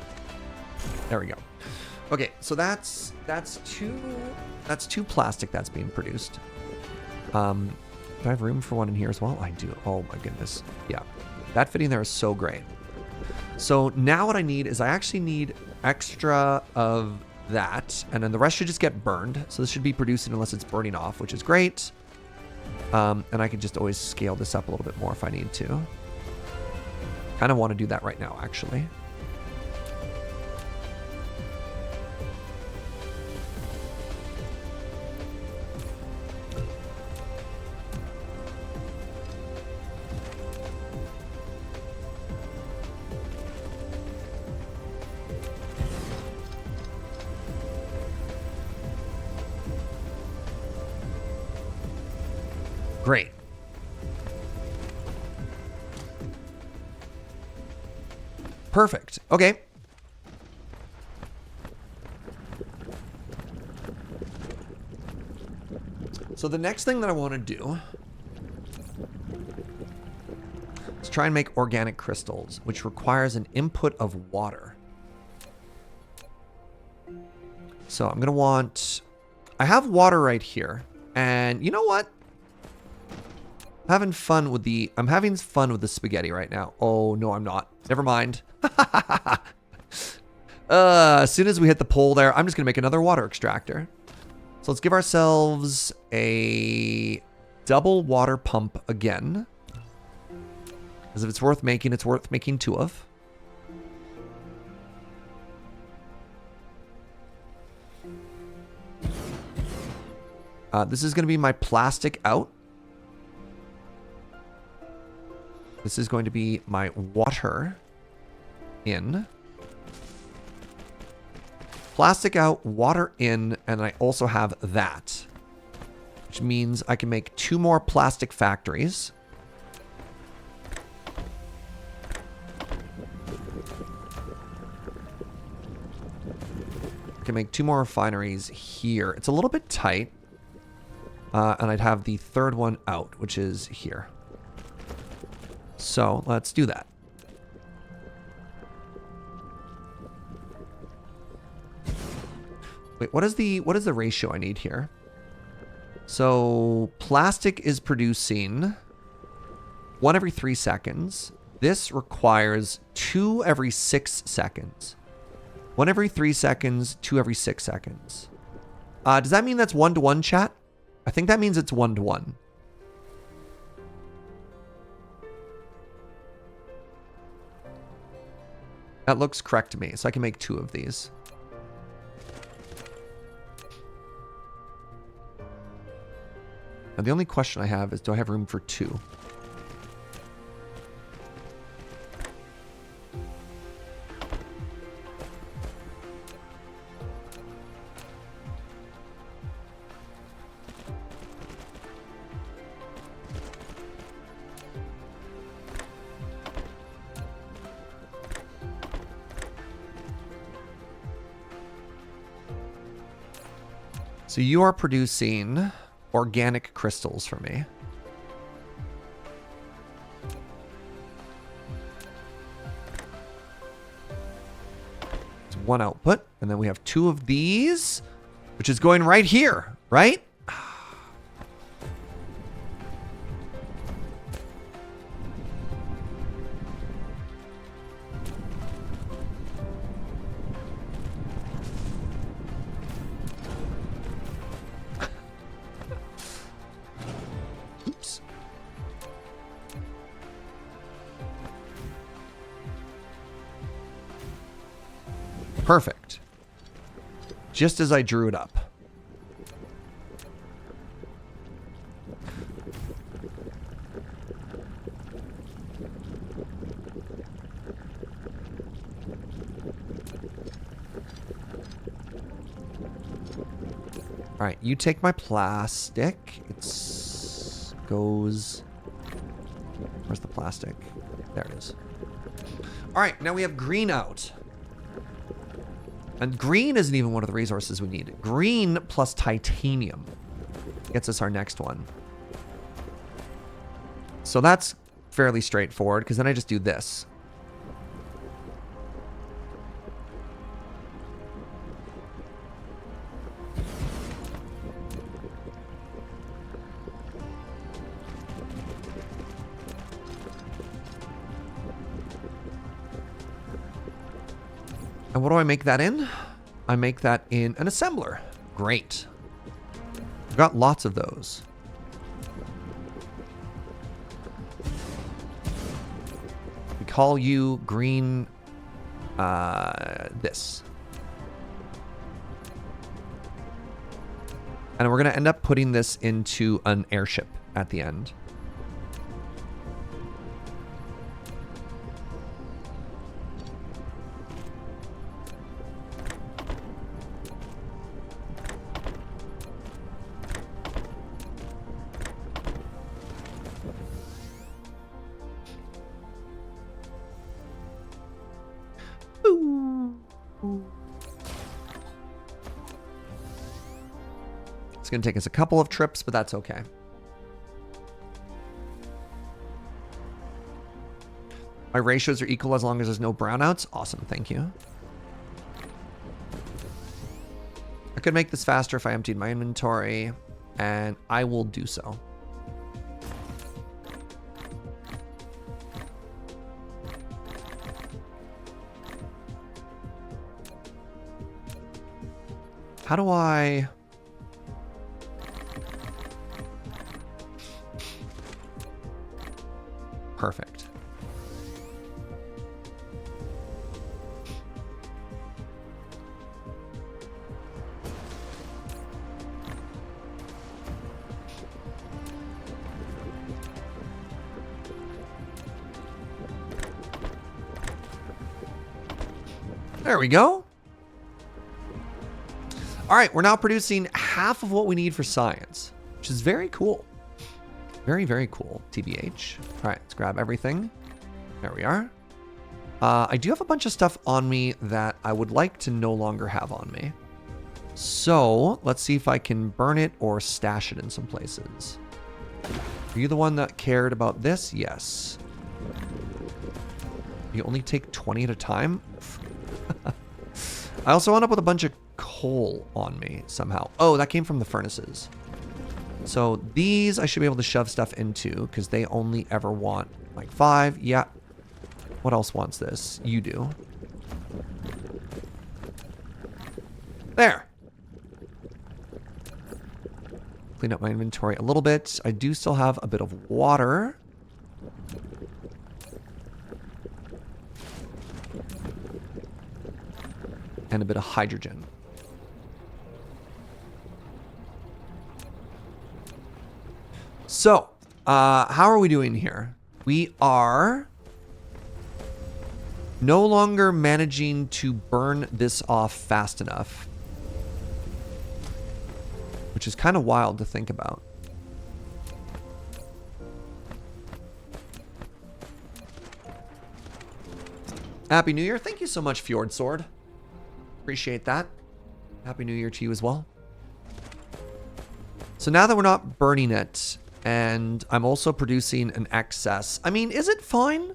There we go. Okay, so that's two plastic that's being produced. Do I have room for one in here as well? I do. Oh my goodness. Yeah, that fitting there is so great. So now what I need is I actually need extra of that, and then the rest should just get burned. So this should be producing unless it's burning off, which is great. And I can just always scale this up a little bit more if I need to. Kind of want to do that right now, actually. Great. Perfect. Okay. So the next thing that I want to do is try and make organic crystals, which requires an input of water. So I'm going to want... I have water right here. And you know what? I'm having fun with the spaghetti right now. Oh, no, I'm not. Never mind. As soon as we hit the pole there, I'm just going to make another water extractor. So let's give ourselves a double water pump again. Because if it's worth making, it's worth making two of. This is going to be my plastic out. This is going to be my water in. Plastic out, water in, and I also have that. Which means I can make 2 more plastic factories. I can make 2 more refineries here. It's a little bit tight. And I'd have the 3rd one out, which is here. So let's do that. Wait, what is the ratio I need here? So plastic is producing 1 every 3 seconds. This requires 2 every 6 seconds. 1 every 3 seconds, 2 every 6 seconds. Does that mean that's 1-to-1, chat? I think that means it's 1-to-1. That looks correct to me, so I can make 2 of these. Now the only question I have is, do I have room for 2? So you are producing organic crystals for me. It's 1 output, and then we have 2 of these, which is going right here, right? Perfect. Just as I drew it up. All right, you take my plastic. It's goes. Where's the plastic? There it is. All right, now we have green out. And green isn't even one of the resources we need. Green plus titanium gets us our next one. So that's fairly straightforward, because then I just do this. And what do I make that in? I make that in an assembler. Great. I've got lots of those. We call you green, this. And we're going to end up putting this into an airship at the end. It's going to take us a couple of trips, but that's okay. My ratios are equal as long as there's no brownouts. Awesome, thank you. I could make this faster if I emptied my inventory, and I will do so. How do I... Perfect. There we go. All right, we're now producing half of what we need for science, which is very cool. Very, very cool, TBH. All right, let's grab everything. There we are. I do have a bunch of stuff on me that I would like to no longer have on me. So let's see if I can burn it or stash it in some places. Are you the one that cared about this? Yes. You only take 20 at a time? I also wound up with a bunch of coal coal on me somehow. Oh, that came from the furnaces. So these I should be able to shove stuff into because they only ever want like 5. Yeah. What else wants this? You do. There. Clean up my inventory a little bit. I do still have a bit of water. And a bit of hydrogen. So, how are we doing here? We are no longer managing to burn this off fast enough. Which is kind of wild to think about. Happy New Year. Thank you so much, Fjord Sword. Appreciate that. Happy New Year to you as well. So now that we're not burning it, and I'm also producing an excess, I mean, is it fine?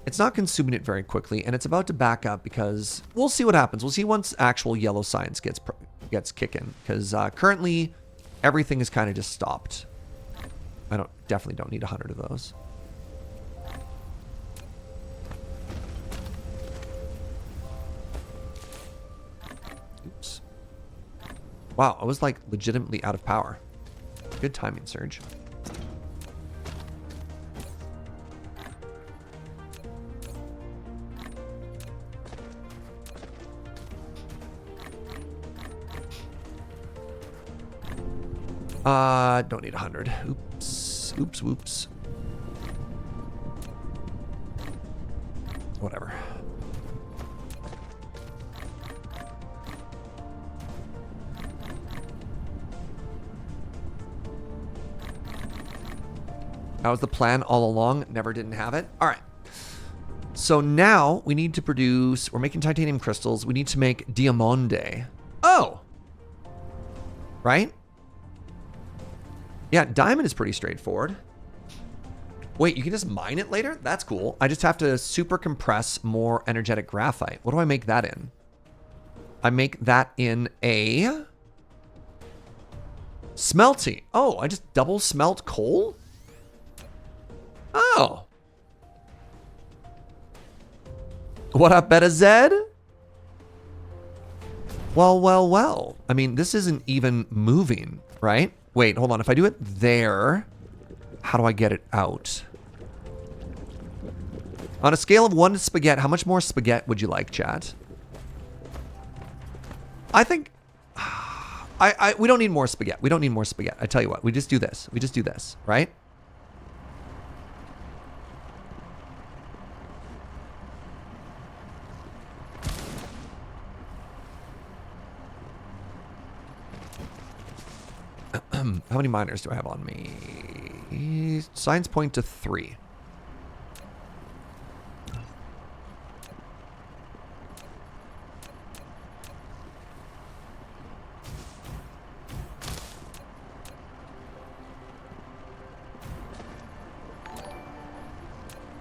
It's not consuming it very quickly, and it's about to back up because we'll see what happens. We'll see once actual yellow science gets kicking, because currently everything is kind of just stopped. I definitely don't need 100 of those. Oops. Wow, I was like legitimately out of power. Good timing, Surge. Don't need 100. Oops. Oops, whoops. Whatever. That was the plan all along. Never didn't have it. All right. So now we need to produce... We're making titanium crystals. We need to make diamante. Oh! Right? Yeah, diamond is pretty straightforward. Wait, you can just mine it later? That's cool. I just have to super compress more energetic graphite. What do I make that in? I make that in a... smelty. Oh, I just double smelt coal? Oh. What up, Beta Zed? Well, well, well. I mean, this isn't even moving, right? Wait, hold on. If I do it there, how do I get it out? On a scale of 1 to spaghetti, how much more spaghetti would you like, chat? I think... we don't need more spaghetti. We don't need more spaghetti. I tell you what. We just do this. We just do this, right? How many miners do I have on me? Signs point to 3.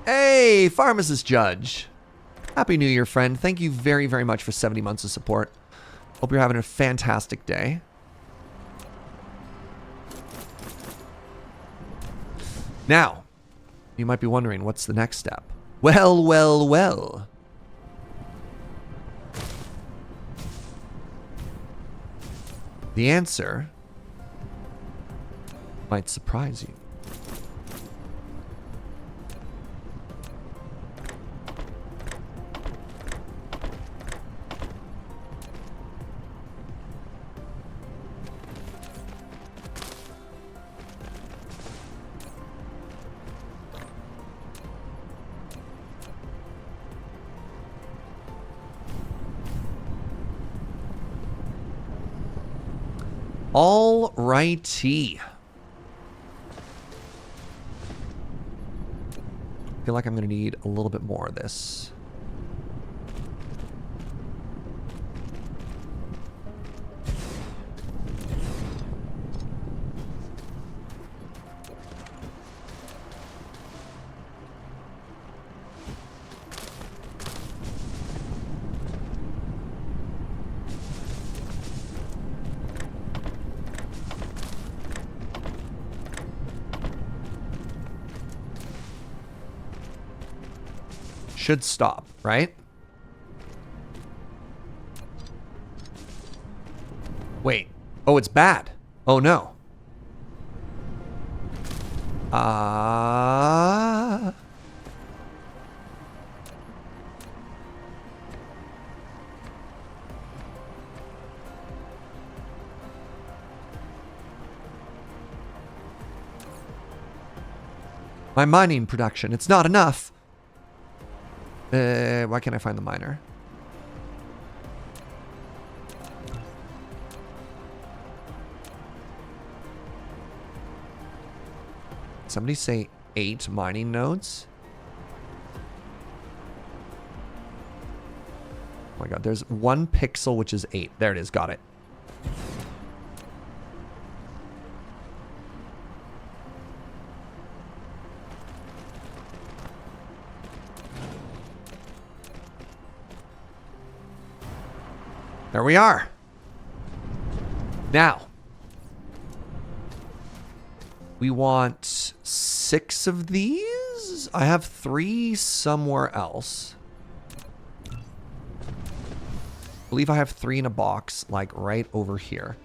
Hey, Pharmacist Judge. Happy New Year, friend. Thank you very, very much for 70 months of support. Hope you're having a fantastic day. Now, you might be wondering, what's the next step? Well, well, well. The answer might surprise you. All righty. I feel like I'm going to need a little bit more of this. should stop, right? Wait. Oh, it's bad. Oh, no. My mining production, it's not enough. Why can't I find the miner? Somebody say 8 mining nodes. Oh my god, there's 1 pixel, which is 8. There it is, got it. There we are. Now, we want 6 of these. I have 3 somewhere else. I believe I have 3 in a box, like right over here.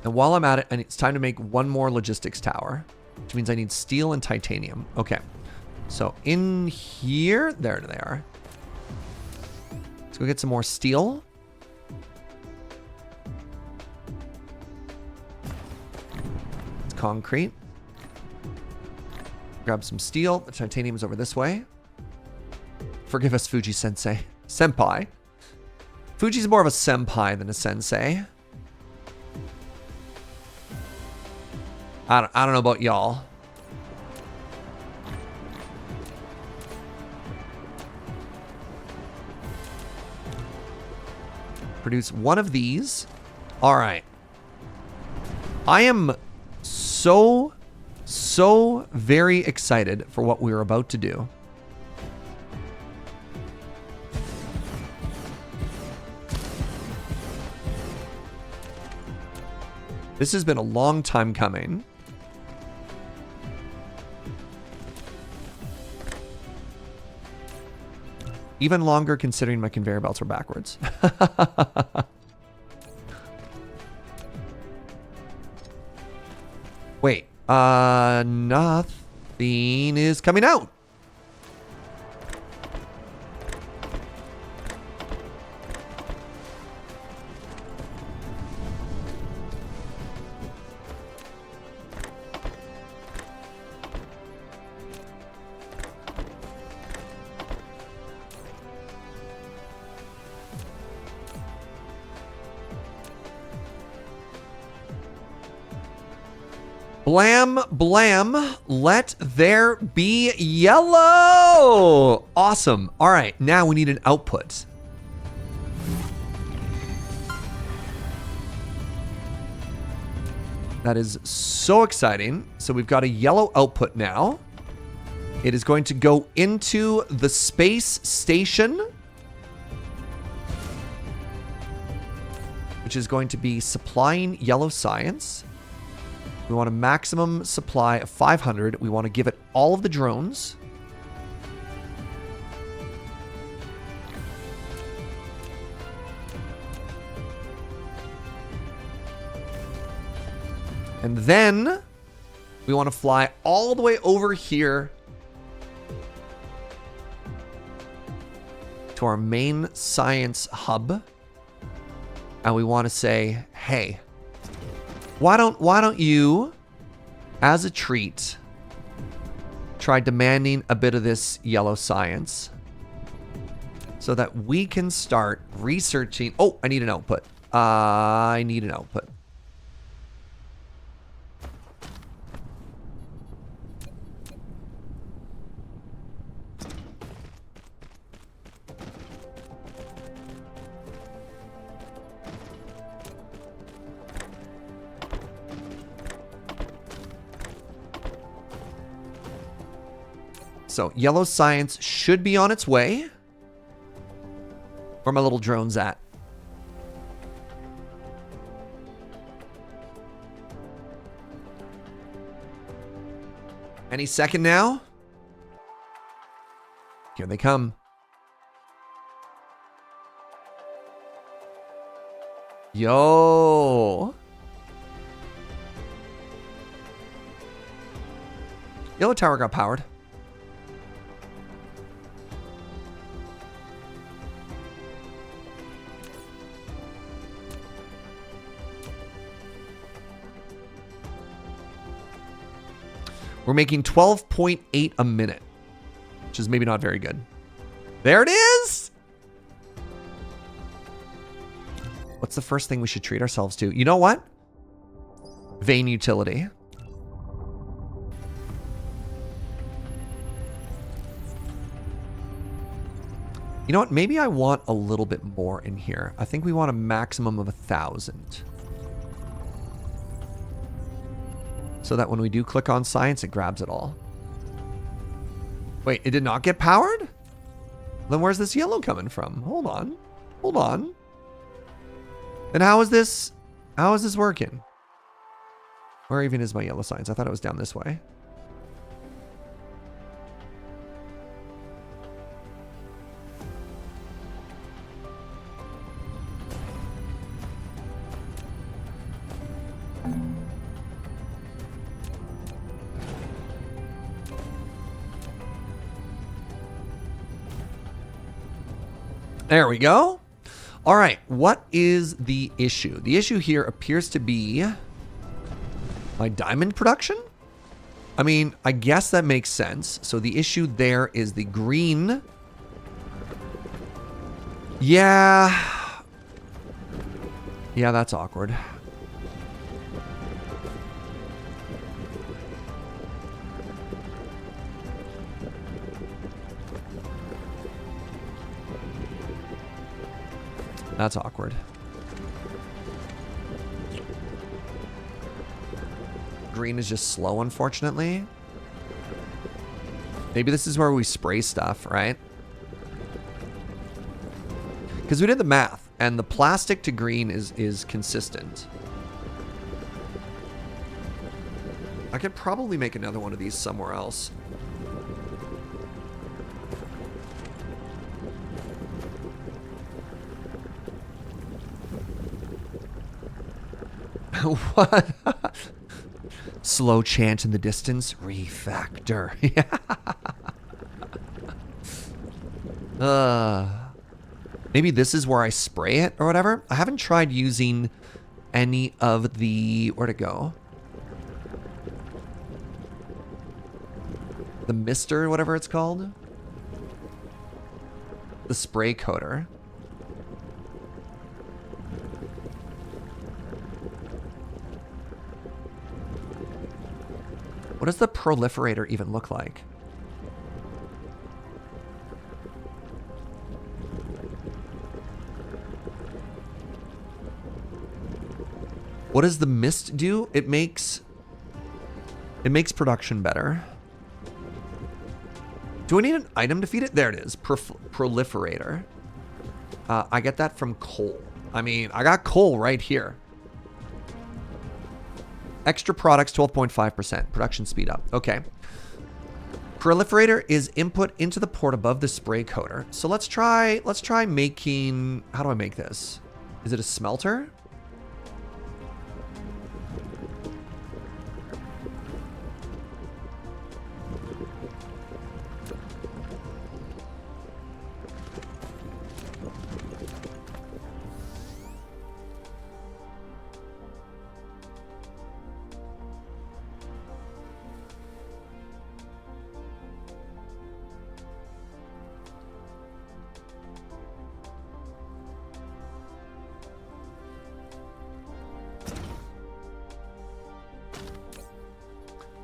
And while I'm at it, and it's time to make 1 more logistics tower, which means I need steel and titanium. Okay. So in here, there they are. Let's go get some more steel. It's concrete. Grab some steel. The titanium's over this way. Forgive us, Fuji Sensei. Senpai. Fuji's more of a senpai than a sensei. I don't know about y'all. Produce 1 of these. All right. I am so very excited for what we're about to do. This has been a long time coming. Even longer considering my conveyor belts are backwards. Wait, nothing is coming out. Blam, blam, let there be yellow. Awesome. All right, now we need an output. That is so exciting. So we've got a yellow output now. It is going to go into the space station, which is going to be supplying yellow science. We want a maximum supply of 500. We want to give it all of the drones. And then we want to fly all the way over here to our main science hub. And we want to say, hey, why don't you, as a treat, try demanding a bit of this yellow science so that we can start researching. Oh, I need an output. I need an output. So yellow science should be on its way. Where my little drone's at? Any second now? Here they come. Yo. Yellow tower got powered. We're making 12.8 a minute, which is maybe not very good. There it is. What's the first thing we should treat ourselves to? You know what? Vein utility. You know what? Maybe I want a little bit more in here. I think we want a maximum of 1,000. So that when we do click on science, it grabs it all. Wait, it did not get powered? Then where's this yellow coming from? Hold on. Hold on. Then how is this working? Where even is my yellow science? I thought it was down this way. There we go. All right, what is the issue? The issue here appears to be my diamond production. I mean, I guess that makes sense. So the issue there is the green. Yeah. Yeah, that's awkward. That's awkward. Green is just slow, unfortunately. Maybe this is where we spray stuff, right? Because we did the math, and the plastic to green is consistent. I could probably make another one of these somewhere else. What? Slow chant in the distance. Refactor. Maybe this is where I spray it or whatever. I haven't tried using any of the... Where'd it go? The mister, whatever it's called. The spray coater. What does the proliferator even look like? What does the mist do? It makes production better. Do I need an item to feed it? There it is. Proliferator. I get that from coal. I mean, I got coal right here. Extra products, 12.5%. Production speed up. Okay. Proliferator is input into the port above the spray coater. So let's try making... How do I make this? Is it a smelter?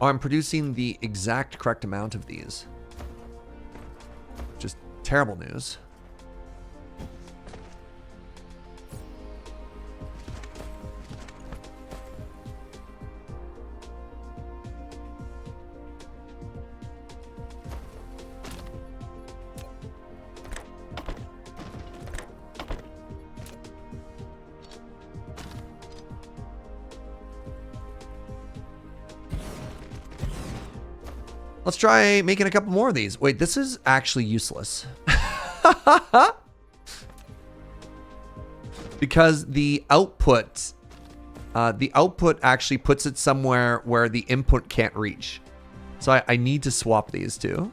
Oh, I'm producing the exact correct amount of these. Just terrible news. Let's try making a couple more of these. Wait, this is actually useless. Because the output actually puts it somewhere where the input can't reach. So I need to swap these two.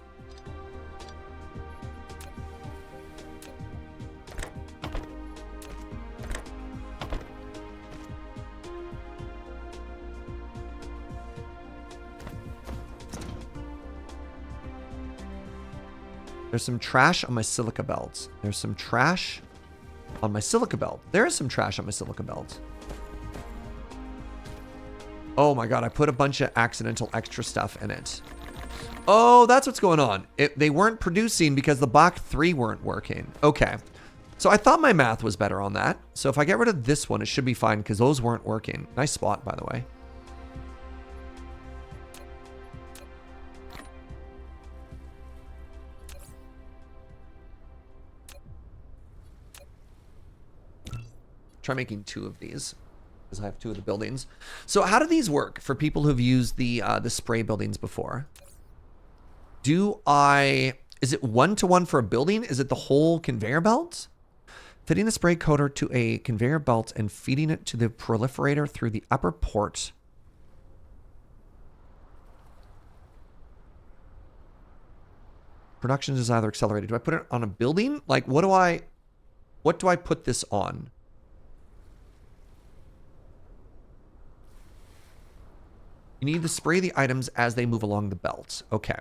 There's some trash on my silica belt. There's some trash on my silica belt. There is some trash on my silica belt. Oh my god, I put a bunch of accidental extra stuff in it. Oh, that's what's going on. They weren't producing because the Bach 3 weren't working. Okay. So I thought my math was better on that. So if I get rid of this one, it should be fine because those weren't working. Nice spot, by the way. Try making 2 of these because I have 2 of the buildings. So how do these work for people who've used the spray buildings before? Is it 1-to-1 for a building? Is it the whole conveyor belt? Fitting the spray coater to a conveyor belt and feeding it to the proliferator through the upper port. Production is either accelerated. Do I put it on a building? Like, what do I put this on? You need to spray the items as they move along the belt. Okay.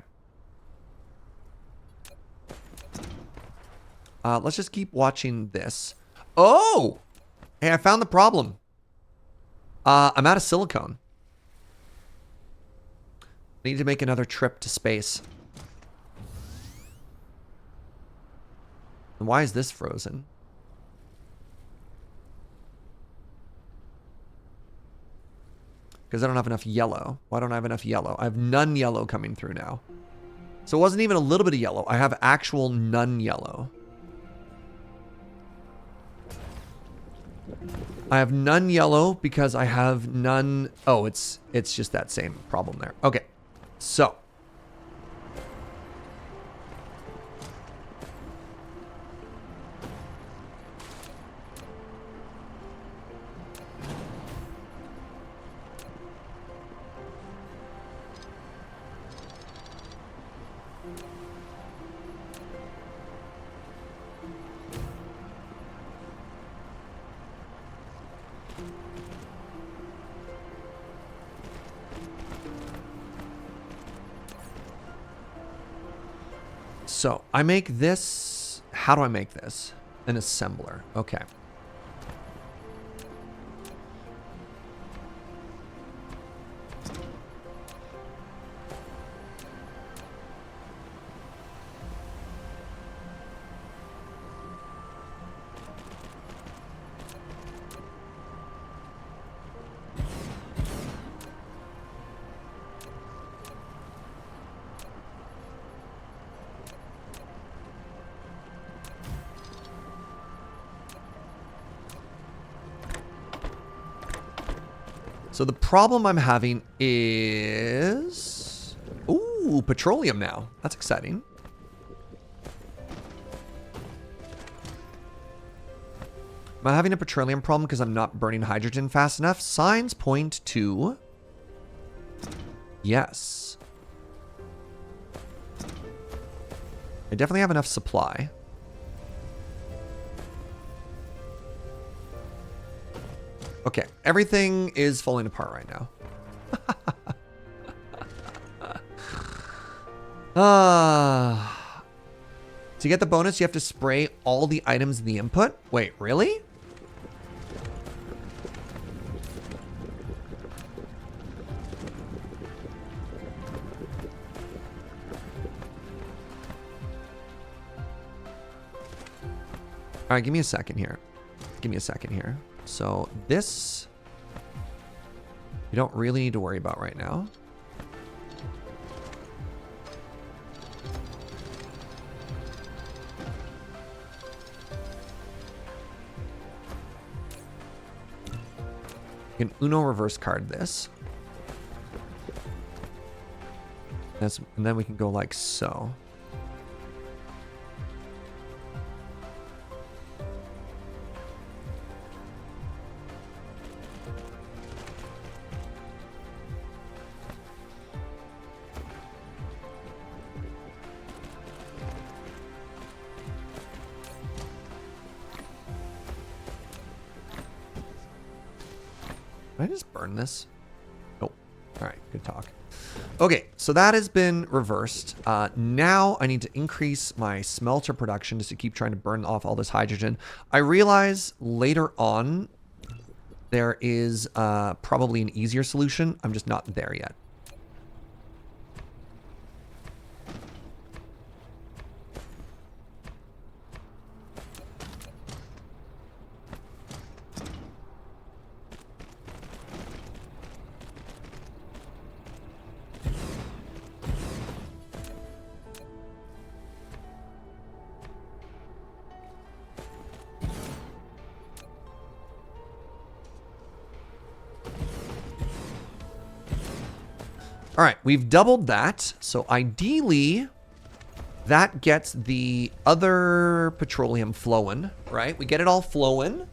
Let's just keep watching this. Oh! Hey, I found the problem. I'm out of silicone. I need to make another trip to space. And why is this frozen? Because I don't have enough yellow. Why don't I have enough yellow? I have none yellow coming through now. So it wasn't even a little bit of yellow. I have actual none yellow. I have none yellow because I have none... Oh, it's just that same problem there. Okay, so... So I make this. How do I make this? An assembler. Okay. So the problem I'm having is... Ooh, petroleum now. That's exciting. Am I having a petroleum problem because I'm not burning hydrogen fast enough? Signs point to... Yes. I definitely have enough supply. Okay, everything is falling apart right now. To get the bonus, you have to spray all the items in the input. Wait, really? All right, give me a second here. Give me a second here. So this, you don't really need to worry about right now. You can Uno reverse card this. And then we can go like so. Did I just burn this? Nope. All right, good talk. Okay, so that has been reversed. Now I need to increase my smelter production just to keep trying to burn off all this hydrogen. I realize later on there is probably an easier solution. I'm just not there yet. All right, we've doubled that. So ideally, that gets the other petroleum flowing, right? We get it all flowing.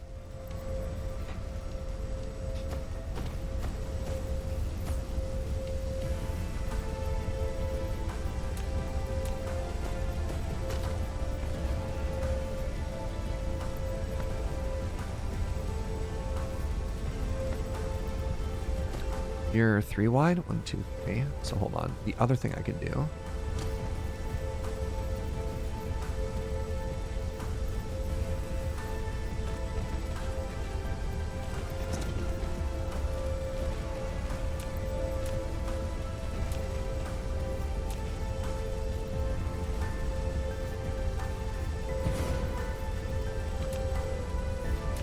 You're 3 wide? 1, 2, 3. So hold on. The other thing I could do.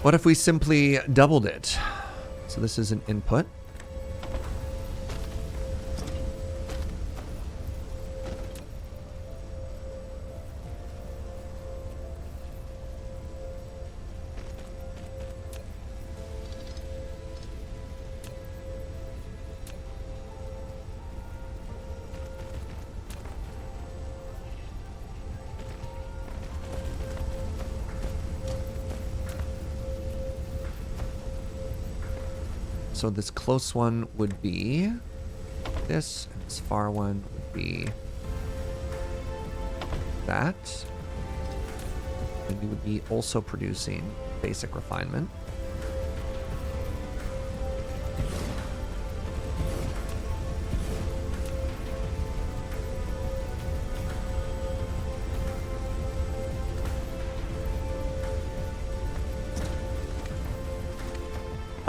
What if we simply doubled it? So this is an input. So this close one would be this, and this far one would be that. And we would be also producing basic refinement.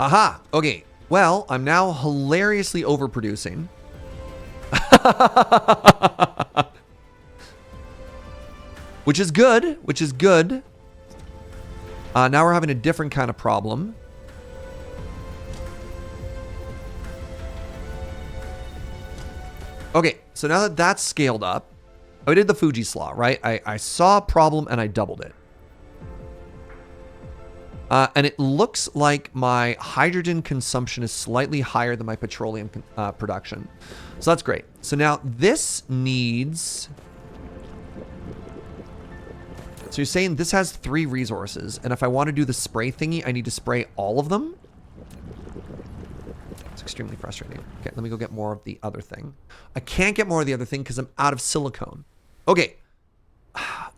Aha! Okay. Well, I'm now hilariously overproducing. Which is good. Which is good. Now we're having a different kind of problem. Okay, so now that that's scaled up, I did the Fuji slot, right? I saw a problem and I doubled it. And it looks like my hydrogen consumption is slightly higher than my petroleum production. So that's great. So now this needs... So you're saying this has 3 resources, and if I want to do the spray thingy, I need to spray all of them? It's extremely frustrating. Okay, let me go get more of the other thing. I can't get more of the other thing because I'm out of silicone. Okay.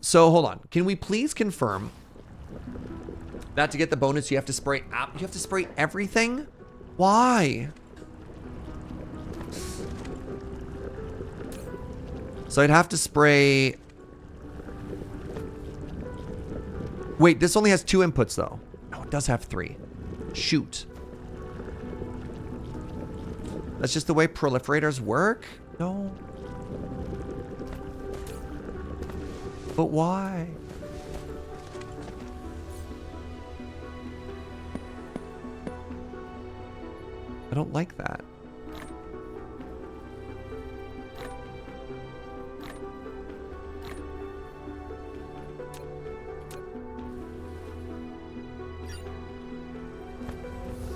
So hold on. Can we please confirm that to get the bonus you have to spray you have to spray everything? Why? So I'd have to spray... Wait, this only has 2 inputs though. No, it does have 3. Shoot. That's just the way proliferators work? No. But why? I don't like that.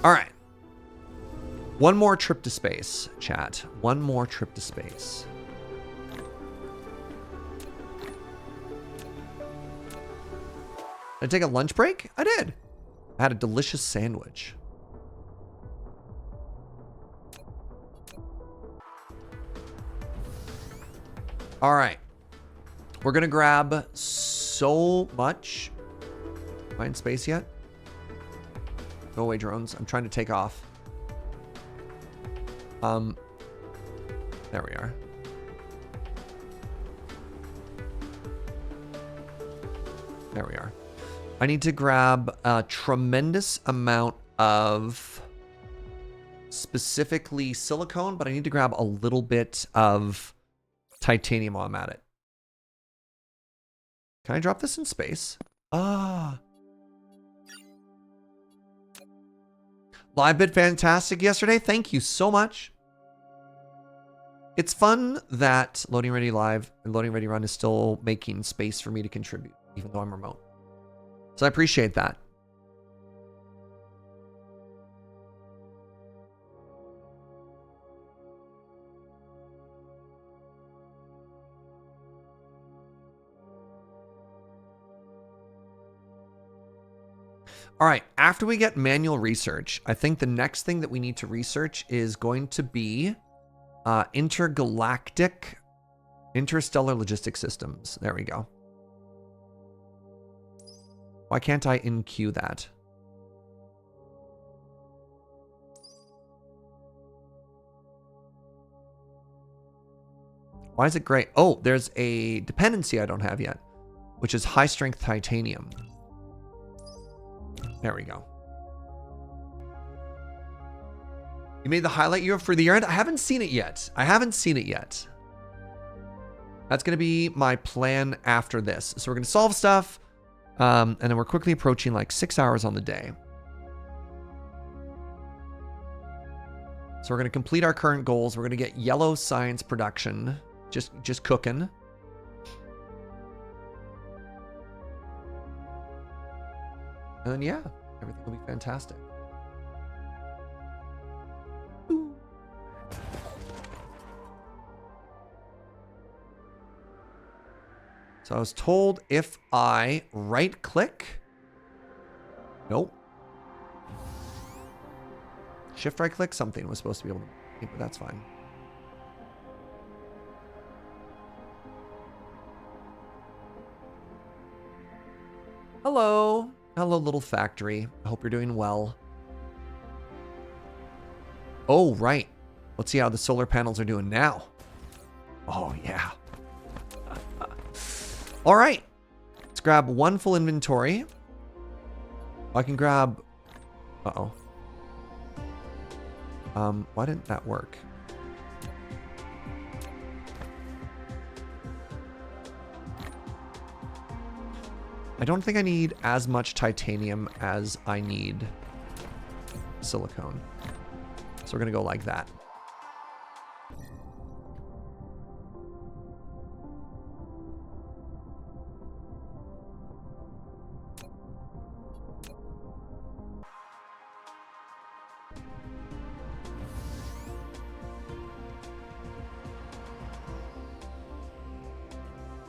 All right. One more trip to space, chat. One more trip to space. Did I take a lunch break? I did. I had a delicious sandwich. All right. We're going to grab so much. Am I in space yet? Go away, drones. I'm trying to take off. There we are. There we are. I need to grab a tremendous amount of specifically silicone, but I need to grab a little bit of titanium while I'm at it. Can I drop this in space? Ah. Live bit fantastic yesterday. Thank you so much. It's fun that Loading Ready Live and Loading Ready Run is still making space for me to contribute, even though I'm remote. So I appreciate that. All right, after we get manual research, I think the next thing that we need to research is going to be interstellar logistics systems. There we go. Why can't I in-queue that? Why is it gray? Oh, there's a dependency I don't have yet, which is high strength titanium. There we go. You made the highlight year for the year end? I haven't seen it yet. I haven't seen it yet. That's going to be my plan after this. So we're going to solve stuff. And then we're quickly approaching like 6 hours on the day. So we're going to complete our current goals. We're going to get yellow science production. Just cooking. And then, yeah, everything will be fantastic. Ooh. So I was told if I right click. Nope. Shift right click, something was supposed to be able to, but that's fine. Hello. Hello, little factory. I hope you're doing well. Oh, right. Let's see how the solar panels are doing now. Oh, yeah. All right. Let's grab one full inventory. I can grab... Uh-oh. Why didn't that work? I don't think I need as much titanium as I need silicone. So we're going to go like that.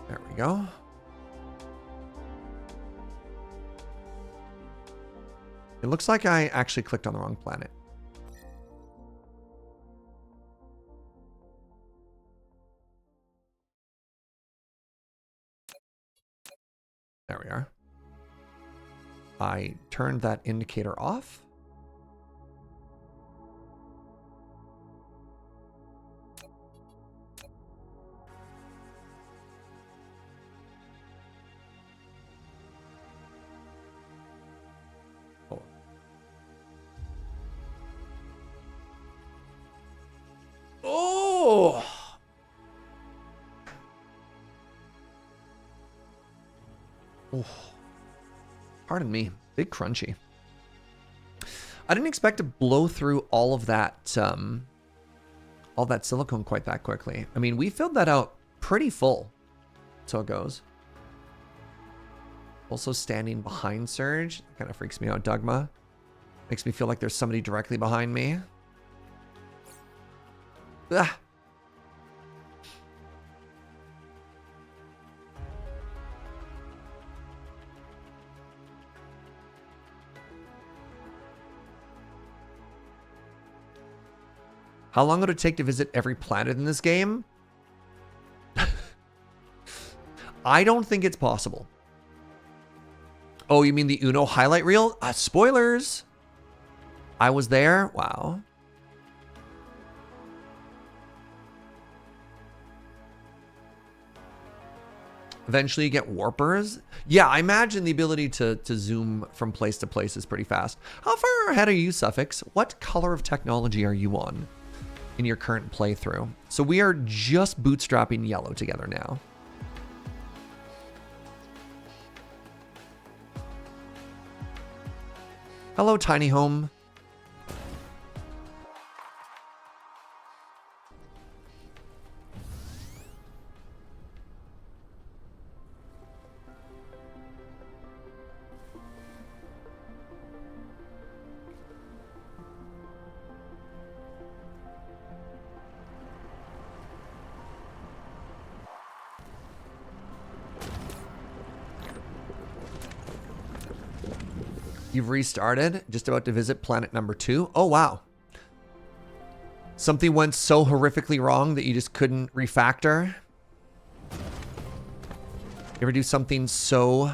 There we go. It looks like I actually clicked on the wrong planet. There we are. I turned that indicator off. Oh! Oh. Pardon me. Big crunchy. I didn't expect to blow through all that silicone quite that quickly. I mean, we filled that out pretty full. So it goes. Also standing behind Surge. Kind of freaks me out, Dogma. Makes me feel like there's somebody directly behind me. Ugh. How long would it take to visit every planet in this game? I don't think it's possible. Oh, you mean the Uno highlight reel? Spoilers. I was there. Wow. Eventually you get warpers. Yeah, I imagine the ability to zoom from place to place is pretty fast. How far ahead are you, Suffix? What color of technology are you on in your current playthrough? So we are just bootstrapping yellow together now. Hello, tiny home. You've restarted, just about to visit planet number 2. Oh, wow. Something went so horrifically wrong that you just couldn't refactor. You ever do something so...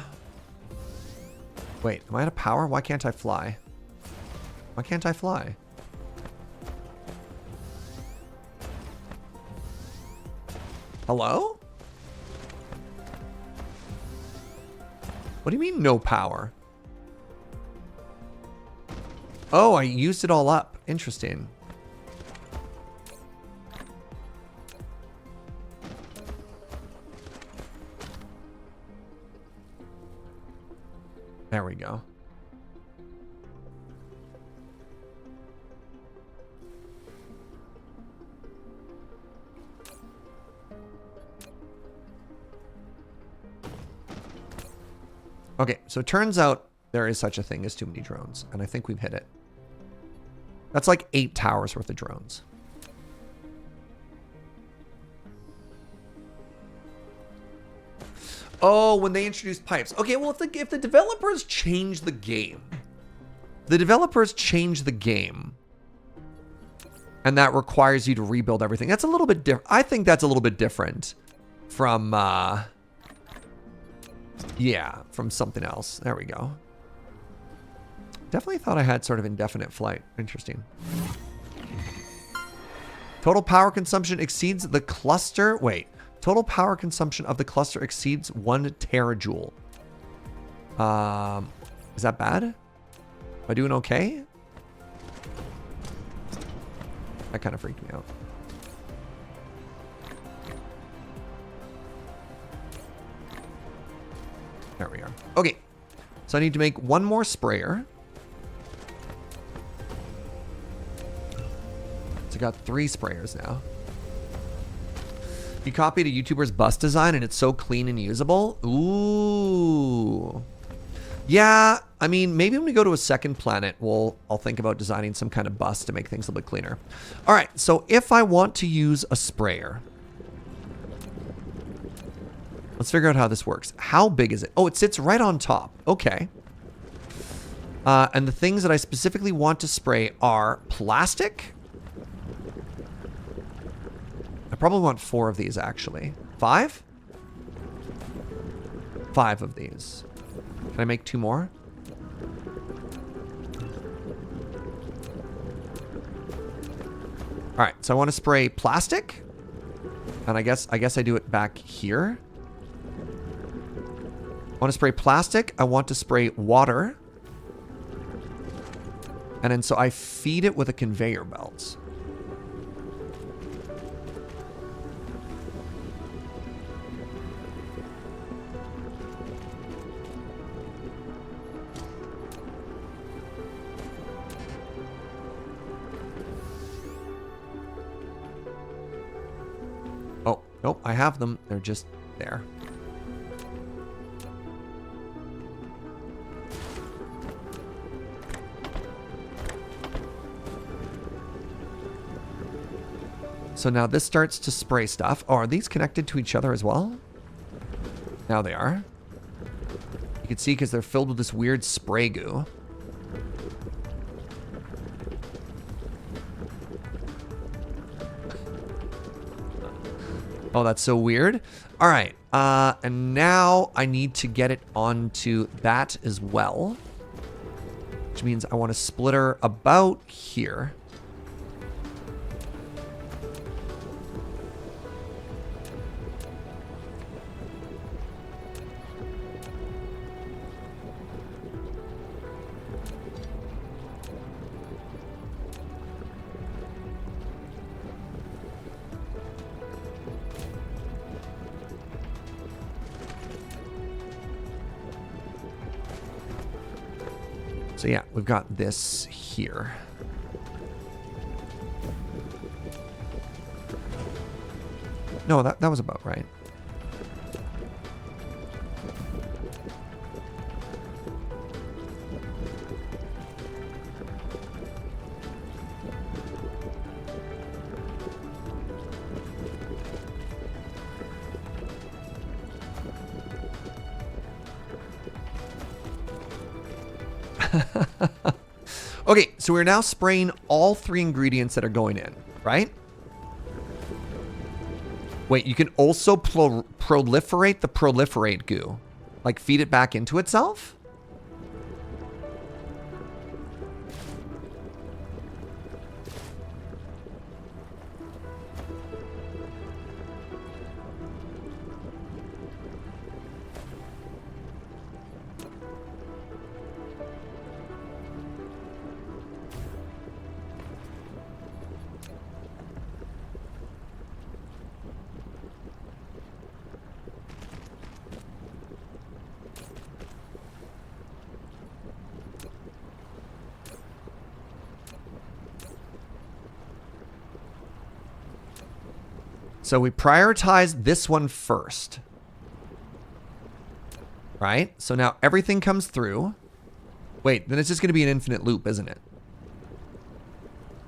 Wait, am I out of power? Why can't I fly? Why can't I fly? Hello? What do you mean no power? Oh, I used it all up. Interesting. There we go. Okay, so it turns out there is such a thing as too many drones, and I think we've hit it. That's like 8 towers worth of drones. Oh, when they introduced pipes. Okay, well, if the developers change the game, and that requires you to rebuild everything, that's a little bit different. I think that's a little bit different from, yeah, from something else. There we go. Definitely thought I had sort of indefinite flight. Interesting. Total power consumption exceeds the cluster. Wait. Total power consumption of the cluster exceeds 1 terajoule. Is that bad? Am I doing okay? That kind of freaked me out. There we are. Okay. So I need to make 1 more sprayer. So I got 3 sprayers now. You copied a YouTuber's bus design and it's so clean and usable. Ooh. Yeah, I mean, maybe when we go to a second planet, I'll think about designing some kind of bus to make things a little bit cleaner. All right, so if I want to use a sprayer, let's figure out how this works. How big is it? Oh, it sits right on top. Okay. And the things that I specifically want to spray are plastic. I probably want 4 of these, actually. 5? 5 of these. Can I make 2 more? All right, so I want to spray plastic. And I guess I do it back here. I want to spray plastic. I want to spray water. And then so I feed it with a conveyor belt. Oh, nope, I have them. They're just there. So now this starts to spray stuff. Oh, are these connected to each other as well? Now they are. You can see because they're filled with this weird spray goo. Oh, that's so weird. All right. And now I need to get it onto that as well. Which means I want a splitter about here. So yeah, we've got this here. No, that was about right. Okay, so we're now spraying all 3 ingredients that are going in, right? Wait, you can also proliferate the proliferate goo. Like feed it back into itself? So we prioritize this one first. Right? So now everything comes through. Wait, then it's just going to be an infinite loop, isn't it?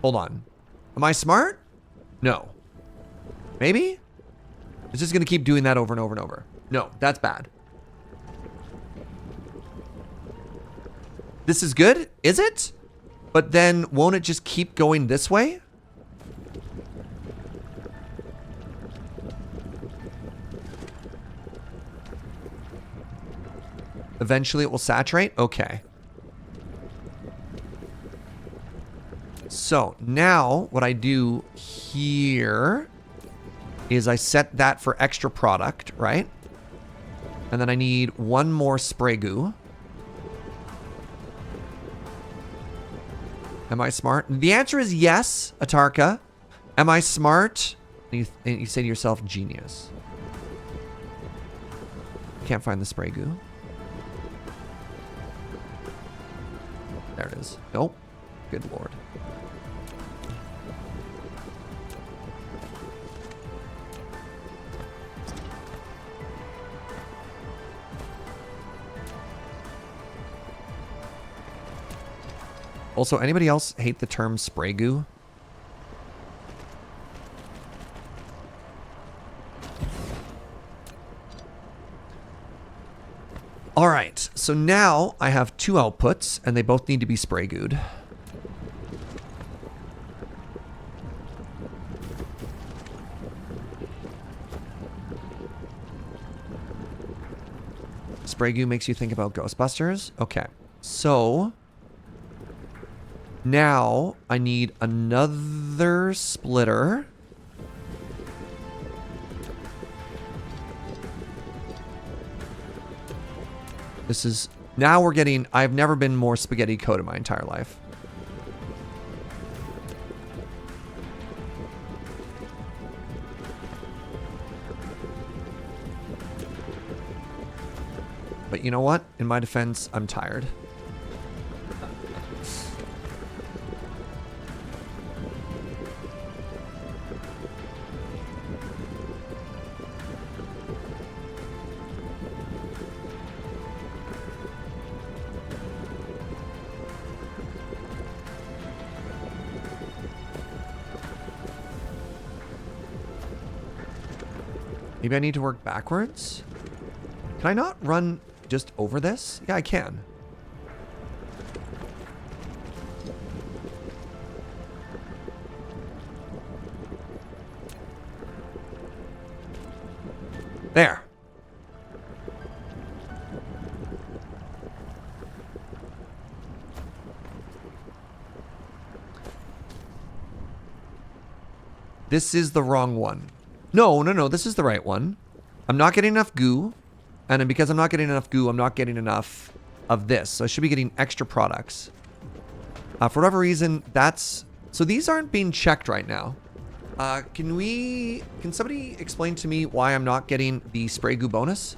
Hold on. Am I smart? No. Maybe? It's just going to keep doing that over and over and over. No, that's bad. This is good, is it? But then won't it just keep going this way? Eventually it will saturate? Okay. So now what I do here is I set that for extra product, right? And then I need one more spray goo. Am I smart? The answer is yes, Atarka. Am I smart? And you say to yourself, genius. Can't find the spray goo. There it is. Nope. Good lord. Also, anybody else hate the term spray goo? All right, so now I have 2 outputs, and they both need to be spray gooed. Spray goo makes you think about Ghostbusters? Okay, so now I need another splitter. This is, now we're getting, I've never been more spaghetti code in my entire life. But you know what? In my defense, I'm tired. Maybe I need to work backwards? Can I not run just over this? Yeah, I can. There. This is the wrong one. No, this is the right one. I'm not getting enough goo. And then because I'm not getting enough goo, I'm not getting enough of this. So I should be getting extra products. For whatever reason, that's... So these aren't being checked right now. Can somebody explain to me why I'm not getting the spray goo bonus?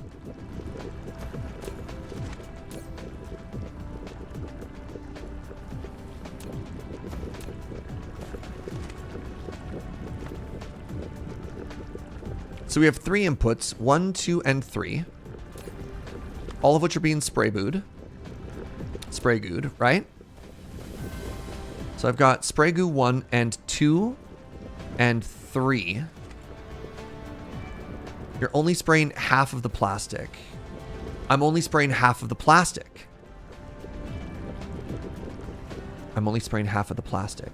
So we have 3 inputs, 1, 2, and 3. All of which are being spray gooed, right? So I've got spray goo 1 and 2 and 3. You're only spraying half of the plastic. I'm only spraying half of the plastic. I'm only spraying half of the plastic.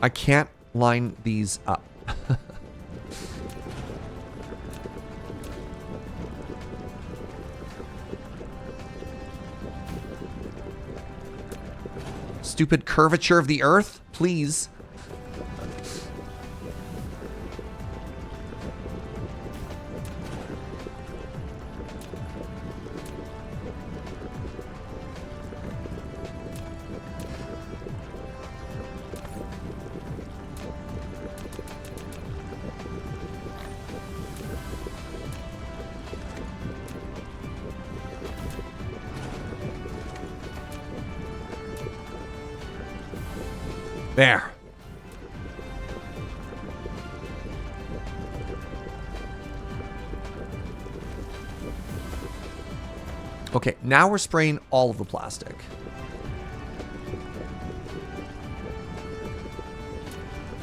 I can't line these up. Stupid curvature of the earth, please. There. Okay, now we're spraying all of the plastic.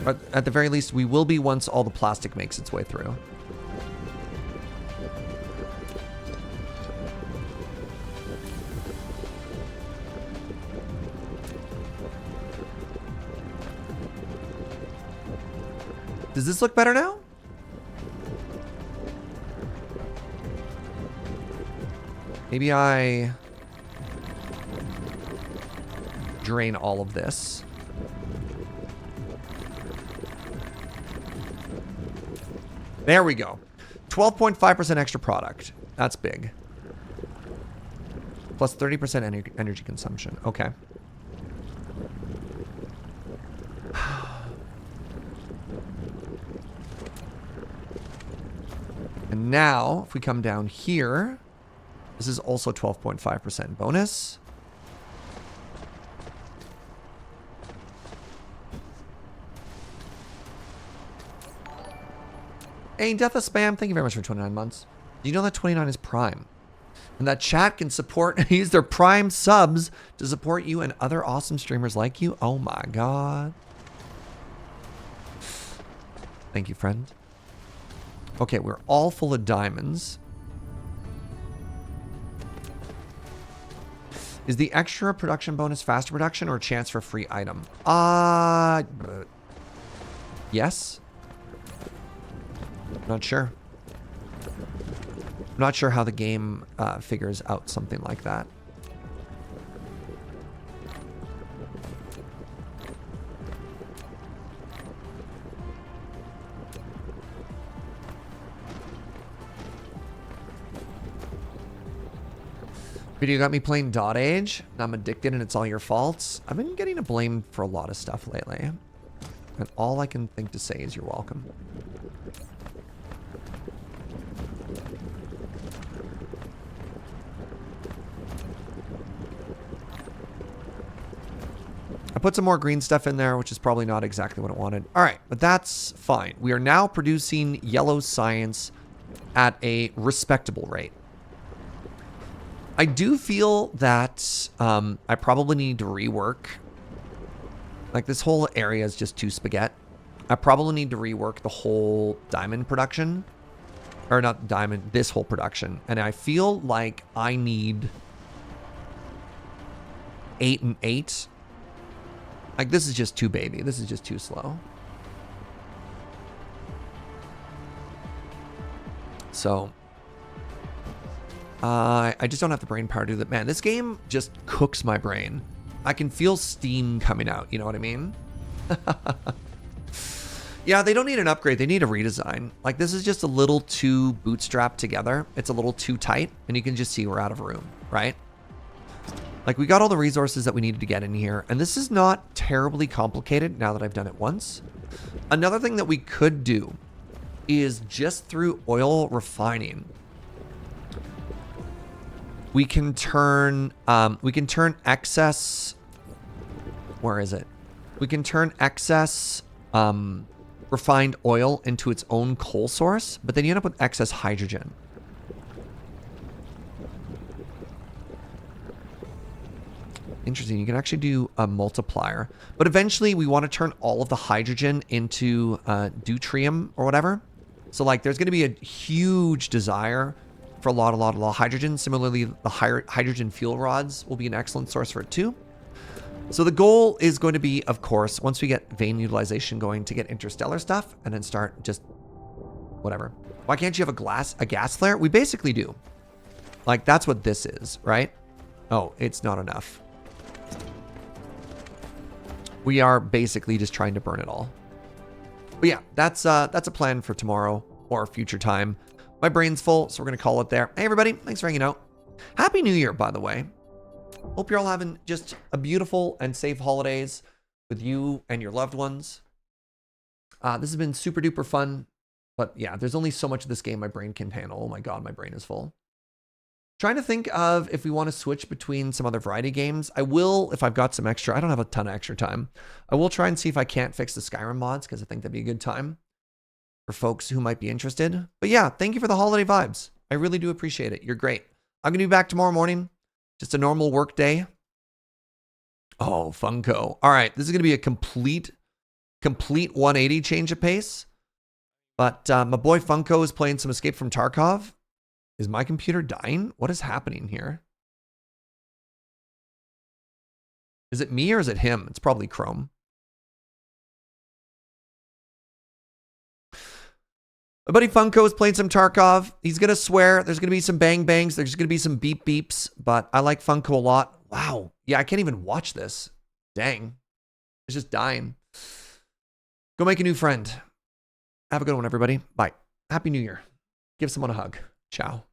But at the very least, we will be once all the plastic makes its way through. Does this look better now? Maybe I drain all of this. There we go. 12.5% extra product. That's big. Plus 30% energy consumption. Okay. And now, if we come down here, this is also 12.5% bonus. Hey, Death of Spam, thank you very much for 29 months. Do you know that 29 is Prime? And that chat can support, use their Prime subs to support you and other awesome streamers like you? Oh my god. Thank you, friend. Okay, we're all full of diamonds. Is the extra production bonus faster production or a chance for a free item? Yes. Not sure. Not sure how the game figures out something like that. Video got me playing Dot Age. I'm addicted and it's all your faults. I've been getting blamed for a lot of stuff lately. And all I can think to say is you're welcome. I put some more green stuff in there, which is probably not exactly what I wanted. All right, but that's fine. We are now producing yellow science at a respectable rate. I do feel that I probably need to rework. Like, this whole area is just too spaghetti. I probably need to rework the whole diamond production. Or not diamond, this whole production. And I feel like I need 8 and 8. Like, this is just too baby. This is just too slow. So, I just don't have the brain power to do that. Man, this game just cooks my brain. I can feel steam coming out. You know what I mean? Yeah, they don't need an upgrade. They need a redesign. Like, this is just a little too bootstrapped together. It's a little too tight, and you can just see we're out of room, right? Like, we got all the resources that we needed to get in here, and this is not terribly complicated now that I've done it once. Another thing that we could do is just through oil refining, we can turn excess, where is it? We can turn excess refined oil into its own coal source, but then you end up with excess hydrogen. Interesting. You can actually do a multiplier, but eventually we want to turn all of the hydrogen into deuterium or whatever. So, like, there's going to be a huge desire for a lot of hydrogen. Similarly, the hydrogen fuel rods will be an excellent source for it too. So the goal is going to be, of course, once we get vein utilization going, to get interstellar stuff and then start just whatever. Why can't you have a gas flare? We basically do. Like, that's what this is, right? Oh, it's not enough. We are basically just trying to burn it all. But yeah, that's a plan for tomorrow or future time. My brain's full, so we're going to call it there. Hey, everybody. Thanks for hanging out. Happy New Year, by the way. Hope you're all having just a beautiful and safe holidays with you and your loved ones. This has been super duper fun. But yeah, there's only so much of this game my brain can handle. Oh my God, my brain is full. Trying to think of if we want to switch between some other variety games. I will, if I've got some extra. I don't have a ton of extra time. I will try and see if I can't fix the Skyrim mods, because I think that'd be a good time for folks who might be interested. But yeah, thank you for the holiday vibes. I really do appreciate it. You're great. I'm going to be back tomorrow morning. Just a normal work day. Oh, Funko. All right, this is going to be a complete 180 change of pace. But my boy Funko is playing some Escape from Tarkov. Is my computer dying? What is happening here? Is it me or is it him? It's probably Chrome. My buddy Funko is playing some Tarkov. He's going to swear. There's going to be some bang bangs. There's going to be some beep beeps. But I like Funko a lot. Wow. Yeah, I can't even watch this. Dang. It's just dying. Go make a new friend. Have a good one, everybody. Bye. Happy New Year. Give someone a hug. Ciao.